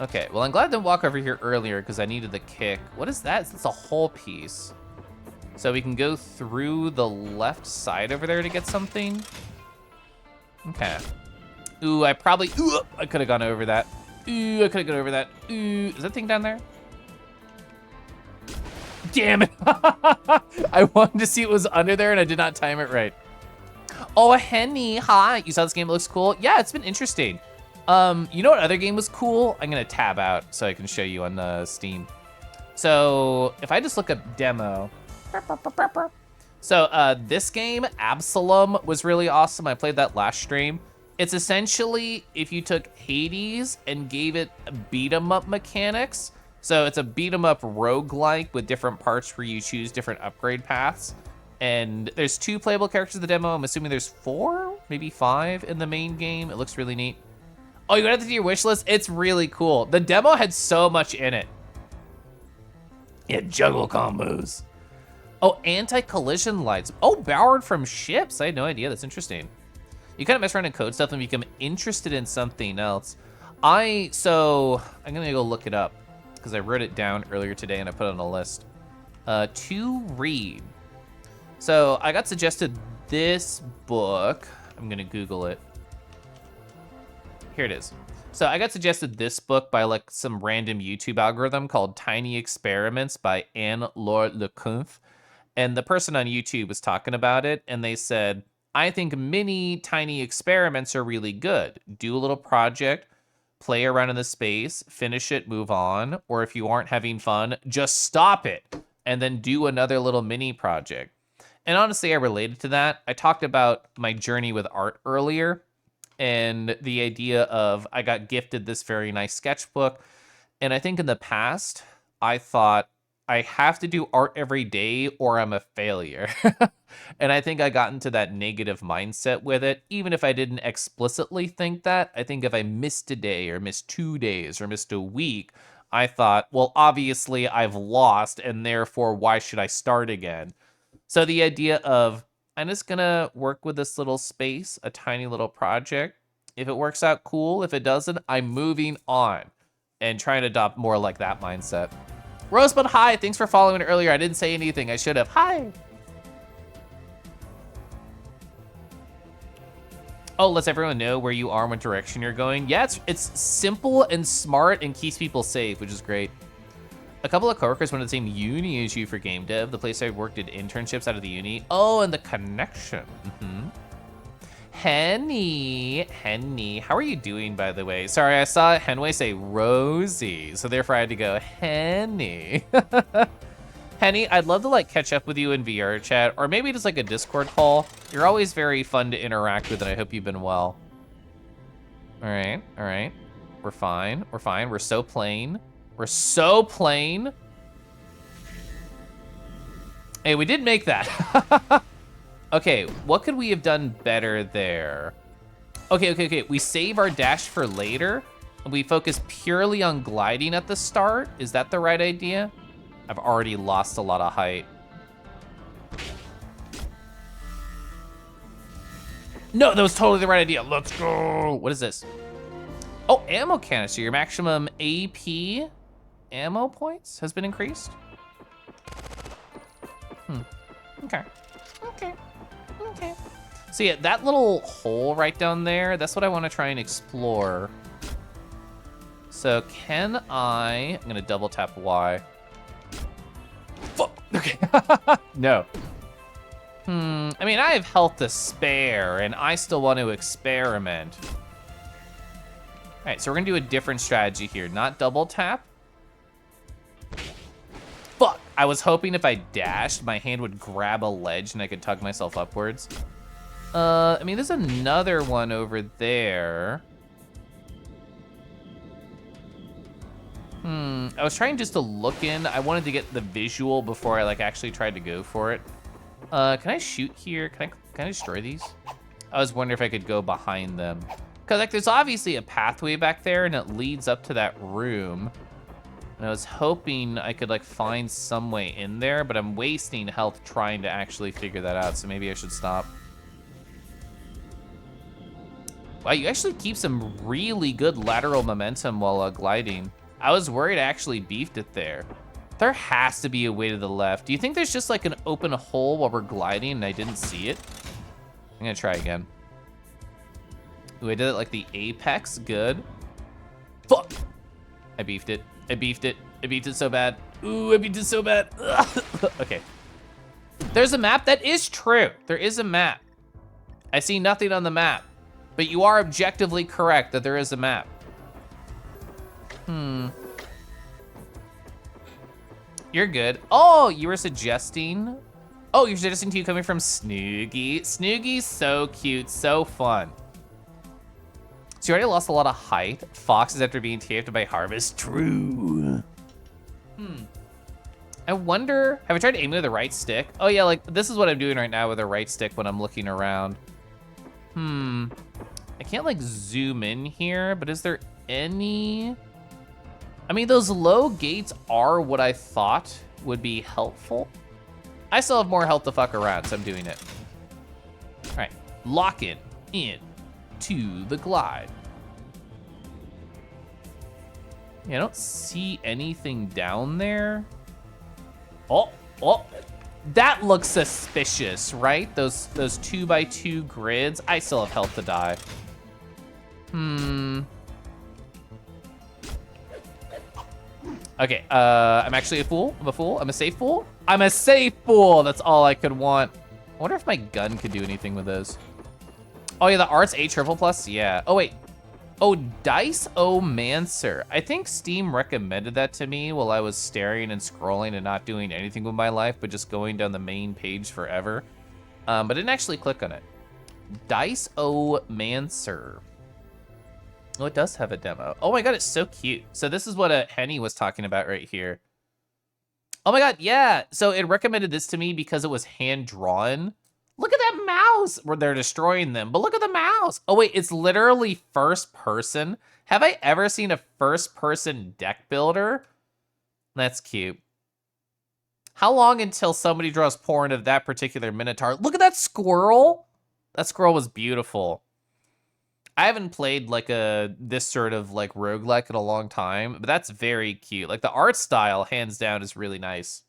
Okay, well, I'm glad I didn't walk over here earlier because I needed the kick. What is that? It's a whole piece. So we can go through the left side over there to get something. Okay. Ooh, I probably, I could have gone over that. Ooh, I could have gone over that. Ooh, is that thing down there? Damn it. I wanted to see it was under there and I did not time it right. Oh, Henny, hi. You saw this game, it looks cool? Yeah, it's been interesting. You know what other game was cool? I'm gonna tab out so I can show you on Steam. So if I just look up demo. So this game, Absalom, was really awesome. I played that last stream. It's essentially if you took Hades and gave it beat 'em up mechanics. So it's a beat 'em up roguelike with different parts where you choose different upgrade paths. And there's 2 playable characters in the demo. I'm assuming there's 4, maybe 5 in the main game. It looks really neat. Oh, you added it to your wish list? It's really cool. The demo had so much in it. Yeah, juggle combos. Oh, anti-collision lights. Oh, powered from ships. I had no idea. That's interesting. You kind of mess around in code stuff and become interested in something else. So I'm gonna go look it up because I wrote it down earlier today and I put it on a list. To read. So I got suggested this book. I'm gonna Google it. Here it is. So I got suggested this book by like some random YouTube algorithm called Tiny Experiments by Anne-Laure Lecunth. And the person on YouTube was talking about it and they said, I think mini tiny experiments are really good. Do a little project, play around in the space, finish it, move on. Or if you aren't having fun, just stop it and then do another little mini project. And honestly, I related to that. I talked about my journey with art earlier and the idea of I got gifted this very nice sketchbook. And I think in the past, I thought I have to do art every day or I'm a failure. And I think I got into that negative mindset with it. Even if I didn't explicitly think that, I think if I missed a day or missed 2 days or missed a week, I thought, well, obviously I've lost and therefore why should I start again? So the idea of I'm just gonna work with this little space, a tiny little project. If it works out, cool. If it doesn't, I'm moving on and trying to adopt more like that mindset. Rosebud, hi, thanks for following earlier. I didn't say anything, I should have. Hi. Oh, lets everyone know where you are and what direction you're going. Yeah, it's simple and smart and keeps people safe, which is great. A couple of coworkers went to the same uni as you for game dev. The place I worked did internships out of the uni. Oh, and the connection. Henny, how are you doing, by the way? Sorry, I saw Henway say Rosie, so therefore I had to go Henny. Henny, I'd love to like catch up with you in VR chat, or maybe just like a Discord call. You're always very fun to interact with, and I hope you've been well. All right. We're fine. We're so plain. Hey, we did make that. Okay, what could we have done better there? Okay. We save our dash for later, and we focus purely on gliding at the start. Is that the right idea? I've already lost a lot of height. No, that was totally the right idea. Let's go. What is this? Oh, ammo canister. Your maximum AP ammo points has been increased. Okay. So yeah, that little hole right down there, that's what I want to try and explore. So I'm gonna double tap Y. Fuck, okay. No. I mean, I have health to spare and I still want to experiment. All right, so we're gonna do a different strategy here, not double tap. Fuck, I was hoping if I dashed, my hand would grab a ledge and I could tug myself upwards. I mean, there's another one over there. I was trying just to look in. I wanted to get the visual before I like actually tried to go for it. Can I shoot here? Can I destroy these? I was wondering if I could go behind them. Cause like there's obviously a pathway back there and it leads up to that room. And I was hoping I could like find some way in there, but I'm wasting health trying to actually figure that out. So maybe I should stop. Wow, you actually keep some really good lateral momentum while gliding. I was worried I actually beefed it there. There has to be a way to the left. Do you think there's just like an open hole while we're gliding and I didn't see it? I'm gonna try again. Ooh, I did it like the apex, good. Fuck! I beefed it, I beefed it, I beefed it so bad. Ooh, I beefed it so bad. Okay. There's a map, that is true. There is a map. I see nothing on the map, but you are objectively correct that there is a map. You're good. Oh, you were suggesting? Oh, you're suggesting to you coming from Snoogie. Snoogie's so cute, so fun. So you already lost a lot of height. Foxes after being TF'd by Harvest. True. I wonder, have I tried aiming with the right stick? Oh yeah, like this is what I'm doing right now with the right stick when I'm looking around. I can't like zoom in here, but is there any? I mean, those low gates are what I thought would be helpful. I still have more health to fuck around, so I'm doing it. All right, lock it in to the glide. Yeah, I don't see anything down there. Oh, that looks suspicious, right? Those 2x2 grids. I still have health to die. Okay, I'm actually a fool. I'm a fool. I'm a safe fool. I'm a safe fool. That's all I could want. I wonder if my gun could do anything with those. Oh yeah, the art's A triple plus. Yeah. Oh wait. Oh, Dice Mancer. I think Steam recommended that to me while I was staring and scrolling and not doing anything with my life, but just going down the main page forever. But I didn't actually click on it. Dice Mancer. Oh, it does have a demo. Oh my god, it's so cute. So this is what Henny was talking about right here. Oh my god, yeah. So it recommended this to me because it was hand-drawn. Look at that mouse where they're destroying them, but look at the mouse. Oh wait, it's literally first person. Have I ever seen a first person deck builder? That's cute. How long until somebody draws porn of that particular Minotaur? Look at that squirrel. That squirrel was beautiful. I haven't played like this sort of like roguelike in a long time, but that's very cute. Like the art style, hands down, is really nice.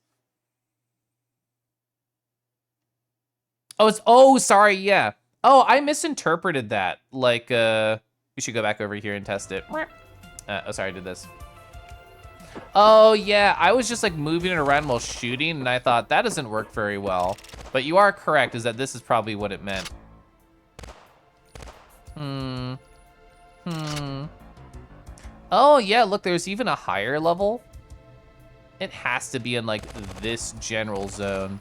Oh, sorry, yeah. Oh, I misinterpreted that. Like, we should go back over here and test it. Oh, sorry, I did this. Oh, yeah, I was just like moving it around while shooting, and I thought that doesn't work very well. But you are correct, is that this is probably what it meant. Oh, yeah, look, there's even a higher level. It has to be in like this general zone.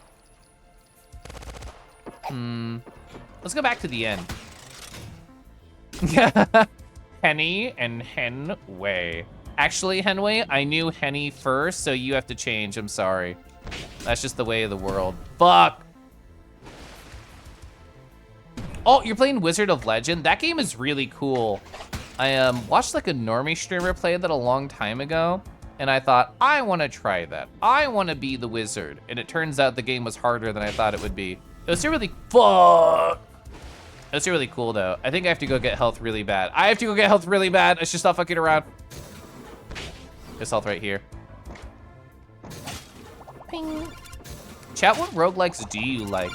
Let's go back to the end. Henny and Henway. Actually, Henway, I knew Henny first, so you have to change. I'm sorry. That's just the way of the world. Fuck. Oh, you're playing Wizard of Legend? That game is really cool. I watched like a normie streamer play that a long time ago, and I thought, I want to try that. I want to be the wizard. And it turns out the game was harder than I thought it would be. It was really, fuck. It was really cool though. I think I have to go get health really bad. I have to go get health really bad. I should stop fucking around. There's health right here. Ping. Chat, what roguelikes do you like?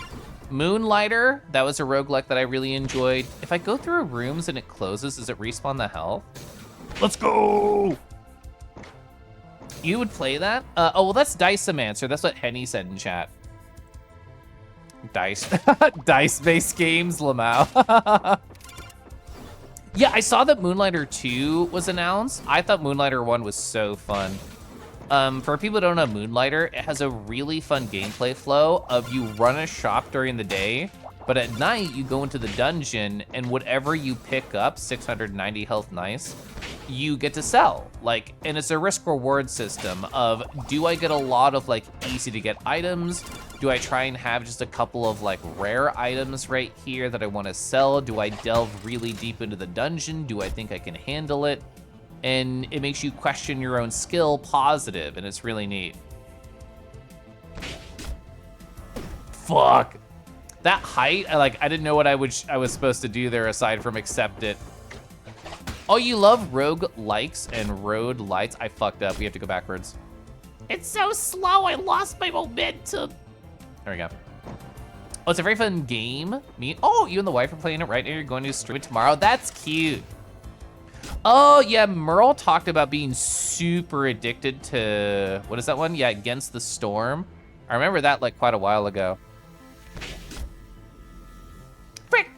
Moonlighter, that was a roguelike that I really enjoyed. If I go through rooms and it closes, does it respawn the health? Let's go! You would play that? Oh, well, that's Dice-a-mancer. That's what Henny said in chat. Dice-based games, Lamau. Yeah, I saw that Moonlighter 2 was announced. I thought Moonlighter 1 was so fun. For people who don't know Moonlighter, it has a really fun gameplay flow of you run a shop during the day, but at night you go into the dungeon and whatever you pick up, 690 health, nice, you get to sell. Like, and it's a risk reward system of, do I get a lot of like easy to get items? Do I try and have just a couple of like rare items right here that I want to sell? Do I delve really deep into the dungeon? Do I think I can handle it? And it makes you question your own skill positive, and it's really neat. Fuck. That height, I didn't know what I was supposed to do there aside from accept it. Oh, you love rogue likes and road lights? I fucked up. We have to go backwards. It's so slow. I lost my momentum. There we go. Oh, it's a very fun game. Oh, you and the wife are playing it right now. You're going to stream it tomorrow. That's cute. Oh, yeah. Merle talked about being super addicted to, what is that one? Yeah, Against the Storm. I remember that like quite a while ago. Frick.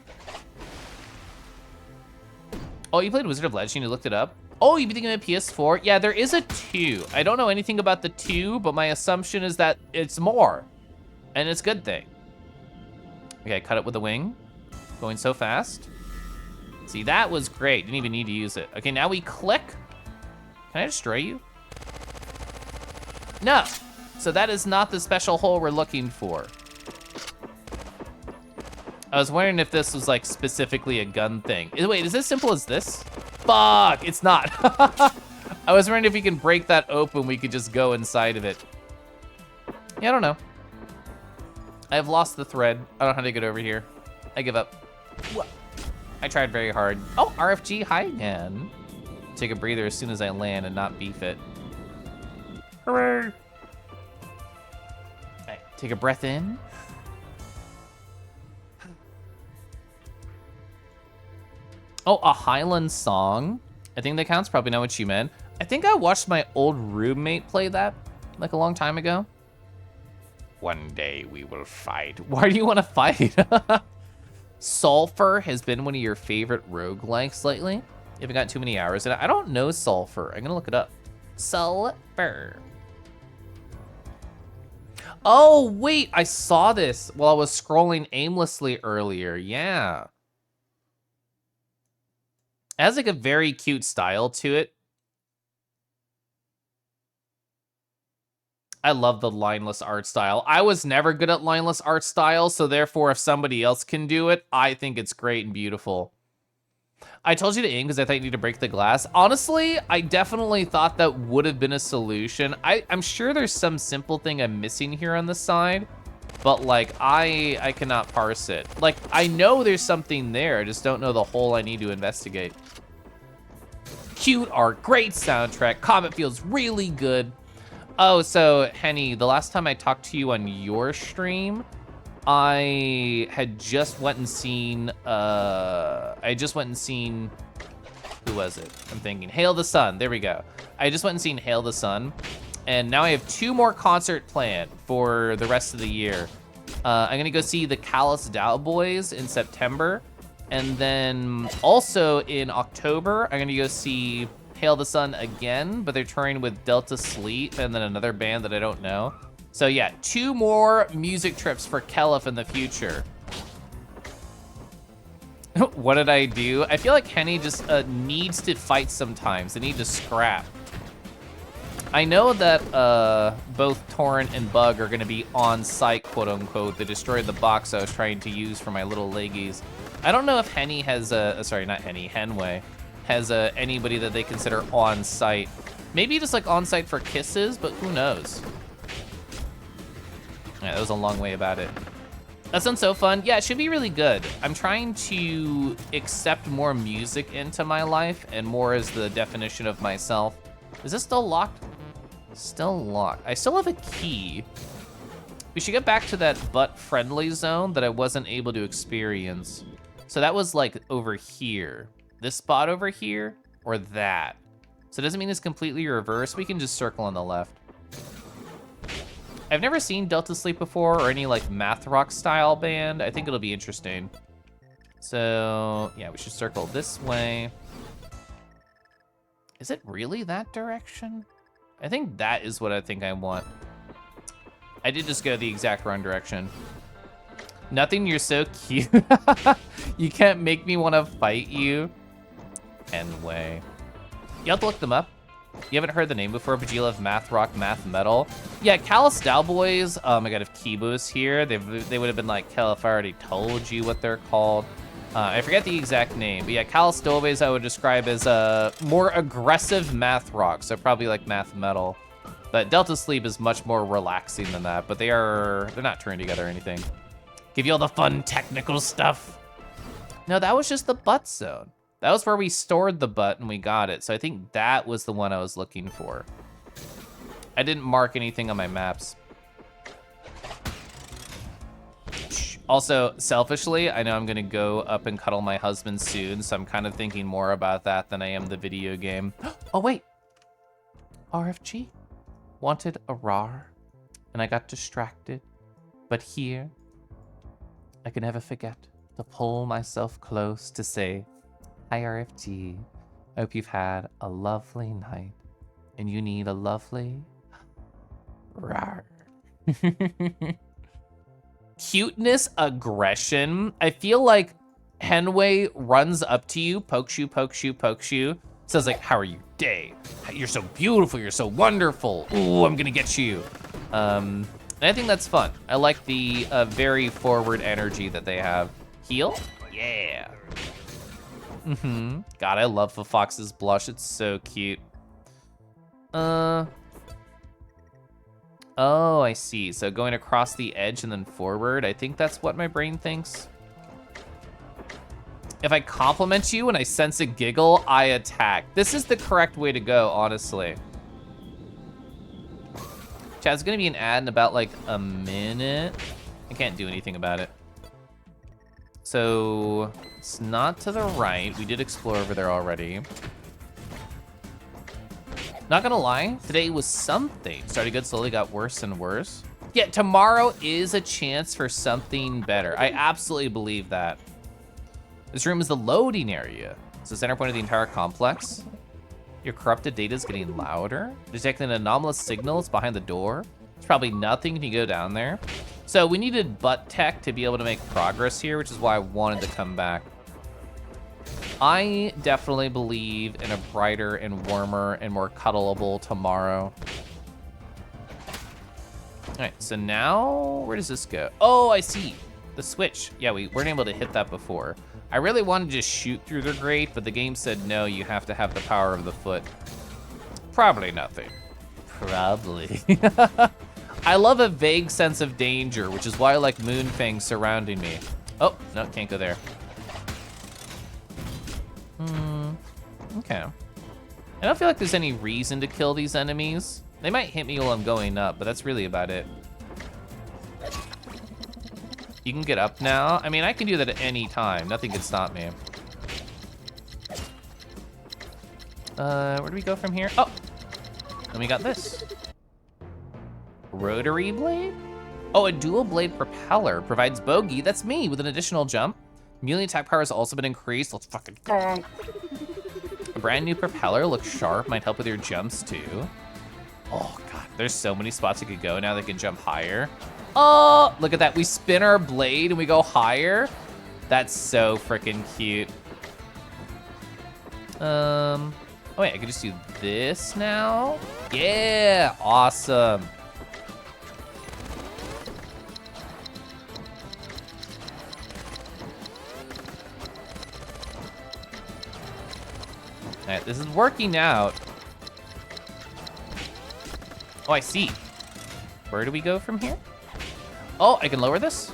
Oh, you played Wizard of Legend, you looked it up? Oh, you beat the game on PS4? Yeah, there is a 2. I don't know anything about the 2, but my assumption is that it's more. And it's a good thing. Okay, cut it with the wing. Going so fast. See, that was great. Didn't even need to use it. Okay, now we click. Can I destroy you? No. So that is not the special hole we're looking for. I was wondering if this was like specifically a gun thing. Wait, is it as simple as this? Fuck, it's not. I was wondering if we can break that open, we could just go inside of it. Yeah, I don't know. I have lost the thread. I don't know how to get over here. I give up. I tried very hard. Oh, RFG, hi again. Take a breather as soon as I land and not beef it. Hooray. All right, take a breath in. Oh, a Highland song. I think that counts, probably not what you meant. I think I watched my old roommate play that like a long time ago. One day we will fight. Why do you want to fight? Sulfur has been one of your favorite roguelikes lately. You haven't got too many hours in it. I don't know Sulfur. I'm gonna look it up. Sulfur. Oh, wait, I saw this while I was scrolling aimlessly earlier. Yeah. It has like a very cute style to it. I love the lineless art style. I was never good at lineless art style, so therefore if somebody else can do it, I think it's great and beautiful. I told you to aim because I thought you need to break the glass. Honestly, I definitely thought that would have been a solution. I'm sure there's some simple thing I'm missing here on the side, but like I cannot parse it. Like I know there's something there, I just don't know the hole I need to investigate. Cute art, great soundtrack, Comet feels really good. Oh, so Henny, the last time I talked to you on your stream, I had just went and seen, who was it? I'm thinking, Hail the Sun, there we go. I just went and seen Hail the Sun, and now I have 2 more concerts planned for the rest of the year. I'm gonna go see the Callous Dow Boys in September, and then also in October, I'm gonna go see Hail the Sun again, but they're touring with Delta Sleep and then another band that I don't know. So yeah, 2 more music trips for Kellef in the future. What did I do? I feel like Henny just needs to fight sometimes. They need to scrap. I know that both Torrent and Bug are gonna be on site, quote unquote. They destroyed the box I was trying to use for my little leggies. I don't know if Henny has sorry, not Henny, Henway has anybody that they consider on site. Maybe just like on site for kisses, but who knows? Yeah, that was a long way about it. That sounds so fun. Yeah, it should be really good. I'm trying to accept more music into my life and more as the definition of myself. Is this still locked? Still locked. I still have a key. We should get back to that butt-friendly zone that I wasn't able to experience. So that was like over here. This spot over here, or that. So it doesn't mean it's completely reversed. We can just circle on the left. I've never seen Delta Sleep before or any like math rock style band. I think it'll be interesting. So yeah, we should circle this way. Is it really that direction? I think that is what I think I want. I did just go the exact wrong direction. Nothing, you're so cute. You can't make me want to fight you. Anyway. You have to look them up. You haven't heard the name before, but you love math rock, math metal. Yeah, Callous Dow Boys. Oh my god, if Kibo's here, they would have been like, Kel, if I already told you what they're called. I forget the exact name, but yeah, Callous Dow Boys I would describe as a more aggressive math rock, so probably like math metal. But Delta Sleep is much more relaxing than that, but they're not touring together or anything. Give you all the fun technical stuff. No, that was just the butt zone. That was where we stored the butt and we got it. So I think that was the one I was looking for. I didn't mark anything on my maps. Also, selfishly, I know I'm gonna go up and cuddle my husband soon, so I'm kind of thinking more about that than I am the video game. Oh, wait. RFG wanted a RAR, and I got distracted. But here, I can never forget to pull myself close to say, hi, RFG. I hope you've had a lovely night, and you need a lovely RAR. Cuteness, aggression. I feel like Henway runs up to you, pokes you, pokes you, pokes you, says like, how are you day? You're so beautiful, you're so wonderful. Ooh, I'm gonna get you. And I think that's fun. I like the very forward energy that they have. Heal? Yeah. God, I love the fox's blush. It's so cute. Oh, I see. So going across the edge and then forward, I think that's what my brain thinks. If I compliment you and I sense a giggle, I attack. This is the correct way to go, honestly. Chat, it's gonna be an ad in about like a minute. I can't do anything about it. So it's not to the right. We did explore over there already. Not gonna lie, today was something. Started good, slowly got worse and worse. Yeah, tomorrow is a chance for something better. I absolutely believe that. This room is the loading area. It's the center point of the entire complex. Your corrupted data is getting louder. Detecting anomalous signals behind the door. There's probably nothing if you go down there. So we needed butt tech to be able to make progress here, which is why I wanted to come back. I definitely believe in a brighter and warmer and more cuddleable tomorrow. All right, so now, where does this go? Oh, I see, the switch. Yeah, we weren't able to hit that before. I really wanted to just shoot through the grate, but the game said no, you have to have the power of the foot. Probably nothing. Probably. I love a vague sense of danger, which is why I like Moonfang surrounding me. Oh, no, can't go there. Okay. I don't feel like there's any reason to kill these enemies. They might hit me while I'm going up, but that's really about it. You can get up now. I mean, I can do that at any time. Nothing can stop me. Where do we go from here? Oh, and we got this. Rotary blade? Oh, a dual blade propeller provides bogey. That's me with an additional jump. Melee attack power has also been increased. Let's fucking go. A brand new propeller looks sharp. Might help with your jumps too. Oh God, there's so many spots you could go now that can jump higher. Oh, look at that. We spin our blade and we go higher. That's so freaking cute. Oh wait, I can just do this now? Yeah, awesome. All right, this is working out. Oh, I see. Where do we go from here? Oh, I can lower this?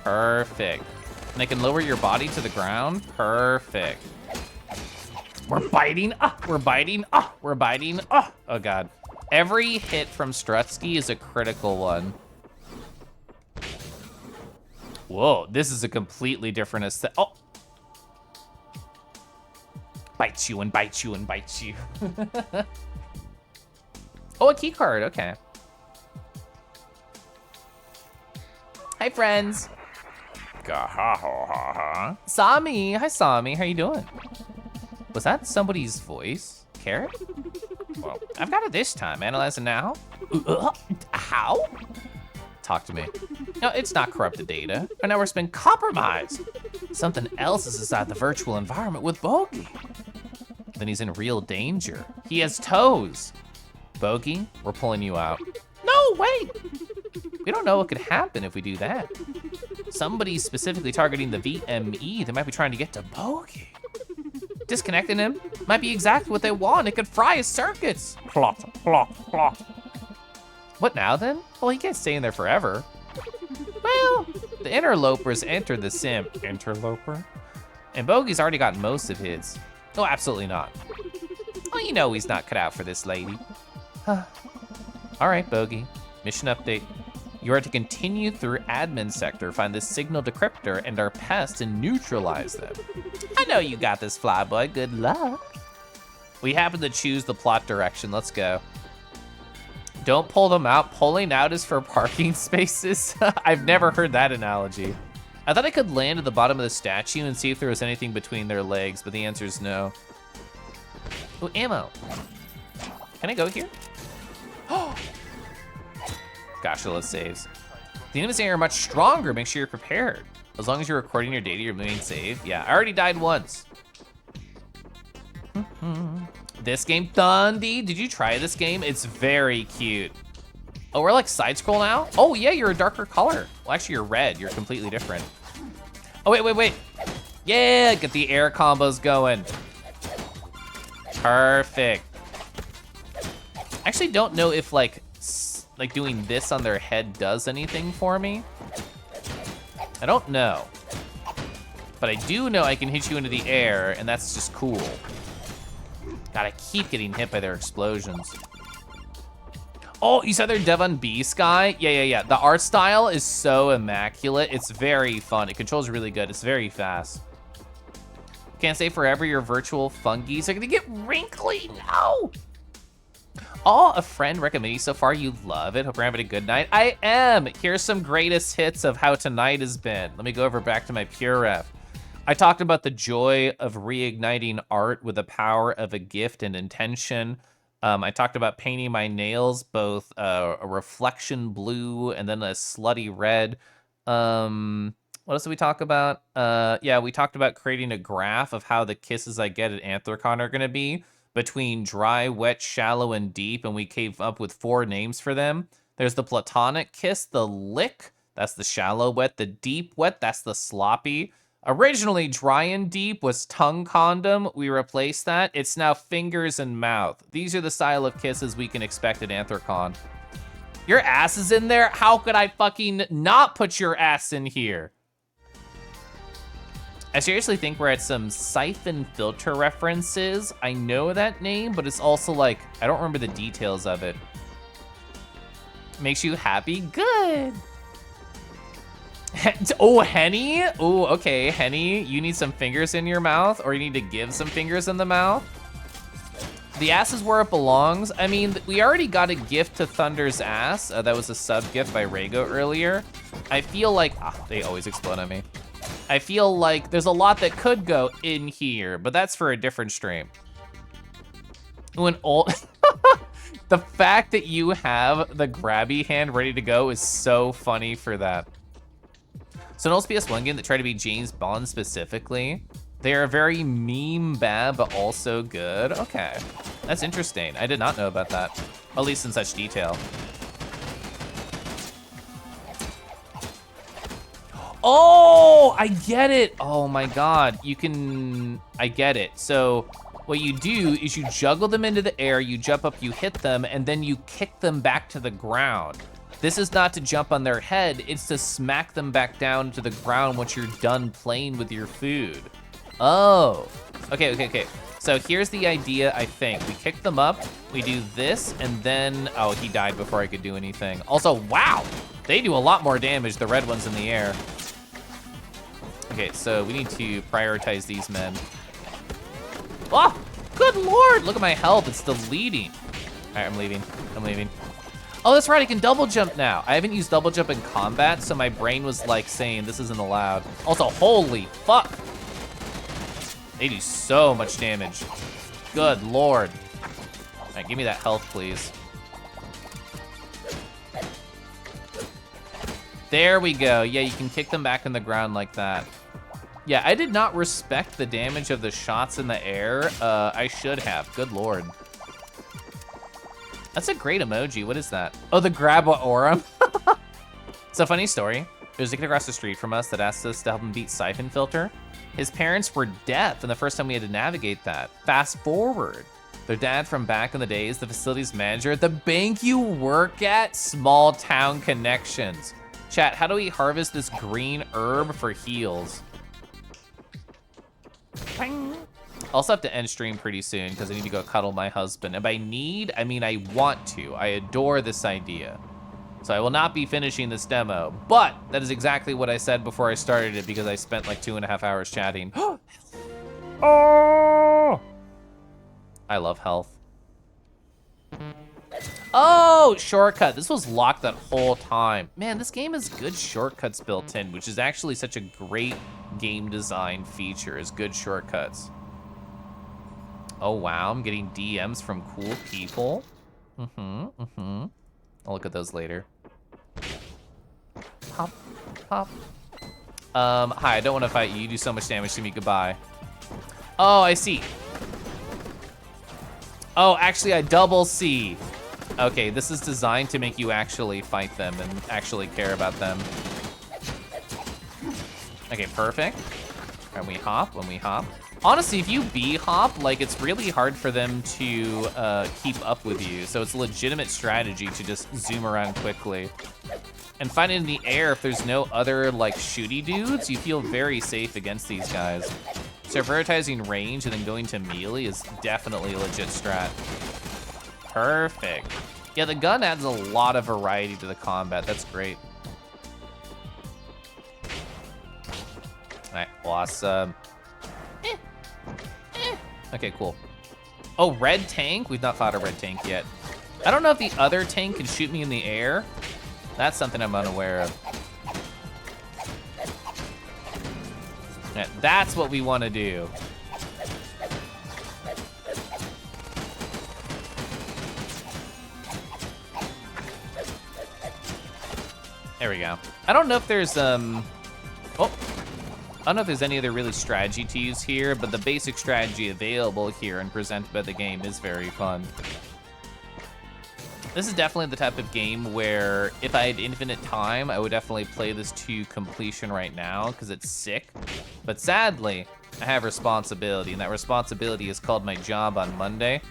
Perfect. And I can lower your body to the ground? Perfect. We're biting, we're biting, we're biting, oh God. Every hit from Strutsky is a critical one. Whoa, this is a completely different aesthetic. Oh. Bites you and bites you and bites you. Oh, a key card, okay. Hi, friends. Sami, hi Sami, how you doing? Was that somebody's voice? Carrot? Well, I've got it this time. Analyze it now. How? Talk to me. No, it's not corrupted data. Our network's been compromised. Something else is inside the virtual environment with Bogey. Then he's in real danger. He has toes. Bogey, we're pulling you out. No, wait. We don't know what could happen if we do that. Somebody's specifically targeting the VME. They might be trying to get to Bogey. Disconnecting him might be exactly what they want. It could fry his circuits. Plop, plop, plop. What now then? Well, he can't stay in there forever. Well, The interlopers enter the sim. Interloper? And Bogey's already got most of his. Oh, absolutely not. Well, you know he's not cut out for this lady. All right, Bogey. Mission update. You are to continue through admin sector, find the signal decryptor and our pest and neutralize them. I know you got this, Flyboy. Good luck. We happen to choose the plot direction. Let's go. Don't pull them out. Pulling out is for parking spaces. I've never heard that analogy. I thought I could land at the bottom of the statue and see if there was anything between their legs, but the answer is no. Ooh, ammo. Can I go here? Gosh, let's saves. The enemies here are much stronger. Make sure you're prepared. As long as you're recording your data, you're moving save. Yeah, I already died once. This game, Thundy. Did you try this game? It's very cute. Oh, we're like side scroll now? Oh yeah, you're a darker color. Well, actually you're red. You're completely different. Oh, wait. Yeah, get the air combos going. Perfect. I actually don't know if like doing this on their head does anything for me. I don't know. But I do know I can hit you into the air, and that's just cool. God, I keep getting hit by their explosions. Oh, you saw their Devon B Sky? Yeah. The art style is so immaculate. It's very fun. It controls really good. It's very fast. Can't say forever your virtual fungies are gonna get wrinkly. No! Oh, a friend recommended you so far. You love it. Hope you're having a good night. I am. Here's some greatest hits of how tonight has been. Let me go over back to my pure ref. I talked about the joy of reigniting art with the power of a gift and intention. I talked about painting my nails both a reflection blue and then a slutty red. What else did we talk about? Yeah, we talked about creating a graph of how the kisses I get at Anthrocon are gonna be between dry, wet, shallow, and deep, and we came up with 4 names for them. There's the platonic kiss, the lick, that's the shallow wet, the deep wet, that's the sloppy. Originally, dry and deep was tongue condom. We replaced that. It's now fingers and mouth. These are the style of kisses we can expect at Anthrocon. Your ass is in there? How could I fucking not put your ass in here? I seriously think we're at some siphon filter references. I know that name, but it's also like, I don't remember the details of it. Makes you happy? Good. Oh, Henny? Oh, okay, Henny, you need some fingers in your mouth, or you need to give some fingers in the mouth? The ass is where it belongs. I mean, we already got a gift to Thunder's ass. That was a sub gift by Rago earlier. I feel like, they always explode on me. I feel like there's a lot that could go in here, but that's for a different stream. When old, the fact that you have the grabby hand ready to go is so funny for that. So an old PS1 game that tried to be James Bond specifically. They are very meme bad, but also good. Okay, that's interesting. I did not know about that, at least in such detail. Oh, I get it. Oh my God, I get it. So what you do is you juggle them into the air, you jump up, you hit them, and then you kick them back to the ground. This is not to jump on their head, it's to smack them back down to the ground once you're done playing with your food. Oh, okay. So here's the idea, I think. We kick them up, we do this, and then, oh, he died before I could do anything. Also, wow, they do a lot more damage, the red ones in the air. Okay, so we need to prioritize these men. Oh, good Lord, look at my health, it's deleting. All right, I'm leaving. Oh, that's right, I can double jump now. I haven't used double jump in combat, so my brain was like saying this isn't allowed. Also, holy fuck. They do so much damage. Good Lord. All right, give me that health, please. There we go. Yeah, you can kick them back in the ground like that. Yeah, I did not respect the damage of the shots in the air. I should have, good Lord. That's a great emoji, what is that? Oh, the grab a Aurum. It's a funny story. There's a kid across the street from us that asked us to help him beat Siphon Filter. His parents were deaf, and the first time we had to navigate that. Fast forward. Their dad from back in the days, the facilities manager at the bank you work at, small town connections. Chat, how do we harvest this green herb for heals? Bang. I also have to end stream pretty soon because I need to go cuddle my husband. And by need, I mean I want to. I adore this idea. So I will not be finishing this demo, but that is exactly what I said before I started it because I spent like 2.5 hours chatting. Oh! I love health. Oh, shortcut. This was locked that whole time. Man, this game has good shortcuts built in, which is actually such a great game design feature, is good shortcuts. Oh, wow, I'm getting DMs from cool people. I'll look at those later. Hop, hop. Hi, I don't want to fight you. You do so much damage to me. Goodbye. Oh, I see. Oh, actually, I double see. Okay, this is designed to make you actually fight them and actually care about them. Okay, perfect. And we hop when we hop. Honestly, if you B-hop, like, it's really hard for them to keep up with you. So it's a legitimate strategy to just zoom around quickly. And find it in the air, if there's no other, like, shooty dudes, you feel very safe against these guys. So prioritizing range and then going to melee is definitely a legit strat. Perfect. Yeah, the gun adds a lot of variety to the combat. That's great. All right, awesome. Okay, cool. Oh, red tank? We've not fought a red tank yet. I don't know if the other tank can shoot me in the air. That's something I'm unaware of. Yeah, that's what we want to do. There we go. I don't know if there's, oh. I don't know if there's any other really strategy to use here, but the basic strategy available here and presented by the game is very fun. This is definitely the type of game where if I had infinite time, I would definitely play this to completion right now because it's sick. But sadly, I have responsibility, and that responsibility is called my job on Monday.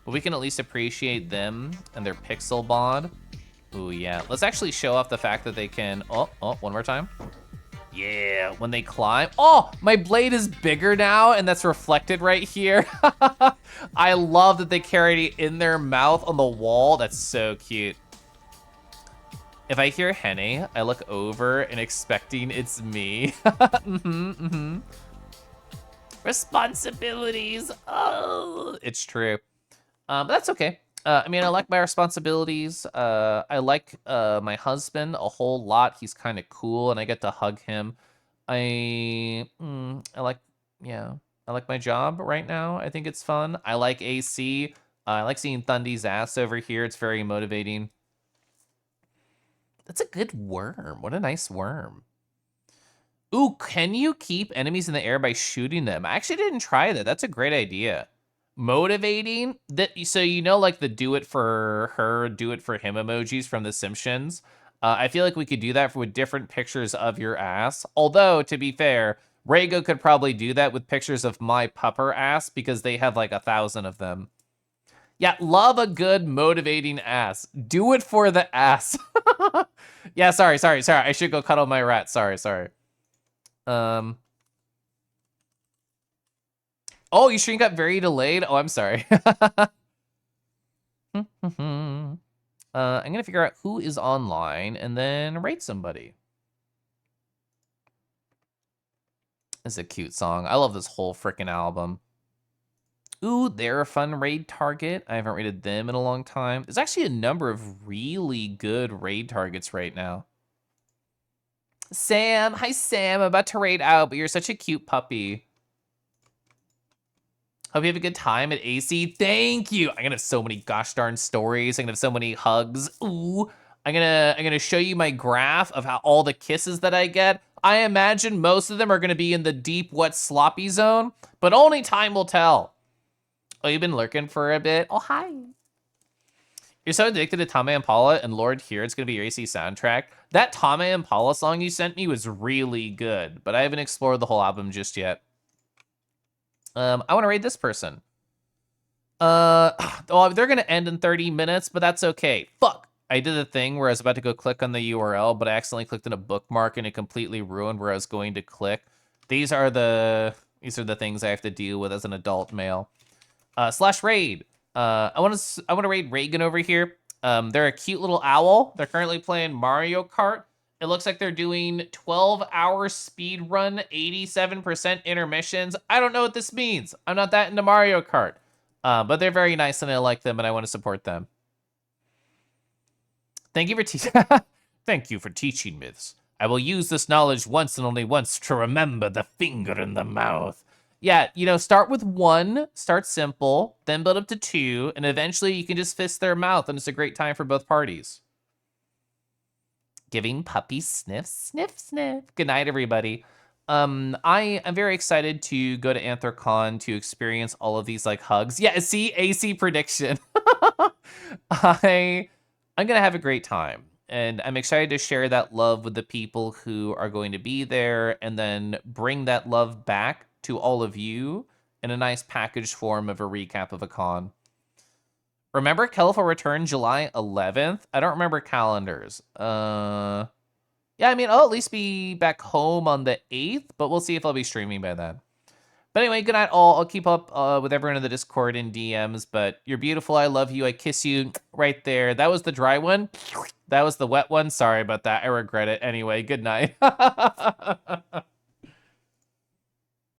But we can at least appreciate them and their pixel bod. Ooh, yeah. Let's actually show off the fact that they can, one more time. Yeah, when they climb. Oh, my blade is bigger now, and that's reflected right here. I love that they carry it in their mouth on the wall. That's so cute. If I hear Henny, I look over and expecting it's me. Responsibilities. Oh, it's true. But that's okay. I mean, I like my responsibilities. I like my husband a whole lot. He's kind of cool, and I get to hug him. I like my job right now. I think it's fun. I like AC. I like seeing Thundy's ass over here. It's very motivating. That's a good worm. What a nice worm. Ooh, can you keep enemies in the air by shooting them? I actually didn't try that. That's a great idea. Motivating, that, so you know, like the do it for her, do it for him emojis from The Simpsons. I feel like we could do that with different pictures of your ass. Although, to be fair, Rego could probably do that with pictures of my pupper ass because they have like 1,000 of them. Yeah, love a good motivating ass. Do it for the ass. Yeah, sorry. I should go cuddle my rat. Sorry. Oh, your stream got very delayed? Oh, I'm sorry. I'm gonna figure out who is online and then rate somebody. It's a cute song. I love this whole freaking album. Ooh, they're a fun raid target. I haven't raided them in a long time. There's actually a number of really good raid targets right now. Sam, hi Sam, I'm about to raid out, but you're such a cute puppy. Hope you have a good time at AC. Thank you. I'm gonna have so many gosh darn stories. I'm gonna have so many hugs. Ooh, I'm gonna show you my graph of how all the kisses that I get. I imagine most of them are gonna be in the deep, wet, sloppy zone, but only time will tell. Oh, you've been lurking for a bit. Oh, hi. You're so addicted to Tame Impala and Lord Here, it's gonna be your AC soundtrack. That Tame Impala song you sent me was really good, but I haven't explored the whole album just yet. I want to raid this person. Well, they're gonna end in 30 minutes, but that's okay. Fuck. I did a thing where I was about to go click on the URL, but I accidentally clicked on a bookmark and it completely ruined where I was going to click. These are the things I have to deal with as an adult male. Slash raid. I want to raid Reagan over here. They're a cute little owl. They're currently playing Mario Kart. It looks like they're doing 12-hour speed run, 87% intermissions. I don't know what this means. I'm not that into Mario Kart. But they're very nice and I like them and I want to support them. Thank you for Thank you for teaching me this. I will use this knowledge once and only once to remember the finger in the mouth. Yeah, you know, start with 1, start simple, then build up to 2, and eventually you can just fist their mouth, and it's a great time for both parties. Giving puppies sniff, sniff, sniff. Good night, everybody. I am very excited to go to Anthrocon to experience all of these like hugs. Yeah, see, AC prediction. I'm gonna have a great time. And I'm excited to share that love with the people who are going to be there and then bring that love back to all of you in a nice packaged form of a recap of a con. Remember, Kelf will return July 11th? I don't remember calendars. Yeah, I mean, I'll at least be back home on the 8th, but we'll see if I'll be streaming by then. But anyway, good night all. I'll keep up with everyone in the Discord and DMs, but you're beautiful. I love you. I kiss you right there. That was the dry one. That was the wet one. Sorry about that. I regret it. Anyway, good night.